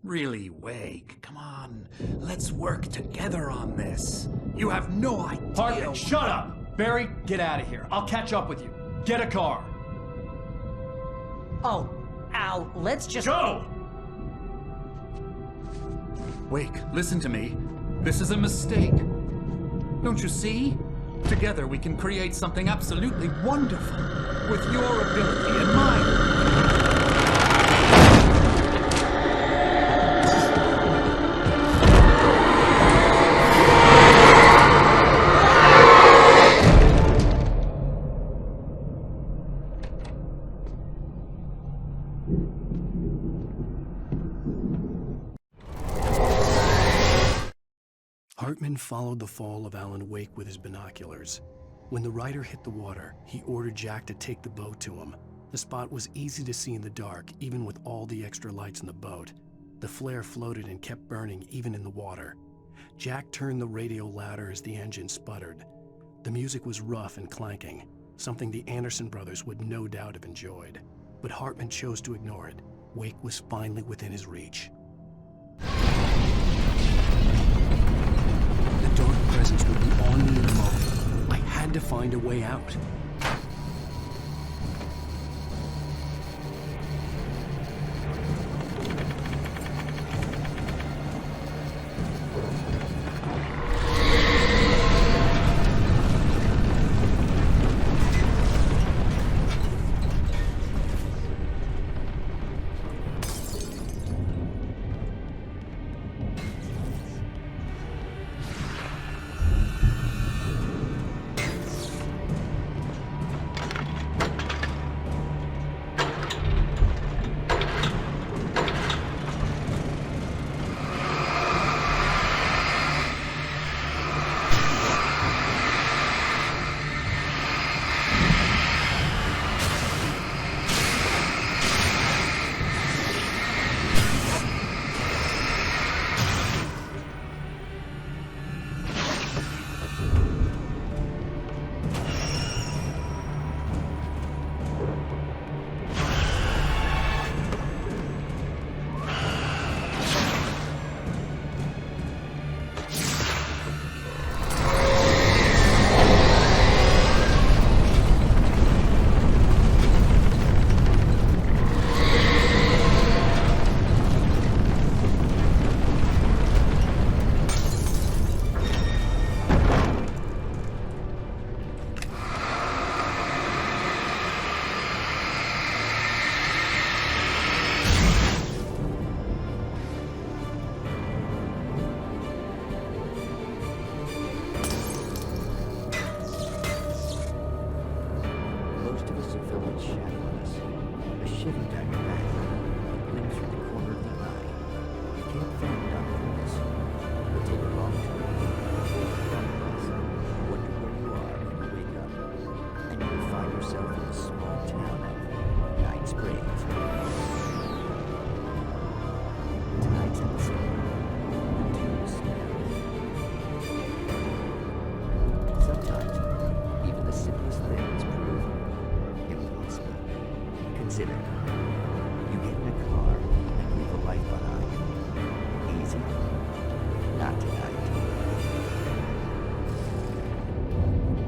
Really, Wake, come on. Let's work together on this. You have no idea... Hartman, shut up! Barry, get out of here. I'll catch up with you. Get a car. Oh, Al, let's just... Go! Wake, listen to me. This is a mistake. Don't you see? Together we can create something absolutely wonderful. With your ability and mine. Hartman followed the fall of Alan Wake with his binoculars. When the rider hit the water, he ordered Jack to take the boat to him. The spot was easy to see in the dark, even with all the extra lights in the boat. The flare floated and kept burning even in the water. Jack turned the radio louder as the engine sputtered. The music was rough and clanking, something the Anderson brothers would no doubt have enjoyed. But Hartman chose to ignore it. Wake was finally within his reach. The dark presence would be on me in a moment. I had to find a way out.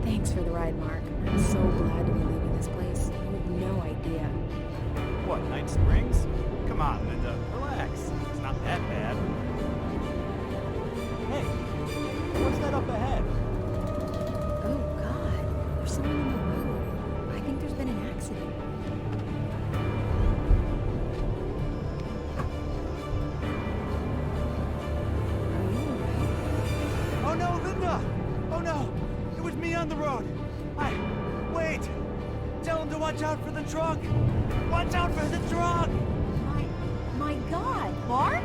Thanks for the ride, Mark. I'm so glad to be leaving this place. You have no idea. What, Night Springs? Come on, Linda, relax. It's not that bad. Hey, what's that up ahead? Oh, God. There's someone on the road. I think there's been an accident. Oh no, Linda! Oh no! It was me on the road! Wait! Tell him to watch out for the truck! Watch out for the truck! My God, Mark?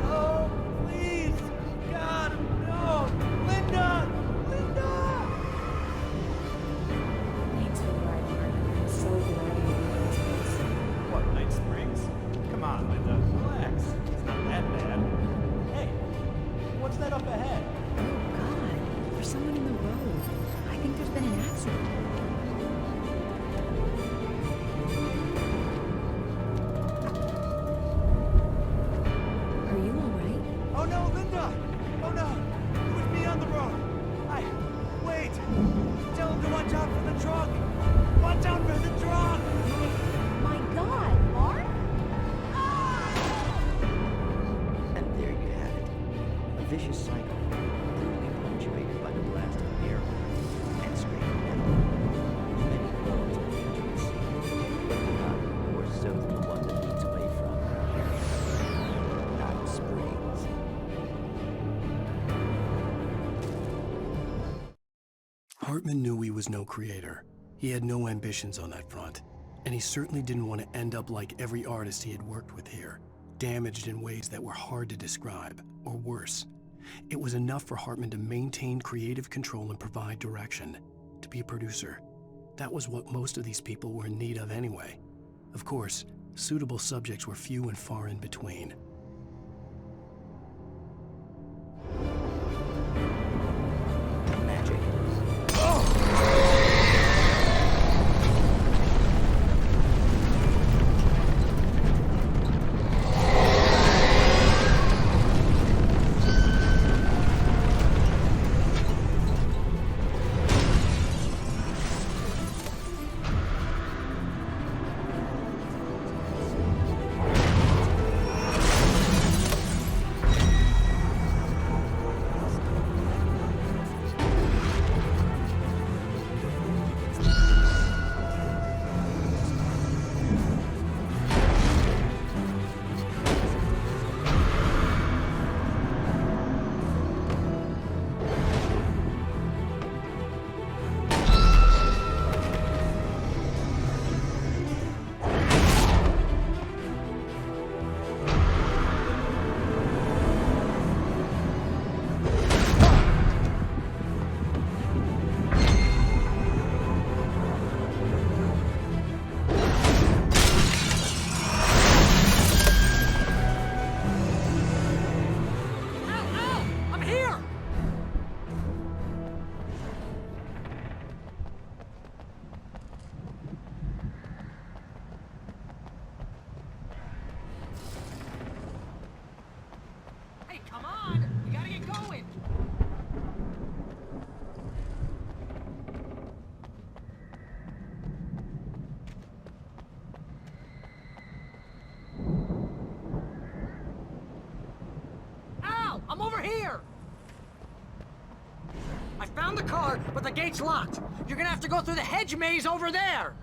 Oh, please! God, no! Linda! Linda! Thanks for the ride, Mark. I'm so glad to be leaving this place. What, Night Springs? Come on, Linda, relax. It's not that bad. Hey, what's that up ahead? Oh, God. There's someone in the road. I think there's been an accident. Are you all right? Oh no, Linda! Oh no! It was me on the road! Wait! Tell him to watch out for the truck! Watch out for the truck! My God, Mark? And there you have it. A vicious cycle, brutally punctuated by the blast of air and screaming metal. Many roads are dangerous, but none more so than the one that leads away from Night Springs. Hartman knew he was no creator. He had no ambitions on that front, and he certainly didn't want to end up like every artist he had worked with here, damaged in ways that were hard to describe, or worse. It was enough for Hartman to maintain creative control and provide direction, to be a producer. That was what most of these people were in need of anyway. Of course, suitable subjects were few and far in between. Magic. I'm over here! I found the car, but the gate's locked. You're gonna have to go through the hedge maze over there!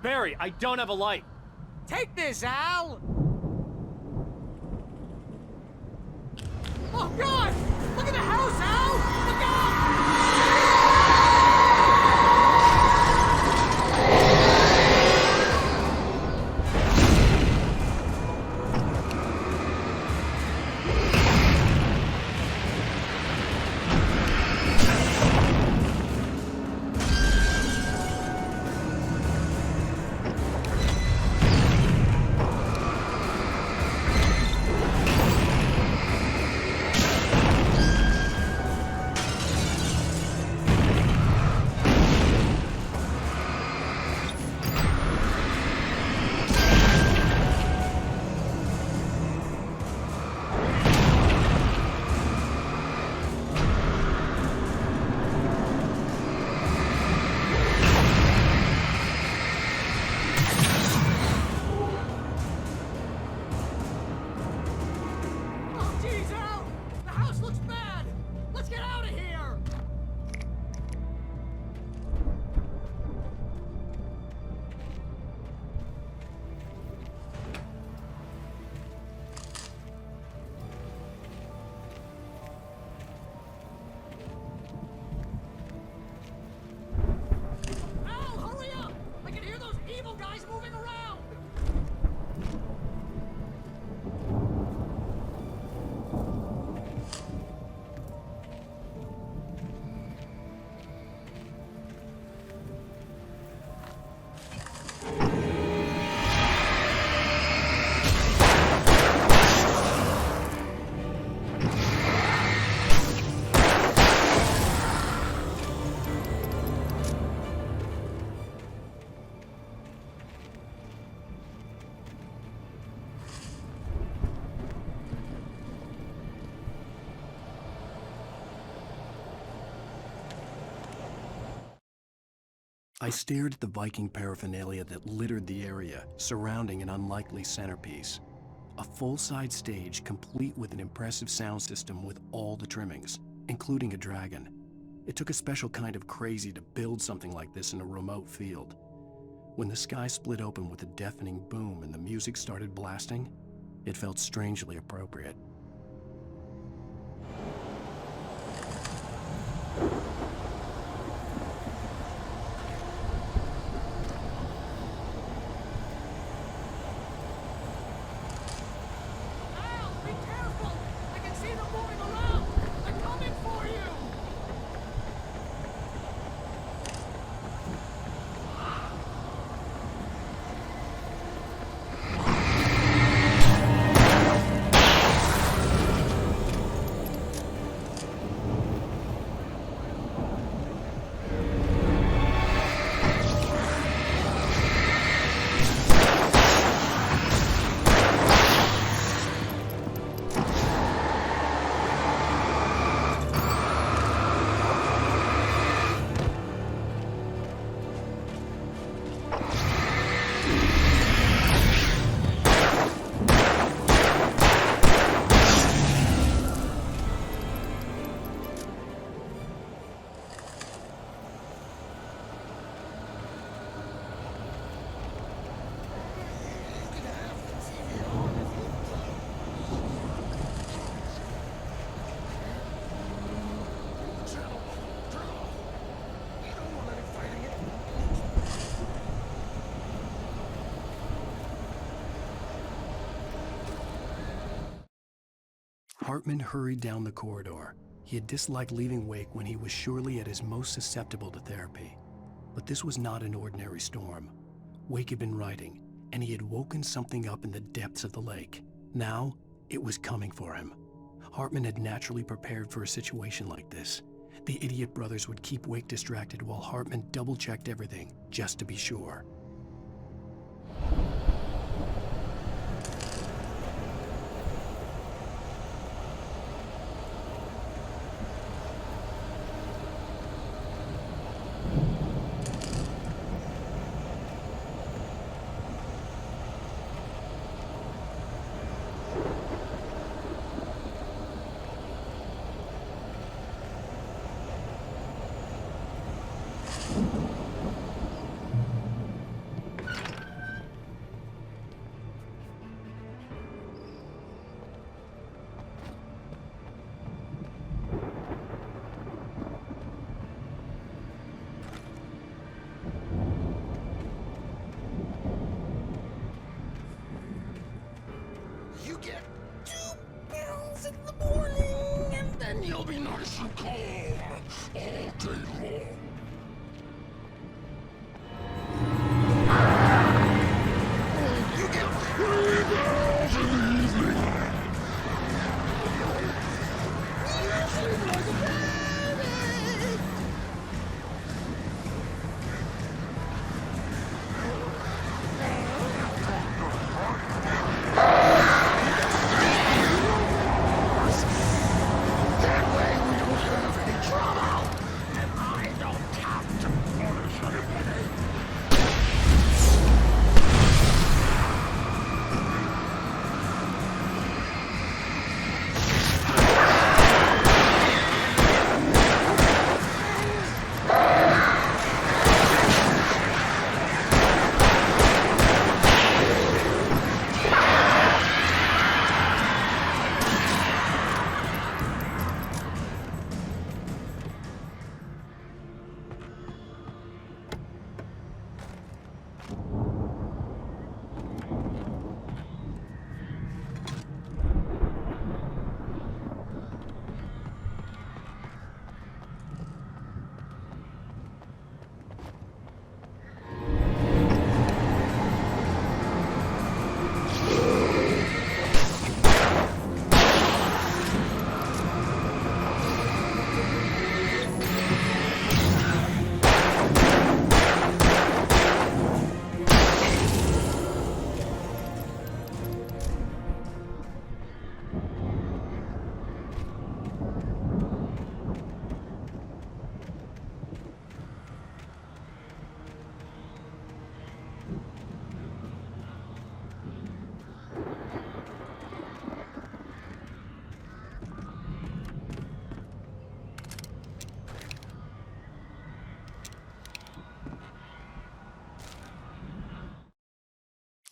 Barry, I don't have a light. Take this, Al! Oh, God! Look at the house, Al! Look out! I stared at the Viking paraphernalia that littered the area, surrounding an unlikely centerpiece. A full-size stage complete with an impressive sound system with all the trimmings, including a dragon. It took a special kind of crazy to build something like this in a remote field. When the sky split open with a deafening boom and the music started blasting, it felt strangely appropriate. Hartman hurried down the corridor. He had disliked leaving Wake when he was surely at his most susceptible to therapy. But this was not an ordinary storm. Wake had been writing, and he had woken something up in the depths of the lake. Now, it was coming for him. Hartman had naturally prepared for a situation like this. The idiot brothers would keep Wake distracted while Hartman double-checked everything, just to be sure. You get 2 pills in the morning, and then you'll be nice and calm all day long. You get 3 pills in the evening. You sleep like a baby.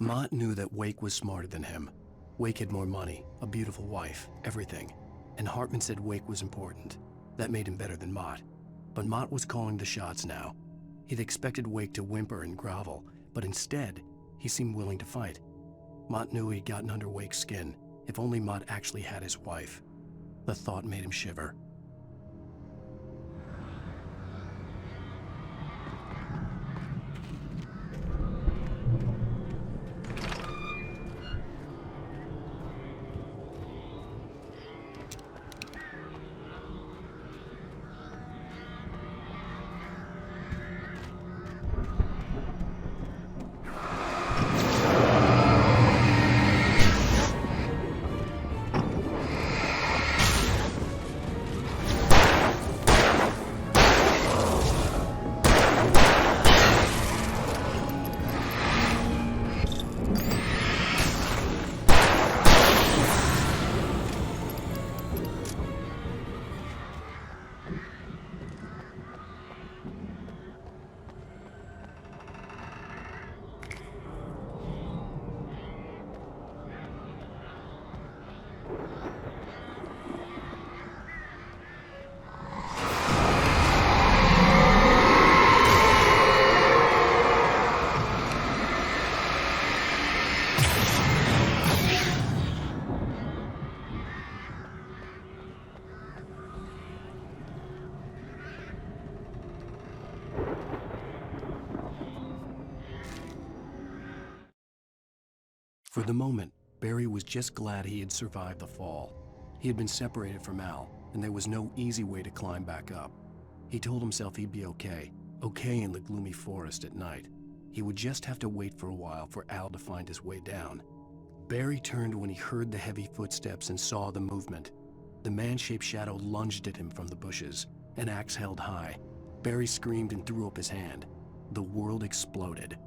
Mott knew that Wake was smarter than him. Wake had more money, a beautiful wife, everything. And Hartman said Wake was important. That made him better than Mott. But Mott was calling the shots now. He'd expected Wake to whimper and grovel, but instead, he seemed willing to fight. Mott knew he'd gotten under Wake's skin. If only Mott actually had his wife. The thought made him shiver. For the moment, Barry was just glad he had survived the fall. He had been separated from Al, and there was no easy way to climb back up. He told himself he'd be okay in the gloomy forest at night. He would just have to wait for a while for Al to find his way down. Barry turned when he heard the heavy footsteps and saw the movement. The man-shaped shadow lunged at him from the bushes, an axe held high. Barry screamed and threw up his hand. The world exploded.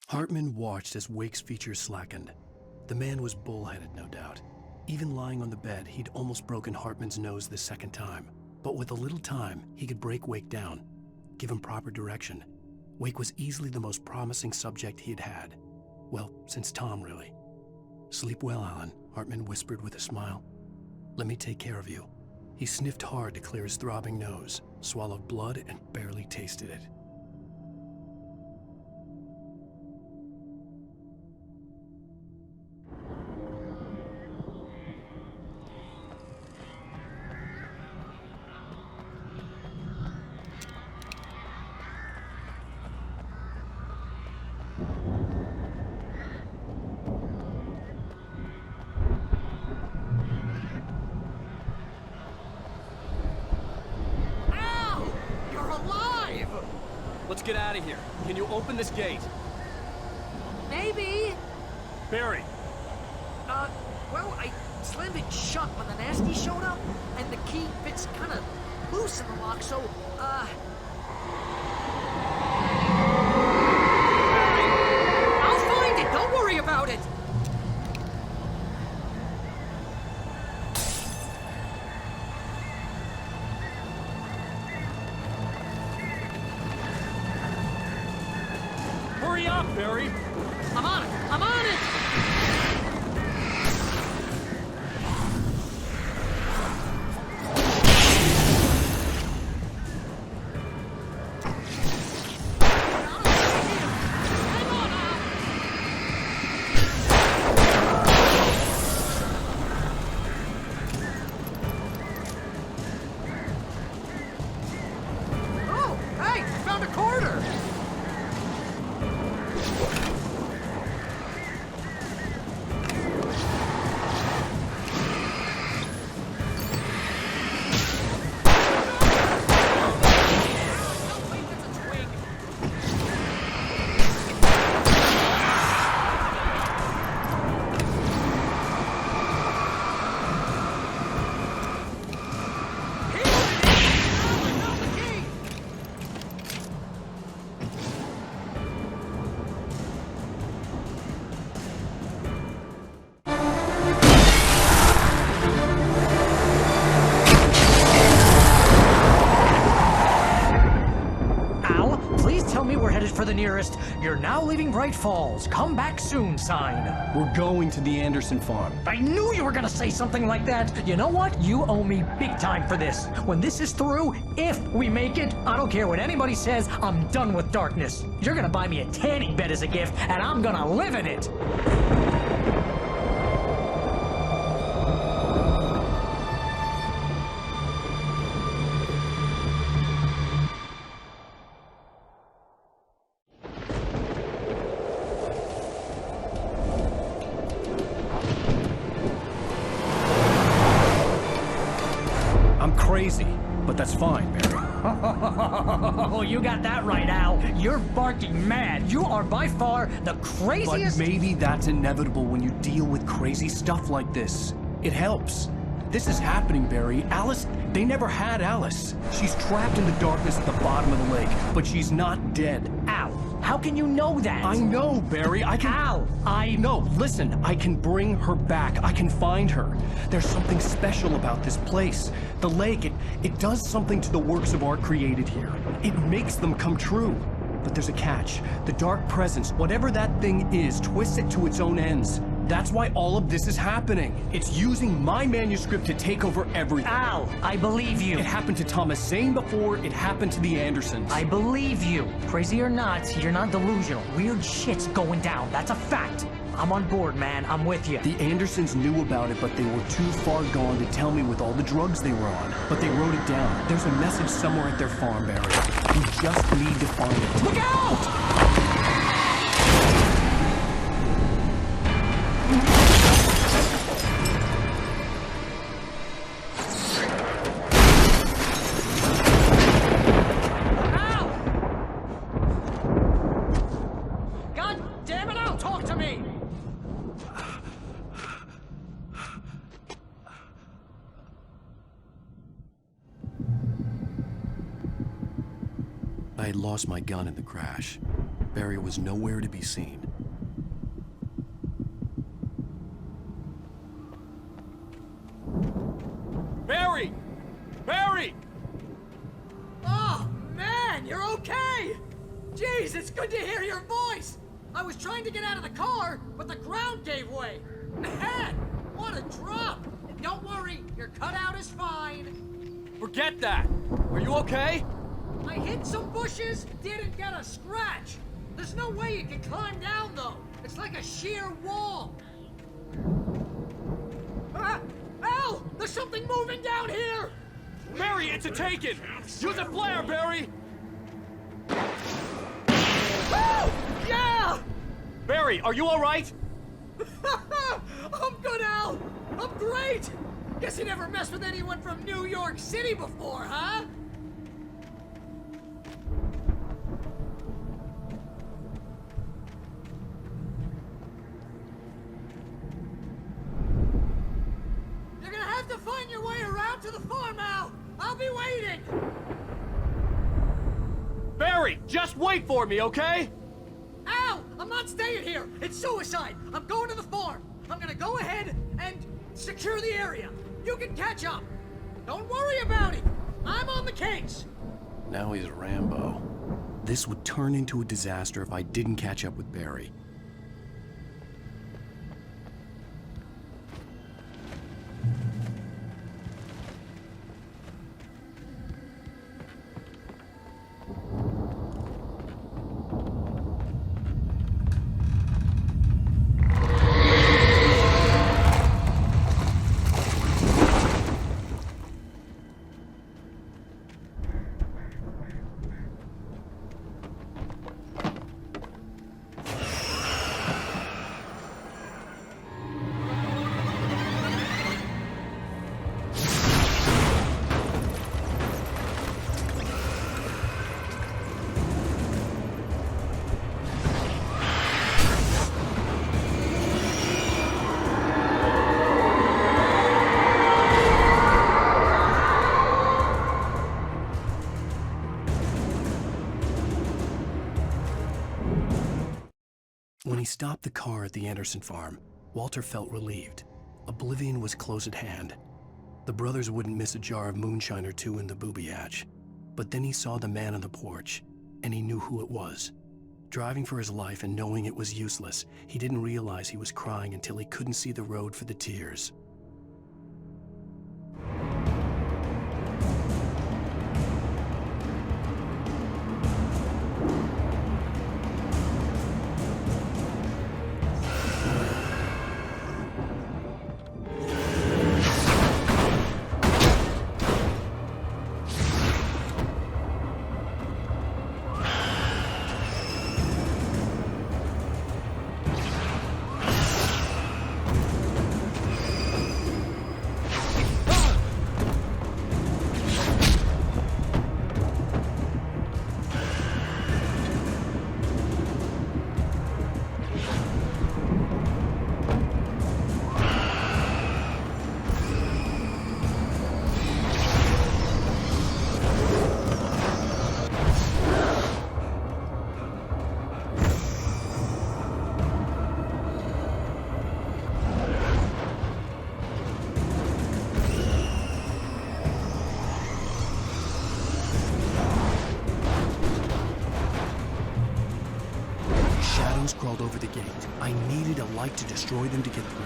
Hartman watched as Wake's features slackened. The man was bullheaded, no doubt. Even lying on the bed, he'd almost broken Hartman's nose the second time. But with a little time, he could break Wake down, give him proper direction. Wake was easily the most promising subject he had had. Well, since Tom, really. "Sleep well, Alan," Hartman whispered with a smile. "Let me take care of you." He sniffed hard to clear his throbbing nose, swallowed blood, and barely tasted it. Let's get out of here. Can you open this gate? Maybe. Barry. Well, I slammed it shut when the nasty showed up, and the key fits kind of loose in the lock, so, I'll find it! Don't worry about it! Hurry up, Barry! I'm on it! I'm on it! Oh, hey! Found a corner! nearest "You're now leaving Bright Falls. Come back soon" sign. We're going to the Anderson farm. I knew you were gonna say something like that. You know what? You owe me big time for this. When this is through, if we make it, I don't care what anybody says, I'm done with darkness. You're gonna buy me a tanning bed as a gift, and I'm gonna live in it. Crazy, but that's fine, Barry. Oh, you got that right, Al. You're barking mad. You are by far the craziest... But maybe that's inevitable when you deal with crazy stuff like this. It helps. This is happening, Barry. Alice, they never had Alice. She's trapped in the darkness at the bottom of the lake, but she's not dead. Al, how can you know that? I know, Barry. I can... Al, No, listen. I can bring her back. I can find her. There's something special about this place. The lake, it does something to the works of art created here. It makes them come true. But there's a catch. The dark presence, whatever that thing is, twists it to its own ends. That's why all of this is happening. It's using my manuscript to take over everything. Al, I believe you. It happened to Thomas Zane before, it happened to the Andersons. I believe you. Crazy or not, you're not delusional. Weird shit's going down. That's a fact. I'm on board, man. I'm with you. The Andersons knew about it, but they were too far gone to tell me with all the drugs they were on. But they wrote it down. There's a message somewhere at their farm, Barry. We just need to find it. Look out! I had lost my gun in the crash. Barry was nowhere to be seen. Barry! Barry! Oh, man, you're okay! Jeez, it's good to hear your voice! I was trying to get out of the car, but the ground gave way. Man, what a drop! And don't worry, your cutout is fine. Forget that! Are you okay? I hit some bushes, didn't get a scratch. There's no way you can climb down, though. It's like a sheer wall. Ah! Al! There's something moving down here! Barry, it's a taken! Use a flare, Barry! Oh! Yeah! Barry, are you alright? I'm good, Al! I'm great! Guess you never messed with anyone from New York City before, huh? You're gonna have to find your way around to the farm, Al! I'll be waiting! Barry, just wait for me, okay? Al! I'm not staying here! It's suicide! I'm going to the farm! I'm gonna go ahead and secure the area! You can catch up! Don't worry about it! I'm on the case! Now he's Rambo. This would turn into a disaster if I didn't catch up with Barry. When he stopped the car at the Anderson farm, Walter felt relieved. Oblivion was close at hand. The brothers wouldn't miss a jar of moonshine or two in the booby hatch. But then he saw the man on the porch, and he knew who it was. Driving for his life and knowing it was useless, he didn't realize he was crying until he couldn't see the road for the tears. Crawled over the gate. I needed a light to destroy them to get through.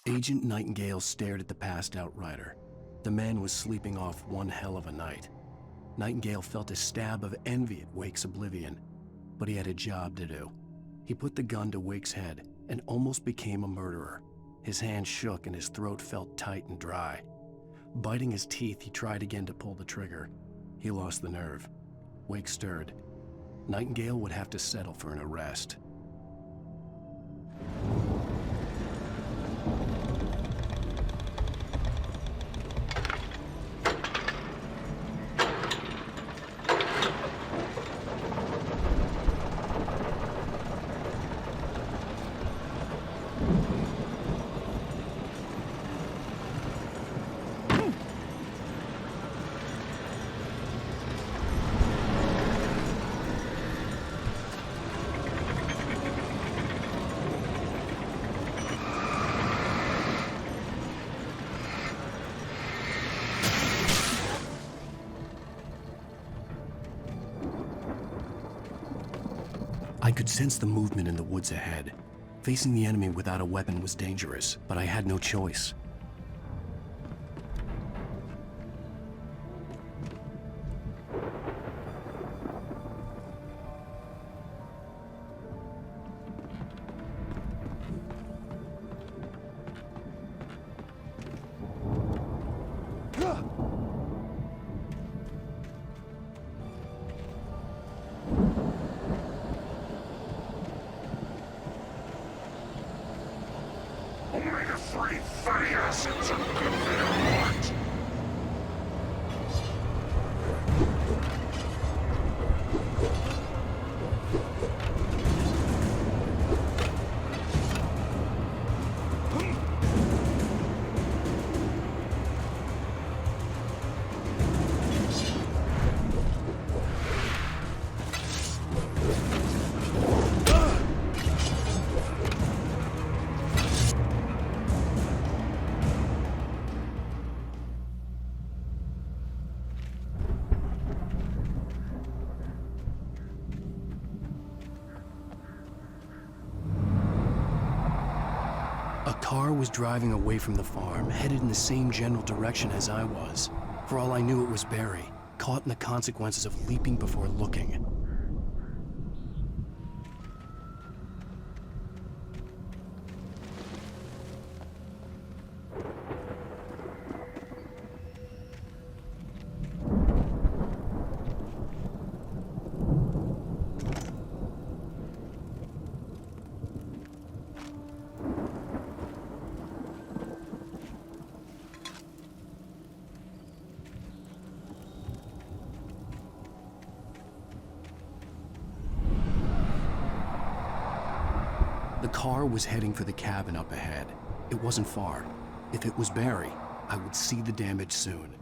Agent Nightingale stared at the passed-out rider. The man was sleeping off one hell of a night. Nightingale felt a stab of envy at Wake's oblivion, but he had a job to do. He put the gun to Wake's head and almost became a murderer. His hand shook and his throat felt tight and dry. Biting his teeth, he tried again to pull the trigger. He lost the nerve. Wake stirred. Nightingale would have to settle for an arrest. I could sense the movement in the woods ahead. Facing the enemy without a weapon was dangerous, but I had no choice. A car was driving away from the farm, headed in the same general direction as I was. For all I knew, it was Barry, caught in the consequences of leaping before looking. The car was heading for the cabin up ahead. It wasn't far. If it was Barry, I would see the damage soon.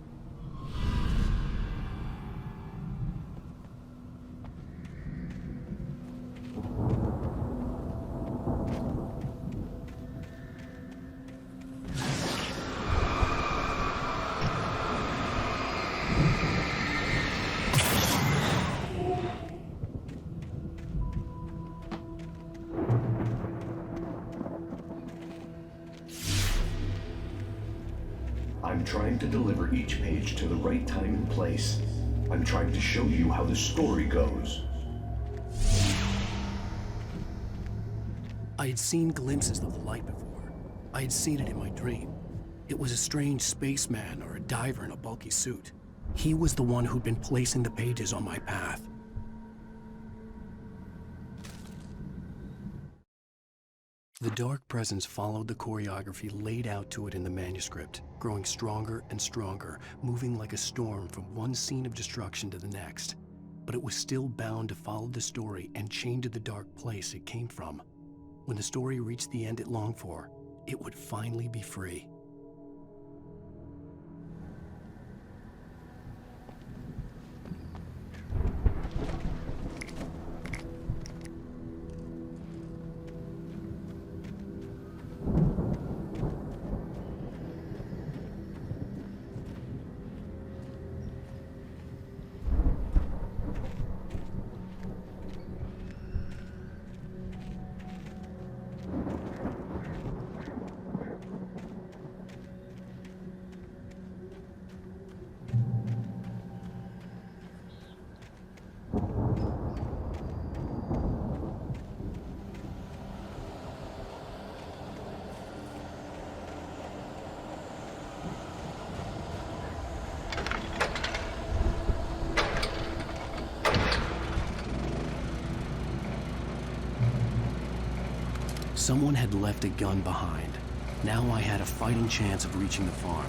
trying to deliver each page to the right time and place. I'm trying to show you how the story goes. I had seen glimpses of the light before. I had seen it in my dream. It was a strange spaceman or a diver in a bulky suit. He was the one who'd been placing the pages on my path. The dark presence followed the choreography laid out to it in the manuscript, growing stronger and stronger, moving like a storm from one scene of destruction to the next. But it was still bound to follow the story and chained to the dark place it came from. When the story reached the end it longed for, it would finally be free. Someone had left a gun behind. Now I had a fighting chance of reaching the farm.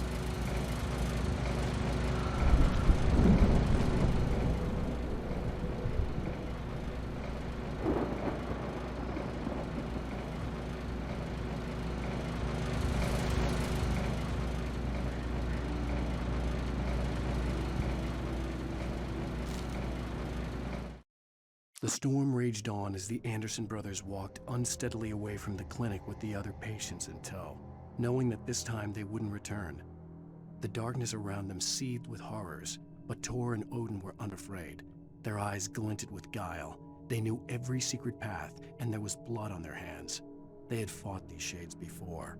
The storm raged on as the Anderson brothers walked unsteadily away from the clinic with the other patients in tow, knowing that this time they wouldn't return. The darkness around them seethed with horrors, but Tor and Odin were unafraid. Their eyes glinted with guile. They knew every secret path, and there was blood on their hands. They had fought these shades before.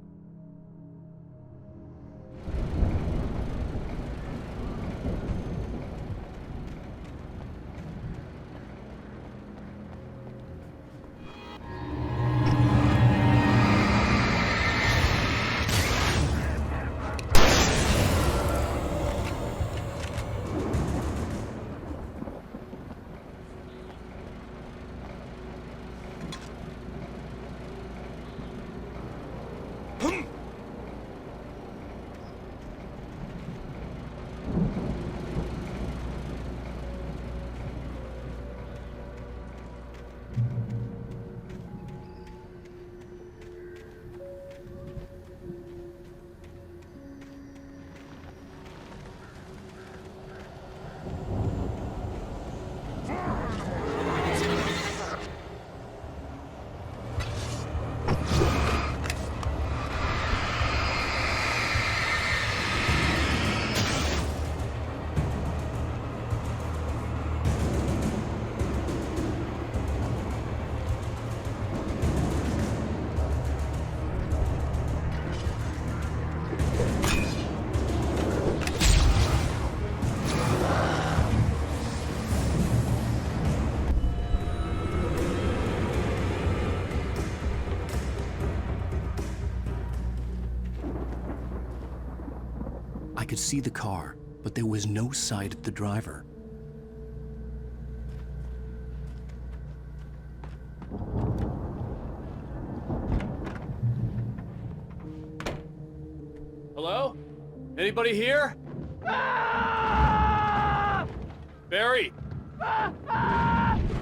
I could see the car, but there was no sight of the driver. Hello? Anybody here? Barry!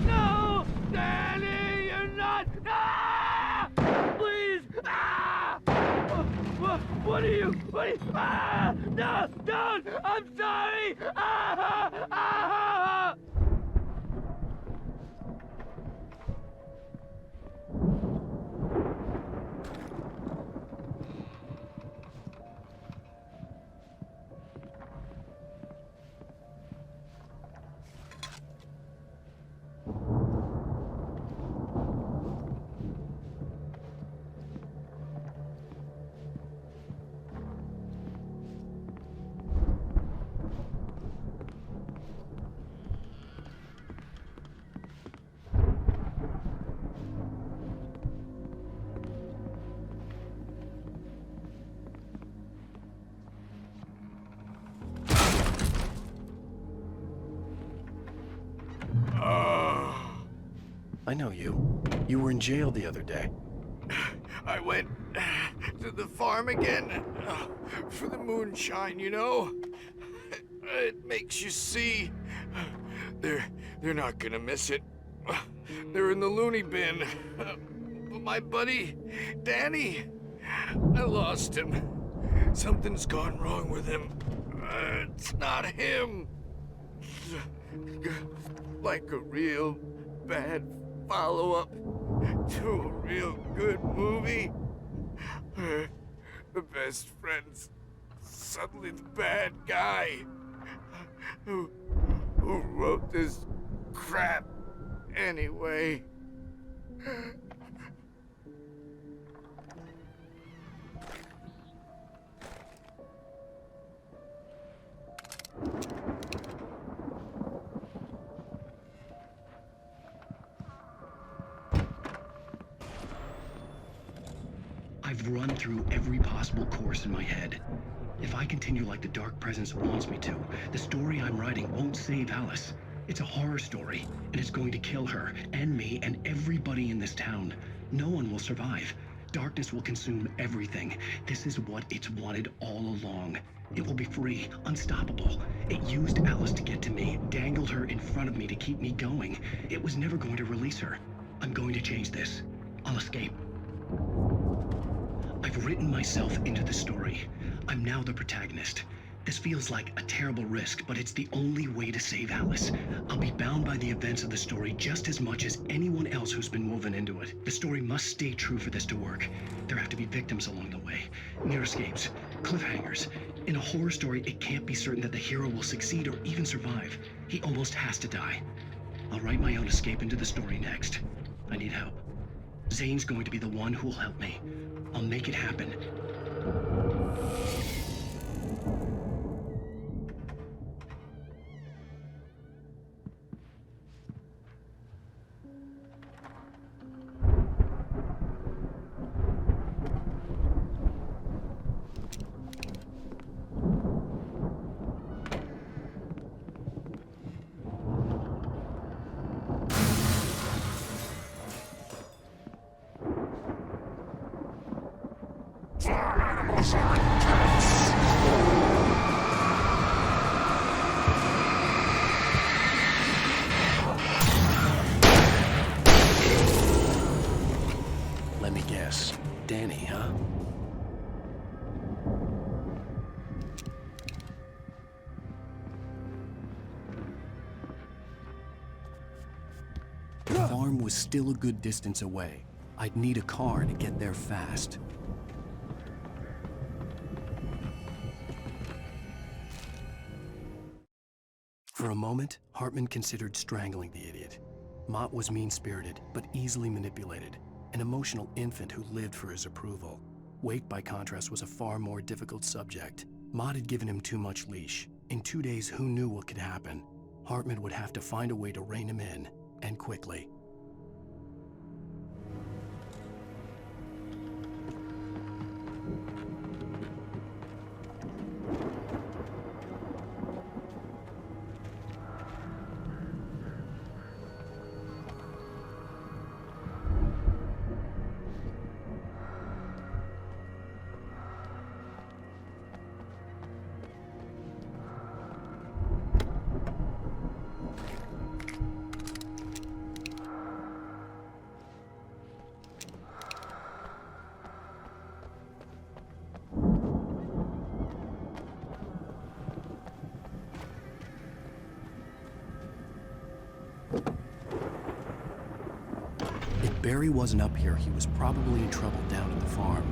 No! Danny, you're not! Please! What are you? No! Don't! I'm sorry! I know you. You were in jail the other day. I went to the farm again for the moonshine, you know? It makes you see. They're not gonna miss it. They're in the loony bin. But my buddy, Danny, I lost him. Something's gone wrong with him. It's not him. Like a real bad follow-up to a real good movie. The best friend's suddenly the bad guy who wrote this crap anyway. I've run through every possible course in my head. If I continue like the Dark Presence wants me to, the story I'm writing won't save Alice. It's a horror story, and it's going to kill her, and me, and everybody in this town. No one will survive. Darkness will consume everything. This is what it's wanted all along. It will be free, unstoppable. It used Alice to get to me, dangled her in front of me to keep me going. It was never going to release her. I'm going to change this. I'll escape. I've written myself into the story. I'm now the protagonist. This feels like a terrible risk, but it's the only way to save Alice. I'll be bound by the events of the story just as much as anyone else who's been woven into it. The story must stay true for this to work. There have to be victims along the way, near escapes, cliffhangers. In a horror story, it can't be certain that the hero will succeed or even survive. He almost has to die. I'll write my own escape into the story next. I need help. Zane's going to be the one who will help me. I'll make it happen. Let me guess. Danny, huh? The farm was still a good distance away. I'd need a car to get there fast. For a moment, Hartman considered strangling the idiot. Mott was mean-spirited, but easily manipulated. An emotional infant who lived for his approval. Wake, by contrast, was a far more difficult subject. Mott had given him too much leash. In 2 days, who knew what could happen? Hartman would have to find a way to rein him in, and quickly. If Barry wasn't up here, he was probably in trouble down at the farm.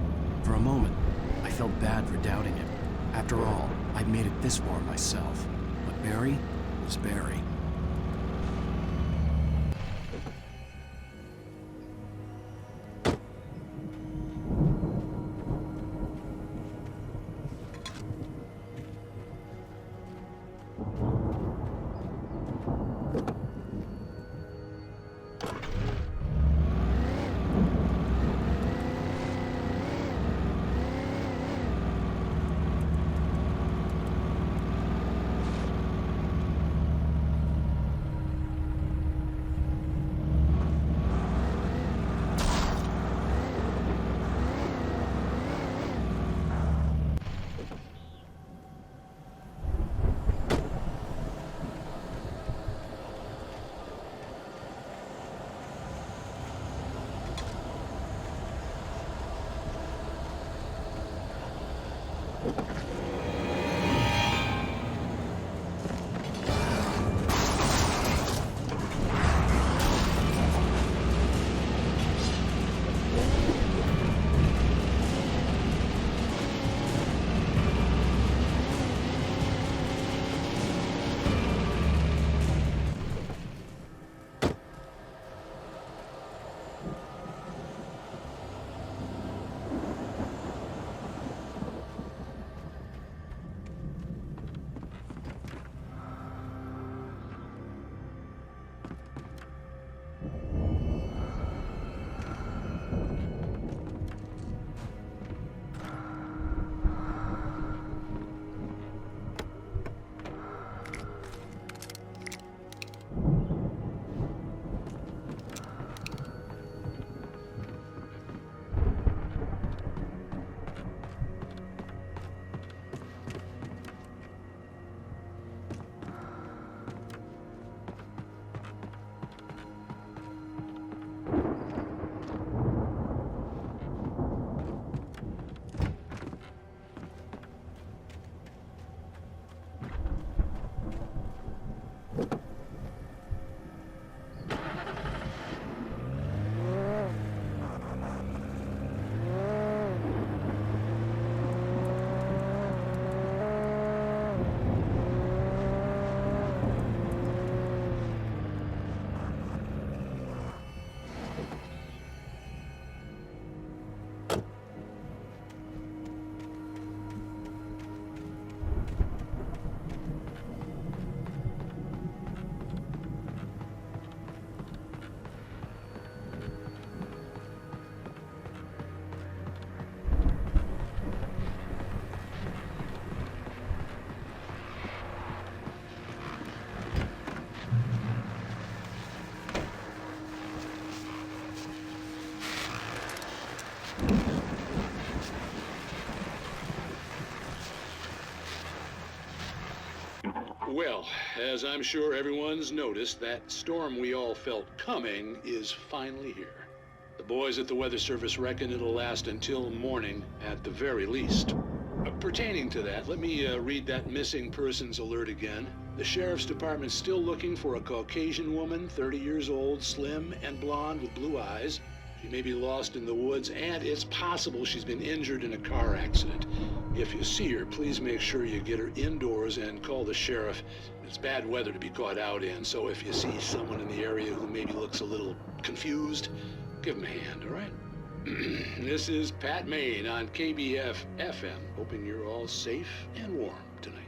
For a moment, I felt bad for doubting him. After all, I'd made it this far myself. But Barry was Barry. Well, as I'm sure everyone's noticed, that storm we all felt coming is finally here. The boys at the Weather Service reckon it'll last until morning at the very least. Pertaining to that, let me read that missing persons alert again. The Sheriff's Department's still looking for a Caucasian woman, 30 years old, slim and blonde with blue eyes. She may be lost in the woods, and it's possible she's been injured in a car accident. If you see her, please make sure you get her indoors and call the sheriff. It's bad weather to be caught out in, so if you see someone in the area who maybe looks a little confused, give him a hand, all right? This is Pat Maine on KBF FM, hoping you're all safe and warm tonight.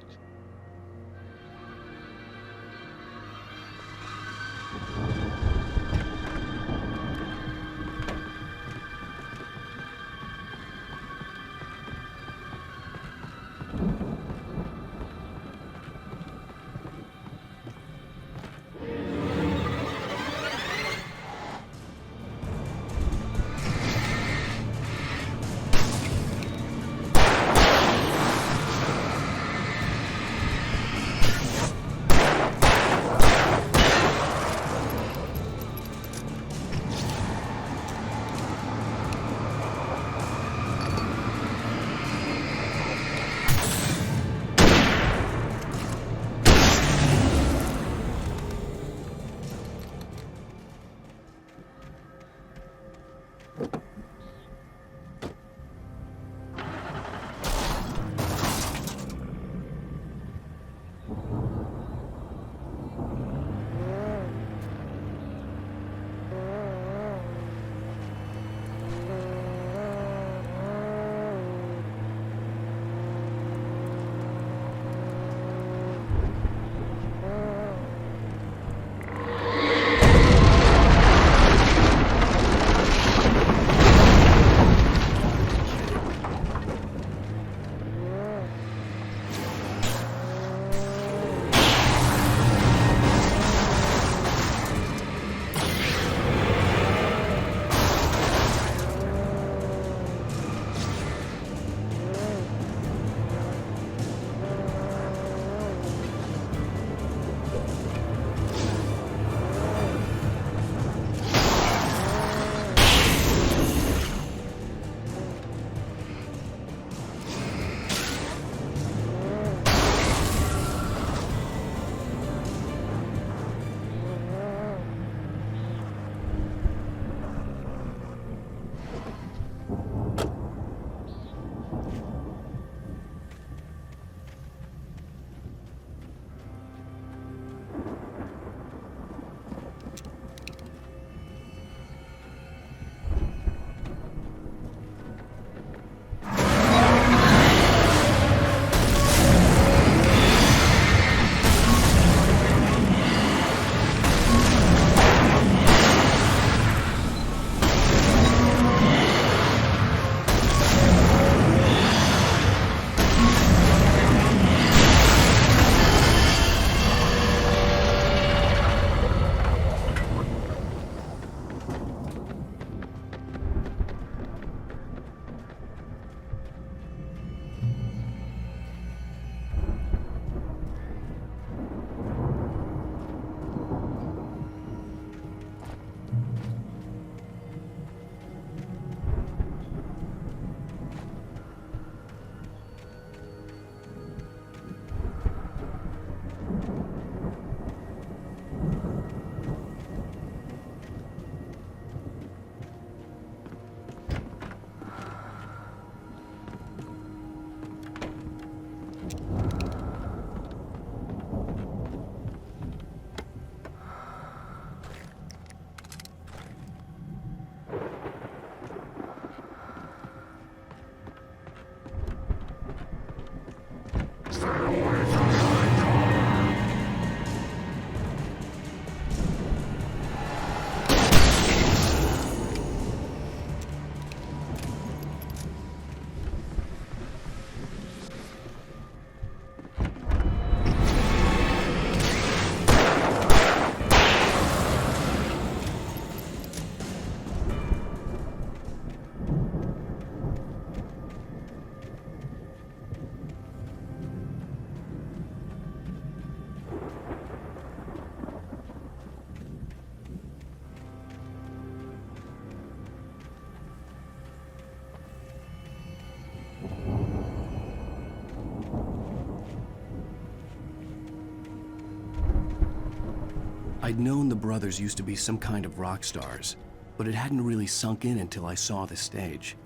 I'd known the brothers used to be some kind of rock stars, but it hadn't really sunk in until I saw the stage.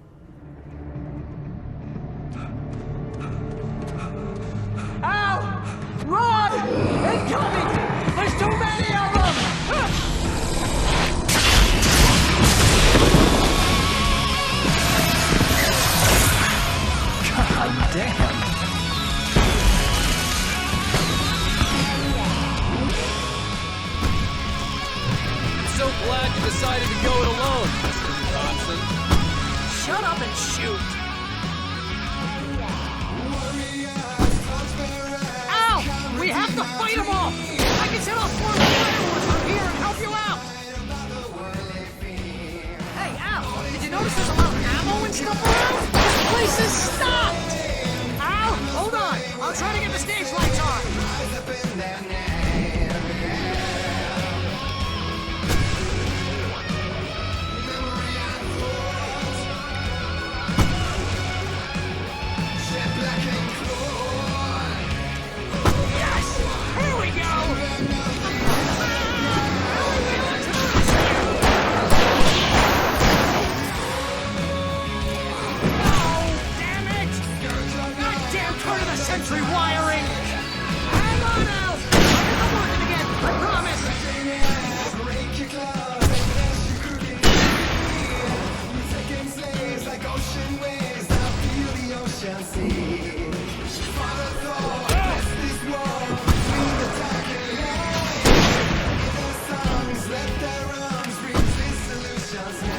Ow! Run! Incoming! There's too many of them! God damn! So glad you decided to go it alone, Mr. Johnson. Shut up and shoot! Ow! We have to fight them off! I can set off more fireworks from here and help you out! Hey, Al, did you notice there's a lot of ammo and stuff around? This place is stopped! Al, hold on! I'll try to get the stage lights on! Century wiring! Hang on, Al! I'm working again, I promise! Taking slaves like ocean waves, I feel the ocean sea. Father thought, bless this war between the dark and light. In their songs, let their arms bring these solutions now.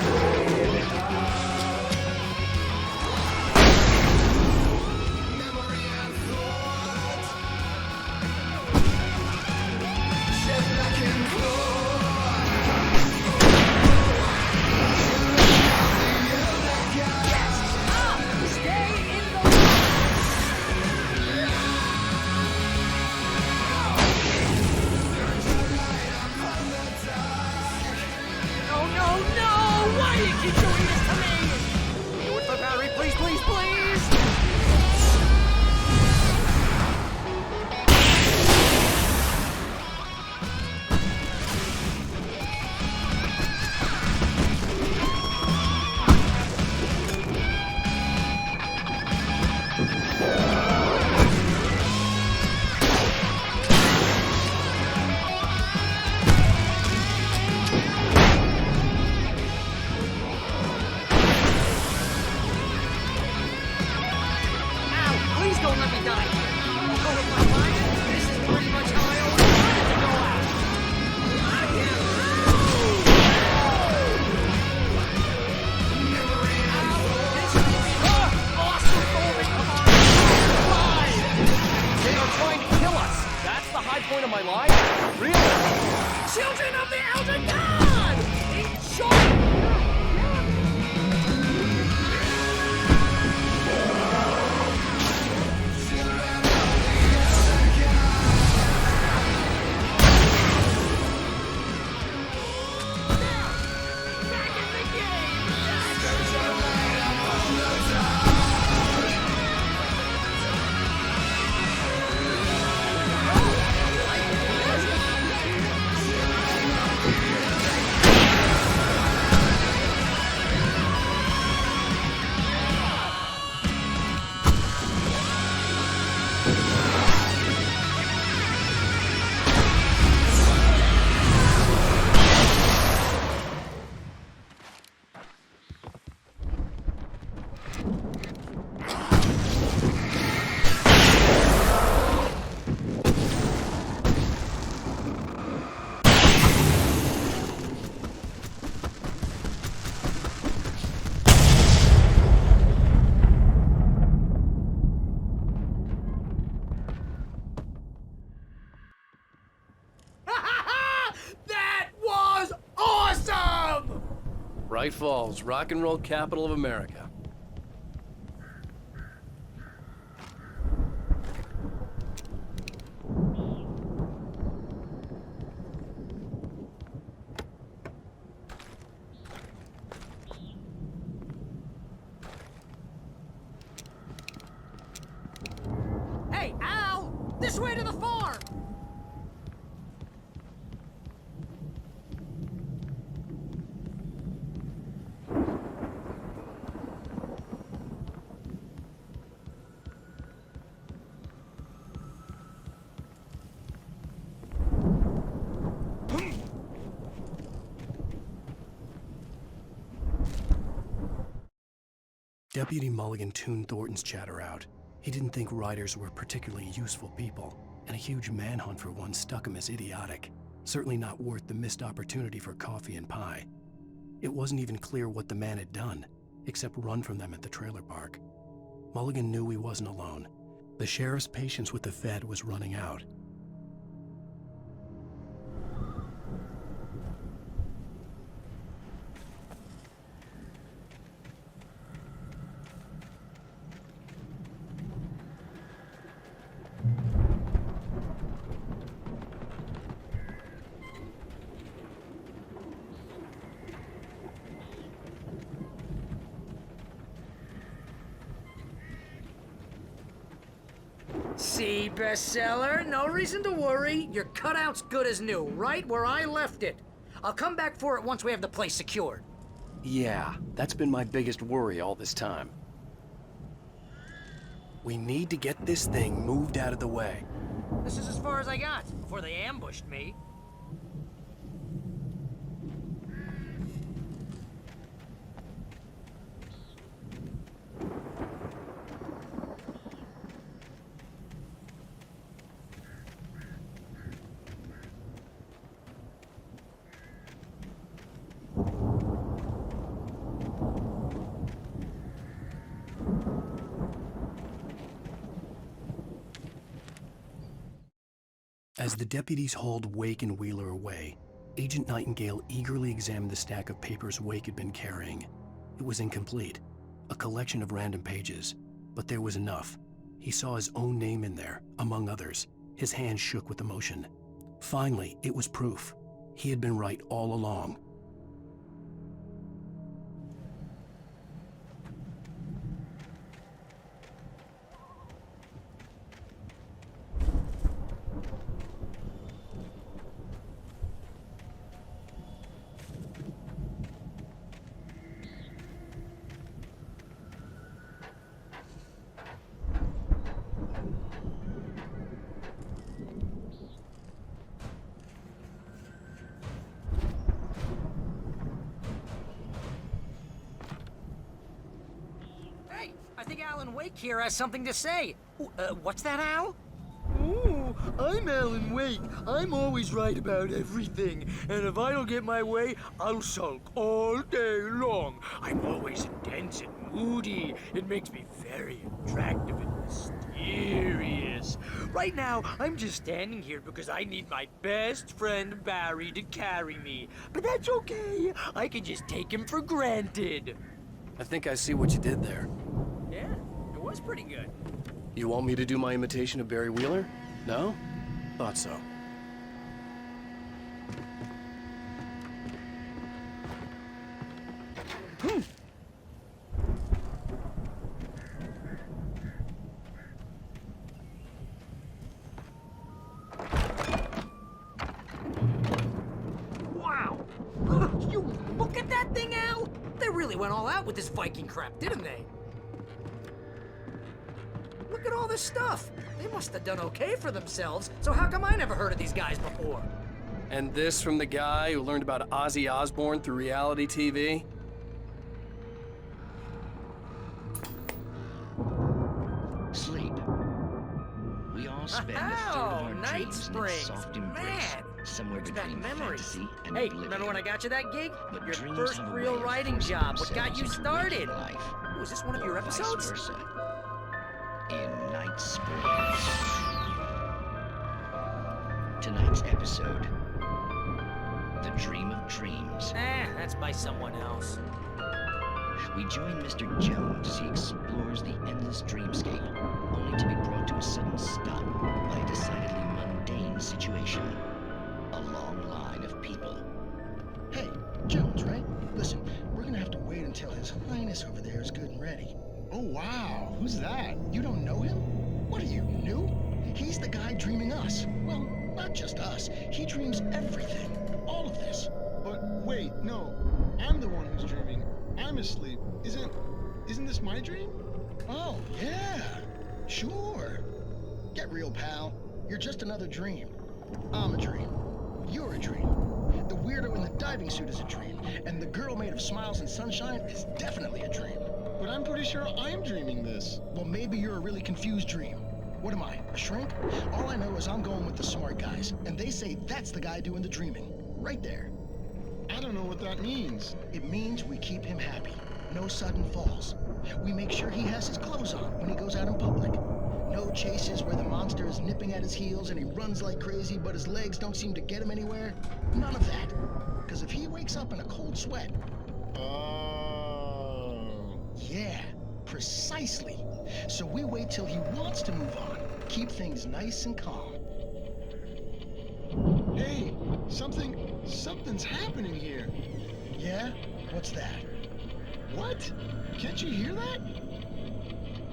Bright Falls, rock and roll capital of America. Hey, Al! This way to the farm! Deputy Mulligan tuned Thornton's chatter out. He didn't think writers were particularly useful people, and a huge manhunt for one struck him as idiotic. Certainly not worth the missed opportunity for coffee and pie. It wasn't even clear what the man had done, except run from them at the trailer park. Mulligan knew he wasn't alone. The sheriff's patience with the Fed was running out. See, bestseller? No reason to worry. Your cutout's good as new, right where I left it. I'll come back for it once we have the place secured. Yeah, that's been my biggest worry all this time. We need to get this thing moved out of the way. This is as far as I got before they ambushed me. As the deputies hauled Wake and Wheeler away, Agent Nightingale eagerly examined the stack of papers Wake had been carrying. It was incomplete, a collection of random pages, but there was enough. He saw his own name in there, among others. His hand shook with emotion. Finally, it was proof. He had been right all along. Wake here has something to say. What's that, Al? Oh, I'm Alan Wake. I'm always right about everything. And if I don't get my way, I'll sulk all day long. I'm always intense and moody. It makes me very attractive and mysterious. Right now, I'm just standing here because I need my best friend Barry to carry me. But that's okay. I can just take him for granted. I think I see what you did there. Yeah. Was pretty good. You want me to do my imitation of Barry Wheeler? No? Thought so. Wow! You look at that thing, Al! They really went all out with this Viking crap, didn't they? Look at all this stuff. They must have done okay for themselves, so how come I never heard of these guys before? And this from the guy who learned about Ozzy Osbourne through reality TV? Sleep. We all spend a third of our dreams in its soft embrace, somewhere between fantasy and Hey, oblivion. remember when I got you that gig? But Your dreams first have a real way of writing forcing job. What got themselves you into started? waking life, Was this one of your or vice episodes? versa. In Night Springs. Tonight's episode, The Dream of Dreams. That's by someone else. We join Mr. Jones as he explores the endless dreamscape, only to be brought to a sudden stop by a decidedly mundane situation. A long line of people. Hey, Jones, right? Listen, we're gonna have to wait until His Highness over there is good and ready. Oh, wow. Who's that? You don't know him? What are you, new? He's the guy dreaming us. Well, not just us. He dreams everything. All of this. But wait, no. I'm the one who's dreaming. I'm asleep. Isn't this my dream? Oh, yeah. Sure. Get real, pal. You're just another dream. I'm a dream. You're a dream. The weirdo in the diving suit is a dream. And the girl made of smiles and sunshine is definitely a dream. but I'm pretty sure I'm dreaming this. Well, maybe you're a really confused dream. What am I, a shrink? All I know is I'm going with the smart guys, and they say that's the guy doing the dreaming. Right there. I don't know what that means. It means we keep him happy. No sudden falls. We make sure he has his clothes on when he goes out in public. No chases where the monster is nipping at his heels and he runs like crazy, but his legs don't seem to get him anywhere. None of that. Because if he wakes up in a cold sweat... Oh... Yeah, precisely. So we wait till he wants to move on. Keep things nice and calm. Hey, something's happening here. Yeah? What's that? What? Can't you hear that?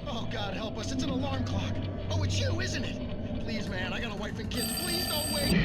Oh, God help us, it's an alarm clock. Oh, it's you, isn't it? Please, man, I got a wife and kids. Please don't wait.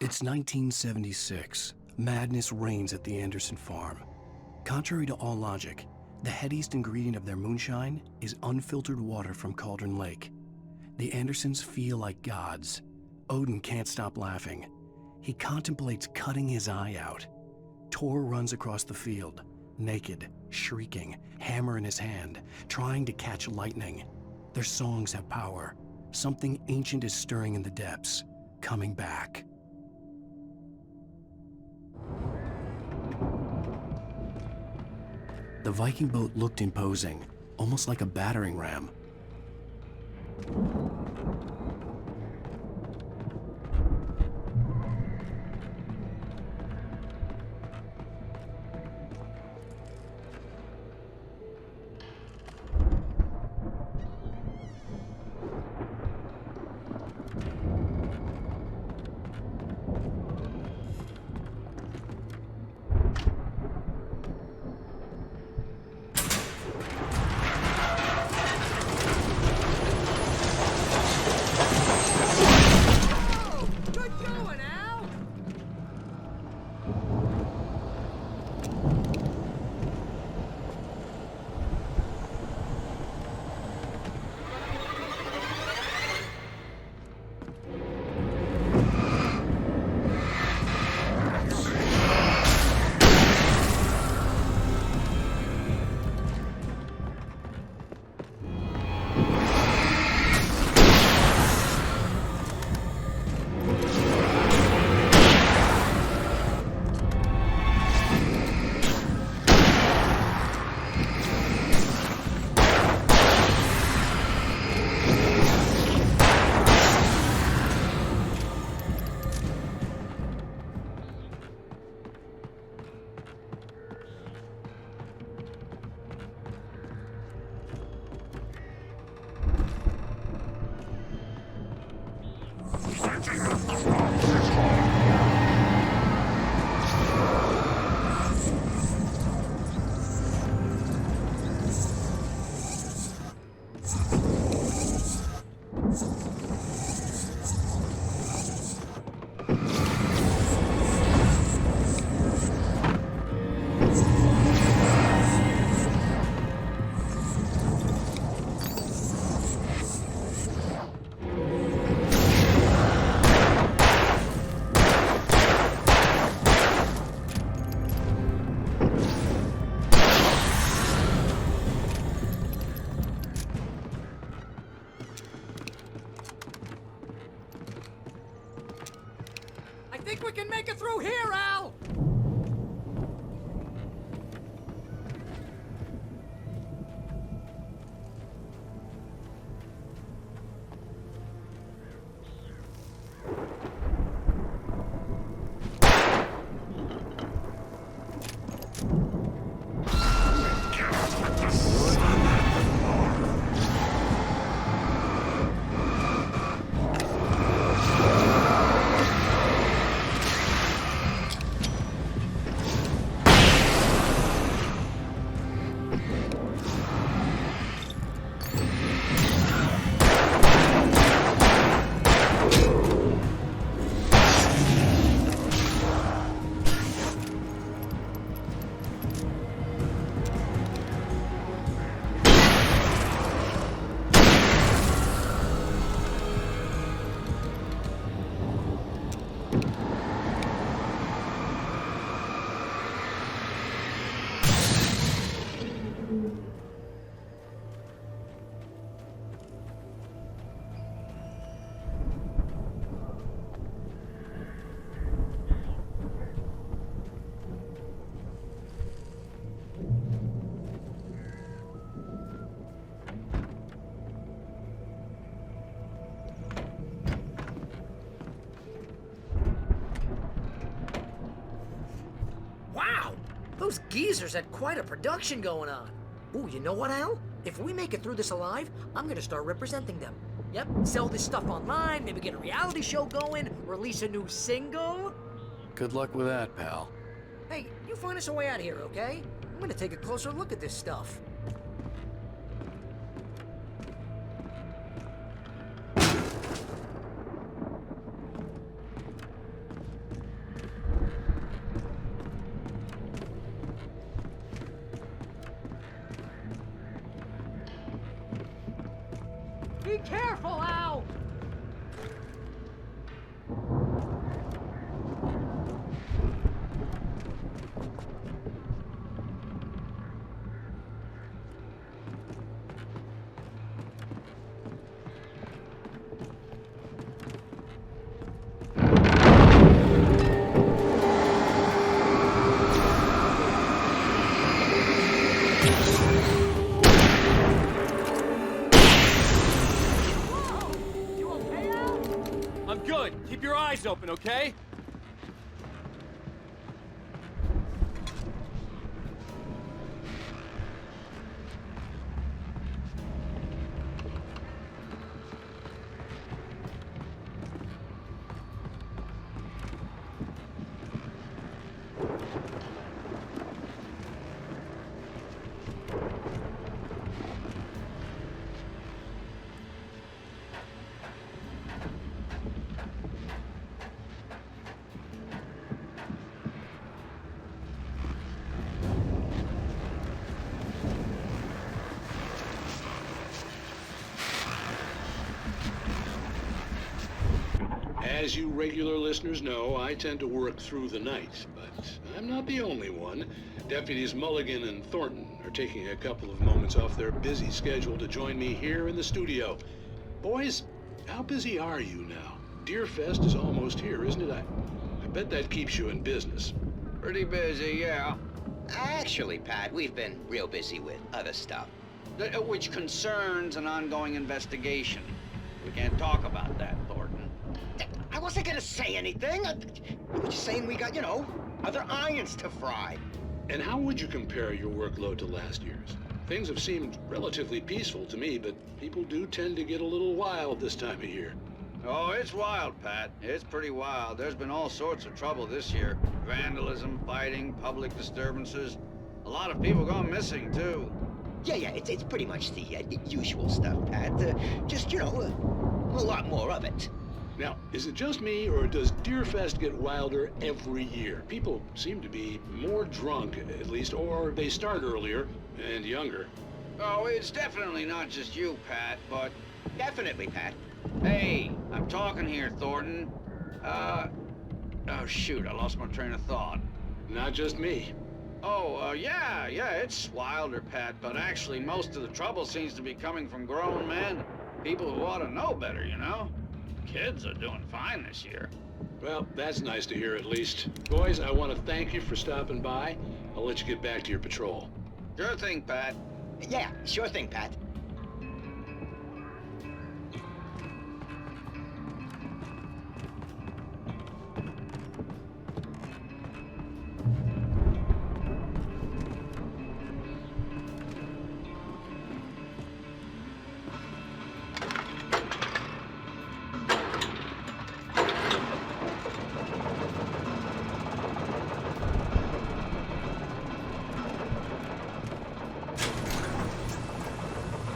It's 1976. Madness reigns at the Anderson farm. Contrary to all logic, the headiest ingredient of their moonshine is unfiltered water from Cauldron Lake. The Andersons feel like gods. Odin can't stop laughing. He contemplates cutting his eye out. Tor runs across the field, naked, shrieking, hammer in his hand, trying to catch lightning. Their songs have power. Something ancient is stirring in the depths, coming back. The Viking boat looked imposing, almost like a battering ram. Think we can make it through here, Al? Those geezers had quite a production going on. Ooh, you know what, Al? If we make it through this alive, I'm gonna start representing them. Yep, sell this stuff online, maybe get a reality show going, release a new single. Good luck with that, pal. Hey, you find us a way out of here, okay? I'm gonna take a closer look at this stuff. Be careful, Al! I'm good. Keep your eyes open, okay? As you regular listeners know, I tend to work through the night, but I'm not the only one. Deputies Mulligan and Thornton are taking a couple of moments off their busy schedule to join me here in the studio. Boys, how busy are you now? Deerfest is almost here, isn't it? I bet that keeps you in business. Pretty busy, yeah. Actually, Pat, we've been real busy with other stuff, which concerns an ongoing investigation. We can't talk about that, Thornton. I wasn't gonna say anything. I was just saying we got, other irons to fry. And how would you compare your workload to last year's? Things have seemed relatively peaceful to me, but people do tend to get a little wild this time of year. Oh, it's wild, Pat. It's pretty wild. There's been all sorts of trouble this year. Vandalism, fighting, public disturbances. A lot of people gone missing, too. Yeah, it's pretty much the usual stuff, Pat. Just, a lot more of it. Now, is it just me, or does Deerfest get wilder every year? People seem to be more drunk, at least, or they start earlier and younger. Oh, it's definitely not just you, Pat, but... Definitely, Pat. Hey, I'm talking here, Thornton. Oh, shoot, I lost my train of thought. Not just me. Oh, yeah, it's wilder, Pat, but actually most of the trouble seems to be coming from grown men. People who ought to know better, Kids are doing fine this year. Well, that's nice to hear at least. Boys, I want to thank you for stopping by. I'll let you get back to your patrol. Sure thing, Pat. Yeah, sure thing, Pat.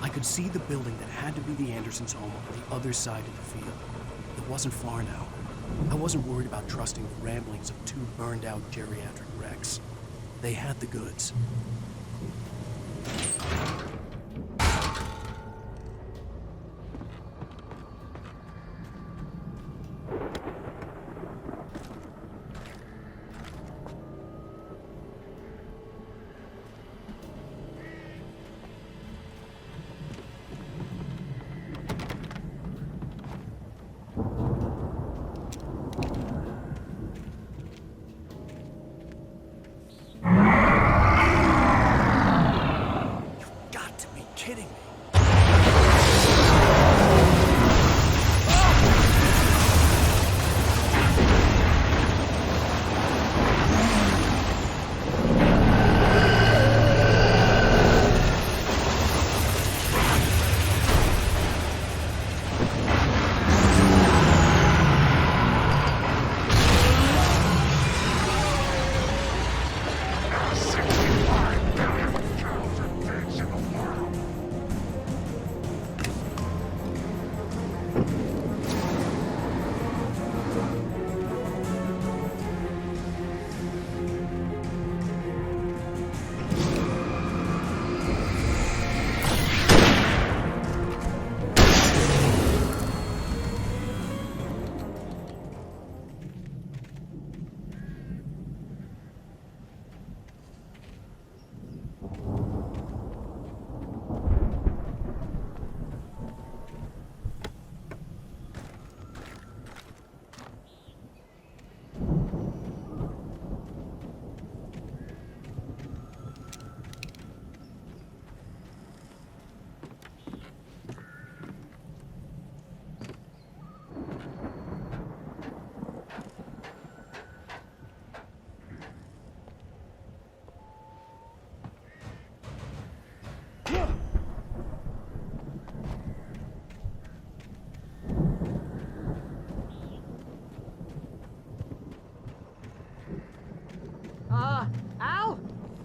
I could see the building that had to be the Andersons' home on the other side of the field. It wasn't far now. I wasn't worried about trusting the ramblings of two burned-out geriatric wrecks. They had the goods.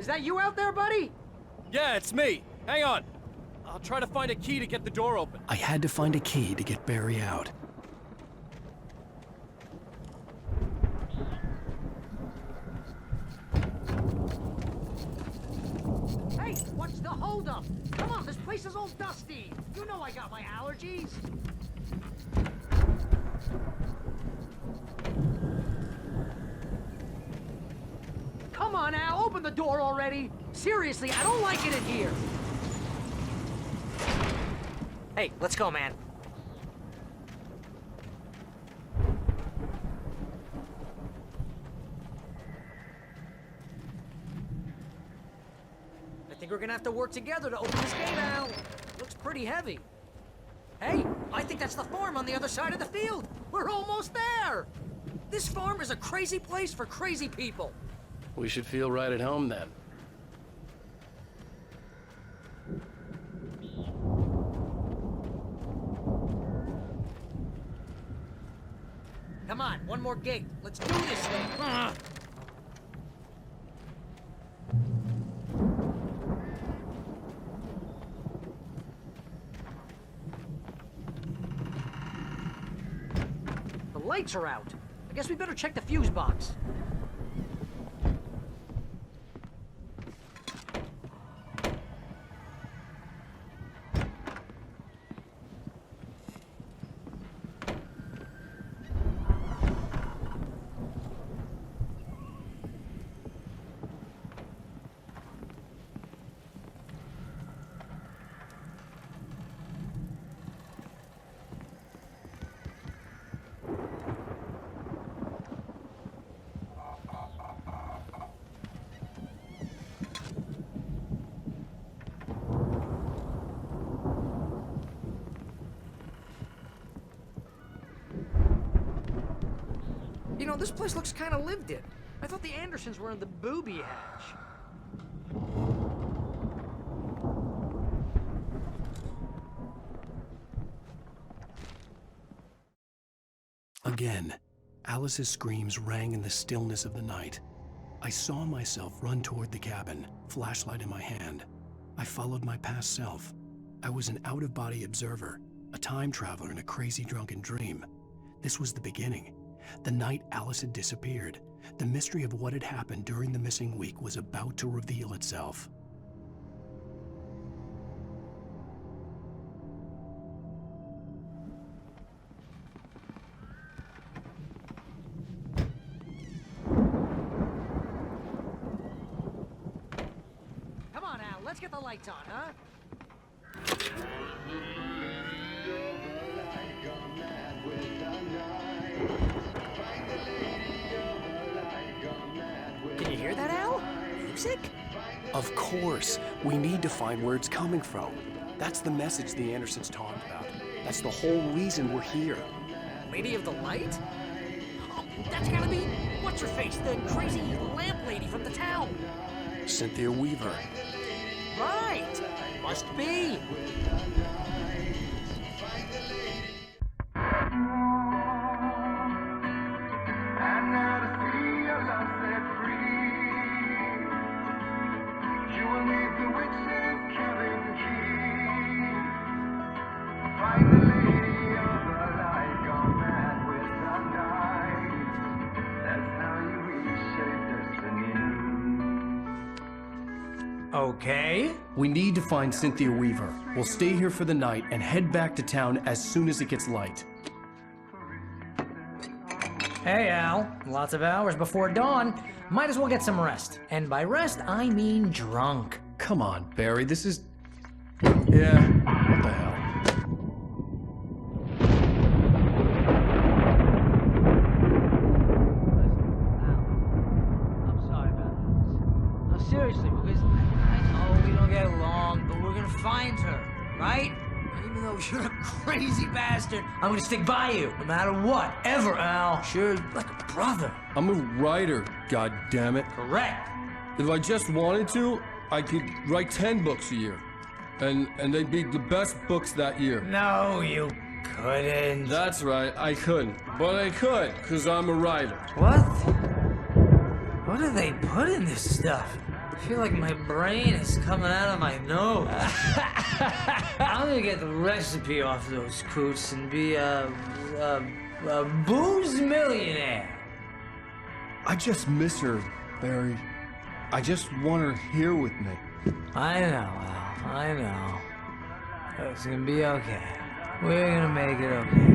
Is that you out there, buddy? Yeah, it's me. Hang on. I'll try to find a key to get the door open. I had to find a key to get Barry out. Hey, what's the holdup? Come on, this place is all dusty. You know I got my allergies. Come on, Al, open the door already. Seriously, I don't like it in here. Hey, let's go, man. I think we're gonna have to work together to open this gate, Al. Looks pretty heavy. Hey, I think that's the farm on the other side of the field. We're almost there. This farm is a crazy place for crazy people. We should feel right at home then. Come on, one more gate. Let's do this thing. The lights are out. I guess we better check the fuse box. You know, this place looks kind of lived in. I thought the Andersons were in the booby hatch. Again, Alice's screams rang in the stillness of the night. I saw myself run toward the cabin, flashlight in my hand. I followed my past self. I was an out-of-body observer, a time traveler in a crazy drunken dream. This was the beginning. The night Alice had disappeared, the mystery of what had happened during the missing week was about to reveal itself. Come on, Al, let's get the lights on, huh? Can you hear that, Al? Music? Of course. We need to find where it's coming from. That's the message the Andersons talked about. That's the whole reason we're here. Lady of the Light? Oh, that's gotta be... What's-her-face, the crazy lamp lady from the town. Cynthia Weaver. Right! Must be. Okay. We need to find Cynthia Weaver. We'll stay here for the night and head back to town as soon as it gets light. Hey, Al. Lots of hours before dawn. Might as well get some rest. And by rest, I mean drunk. Come on, Barry, this is... Yeah, what the hell? I'm sorry about this. No, seriously, because I know we don't get along, but we're gonna find her, right? Even though you're a crazy bastard, I'm gonna stick by you, no matter what, ever, Al. Sure, like a brother. I'm a writer, goddammit. Correct. If I just wanted to, I could write 10 books a year. And they'd be the best books that year. No, you couldn't. That's right, I couldn't. But I could, because I'm a writer. What? What do they put in this stuff? feel like my brain is coming out of my nose. I'm gonna get the recipe off those coots and be a booze millionaire. I just miss her, Barry. I just want her here with me. I know, Al. I know. It's gonna be okay. We're gonna make it okay.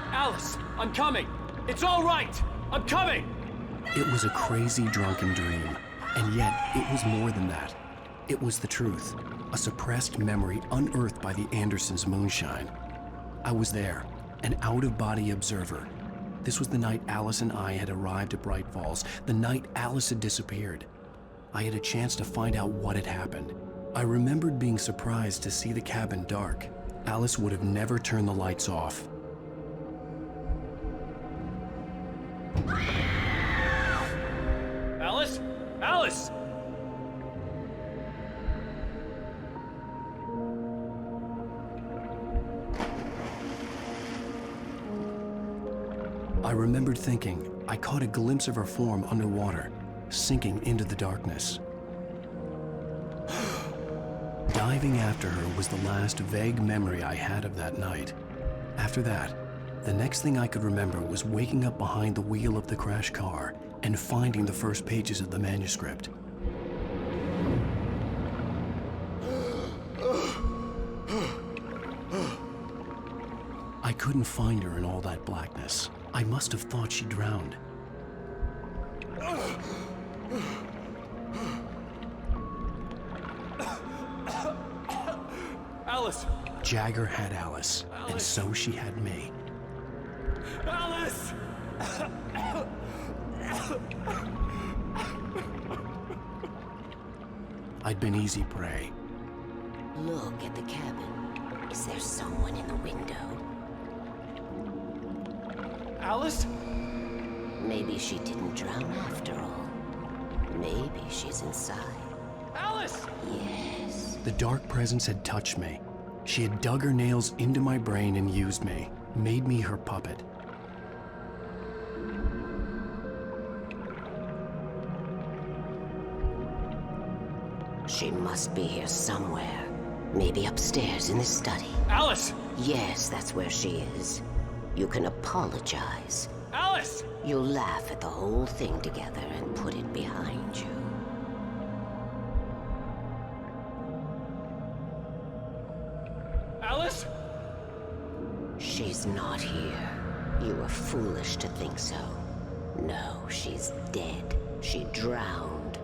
Alice, I'm coming. It's all right. I'm coming. It was a crazy, drunken dream, and yet it was more than that. It was the truth, a suppressed memory unearthed by the Andersons' moonshine. I was there, an out-of-body observer. This was the night Alice and I had arrived at Bright Falls, the night Alice had disappeared. I had a chance to find out what had happened. I remembered being surprised to see the cabin dark. Alice would have never turned the lights off. Alice? Alice! I remembered thinking I caught a glimpse of her form underwater, sinking into the darkness. Diving after her was the last vague memory I had of that night. After that, the next thing I could remember was waking up behind the wheel of the crashed car and finding the first pages of the manuscript. I couldn't find her in all that blackness. I must have thought she drowned. Alice! Jagger had Alice, and so she had me. Alice! I'd been easy prey. Look at the cabin. Is there someone in the window? Alice? Maybe she didn't drown after all. Maybe she's inside. Alice! Yes. The dark presence had touched me. She had dug her nails into my brain and used me, made me her puppet. She must be here somewhere. Maybe upstairs in the study. Alice! Yes, that's where she is. You can apologize. Alice! You'll laugh at the whole thing together and put it behind you. Alice? She's not here. You were foolish to think so. No, she's dead. She drowned.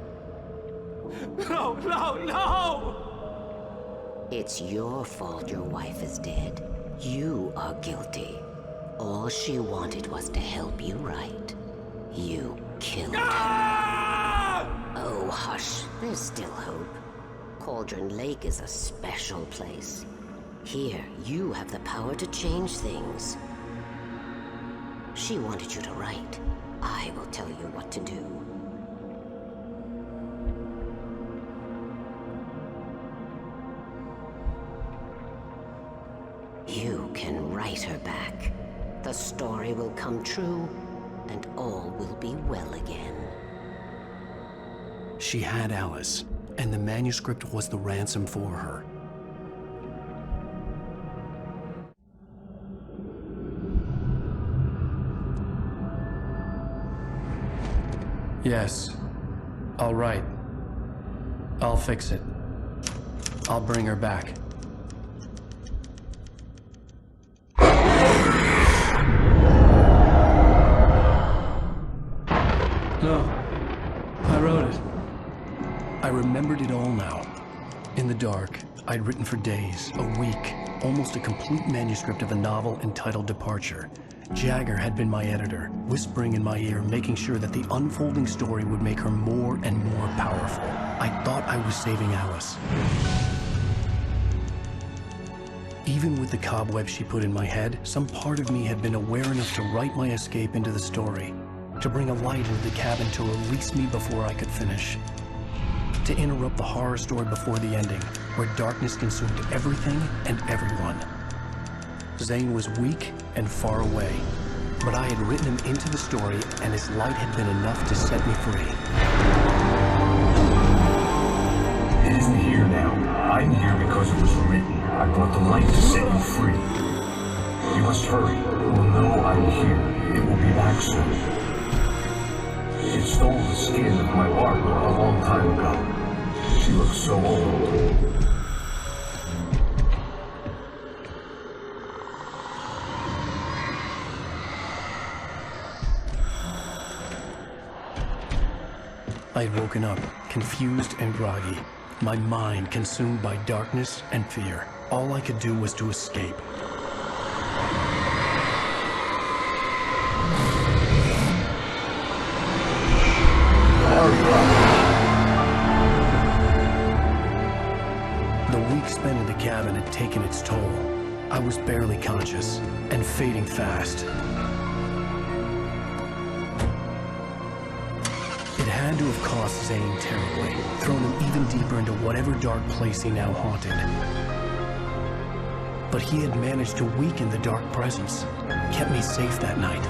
No, no, no! It's your fault your wife is dead. You are guilty. All she wanted was to help you right. You killed her. Oh, hush. There's still hope. Cauldron Lake is a special place. Here, you have the power to change things. She wanted you to write. I will tell you what to do. You can write her back. The story will come true, and all will be well again. She had Alice, and the manuscript was the ransom for her. Yes. All right. I'll fix it. I'll bring her back. No, I wrote it. I remembered it all now. In the dark, I'd written for days, a week, almost a complete manuscript of a novel entitled Departure. Jagger had been my editor, whispering in my ear, making sure that the unfolding story would make her more and more powerful. I thought I was saving Alice. Even with the cobwebs she put in my head, some part of me had been aware enough to write my escape into the story, to bring a light into the cabin to release me before I could finish, to interrupt the horror story before the ending, where darkness consumed everything and everyone. Zane was weak and far away, but I had written him into the story, and his light had been enough to set me free. It isn't here now. I'm here because it was written. I brought the light to set you free. You must hurry. It will know I'm here. It will be back soon. It stole the skin of my art a long time ago. She looks so old. I had woken up, confused and groggy, my mind consumed by darkness and fear. All I could do was to escape. The week spent in the cabin had taken its toll. I was barely conscious, and fading fast. It had to have cost Zane terribly, thrown him even deeper into whatever dark place he now haunted. But he had managed to weaken the dark presence, kept me safe that night.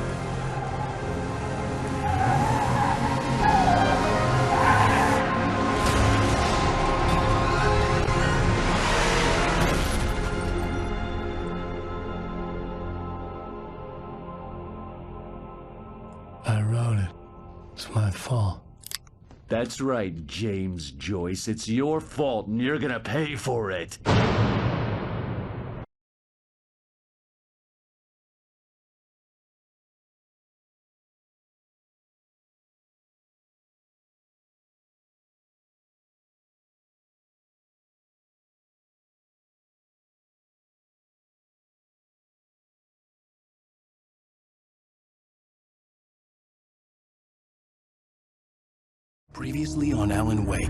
I wrote it. It's my fault. That's right, James Joyce. It's your fault, and you're gonna pay for it. Previously on Alan Wake.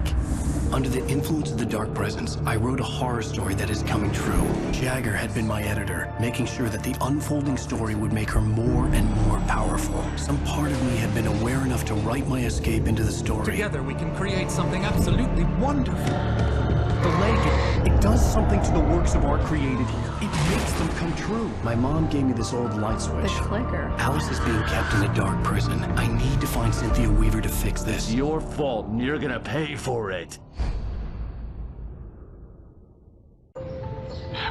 Under the influence of the dark presence, I wrote a horror story that is coming true. Jagger had been my editor, making sure that the unfolding story would make her more and more powerful. Some part of me had been aware enough to write my escape into the story. Together we can create something absolutely wonderful. The lake, it does something to the works of art created here. It makes them come true. My mom gave me this old light switch. The clicker. Alice is being kept in a dark prison. I need to find Cynthia Weaver to fix this. It's your fault, and you're gonna pay for it.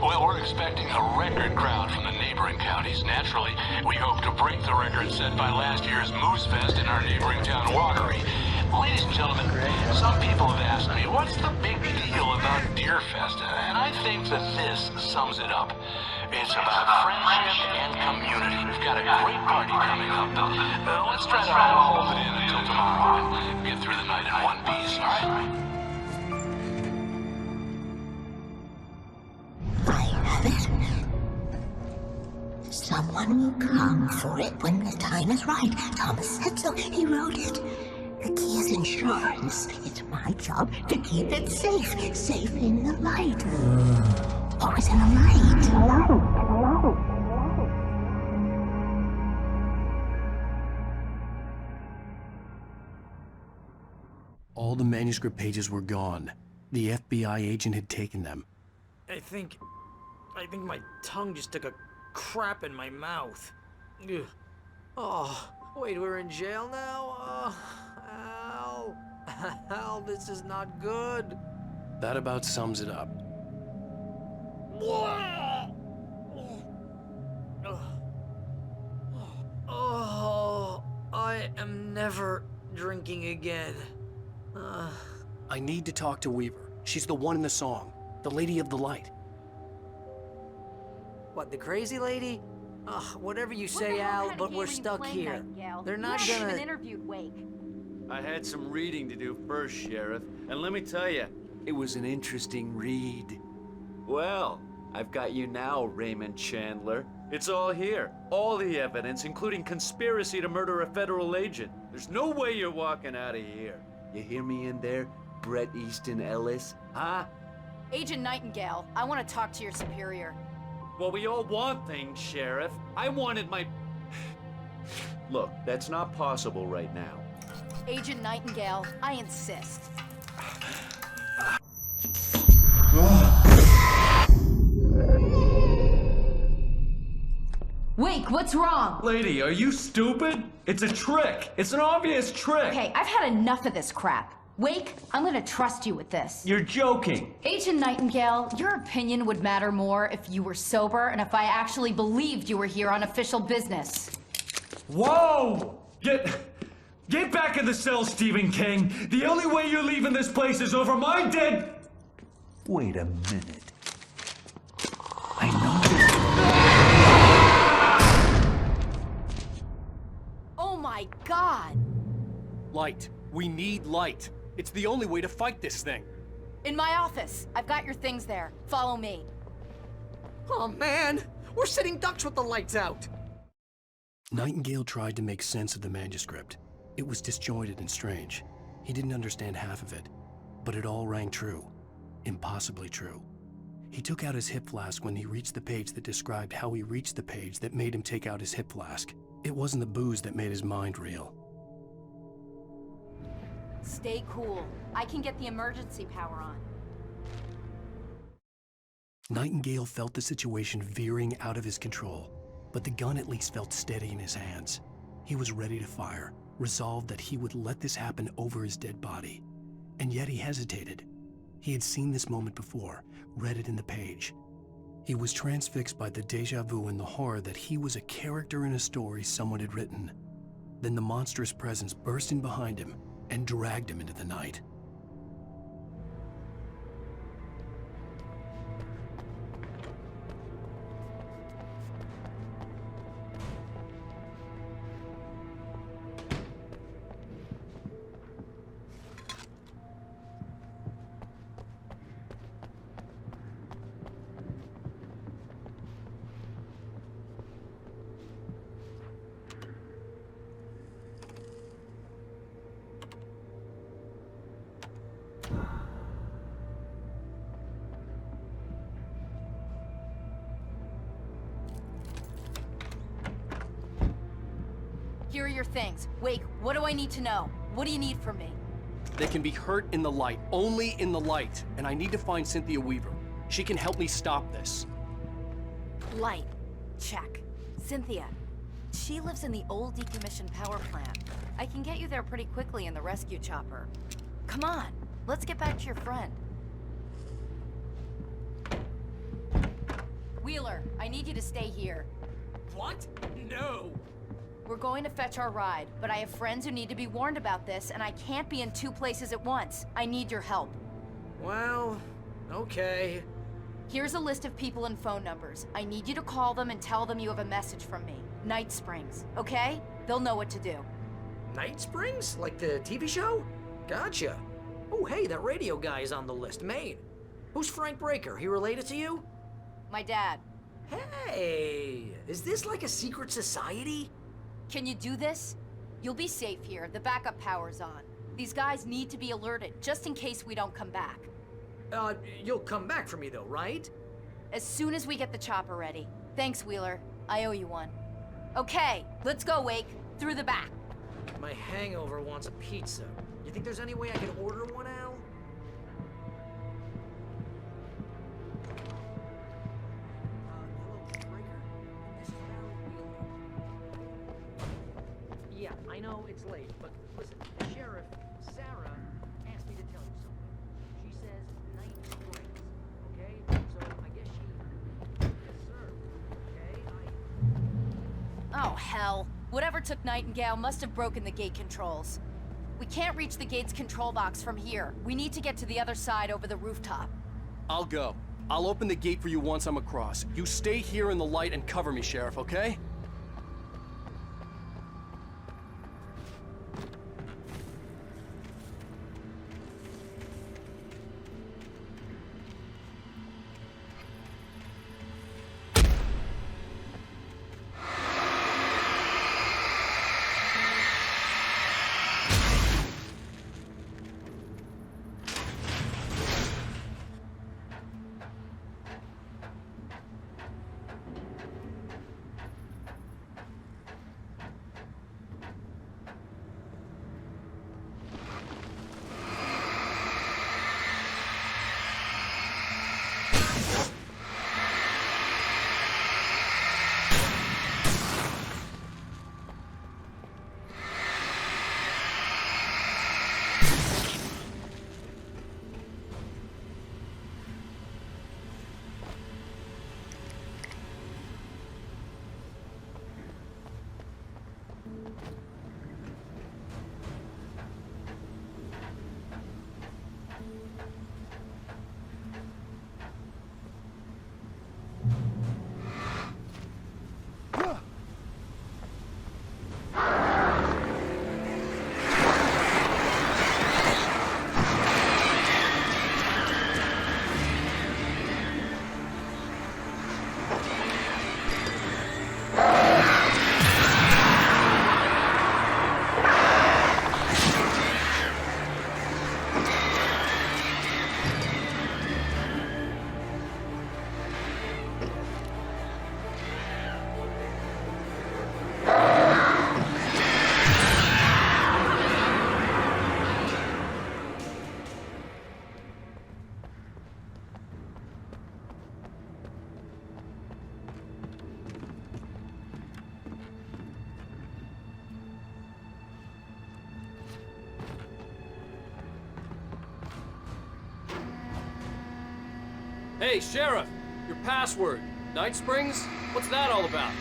Well, we're expecting a record crowd from the neighboring counties. Naturally, we hope to break the record set by last year's Moose Fest in our neighboring town, Watery. Ladies and gentlemen, some people have asked me, what's the big deal about Deer Fest? And I think that this sums it up. It's about friendship and community. We've got a great party coming up, but let's try to hold it in until tomorrow and get through the night in one piece, all right? Someone will come for it when the time is right. Thomas said so. He wrote it. The key is insurance. It's my job to keep it safe. Safe in the light. Always in the light. All the manuscript pages were gone. The FBI agent had taken them. I think my tongue just took a crap in my mouth. Ugh. Oh, wait, we're in jail now? Al. Al, this is not good. That about sums it up. Oh, I am never drinking again. I need to talk to Weaver. She's the one in the song. The Lady of the Light. What, the crazy lady? Ugh, whatever you say, Al, but we're stuck here. They're not gonna... even interviewed Wake. I had some reading to do first, Sheriff, and let me tell you, it was an interesting read. Well, I've got you now, Raymond Chandler. It's all here. All the evidence, including conspiracy to murder a federal agent. There's no way you're walking out of here. You hear me in there, Bret Easton Ellis? Huh? Agent Nightingale, I want to talk to your superior. Well, we all want things, Sheriff. I wanted my... Look, that's not possible right now. Agent Nightingale, I insist. Wake, what's wrong? Lady, are you stupid? It's a trick. It's an obvious trick. Okay, I've had enough of this crap. Wake, I'm gonna trust you with this. You're joking. Agent Nightingale, your opinion would matter more if you were sober and if I actually believed you were here on official business. Whoa! Get back in the cell, Stephen King. The only way you're leaving this place is over my dead... Wait a minute. I know... Oh my God! Light. We need light. It's the only way to fight this thing. In my office. I've got your things there. Follow me. Oh man, we're sitting ducks with the lights out. Nightingale tried to make sense of the manuscript. It was disjointed and strange. He didn't understand half of it, but it all rang true. Impossibly true. He took out his hip flask when he reached the page that described how he reached the page that made him take out his hip flask. It wasn't the booze that made his mind reel. Stay cool. I can get the emergency power on. Nightingale felt the situation veering out of his control, but the gun at least felt steady in his hands. He was ready to fire, resolved that he would let this happen over his dead body. And yet he hesitated. He had seen this moment before, read it in the page. He was transfixed by the déjà vu and the horror that he was a character in a story someone had written. Then the monstrous presence burst in behind him and dragged him into the night. Here are your things. Wake, what do I need to know? What do you need from me? They can be hurt in the light, only in the light. And I need to find Cynthia Weaver. She can help me stop this. Light. Check. Cynthia. She lives in the old decommissioned power plant. I can get you there pretty quickly in the rescue chopper. Come on, let's get back to your friend. Wheeler, I need you to stay here. What? No! We're going to fetch our ride, but I have friends who need to be warned about this, and I can't be in two places at once. I need your help. Well, okay. Here's a list of people and phone numbers. I need you to call them and tell them you have a message from me. Night Springs, okay? They'll know what to do. Night Springs? Like the TV show? Gotcha. Oh, hey, that radio guy is on the list. Maine. Who's Frank Breaker? He related to you? My dad. Hey, is this like a secret society? Can you do this? You'll be safe here. The backup power's on. These guys need to be alerted, just in case we don't come back. You'll come back for me though, right? As soon as we get the chopper ready. Thanks, Wheeler. I owe you one. Okay, let's go, Wake. Through the back. My hangover wants a pizza. You think there's any way I can order one, Al? Yeah, I know it's late, but listen, Sheriff Sarah asked me to tell you something. She says Night Springs, okay? So I guess she... Yes, sir. Okay, Oh, hell. Whatever took Nightingale must have broken the gate controls. We can't reach the gate's control box from here. We need to get to the other side over the rooftop. I'll go. I'll open the gate for you once I'm across. You stay here in the light and cover me, Sheriff, okay? Hey, Sheriff! Your password. Night Springs? What's that all about?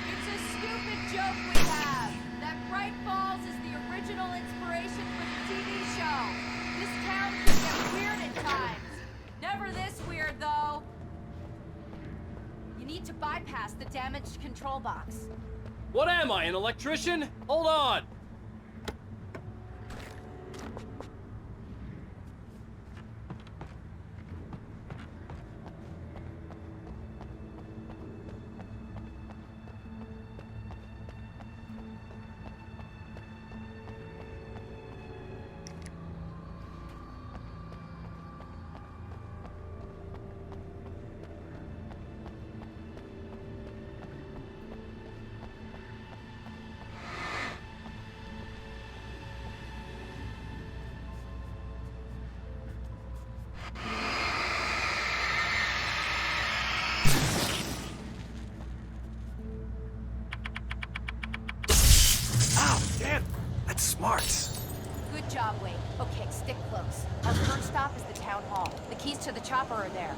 It's a stupid joke we have. That Bright Falls is the original inspiration for the TV show. This town can get weird at times. Never this weird, though. You need to bypass the damaged control box. What am I, an electrician? Hold on! Smart. Good job, Wade. Okay, stick close. Our first stop is the town hall. The keys to the chopper are there.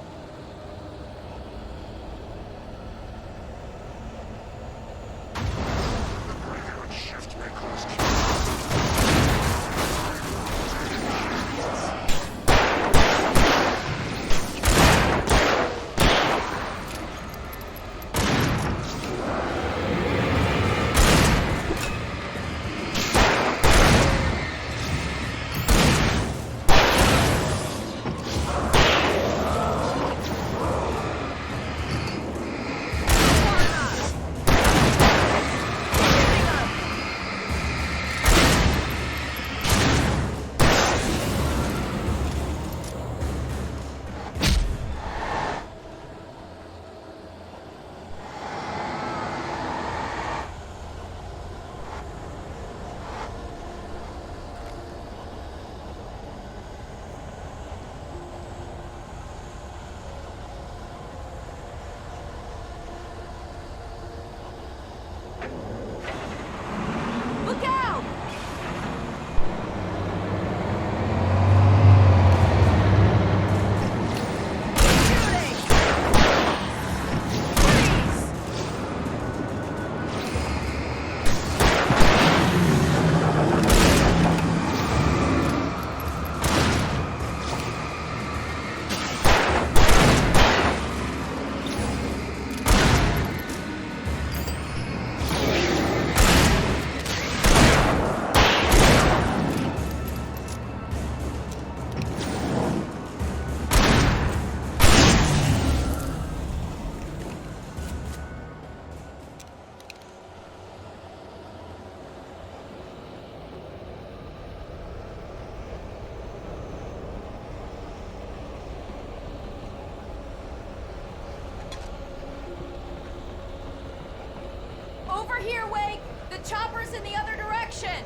chopper's in the other direction!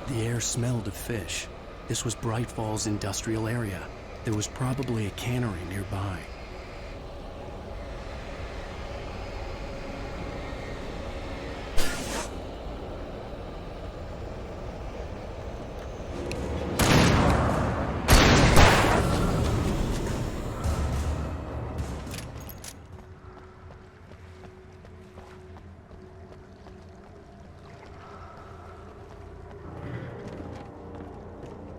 The air smelled of fish. This was Bright Falls industrial area. There was probably a cannery nearby.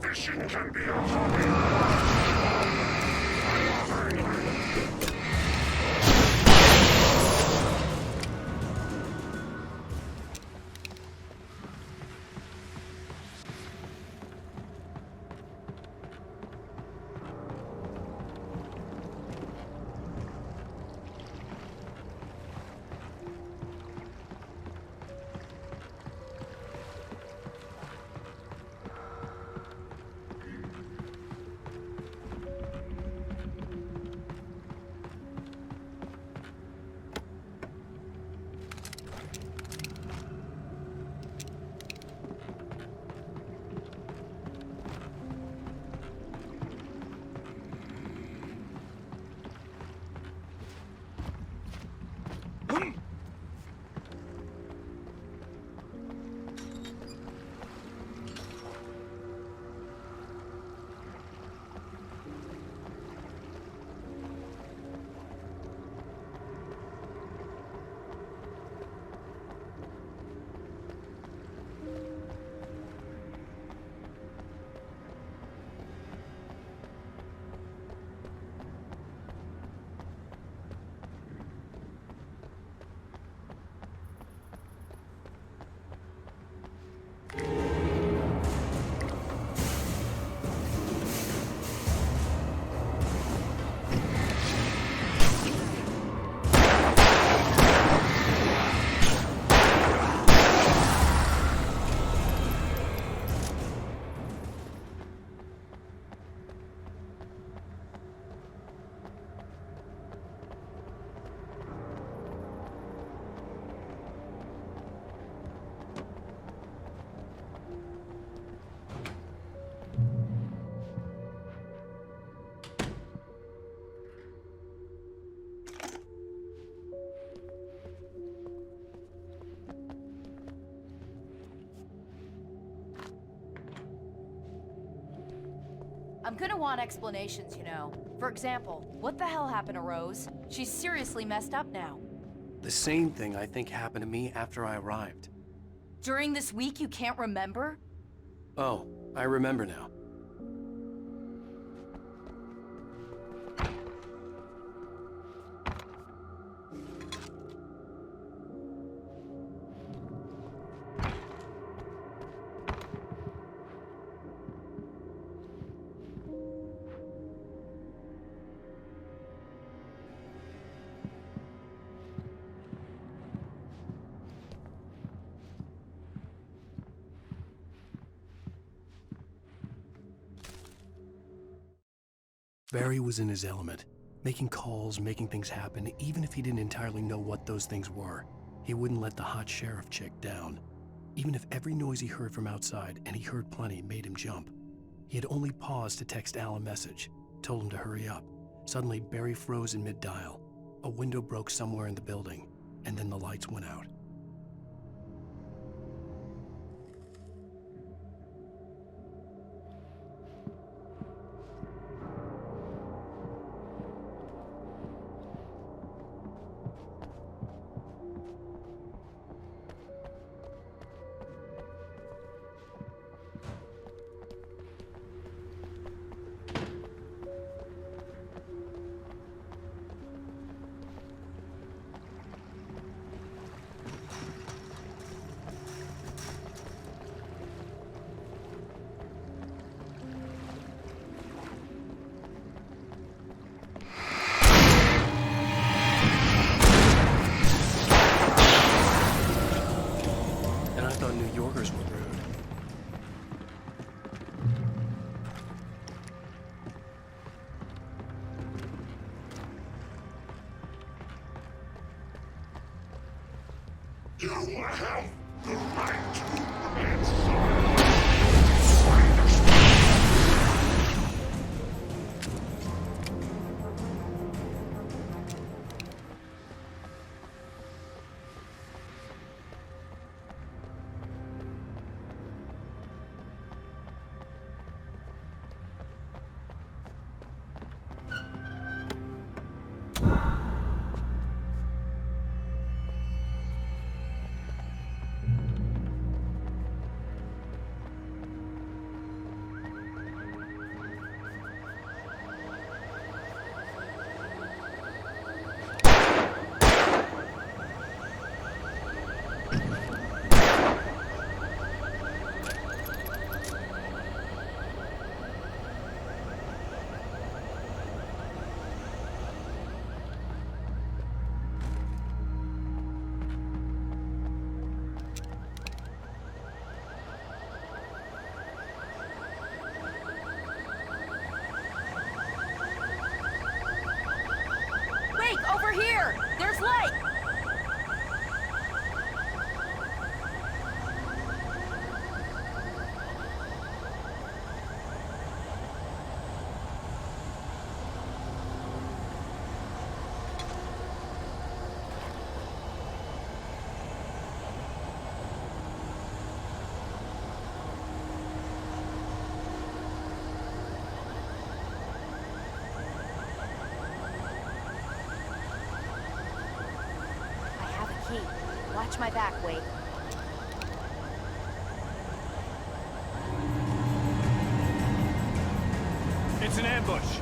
Fishing can be a hobby. I'm gonna want explanations, you know. For example, what the hell happened to Rose? She's seriously messed up now. The same thing I think happened to me after I arrived. During this week you can't remember? Oh, I remember now. Barry was in his element, making calls, making things happen, even if he didn't entirely know what those things were. He wouldn't let the hot sheriff chick down. Even if every noise he heard from outside, and he heard plenty, made him jump. He had only paused to text Al a message, told him to hurry up. Suddenly, Barry froze in mid-dial. A window broke somewhere in the building, and then the lights went out. You have the right Over here! There's light! Watch my back, Wade. It's an ambush.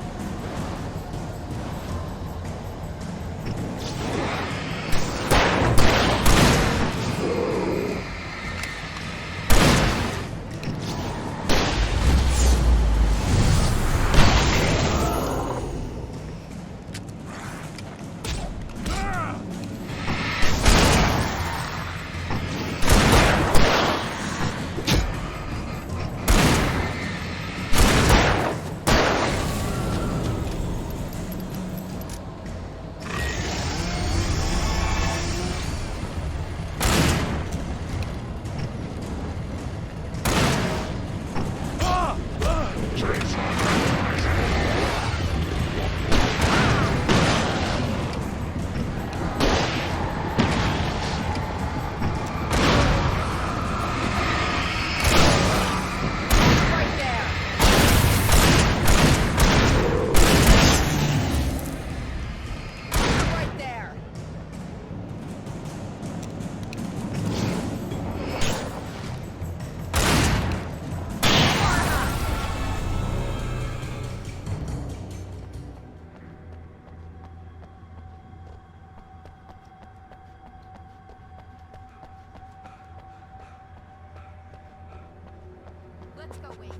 Let's go, Wade.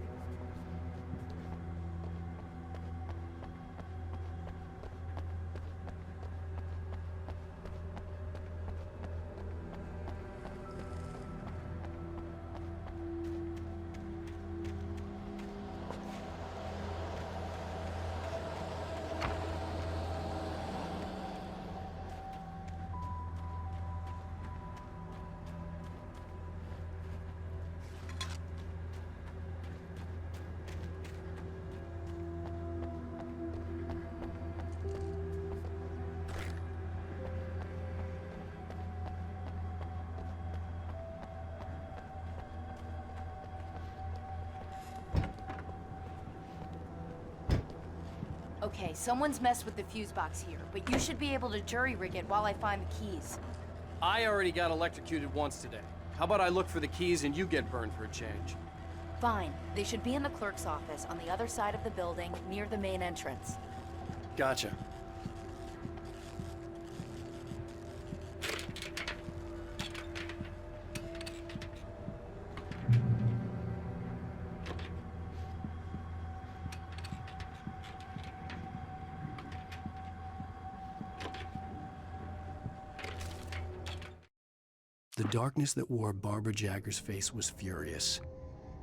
Okay, someone's messed with the fuse box here, but you should be able to jury-rig it while I find the keys. I already got electrocuted once today. How about I look for the keys and you get burned for a change? Fine. They should be in the clerk's office on the other side of the building, near the main entrance. Gotcha. The darkness that wore Barbara Jagger's face was furious.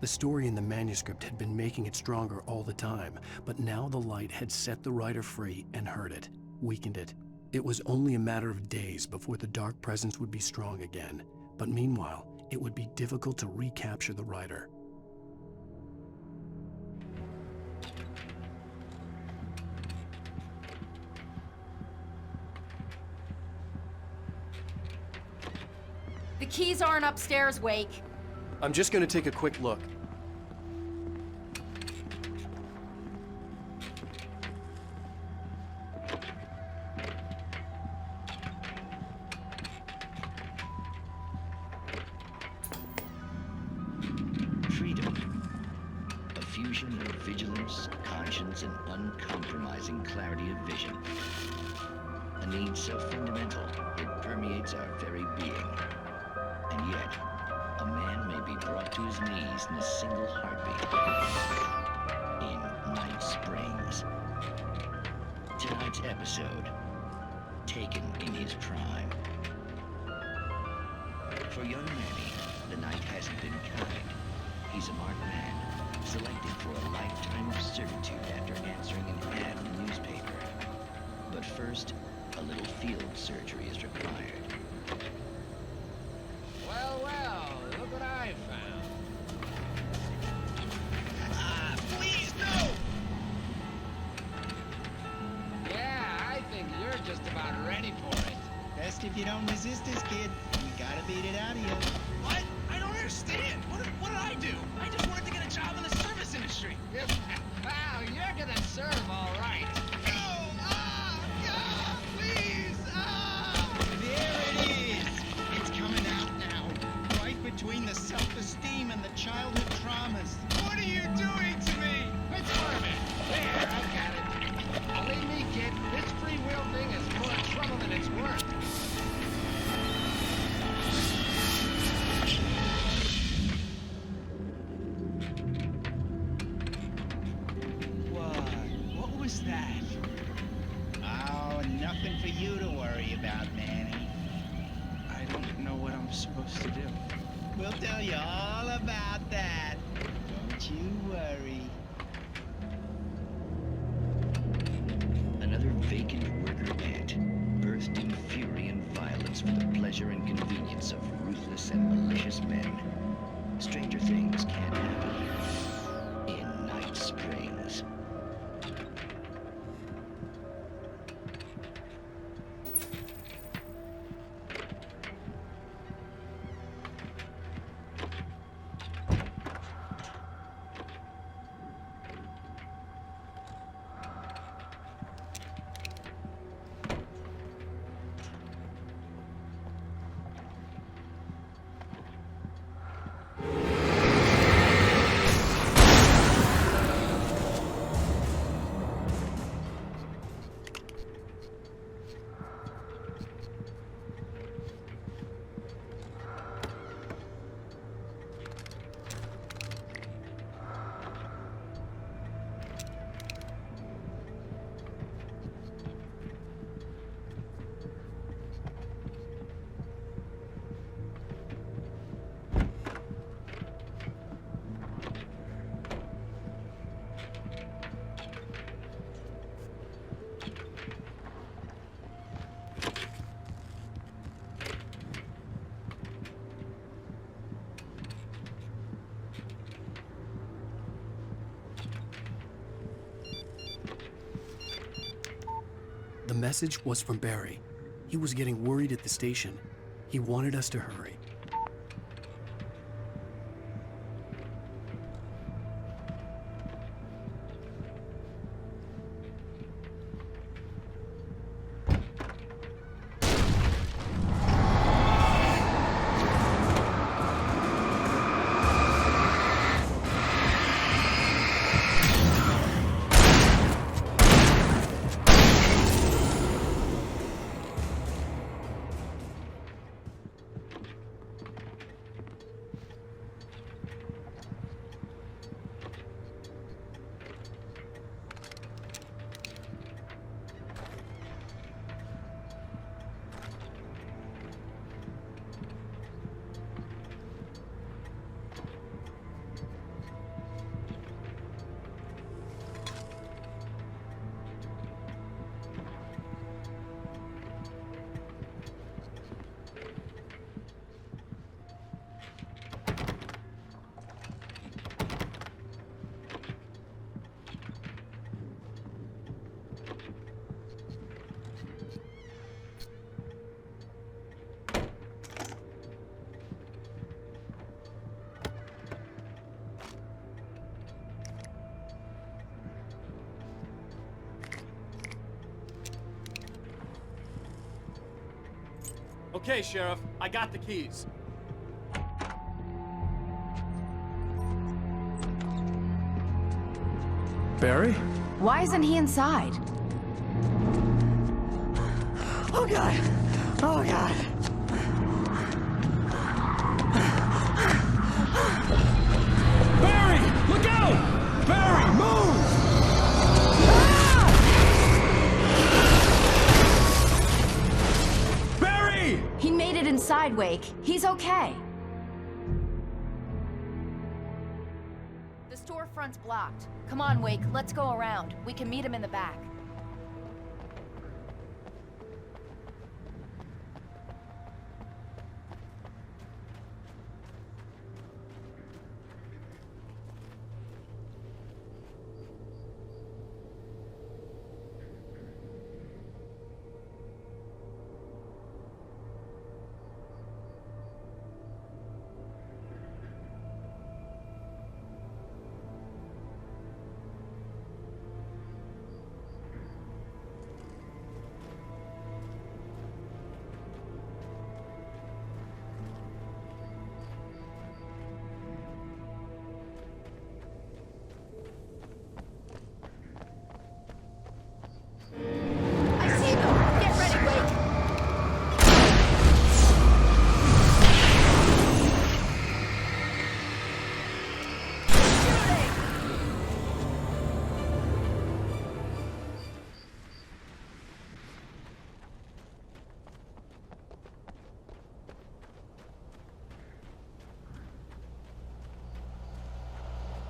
The story in the manuscript had been making it stronger all the time, but now the light had set the writer free and hurt it, weakened it. It was only a matter of days before the dark presence would be strong again, but meanwhile, it would be difficult to recapture the rider. The keys aren't upstairs, Wake. I'm just gonna take a quick look. Freedom. A fusion of vigilance, conscience, and uncompromising clarity of vision. A need so fundamental, it permeates our very being. And yet, a man may be brought to his knees in a single heartbeat. In Night Springs. Tonight's episode, Taken in His Prime. For young Manny, the night hasn't been kind. He's a marked man, selected for a lifetime of servitude after answering an ad in the newspaper. But first, a little field surgery is required. Well, well, look what I found. Please, no! Yeah, I think you're just about ready for it. Best if you don't resist this, kid. We gotta beat it out of you. What? I don't understand. What did I do? I just wanted to get a job in the service industry. Wow, you're gonna serve all right. There it is! It's coming out now. Right between the self-esteem and the childhood traumas. What are you doing to me? It's perfect. There, I got it. Believe me, kid, this free will thing is more trouble than it's worth. What was that? Oh, nothing for you to worry about, Manny. I don't know what I'm supposed to do. We'll tell you all about that. Don't you worry. Another vacant worker ant, birthed in fury and violence for the pleasure and convenience of ruthless and malicious men. Stranger things can happen in Night Springs. The message was from Barry. He was getting worried at the station. He wanted us to hurry. Okay, Sheriff, I got the keys. Barry? Why isn't he inside? Oh God! Oh God! Barry! Look out! Barry, move! Barry! He made it inside, Wake. He's okay. The storefront's blocked. Come on, Wake, let's go around. We can meet him in the back.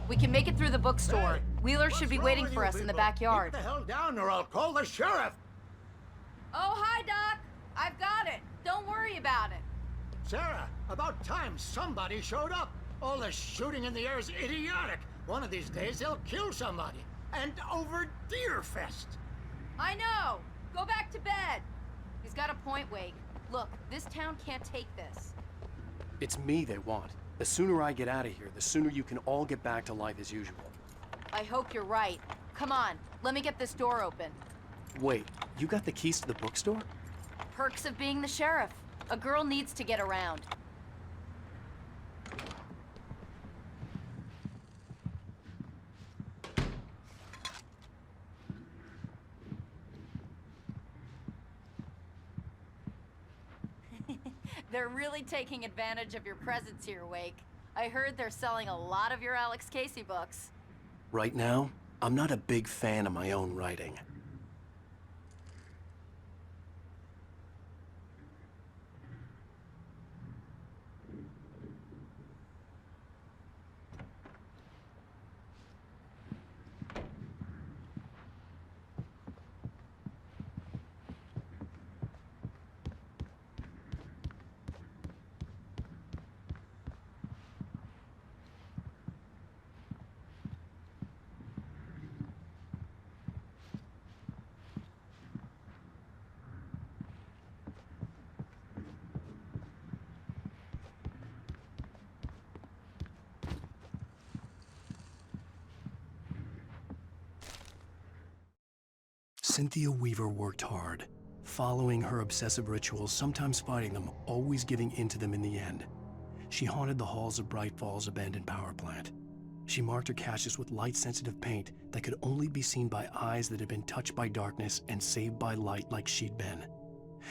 We can make it through the bookstore. Hey, Wheeler should be waiting for us in the backyard. Get the hell down or I'll call the sheriff! Oh, hi, Doc. I've got it. Don't worry about it. Sarah, about time somebody showed up. All the shooting in the air is idiotic. One of these days they'll kill somebody. And over Deerfest. I know. Go back to bed. He's got a point, Wake. Look, this town can't take this. It's me they want. The sooner I get out of here, the sooner you can all get back to life as usual. I hope you're right. Come on, let me get this door open. Wait, you got the keys to the bookstore? Perks of being the sheriff. A girl needs to get around. They're really taking advantage of your presence here, Wake. I heard they're selling a lot of your Alex Casey books. Right now, I'm not a big fan of my own writing. Cynthia Weaver worked hard, following her obsessive rituals, sometimes fighting them, always giving in to them in the end. She haunted the halls of Bright Falls' abandoned power plant. She marked her caches with light-sensitive paint that could only be seen by eyes that had been touched by darkness and saved by light like she'd been.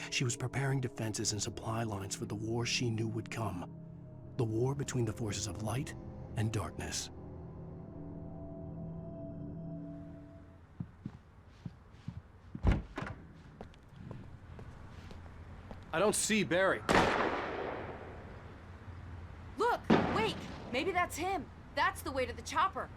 She was preparing defenses and supply lines for the war she knew would come. The war between the forces of light and darkness. I don't see Barry. Look, Wake! Maybe that's him. That's the way to the chopper.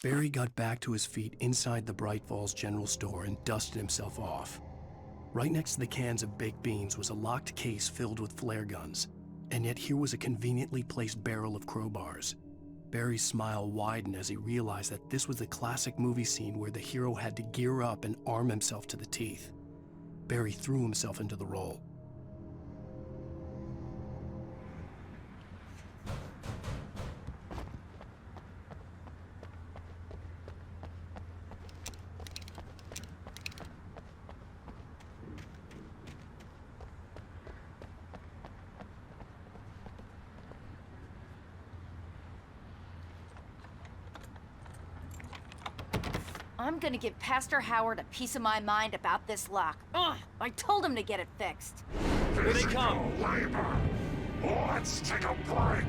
Barry got back to his feet inside the Bright Falls General Store and dusted himself off. Right next to the cans of baked beans was a locked case filled with flare guns, and yet here was a conveniently placed barrel of crowbars. Barry's smile widened as he realized that this was the classic movie scene where the hero had to gear up and arm himself to the teeth. Barry threw himself into the role. I'm gonna give Pastor Howard a piece of my mind about this lock. Ugh, I told him to get it fixed. Here they come. Labor. Let's take a break.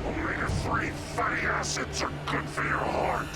Omega-3 fatty acids are good for your heart.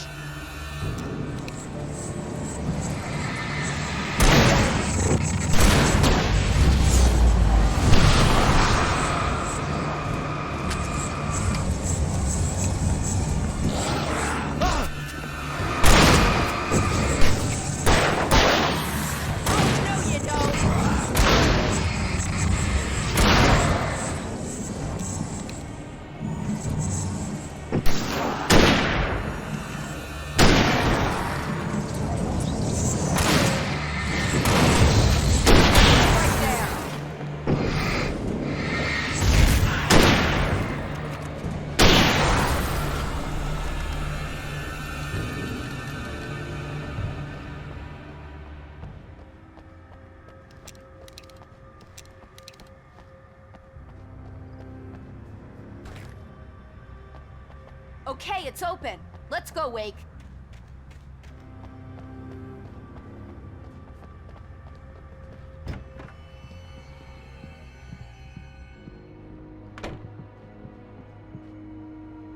Okay, it's open. Let's go, Wake.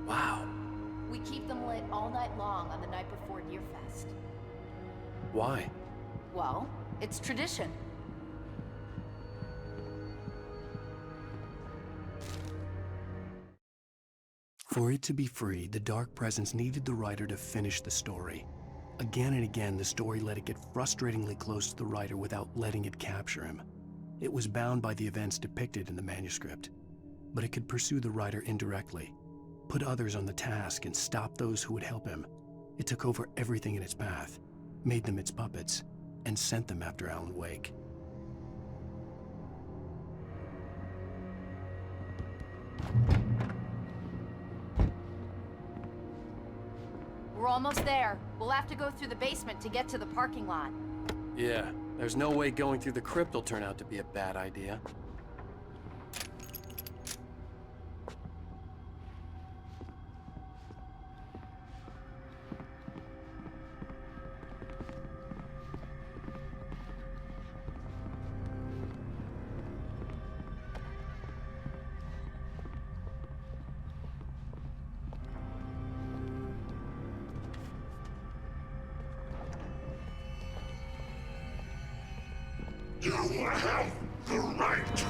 Wow. We keep them lit all night long on the night before Deerfest. Why? Well, it's tradition. For it to be free, the Dark Presence needed the writer to finish the story. Again and again, the story let it get frustratingly close to the writer without letting it capture him. It was bound by the events depicted in the manuscript, but it could pursue the writer indirectly, put others on the task, and stop those who would help him. It took over everything in its path, made them its puppets, and sent them after Alan Wake. We're almost there. We'll have to go through the basement to get to the parking lot. Yeah, there's no way going through the crypt will turn out to be a bad idea. You have the right to.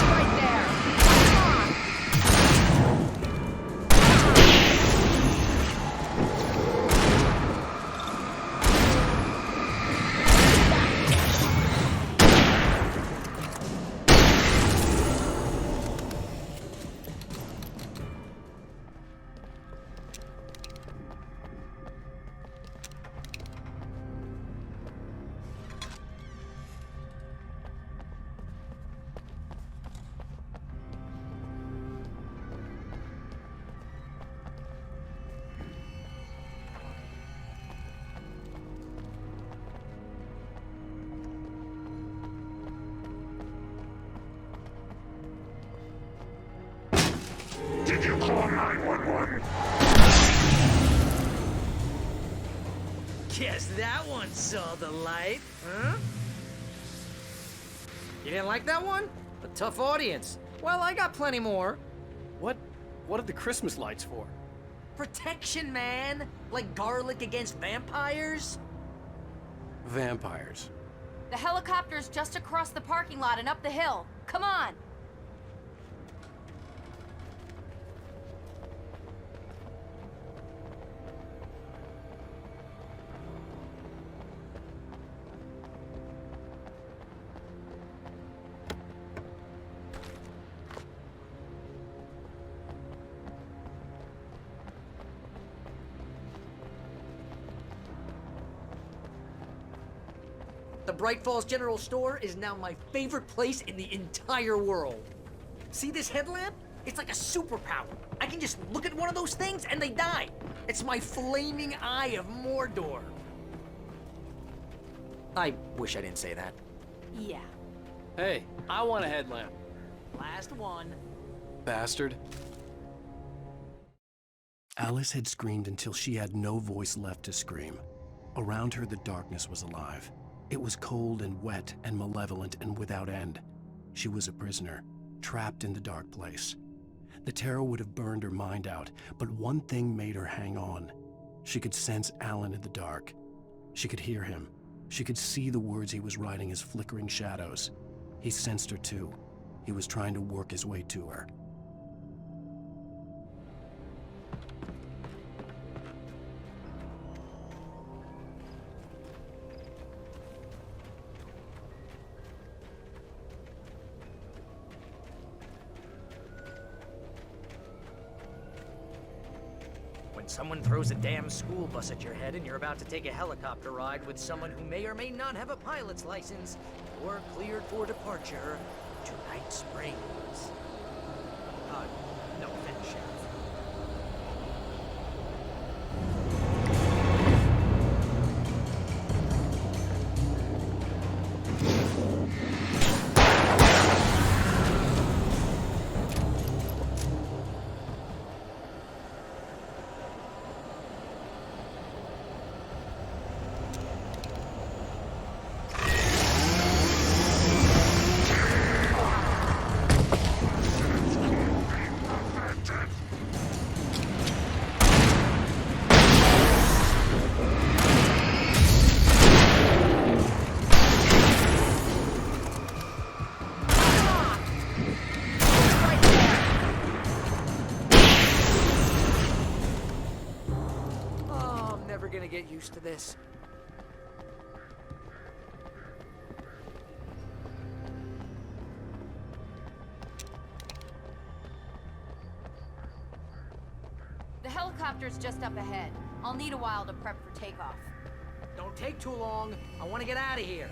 Right there. Come on. Did you call 911? Guess that one saw the light, huh? You didn't like that one? A tough audience. Well, I got plenty more. What are the Christmas lights for? Protection, man. Like garlic against vampires. Vampires. The helicopter's just across the parking lot and up the hill. Come on! The Bright Falls General Store is now my favorite place in the entire world. See this headlamp? It's like a superpower. I can just look at one of those things and they die. It's my flaming eye of Mordor. I wish I didn't say that. Yeah. Hey, I want a headlamp. Last one. Bastard. Alice had screamed until she had no voice left to scream. Around her, the darkness was alive. It was cold and wet and malevolent and without end. She was a prisoner, trapped in the dark place. The terror would have burned her mind out, but one thing made her hang on. She could sense Alan in the dark. She could hear him. She could see the words he was writing as flickering shadows. He sensed her too. He was trying to work his way to her. Someone throws a damn school bus at your head and you're about to take a helicopter ride with someone who may or may not have a pilot's license or cleared for departure to Night Springs. No offense, Sheriff. Get used to this. The helicopter's just up ahead. I'll need a while to prep for takeoff. Don't take too long. I want to get out of here.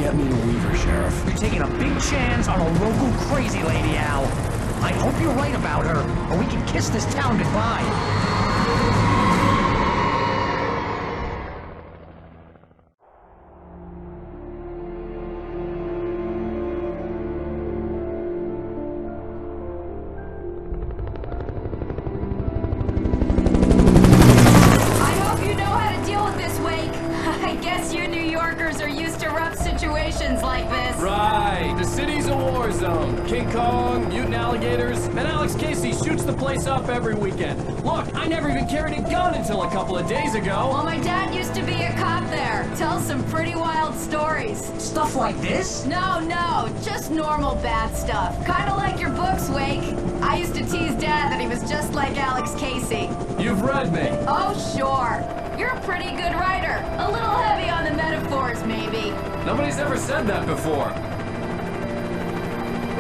Get me to Weaver, Sheriff. You're taking a big chance on a local crazy lady, Al. I hope you're right about her, or we can kiss this town goodbye. Like this. Right, the city's a war zone. King Kong, mutant alligators, and Alex Casey shoots the place up every weekend. Look, I never even carried a gun until a couple of days ago. Well, my dad used to be a cop there. Tells some pretty wild stories. Stuff like this? No, just normal bad stuff. Kinda like your books, Wake. I used to tease Dad that he was just like Alex Casey. You've read me. Oh, sure. You're a pretty good writer. A little heavy on the metaphors, maybe. Nobody's ever said that before.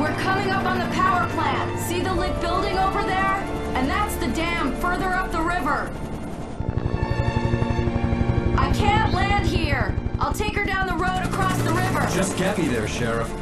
We're coming up on the power plant. See the lit building over there? And that's the dam further up the river. I can't land here. I'll take her down the road across the river. Just get me there, Sheriff.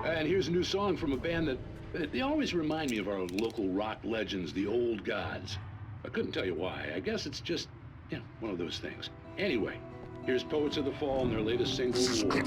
And here's a new song from a band that they always remind me of our local rock legends, the Old Gods. I couldn't tell you why. I guess it's just, you know, one of those things. Anyway, here's Poets of the Fall and their latest single, War.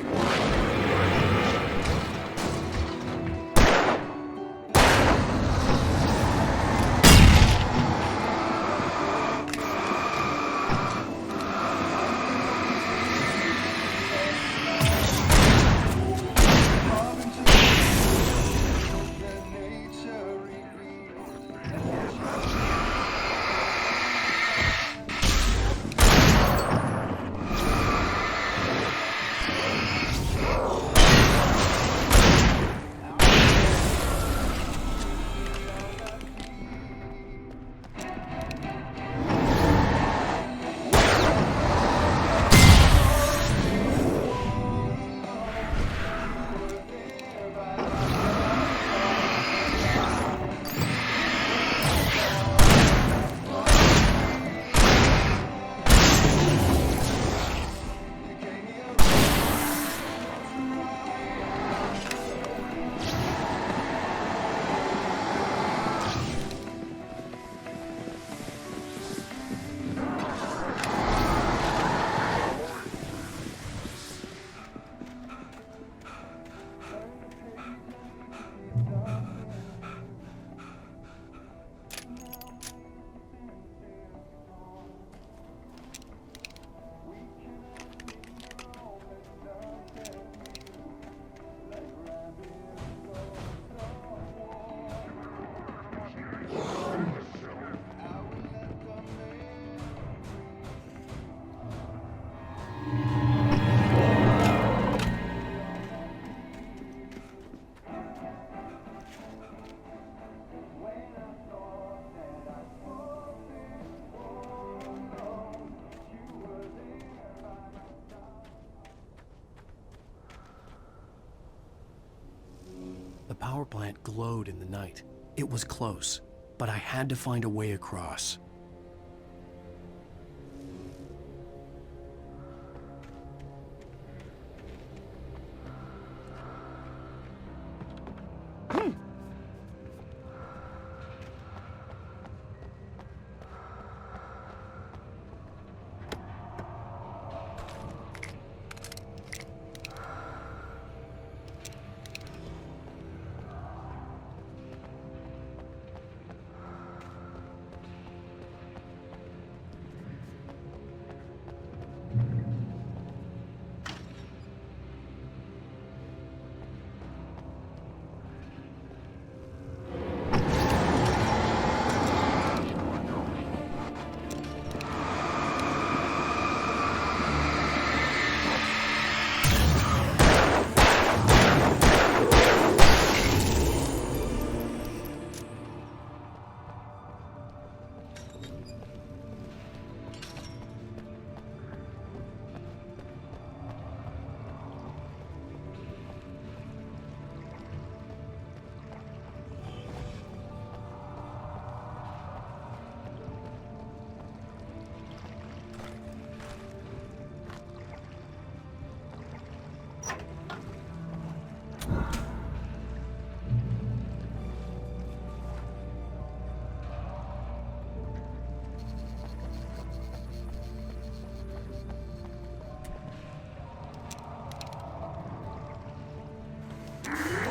The power plant glowed in the night. It was close, but I had to find a way across.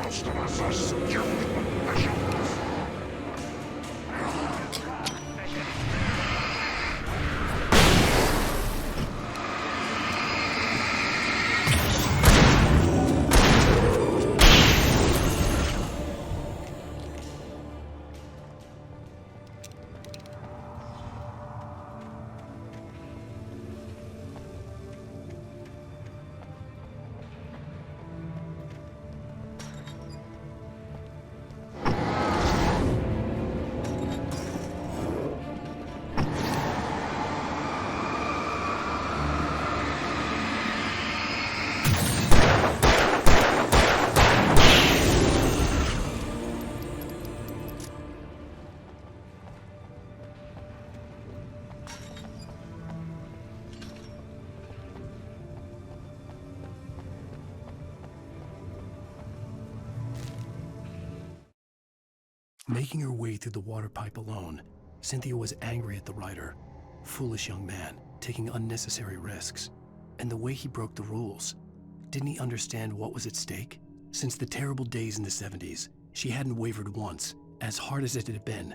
Most of us are secure professionals. Making her way through the water pipe alone, Cynthia was angry at the writer. Foolish young man, taking unnecessary risks. And the way he broke the rules. Didn't he understand what was at stake? Since the terrible days in the 70s, she hadn't wavered once, as hard as it had been.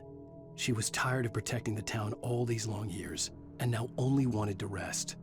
She was tired of protecting the town all these long years, and now only wanted to rest.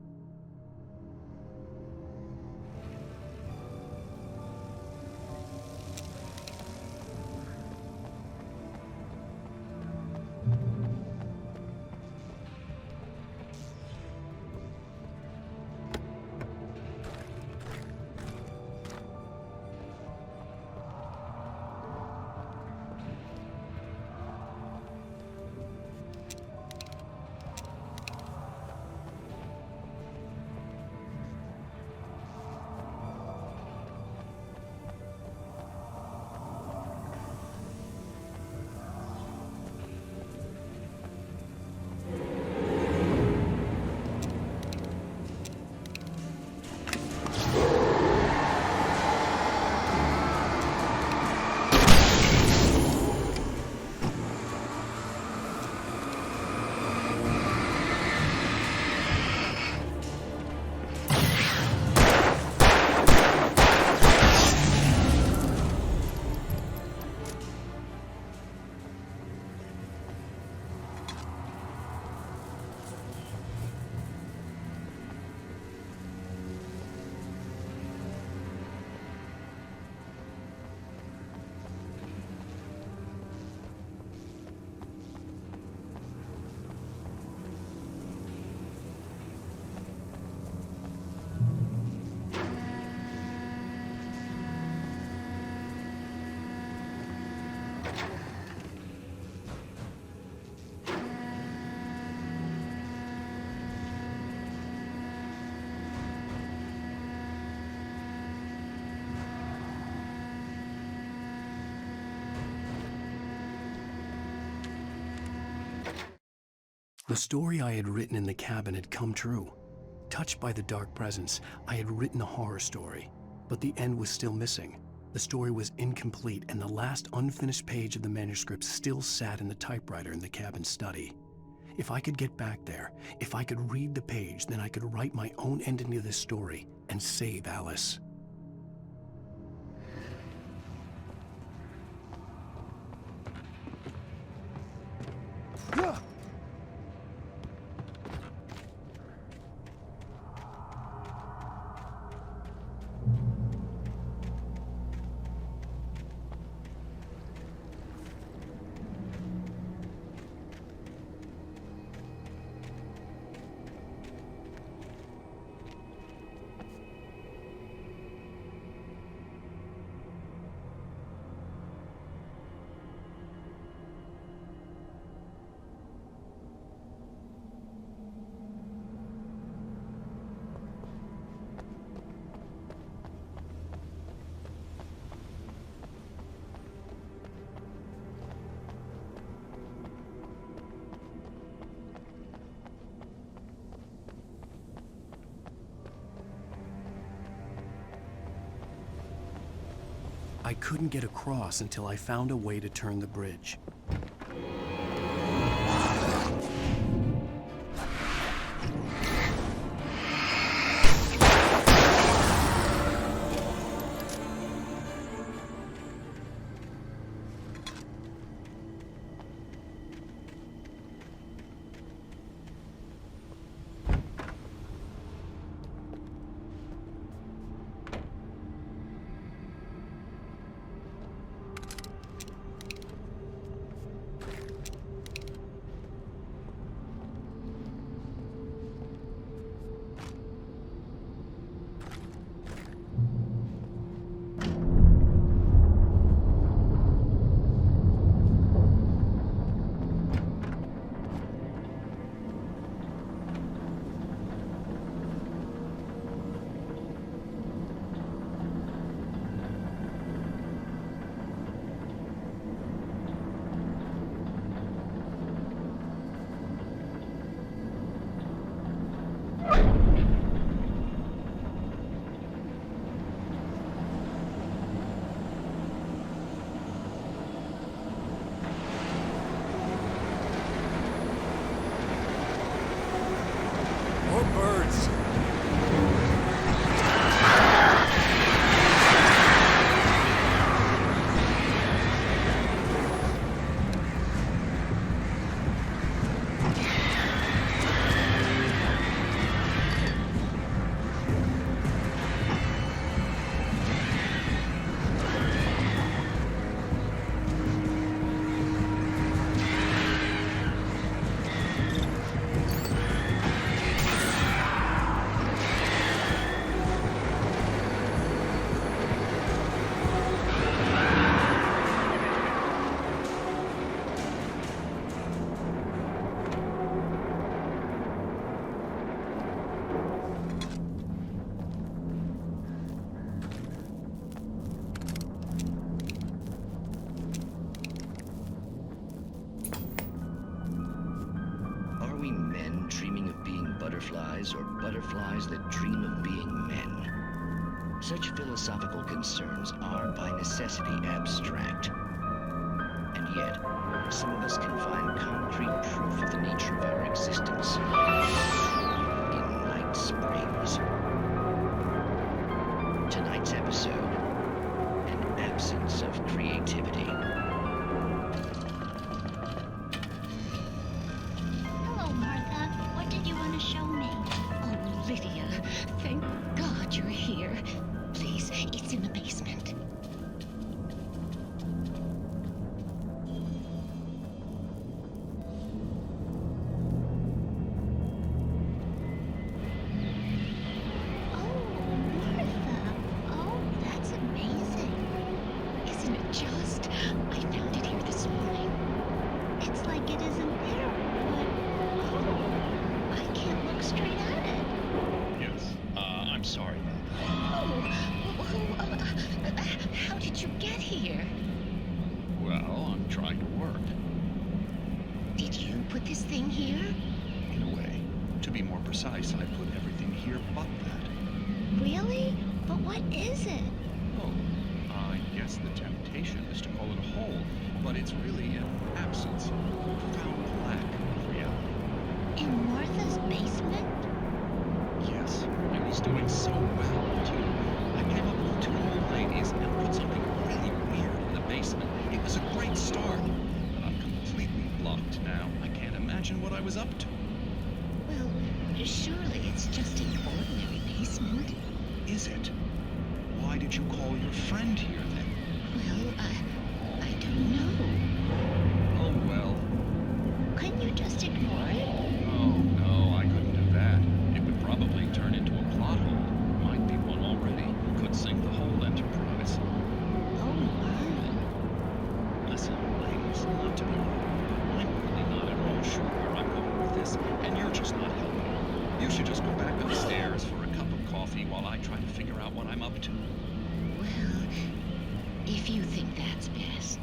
The story I had written in the cabin had come true. Touched by the dark presence, I had written a horror story, but the end was still missing. The story was incomplete, and the last unfinished page of the manuscript still sat in the typewriter in the cabin study. If I could get back there, if I could read the page, then I could write my own ending to this story and save Alice. I couldn't get across until I found a way to turn the bridge. Or butterflies that dream of being men. Such philosophical concerns are by necessity abstract. And yet, some of us can find concrete proof of the nature of our existence in Night Springs. Tonight's episode, an absence of creativity. Hello, Martha. What did you want to show me? Oh, Lydia, thank God you're here. Please, it's in the basement. Put this thing here? To be more precise, I put everything here but that. Really? But what is it? Oh, I guess the temptation is to call it a hole, but it's really an absence, a profound lack of reality. In Martha's basement? Yes, I was doing so well, too. I came up with 2 old ladies and put something really weird in the basement. It was a great start, but I'm completely blocked now. I can't imagine what I was up to. Well, surely it's just an ordinary basement. Is it? Why did you call your friend here, then? Well, I don't know. Oh, well. Couldn't you just ignore it? Oh, no, I couldn't do that. It would probably turn into a plot hole. Might be one already. Could sink the whole enterprise. Oh, my. Listen, ladies, not to be rude. I'm really not at all sure where I'm going with this, and you're just not helping. You should just go back upstairs for a cup of coffee while I try to figure out what I'm up to. Well, if you think that's best.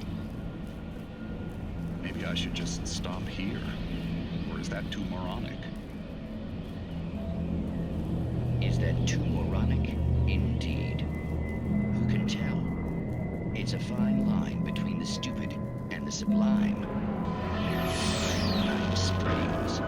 Maybe I should just stop here. Or is that too moronic? Is that too moronic? Indeed. Who can tell? It's a fine line between the stupid and the sublime. Springs.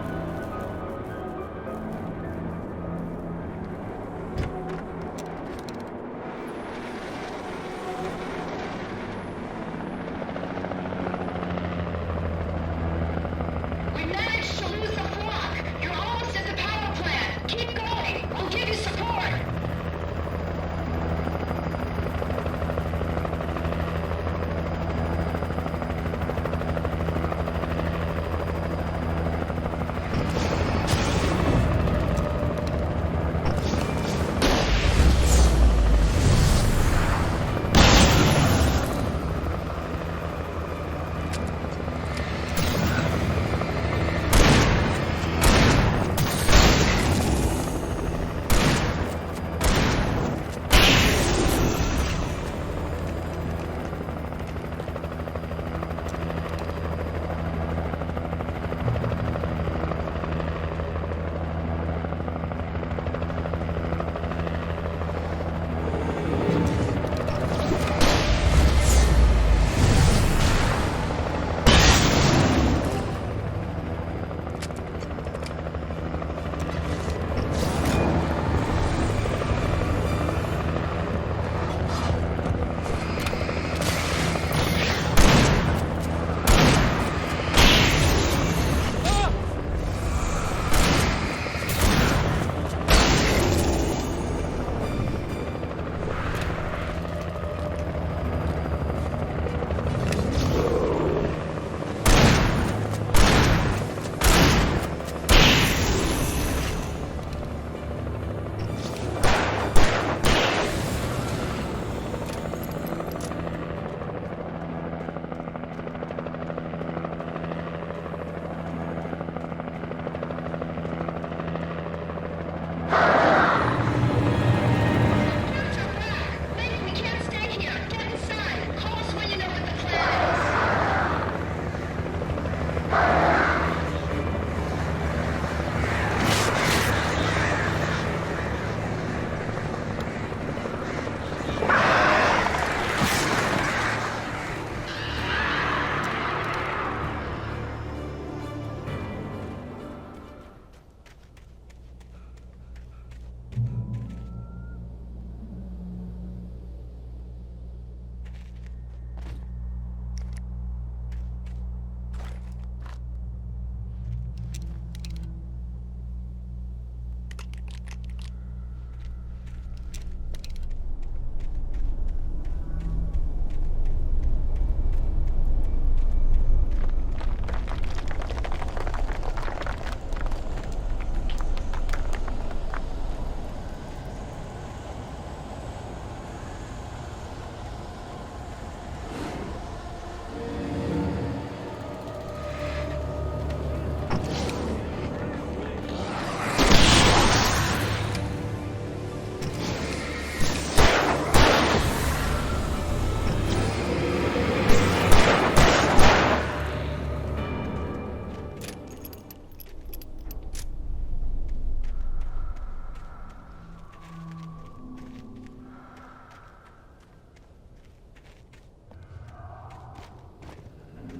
We managed to lose the flock! You're almost at the power plant! Keep going! I'll give you support!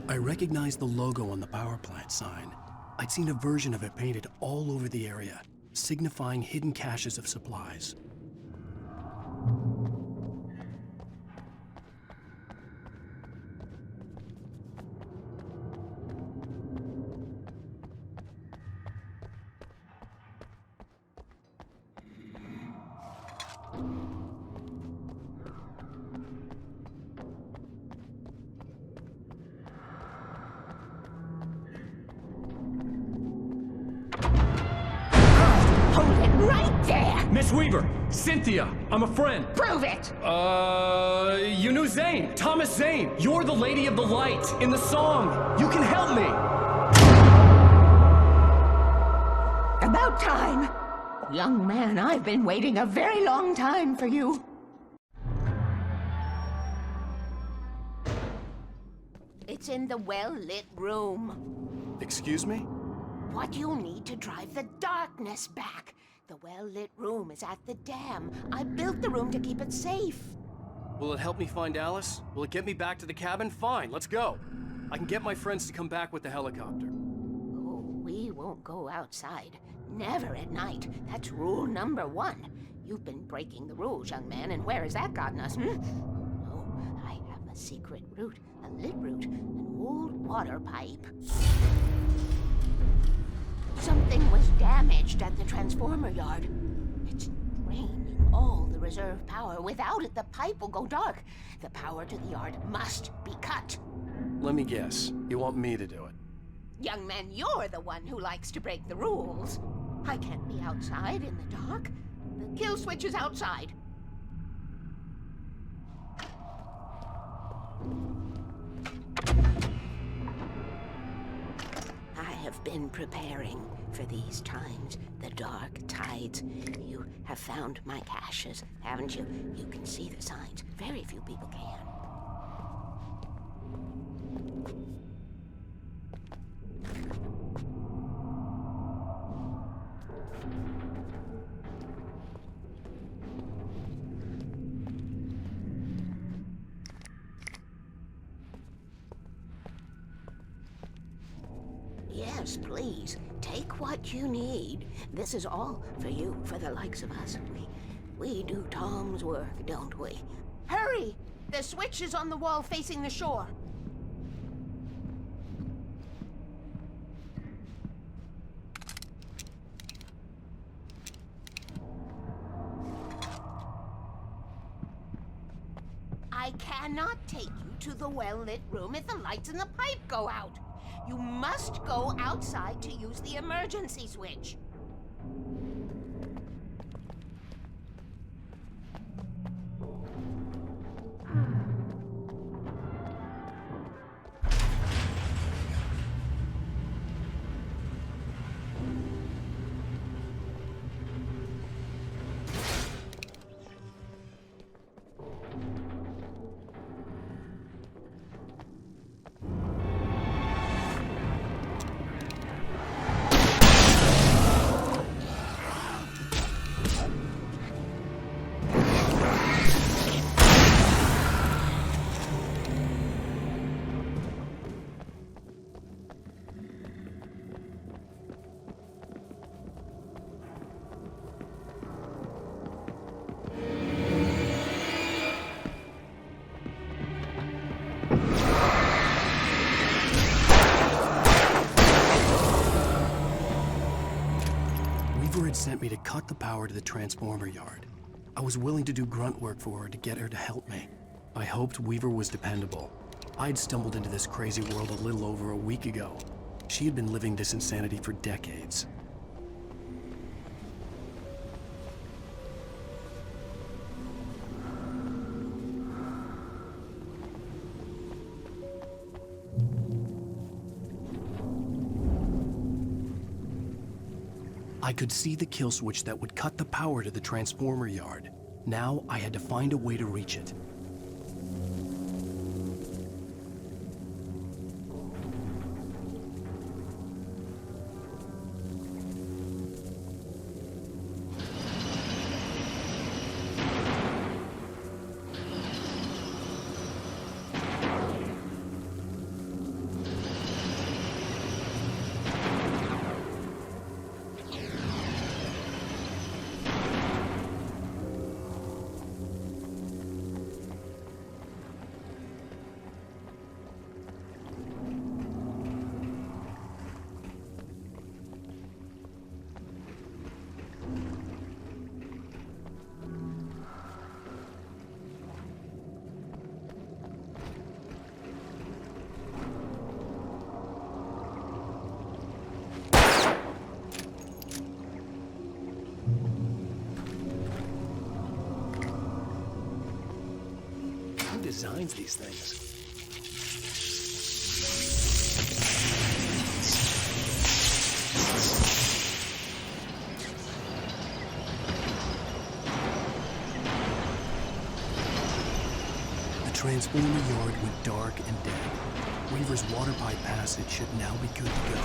I recognized the logo on the power plant sign. I'd seen a version of it painted all over the area, signifying hidden caches of supplies. Right there! Miss Weaver! Cynthia! I'm a friend! Prove it! You knew Zane! Thomas Zane! You're the Lady of the Light in the song! You can help me! About time! Young man, I've been waiting a very long time for you. It's in the well-lit room. Excuse me? What you need to drive the darkness back. The well-lit room is at the dam. I built the room to keep it safe. Will it help me find Alice? Will it get me back to the cabin? Fine, let's go. I can get my friends to come back with the helicopter. Oh, we won't go outside. Never at night. That's rule number 1. You've been breaking the rules, young man, and where has that gotten us, No, I have a secret route, a lit route, an old water pipe. Something was damaged at the transformer yard. It's draining all the reserve power. Without it, the pipe will go dark. The power to the yard must be cut. Let me guess. You want me to do it? Young man, you're the one who likes to break the rules. I can't be outside in the dark. The kill switch is outside. I have been preparing for these times, the dark tides. You have found my caches, haven't you? You can see the signs. Very few people can. Yes, please. Take what you need. This is all for you, for the likes of us. We do Tom's work, don't we? Hurry! The switch is on the wall facing the shore. I cannot take you to the well-lit room if the lights in the pipe go out. You must go outside to use the emergency switch. Had sent me to cut the power to the transformer yard. I was willing to do grunt work for her to get her to help me. I hoped Weaver was dependable. I'd stumbled into this crazy world a little over a week ago. She had been living this insanity for decades. I could see the kill switch that would cut the power to the transformer yard. Now I had to find a way to reach it. designs these things? The transformer yard went dark and dead. Weaver's water pipe passage should now be good to go.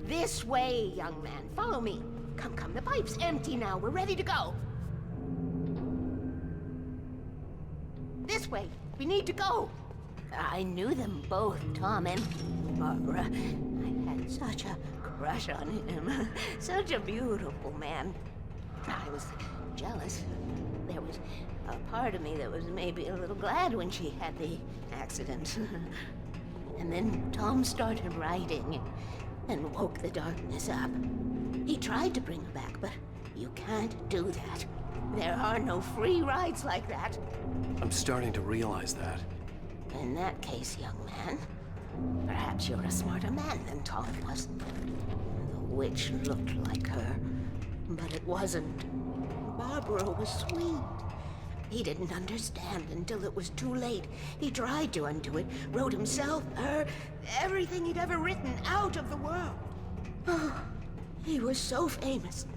This way, young man. Follow me. Come, come. The pipe's empty now. We're ready to go. This way. We need to go. I knew them both, Tom and Barbara. I had such a crush on him. Such a beautiful man. I was jealous. There was a part of me that was maybe a little glad when she had the accident. And then Tom started writing and woke the darkness up. He tried to bring her back, but you can't do that. There are no free rides like that. I'm starting to realize that. In that case, young man, perhaps you're a smarter man than Tom was. The witch looked like her, but it wasn't. Barbara was sweet. He didn't understand until it was too late. He tried to undo it, wrote himself, her, everything he'd ever written out of the world. Oh, he was so famous.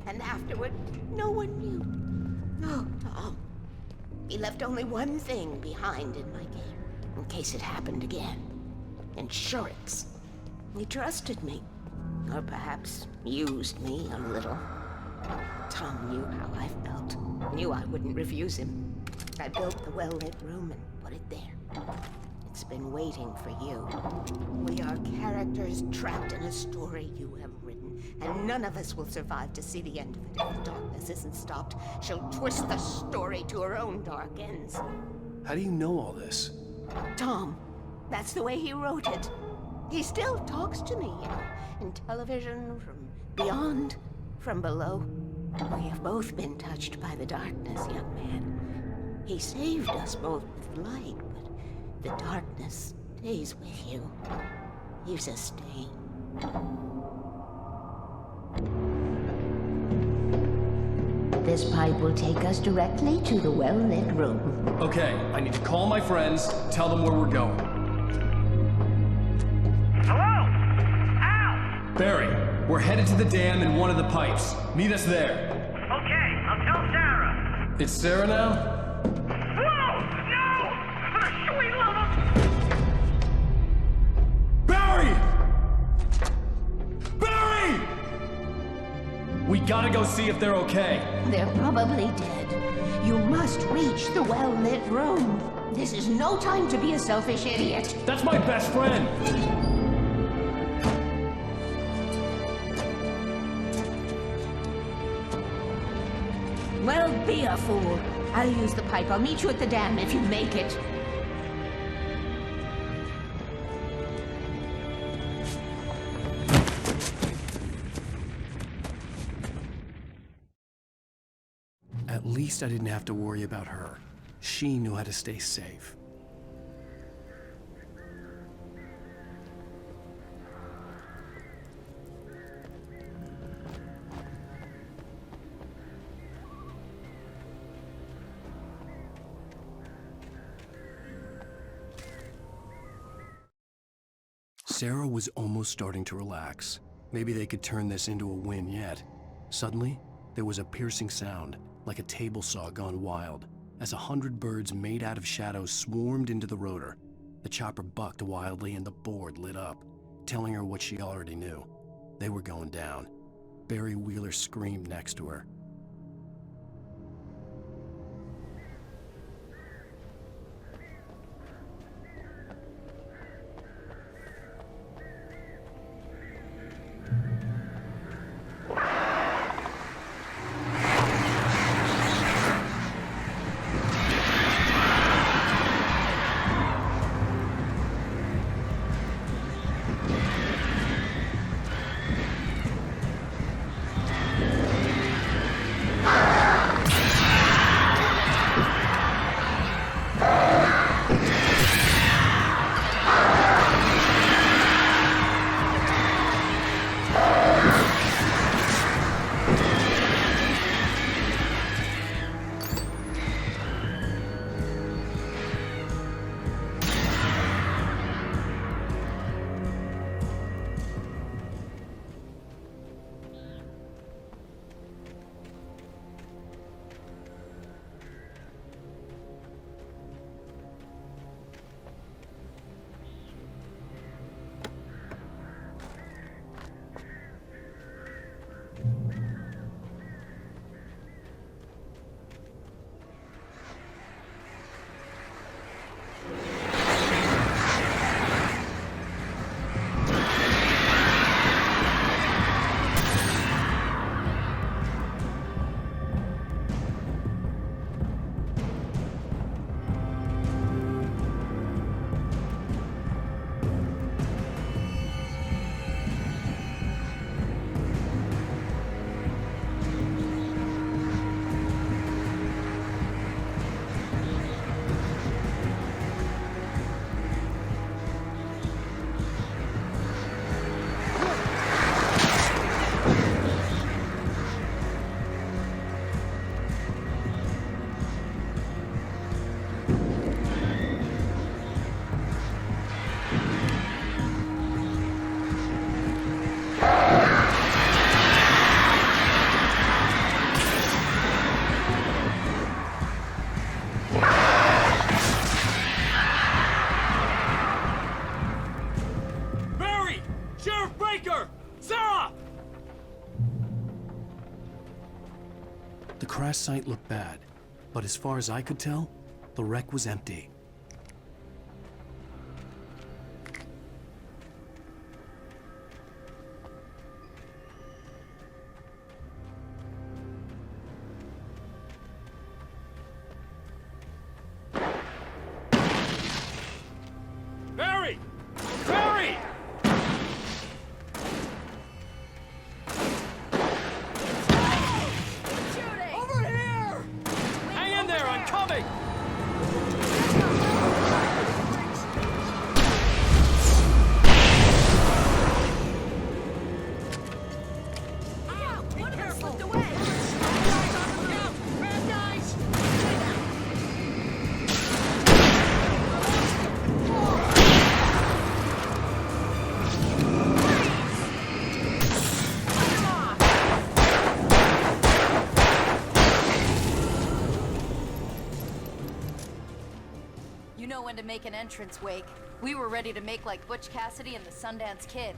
And afterward, no one knew. Oh, Tom. He left only one thing behind in my game, in case it happened again. Insurance. He trusted me. Or perhaps used me a little. Tom knew how I felt. Knew I wouldn't refuse him. I built the well-lit room and put it there. It's been waiting for you. We are characters trapped in a story you have written, and none of us will survive to see the end of it if the darkness isn't stopped. She'll twist the story to her own dark ends. How do you know all this? Tom, that's the way he wrote it. He still talks to me, you know, in television, from beyond, from below. We have both been touched by the darkness, young man. He saved us both with light, but the darkness stays with you. Leaves a stain. This pipe will take us directly to the well-lit room. Okay, I need to call my friends, tell them where we're going. Hello? Al! Barry, We're headed to the dam in one of the pipes. Meet us there. Okay, I'll tell Sarah. It's Sarah now? Whoa! No! For the sweet love of... Barry! Barry! We gotta go see if they're okay. They're probably dead. You must reach the well-lit room. This is no time to be a selfish idiot. That's my best friend! Well, be a fool. I'll use the pipe. I'll meet you at the dam if you make it. At least I didn't have to worry about her. She knew how to stay safe. Sarah was almost starting to relax. Maybe they could turn this into a win yet. Suddenly, there was a piercing sound, like a table saw gone wild, as 100 birds made out of shadows swarmed into the rotor. The chopper bucked wildly and the board lit up, telling her what she already knew. They were going down. Barry Wheeler screamed next to her. The crash site looked bad, but as far as I could tell, the wreck was empty. Barry! Barry! Over here! Hang in there, I'm coming! when to make an entrance, Wake. We were ready to make like Butch Cassidy and the Sundance Kid.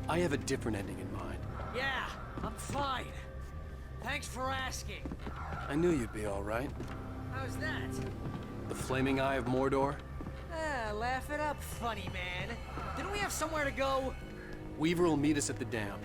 I have a different ending in mind. Yeah, I'm fine. Thanks for asking. I knew you'd be all right. How's that? The Flaming Eye of Mordor? Laugh it up, funny man. Didn't we have somewhere to go? Weaver will meet us at the dam.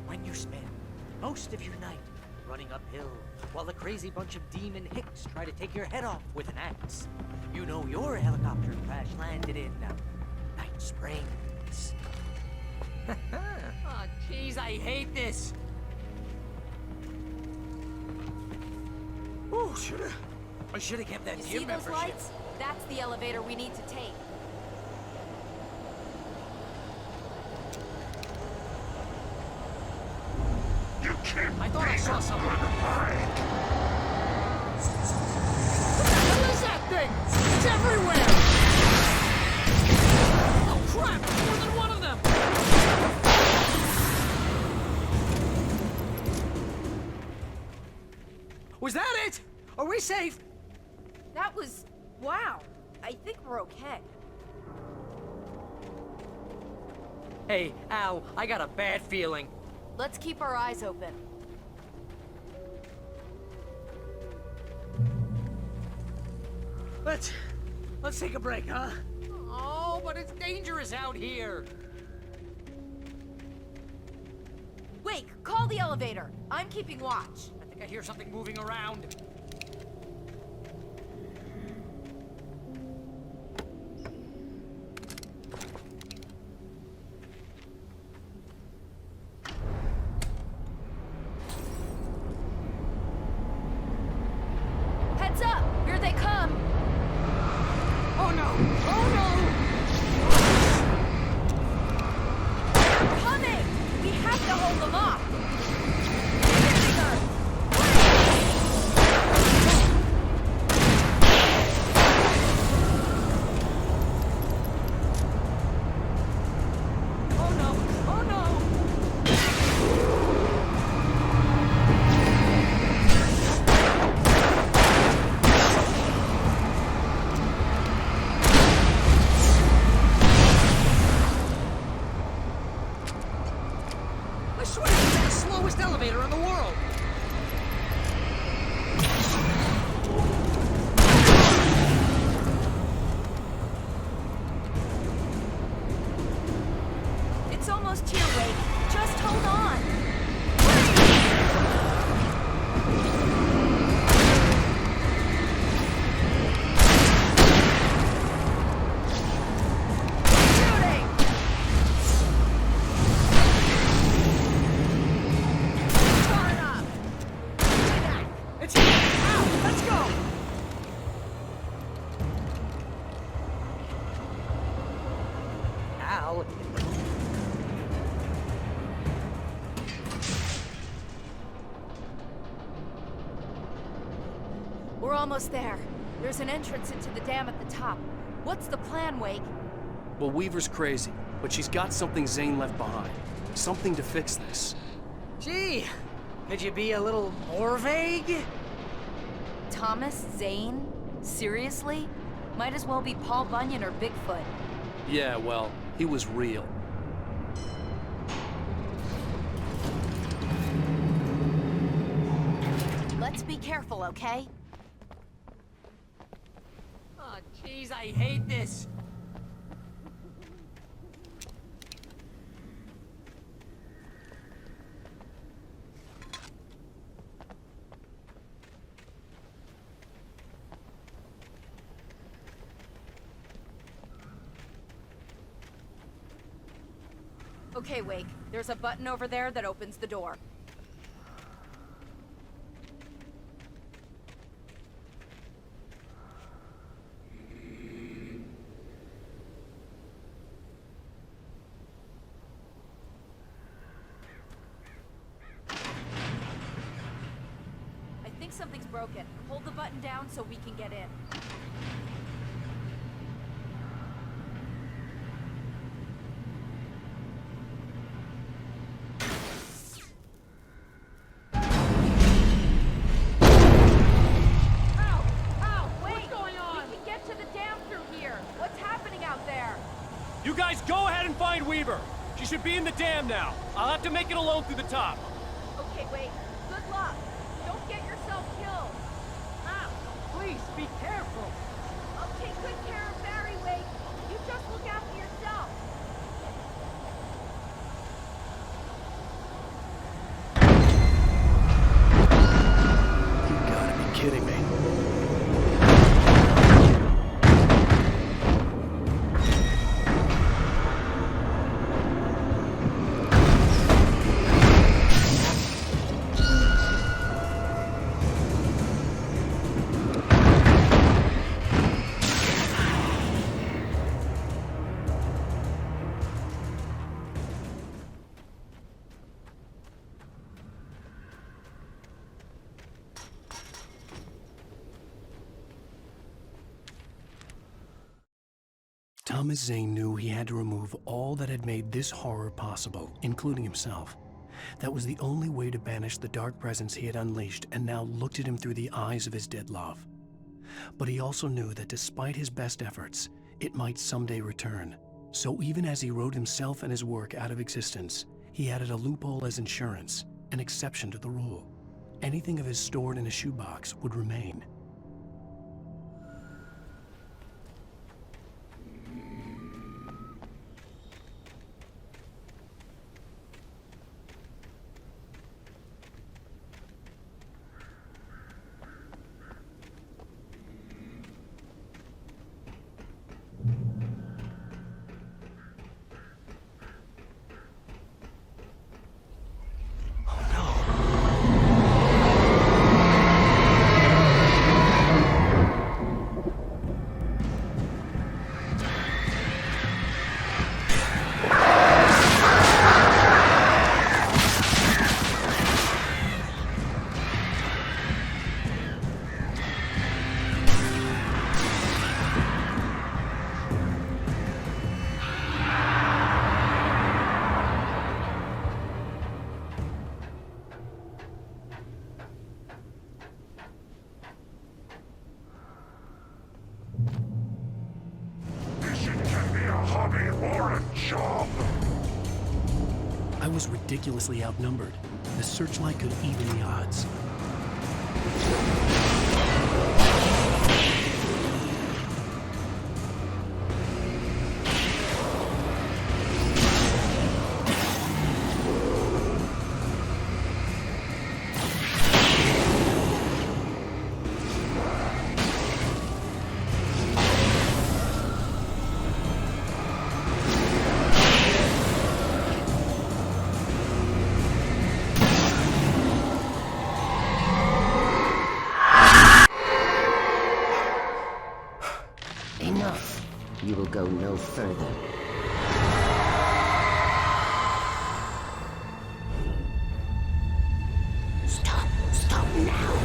When you spend most of your night running uphill while the crazy bunch of demon hicks try to take your head off with an axe, you know your helicopter crash landed in Night Springs. Oh, jeez, I hate this. Oh, I should have kept that You gym see those membership. lights? That's the elevator we need to take. I thought I saw someone. What the hell is that thing? It's everywhere! Oh crap! More than one of them! Was that it? Are we safe? That was... wow. I think we're okay. Hey, Al, I got a bad feeling. Let's keep our eyes open. Let's take a break, huh? Oh, but it's dangerous out here. Wake, call the elevator. I'm keeping watch. I think I hear something moving around. Heads up! Here they come! Oh no! Oh no! They're coming! We have to hold them off! Oh no! Oh no! I swear this is the slowest elevator in the world! It's almost here, Wake. Just hold on. Shooting! Far enough. Stay back. It's here! Ow! Let's go! Al. We're almost there. There's an entrance into the dam at the top. What's the plan, Wake? Well, Weaver's crazy, but she's got something Zane left behind. Something to fix this. Gee, could you be a little more vague? Thomas Zane? Seriously? Might as well be Paul Bunyan or Bigfoot. Yeah, well, he was real. Let's be careful, okay? Oh, jeez, I hate this. Okay, Wake. There's a button over there that opens the door. I think something's broken. Hold the button down so we can get in. You guys go ahead and find Weaver. She should be in the dam now. I'll have to make it alone through the top. Okay, wait. Good luck. Don't get yourself killed. Ow! Please, be careful. I'll take good care of Barry, Wake. You just look after yourself. You gotta be kidding me. Thomas Zane knew he had to remove all that had made this horror possible, including himself. That was the only way to banish the dark presence he had unleashed and now looked at him through the eyes of his dead love. But he also knew that despite his best efforts, it might someday return. So even as he wrote himself and his work out of existence, he added a loophole as insurance, an exception to the rule. Anything of his stored in a shoebox would remain. I was ridiculously outnumbered. The searchlight could even the odds. Enough. You will go no further. Stop now.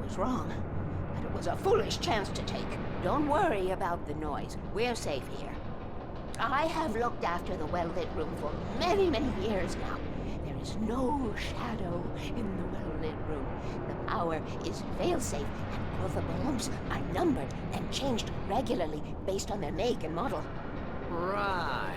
was wrong, but it was a foolish chance to take. Don't worry about the noise. We're safe here. I have looked after the well-lit room for many, many years now. There is no shadow in the well-lit room. The power is fail-safe, and all the bulbs are numbered and changed regularly based on their make and model. Right.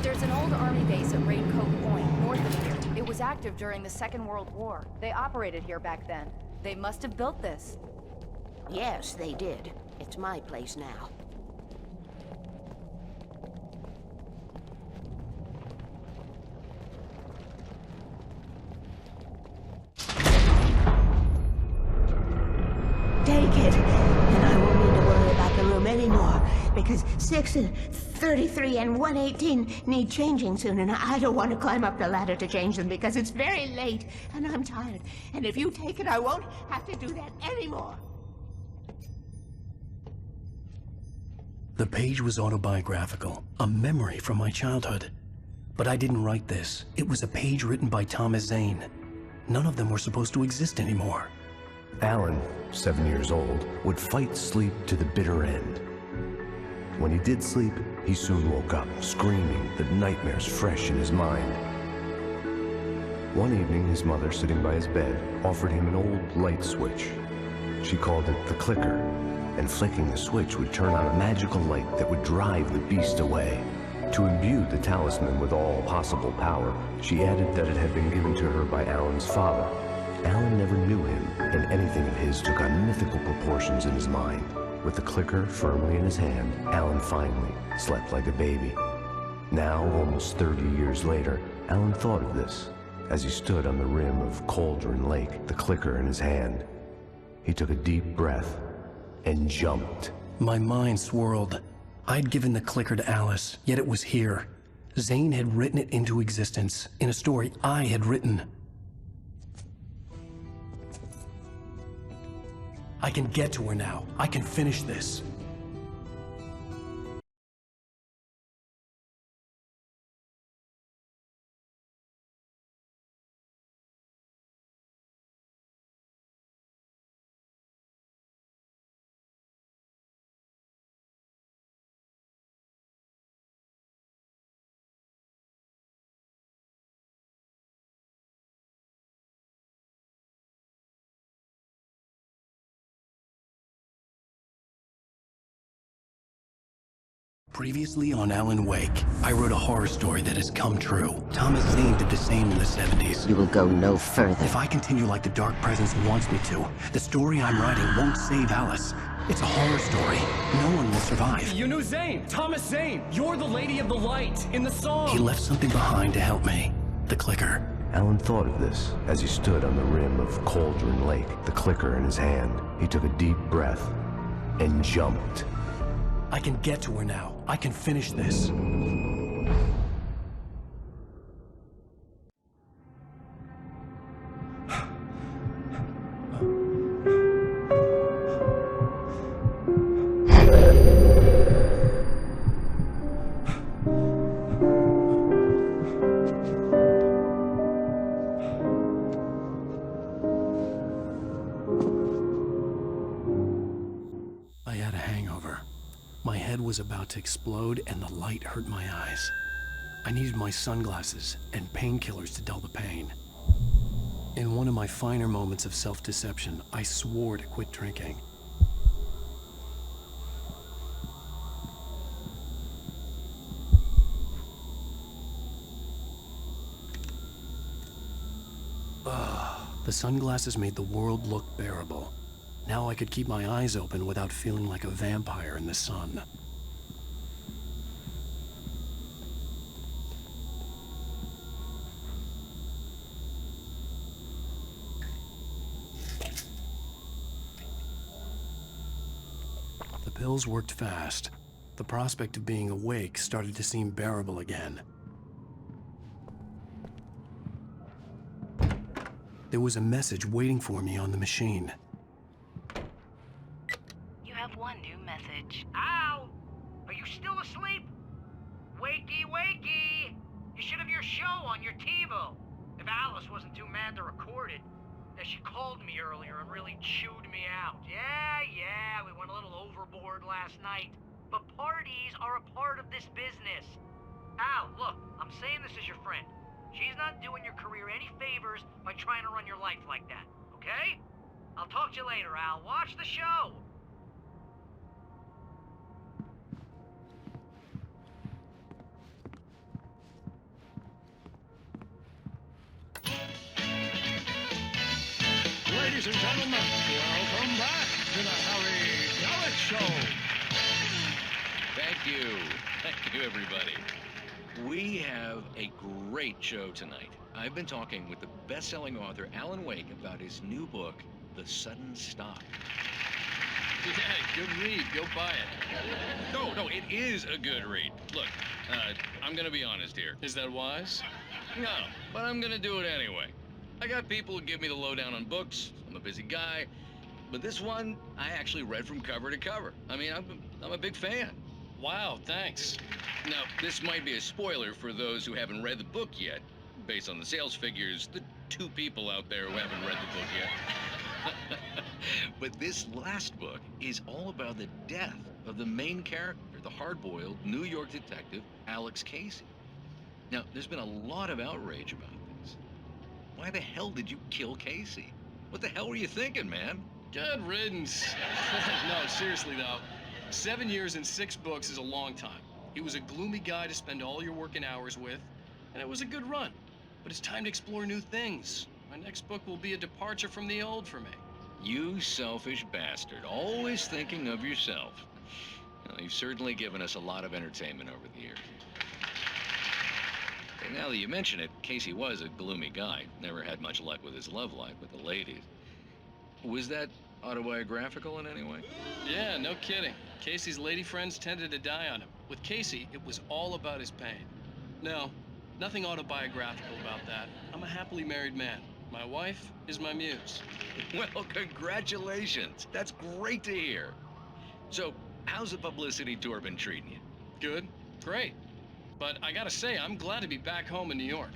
There's an old army base at Raincoat Point, north of here. It was active during the Second World War. They operated here back then. They must have built this. Yes, they did. It's my place now. Take it, and I won't need to worry about the room anymore, because 6 and 33 and 118 need changing soon, and I don't want to climb up the ladder to change them because it's very late, and I'm tired. And if you take it, I won't have to do that anymore. The page was autobiographical, a memory from my childhood. But I didn't write this. It was a page written by Thomas Zane. None of them were supposed to exist anymore. Alan, 7 years old, would fight sleep to the bitter end. When he did sleep, he soon woke up, screaming, the nightmares fresh in his mind. One evening, his mother, sitting by his bed, offered him an old light switch. She called it the clicker, and flicking the switch would turn on a magical light that would drive the beast away. To imbue the talisman with all possible power, she added that it had been given to her by Alan's father. Alan never knew him, and anything of his took on mythical proportions in his mind. With the clicker firmly in his hand, Alan finally slept like a baby. Now, almost 30 years later, Alan thought of this as he stood on the rim of Cauldron Lake, the clicker in his hand. He took a deep breath and jumped. My mind swirled. I'd given the clicker to Alice, yet it was here. Zane had written it into existence in a story I had written. I can get to her now. I can finish this. Previously on Alan Wake, I wrote a horror story that has come true. Thomas Zane did the same in the 70s. You will go no further. If I continue like the Dark Presence wants me to, the story I'm writing won't save Alice. It's a horror story. No one will survive. You knew Zane! Thomas Zane! You're the Lady of the Light in the song! He left something behind to help me. The clicker. Alan thought of this as he stood on the rim of Cauldron Lake, the clicker in his hand. He took a deep breath and jumped. I can get to her now. I can finish this. I had a hangover. My head was about to explode and the light hurt my eyes. I needed my sunglasses and painkillers to dull the pain. In one of my finer moments of self-deception, I swore to quit drinking. The sunglasses made the world look bearable. Now I could keep my eyes open without feeling like a vampire in the sun. The pills worked fast. The prospect of being awake started to seem bearable again. There was a message waiting for me on the machine. You have one new message. show on your TiVo. If Alice wasn't too mad to record it. She called me earlier and really chewed me out. Yeah, we went a little overboard last night. But parties are a part of this business. Al, look, I'm saying this as your friend. She's not doing your career any favors by trying to run your life like that, okay? I'll talk to you later, Al. Watch the show. Ladies and gentlemen, welcome back to the Harry Gallet Show. Thank you. Thank you, everybody. We have a great show tonight. I've been talking with the best-selling author Alan Wake about his new book, The Sudden Stop. Yeah, good read. Go buy it. No, it is a good read. Look, I'm gonna be honest here. Is that wise? No, but I'm gonna do it anyway. I got people who give me the lowdown on books. I'm a busy guy. But this one, I actually read from cover to cover. I mean, I'm a big fan. Wow, thanks. Now, this might be a spoiler for those who haven't read the book yet. Based on the sales figures, the 2 people out there who haven't read the book yet. But this last book is all about the death of the main character, the hard-boiled New York detective, Alex Casey. Now, there's been a lot of outrage about this. Why the hell did you kill Casey? What the hell were you thinking, man? Good riddance. No, seriously though, 7 years and 6 books is a long time. He was a gloomy guy to spend all your working hours with, and it was a good run. But it's time to explore new things. My next book will be a departure from the old for me. You selfish bastard, always thinking of yourself. Well, you've certainly given us a lot of entertainment over the years. And now that you mention it, Casey was a gloomy guy. Never had much luck with his love life with the ladies. Was that autobiographical in any way? Yeah, no kidding. Casey's lady friends tended to die on him. With Casey, it was all about his pain. No, nothing autobiographical about that. I'm a happily married man. My wife is my muse. Well, congratulations. That's great to hear. So, how's the publicity tour been treating you? Good. Great. But I gotta say, I'm glad to be back home in New York.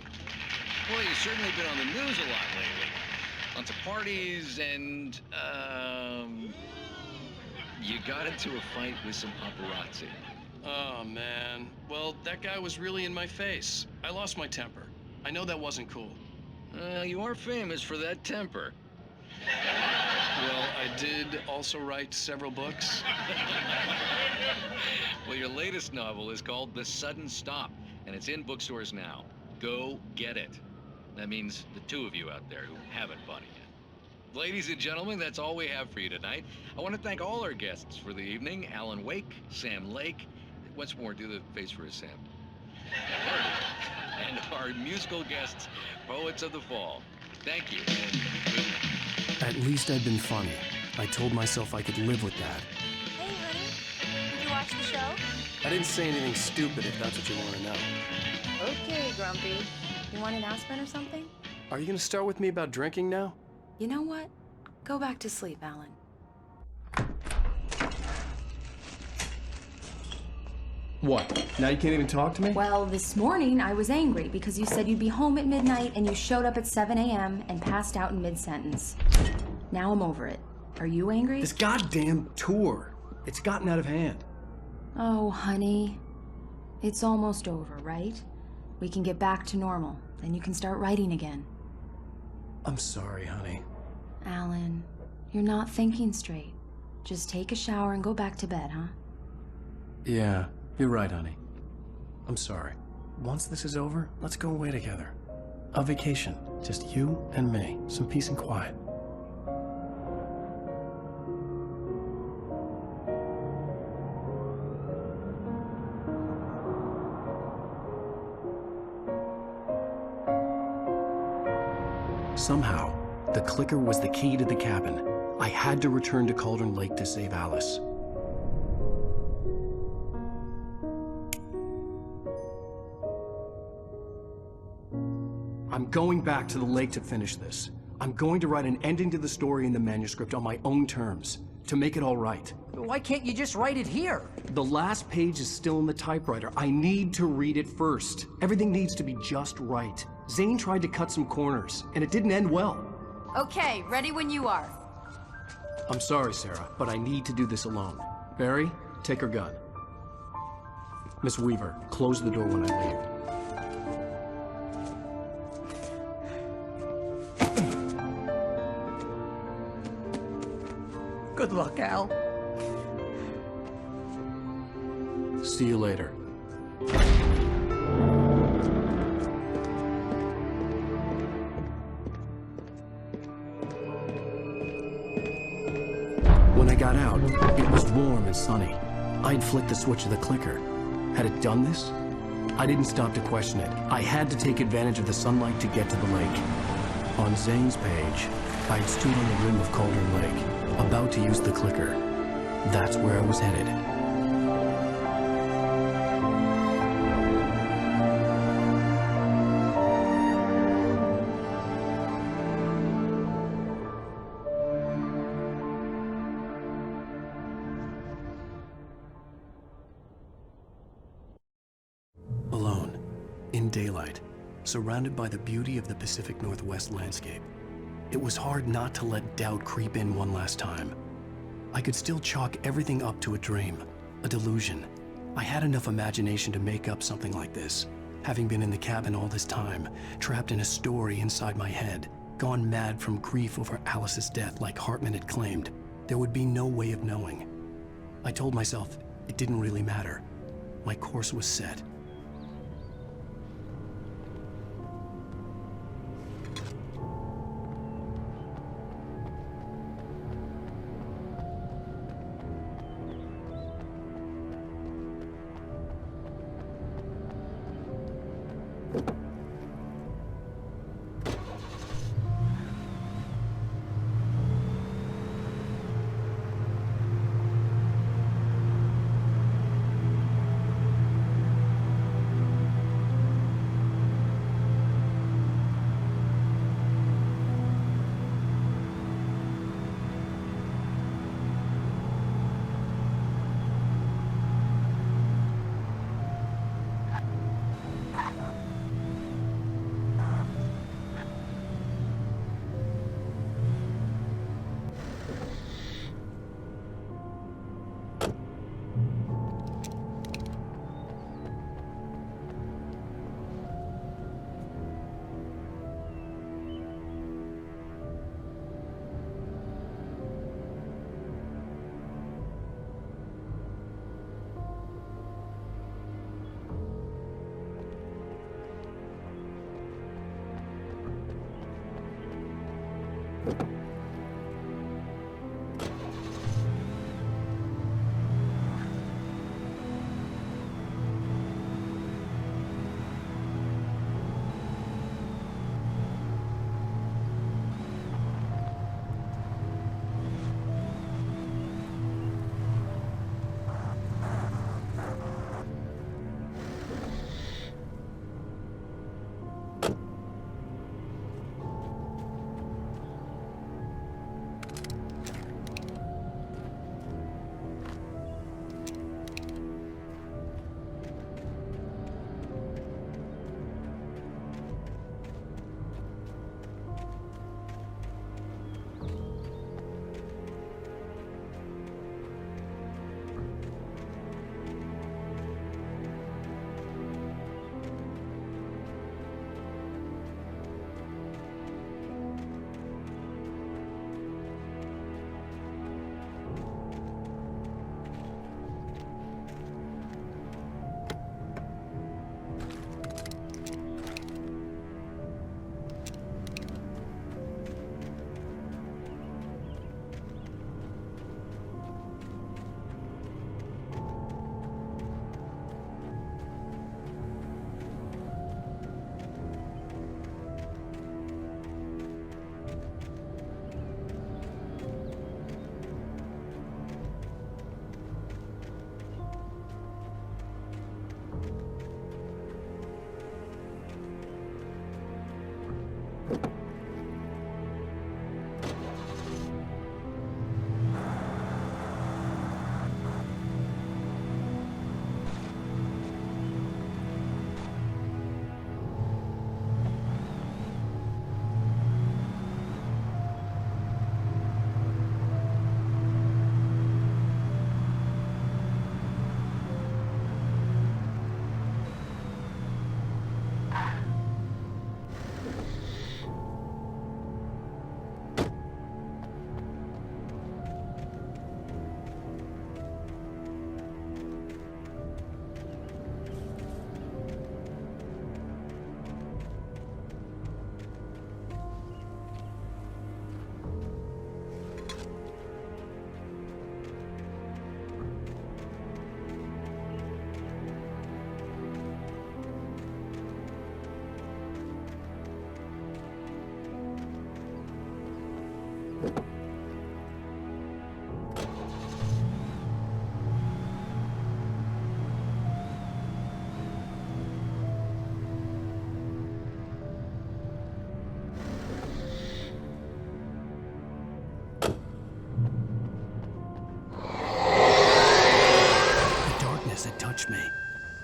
Well, you've certainly been on the news a lot lately. Lots of parties and, you got into a fight with some paparazzi. Oh, man. Well, that guy was really in my face. I lost my temper. I know that wasn't cool. You are famous for that temper. Well, I did also write several books. Well, your latest novel is called The Sudden Stop, and it's in bookstores now. Go get it. That means the 2 of you out there who haven't bought it yet. Ladies and gentlemen, that's all we have for you tonight. I want to thank all our guests for the evening. Alan Wake, Sam Lake. Once more, do the face for us, Sam. And our musical guests, Poets of the Fall. Thank you, and good night. At least I'd been funny. I told myself I could live with that. Hey, honey. Did you watch the show? I didn't say anything stupid if that's what you want to know. Okay, Grumpy. You want an aspirin or something? Are you gonna start with me about drinking now? You know what? Go back to sleep, Alan. What? Now you can't even talk to me? Well, this morning I was angry because you said you'd be home at midnight and you showed up at 7 a.m. and passed out in mid-sentence. Now I'm over it. Are you angry? This goddamn tour. It's gotten out of hand. Oh, honey. It's almost over, right? We can get back to normal. Then you can start writing again. I'm sorry, honey. Alan, you're not thinking straight. Just take a shower and go back to bed, huh? Yeah, you're right, honey. I'm sorry. Once this is over, let's go away together. A vacation. Just you and me. Some peace and quiet. Somehow, the clicker was the key to the cabin. I had to return to Cauldron Lake to save Alice. I'm going back to the lake to finish this. I'm going to write an ending to the story in the manuscript on my own terms, to make it all right. Why can't you just write it here? The last page is still in the typewriter. I need to read it first. Everything needs to be just right. Zane tried to cut some corners, and it didn't end well. Okay, ready when you are. I'm sorry, Sarah, but I need to do this alone. Barry, take her gun. Miss Weaver, close the door when I leave. Good luck, Al. See you later. When I got out, it was warm and sunny. I'd flicked the switch of the clicker. Had it done this? I didn't stop to question it. I had to take advantage of the sunlight to get to the lake. On Zane's page, I had stood on the rim of Cauldron Lake, about to use the clicker. That's where I was headed. Alone, in daylight, surrounded by the beauty of the Pacific Northwest landscape, it was hard not to let doubt creep in one last time. I could still chalk everything up to a dream, a delusion. I had enough imagination to make up something like this, having been in the cabin all this time, trapped in a story inside my head, gone mad from grief over Alice's death like Hartman had claimed. There would be no way of knowing. I told myself it didn't really matter. My course was set.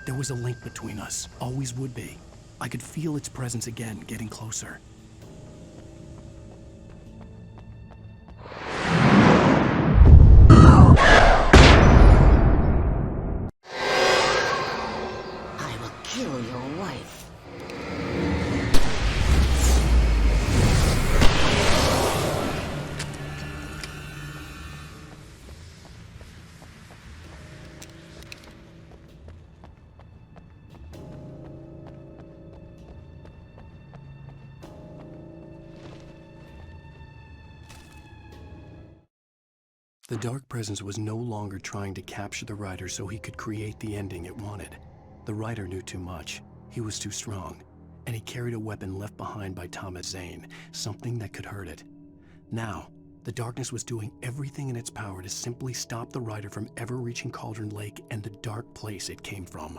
There was a link between us, always would be. I could feel its presence again, getting closer. I will kill your wife. The Dark Presence was no longer trying to capture the Rider so he could create the ending it wanted. The Rider knew too much. He was too strong. And he carried a weapon left behind by Thomas Zane, something that could hurt it. Now, the darkness was doing everything in its power to simply stop the Rider from ever reaching Cauldron Lake and the dark place it came from.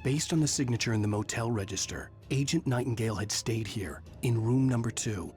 Based on the signature in the motel register, Agent Nightingale had stayed here, in room number 2.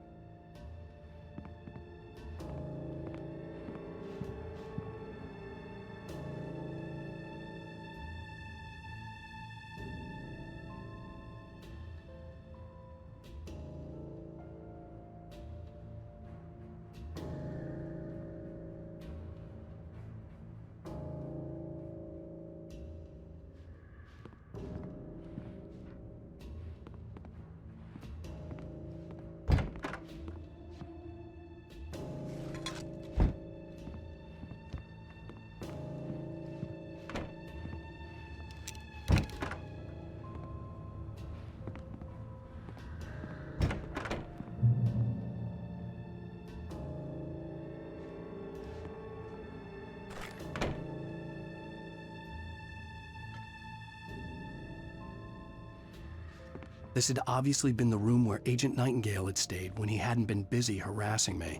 This had obviously been the room where Agent Nightingale had stayed when he hadn't been busy harassing me.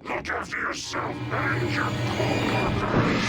Look after yourself and your co-workers!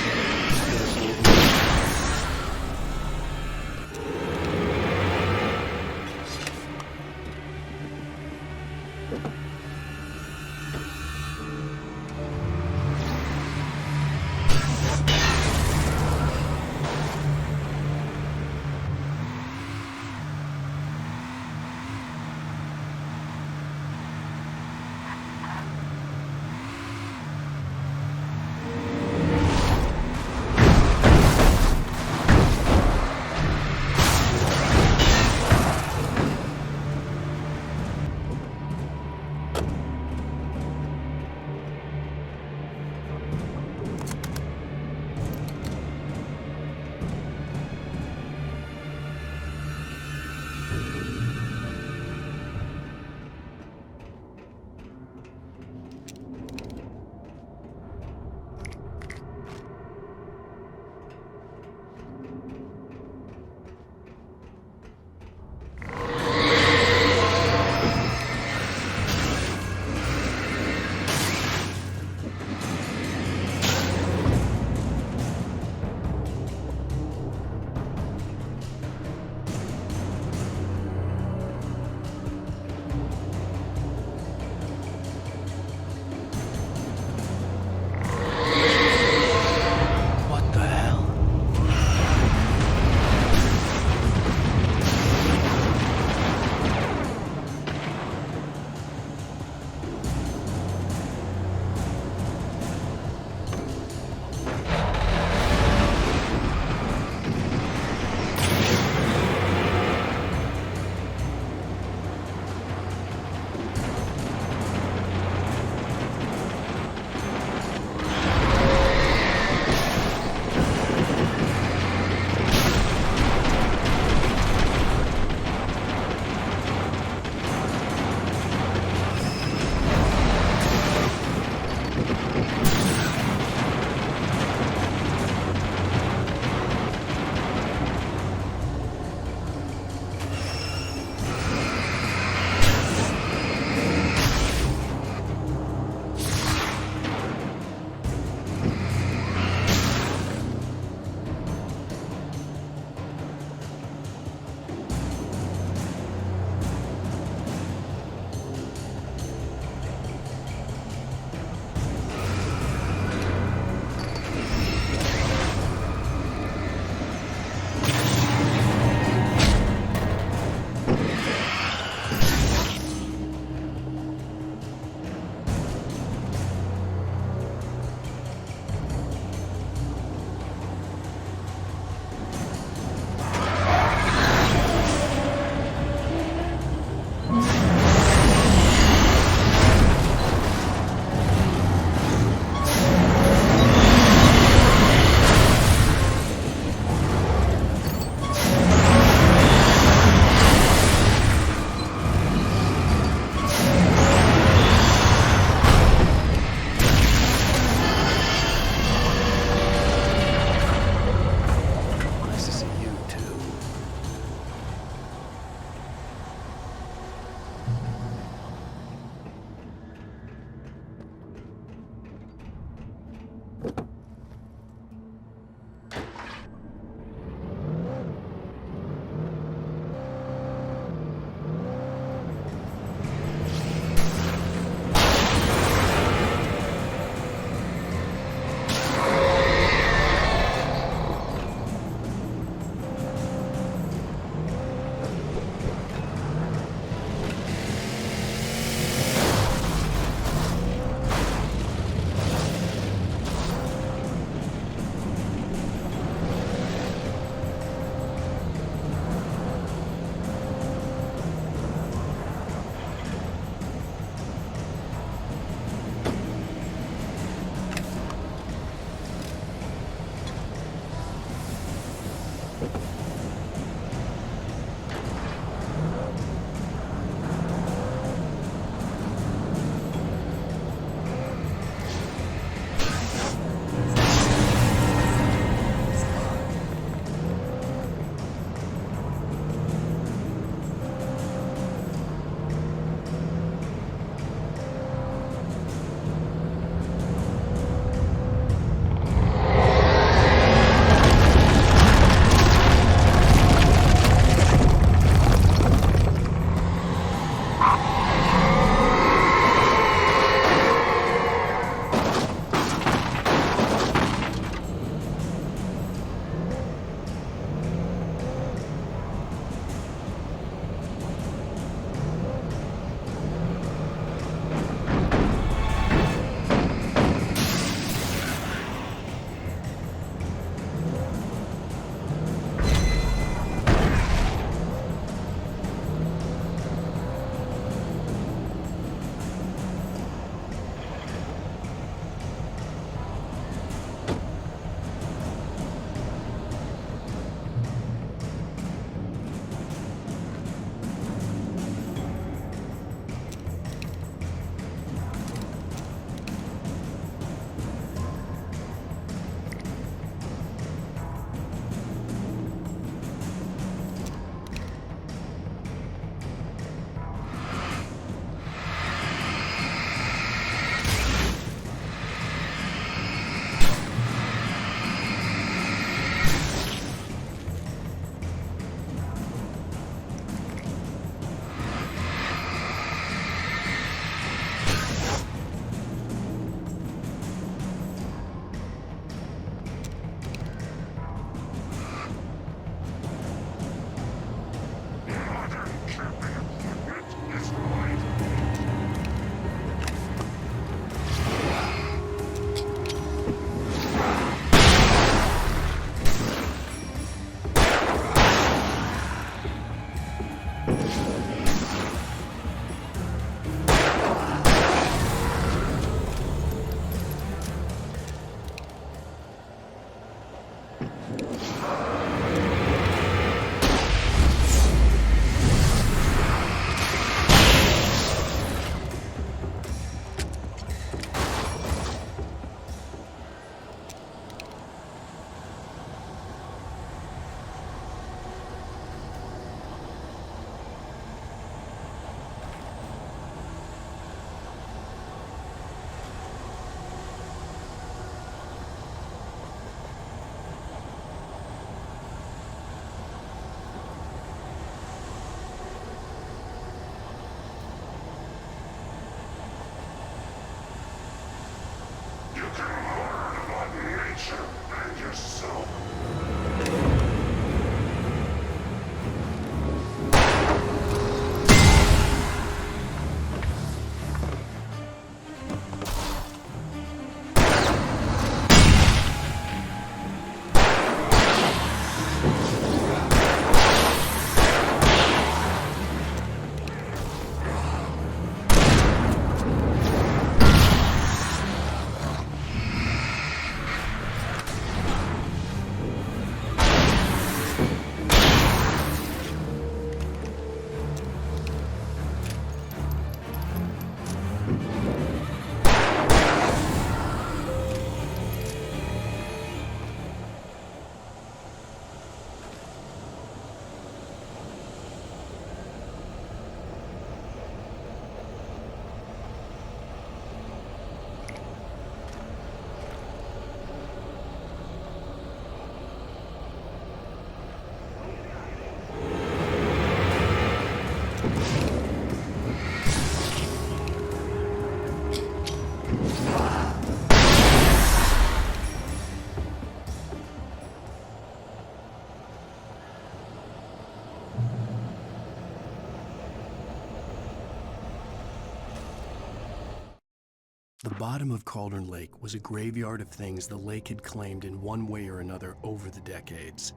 The bottom of Cauldron Lake was a graveyard of things the lake had claimed in one way or another over the decades.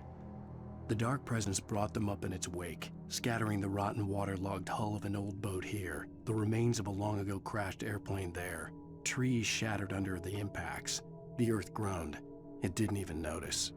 The dark presence brought them up in its wake, scattering the rotten waterlogged hull of an old boat here, the remains of a long-ago crashed airplane there, trees shattered under the impacts. The earth groaned. It didn't even notice.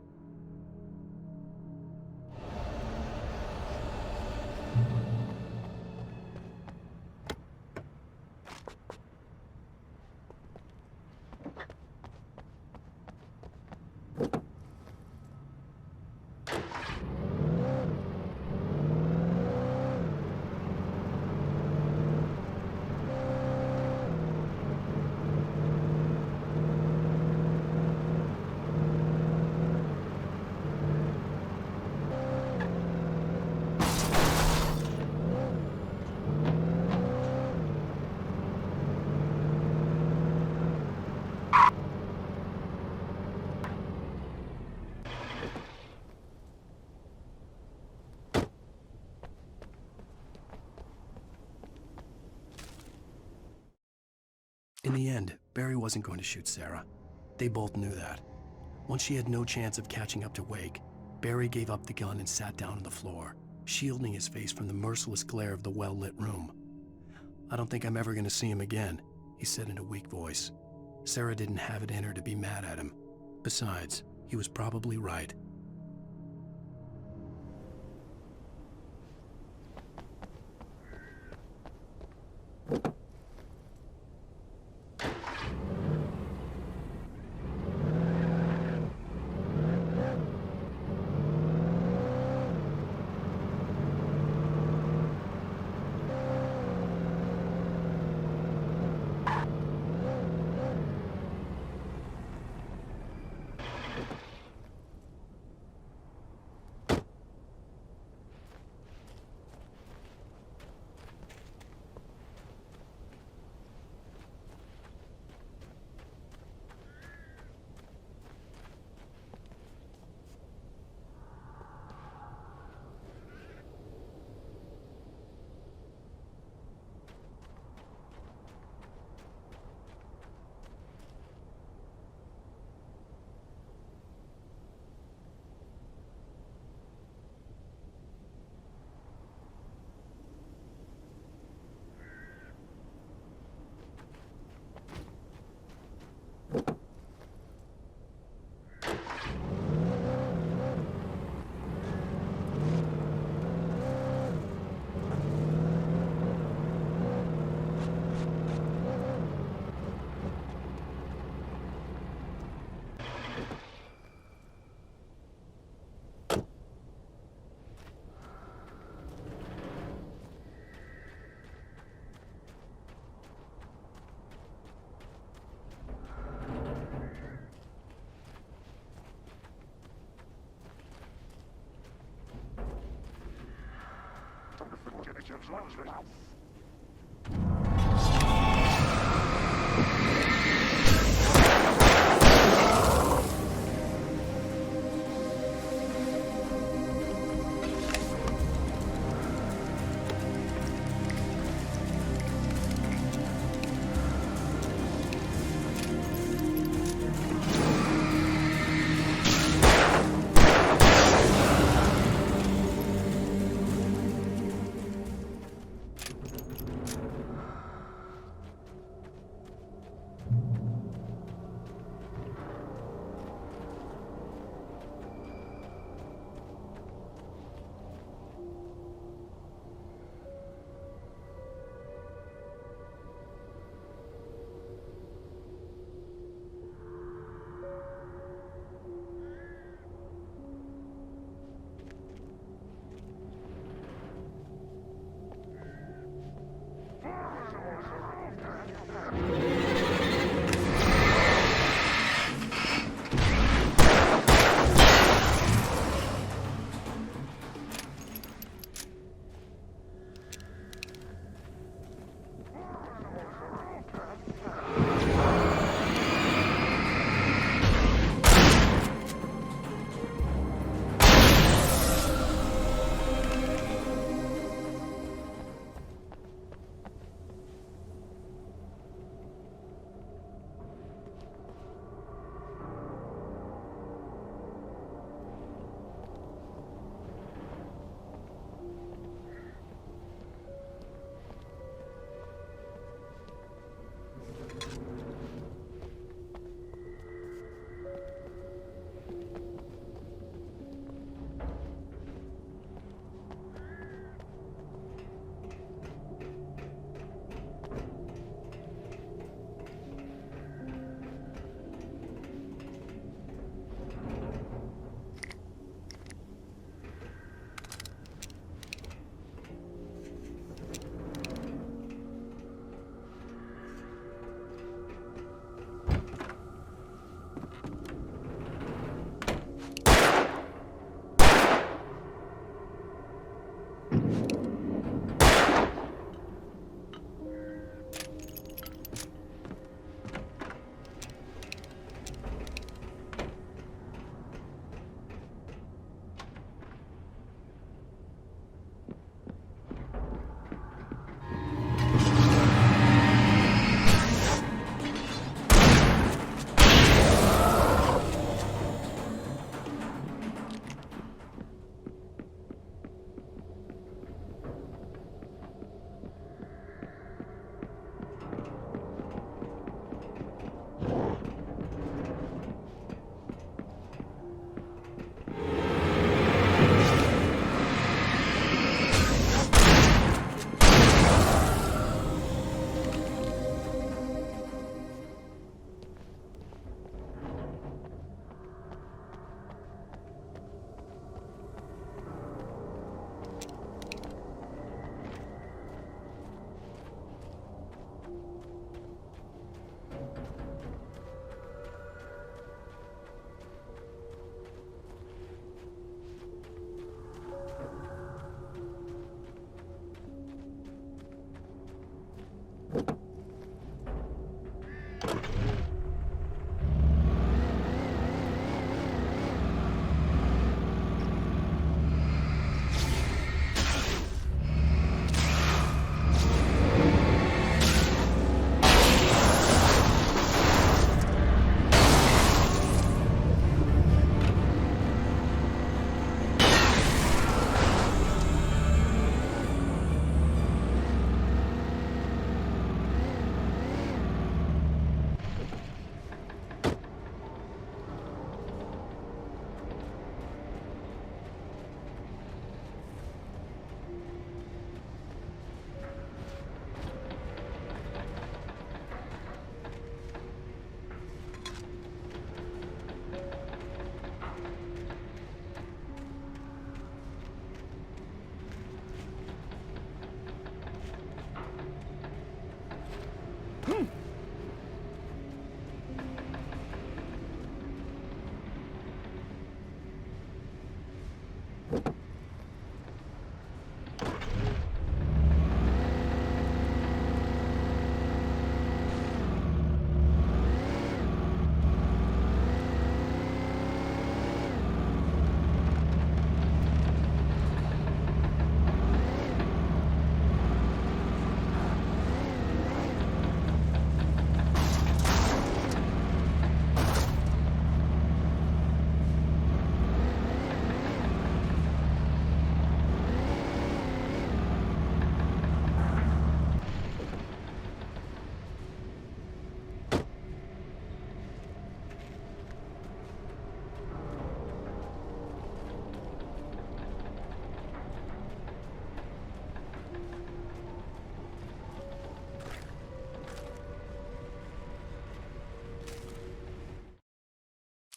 In the end, Barry wasn't going to shoot Sarah. They both knew that. Once she had no chance of catching up to Wake, Barry gave up the gun and sat down on the floor, shielding his face from the merciless glare of the well-lit room. "I don't think I'm ever going to see him again," he said in a weak voice. Sarah didn't have it in her to be mad at him. Besides, he was probably right.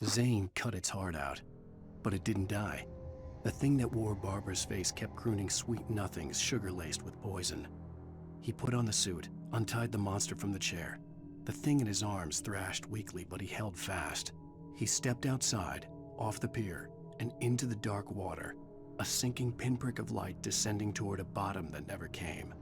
Zane cut its heart out, but it didn't die. The thing that wore Barbara's face kept crooning sweet nothings sugar-laced with poison. He put on the suit, untied the monster from the chair. The thing in his arms thrashed weakly, but he held fast. He stepped outside, off the pier, and into the dark water, a sinking pinprick of light descending toward a bottom that never came.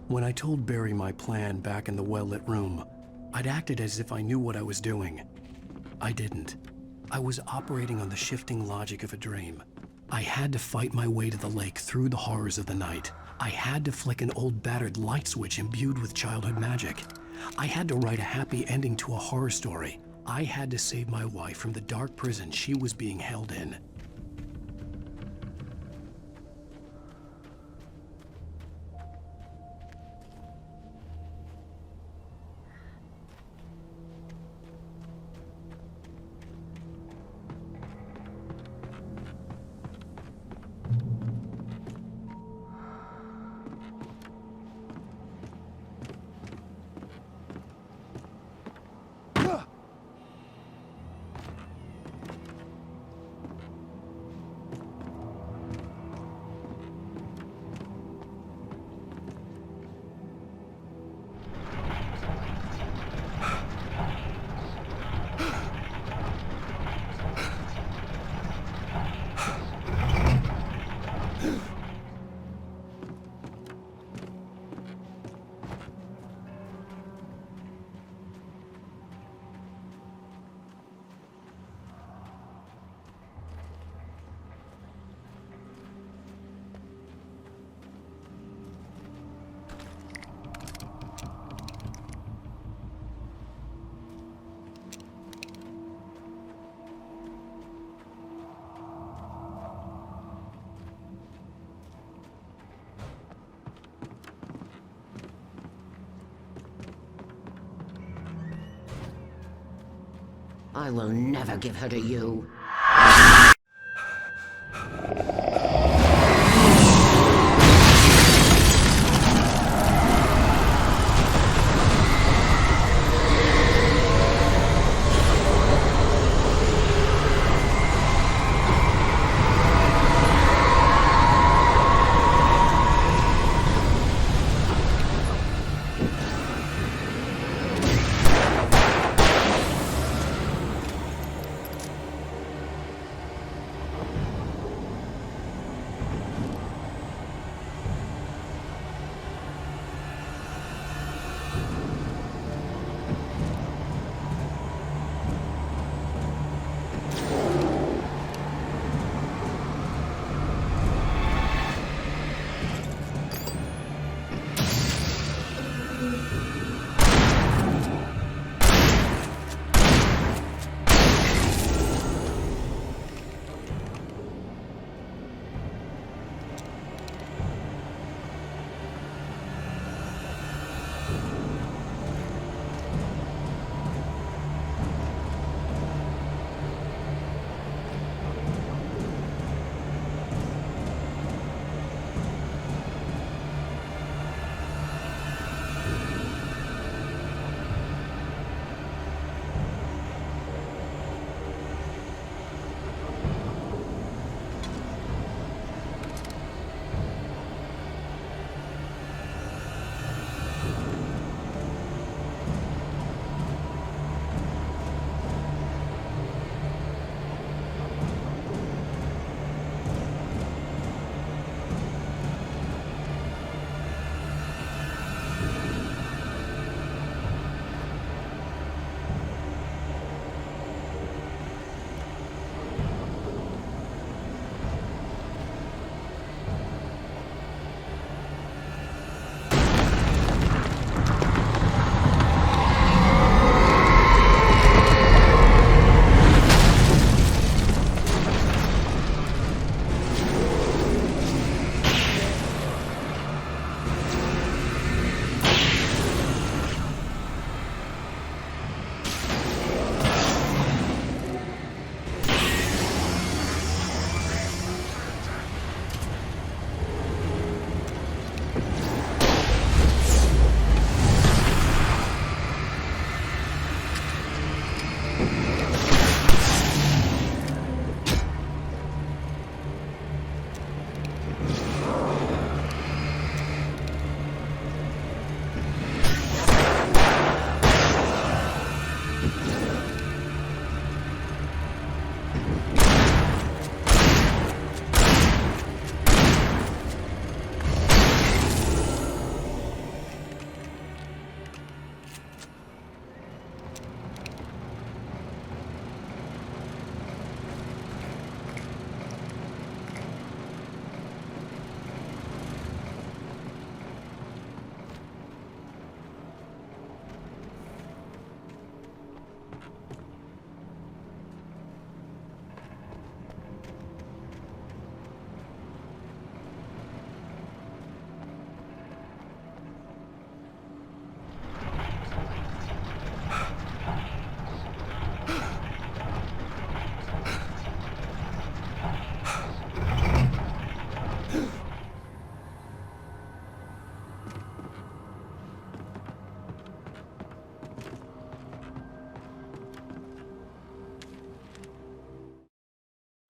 When I told Barry my plan back in the well-lit room, I'd acted as if I knew what I was doing. I didn't. I was operating on the shifting logic of a dream. I had to fight my way to the lake through the horrors of the night. I had to flick an old battered light switch imbued with childhood magic. I had to write a happy ending to a horror story. I had to save my wife from the dark prison she was being held in. I will never give her to you.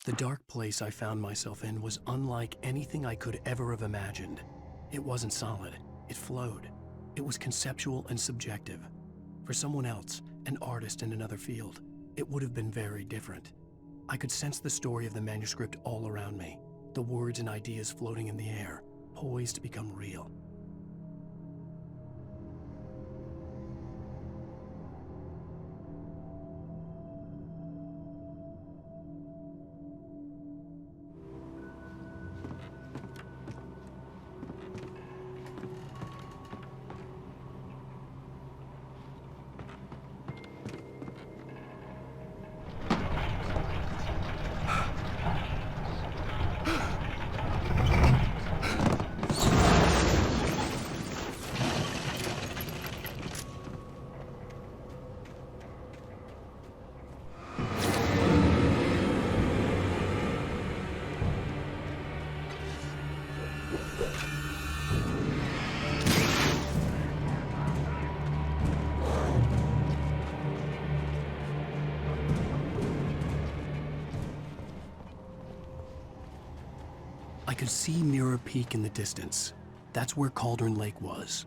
The dark place I found myself in was unlike anything I could ever have imagined. It wasn't solid, it flowed. It was conceptual and subjective. For someone else, an artist in another field, it would have been very different. I could sense the story of the manuscript all around me, the words and ideas floating in the air, poised to become real. I could see Mirror Peak in the distance. That's where Cauldron Lake was.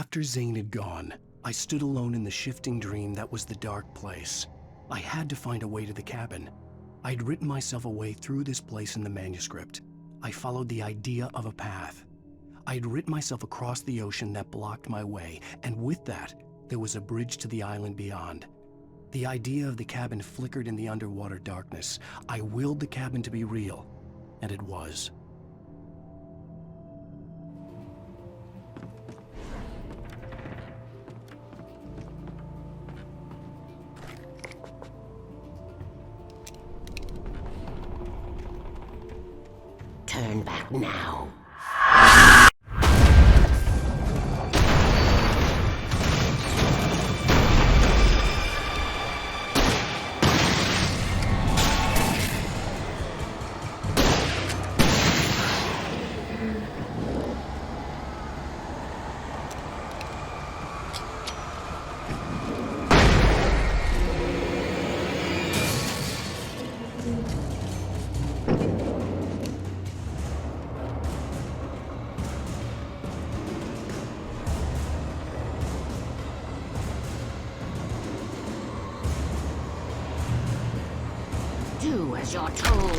After Zane had gone, I stood alone in the shifting dream that was the dark place. I had to find a way to the cabin. I'd written myself a way through this place in the manuscript. I followed the idea of a path. I'd written myself across the ocean that blocked my way, and with that, there was a bridge to the island beyond. The idea of the cabin flickered in the underwater darkness. I willed the cabin to be real, and it was. Turn back now. Do as you're told.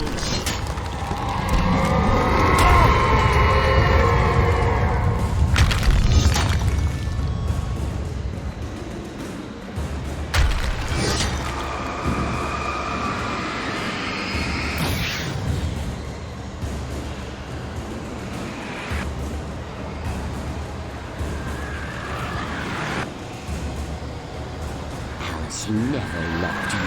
Alice never loved you.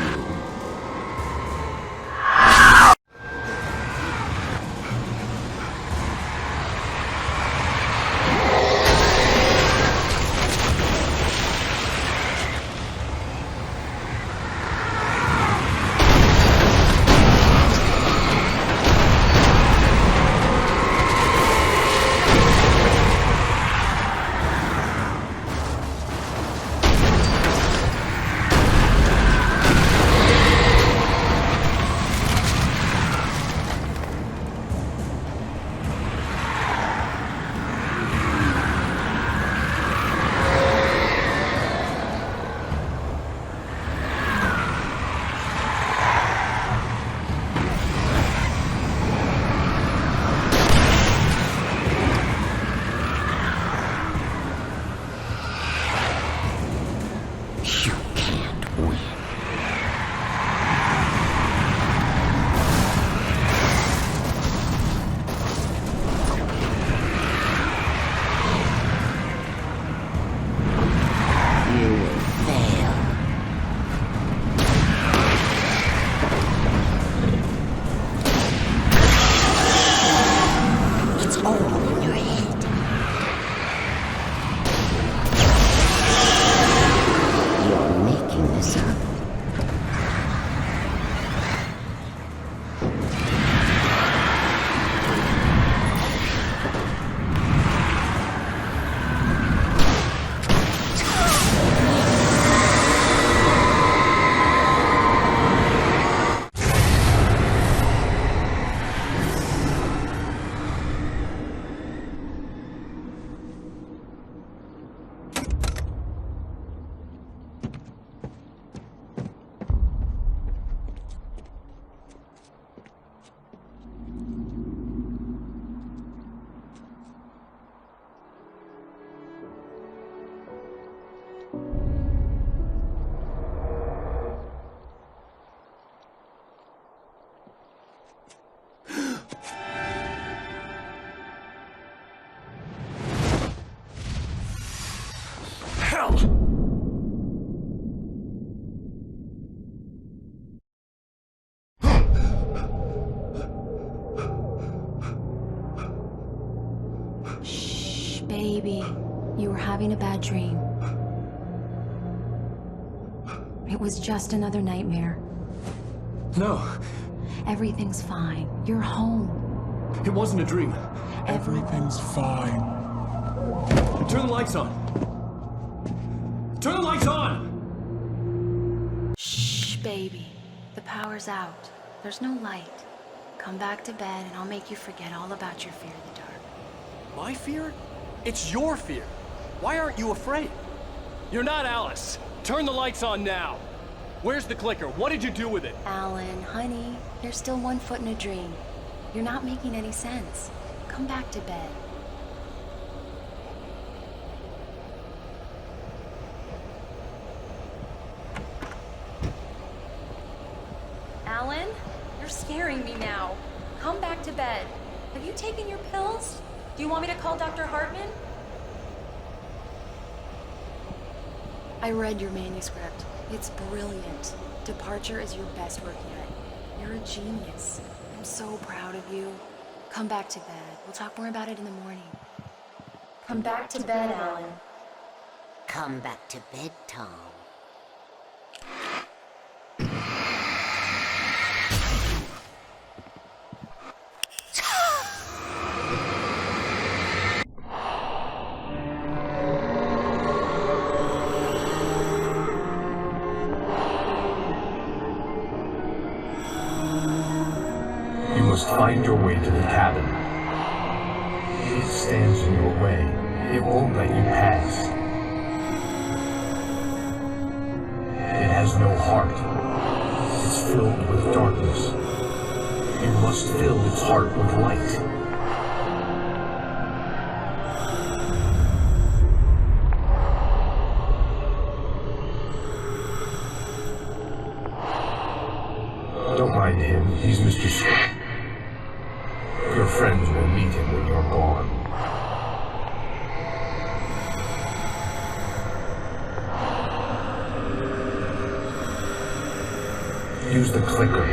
Baby, you were having a bad dream. It was just another nightmare. No. Everything's fine. You're home. It wasn't a dream. Everything's fine. Turn the lights on. Turn the lights on! Shh, baby. The power's out. There's no light. Come back to bed and I'll make you forget all about your fear of the dark. My fear? It's your fear. Why aren't you afraid? You're not Alice. Turn the lights on now. Where's the clicker? What did you do with it? Alan, honey, you're still 1 foot in a dream. You're not making any sense. Come back to bed. Alan, you're scaring me now. Come back to bed. Have you taken your pills? Do you want me to call Dr. Hartman? I read your manuscript. It's brilliant. Departure is your best work yet. You're a genius. I'm so proud of you. Come back to bed. We'll talk more about it in the morning. Come back to bed, Alan. Come back to bed, Tom. You must find your way to the cabin. It stands in your way. It won't let you pass. It has no heart. It's filled with darkness. You must fill its heart with light. Don't mind him. He's Mr. Scott. Your friends will meet him when you're gone. Use the clicker.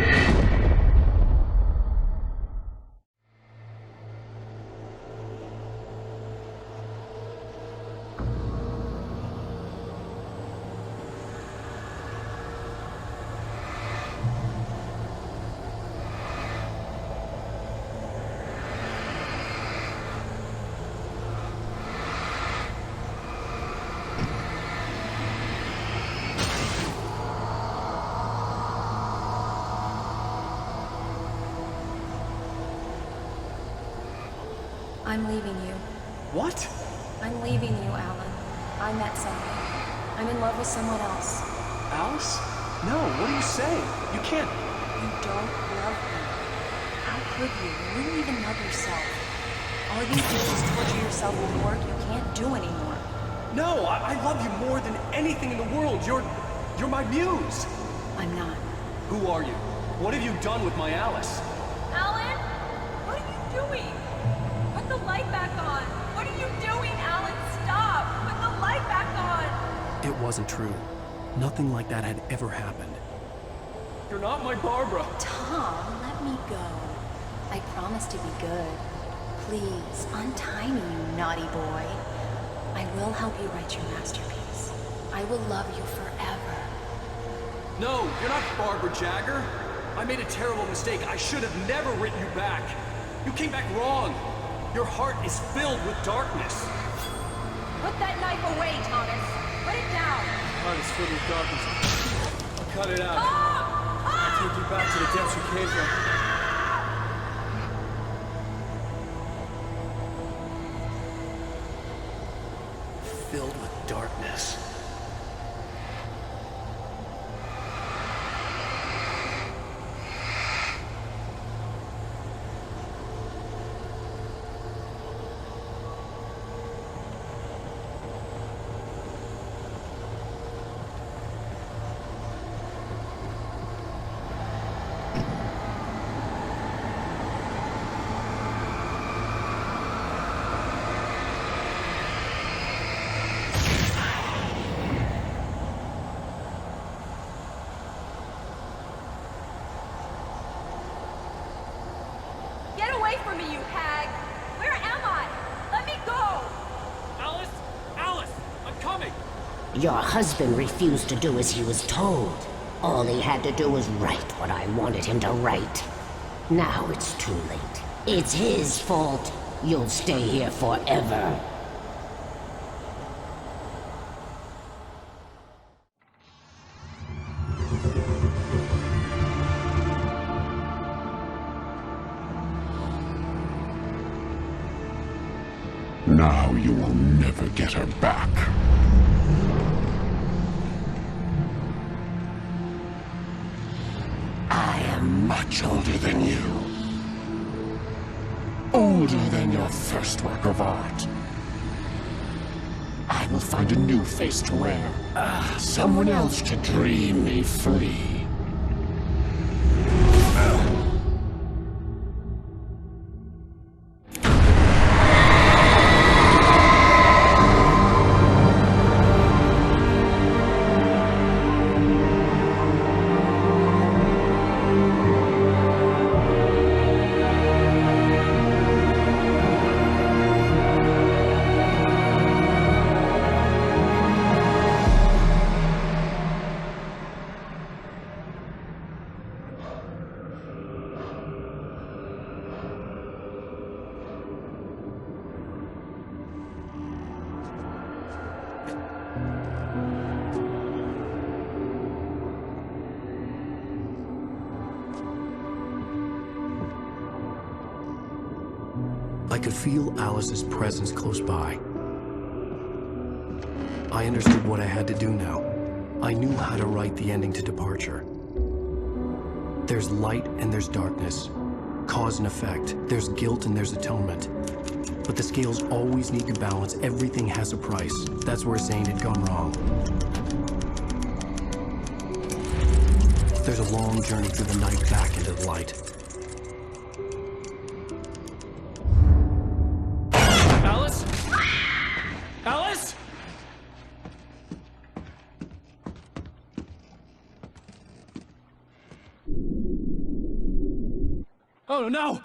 I'm leaving you. What? I'm leaving you, Alan. I met someone. I'm in love with someone else. Alice? No, what do you say? You can't... You don't love me. How could you? You wouldn't even love yourself. All you do is torture yourself with work you can't do anymore. No, I love you more than anything in the world. You're my muse. I'm not. Who are you? What have you done with my Alice? Alan? What are you doing? Put the light back on. What are you doing, Alan? Stop! Put the light back on! It wasn't true. Nothing like that had ever happened. You're not my Barbara. Tom, let me go. I promise to be good. Please, untie me, you naughty boy. I will help you write your masterpiece. I will love you forever. No, you're not Barbara Jagger. I made a terrible mistake. I should have never written you back. You came back wrong. Your heart is filled with darkness. Put that knife away, Thomas. Put it down. Heart is filled with darkness. I'll cut it out. I'll take you back to the depths you came from. Filled with darkness. Get away from me, you hag! Where am I? Let me go! Alice! Alice! I'm coming! Your husband refused to do as he was told. All he had to do was write what I wanted him to write. Now it's too late. It's his fault. You'll stay here forever. Now you will never get her back. I am much older than you. Older than your first work of art. I will find a new face to wear. Someone else to dream me free. I could feel Alice's presence close by. I understood what I had to do now. I knew how to write the ending to Departure. There's light and there's darkness. Cause and effect. There's guilt and there's atonement. But the scales always need to balance. Everything has a price. That's where Zane had gone wrong. There's a long journey through the night back into the light. Alice? Alice? Oh no!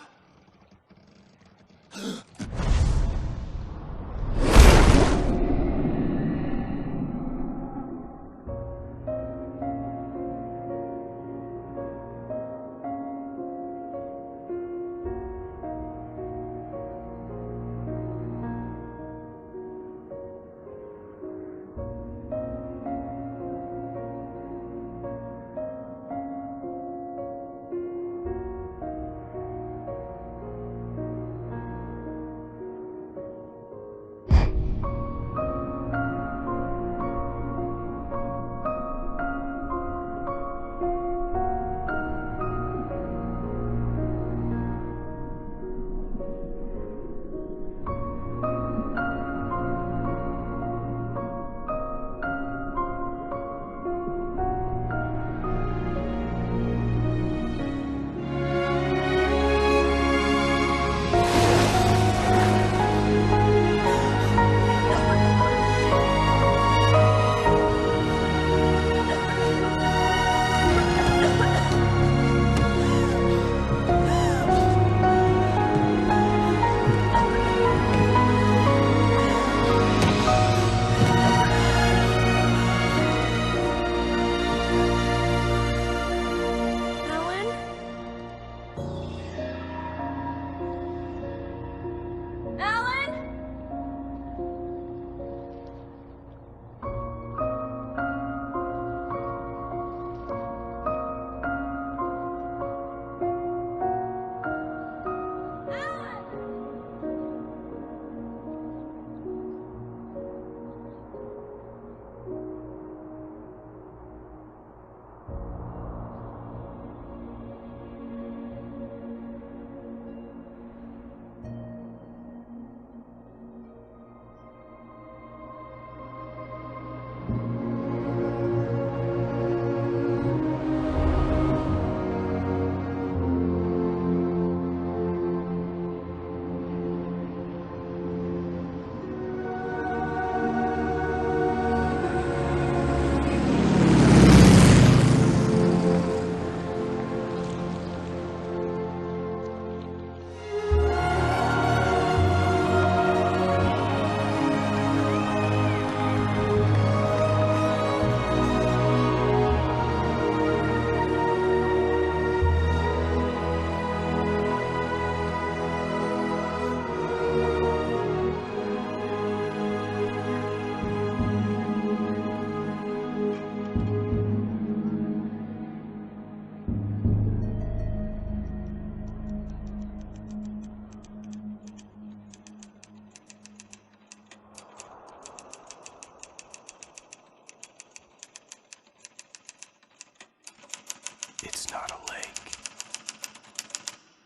It's not a lake.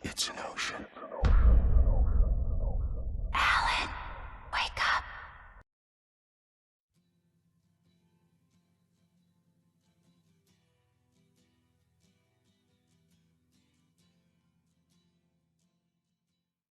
It's an ocean.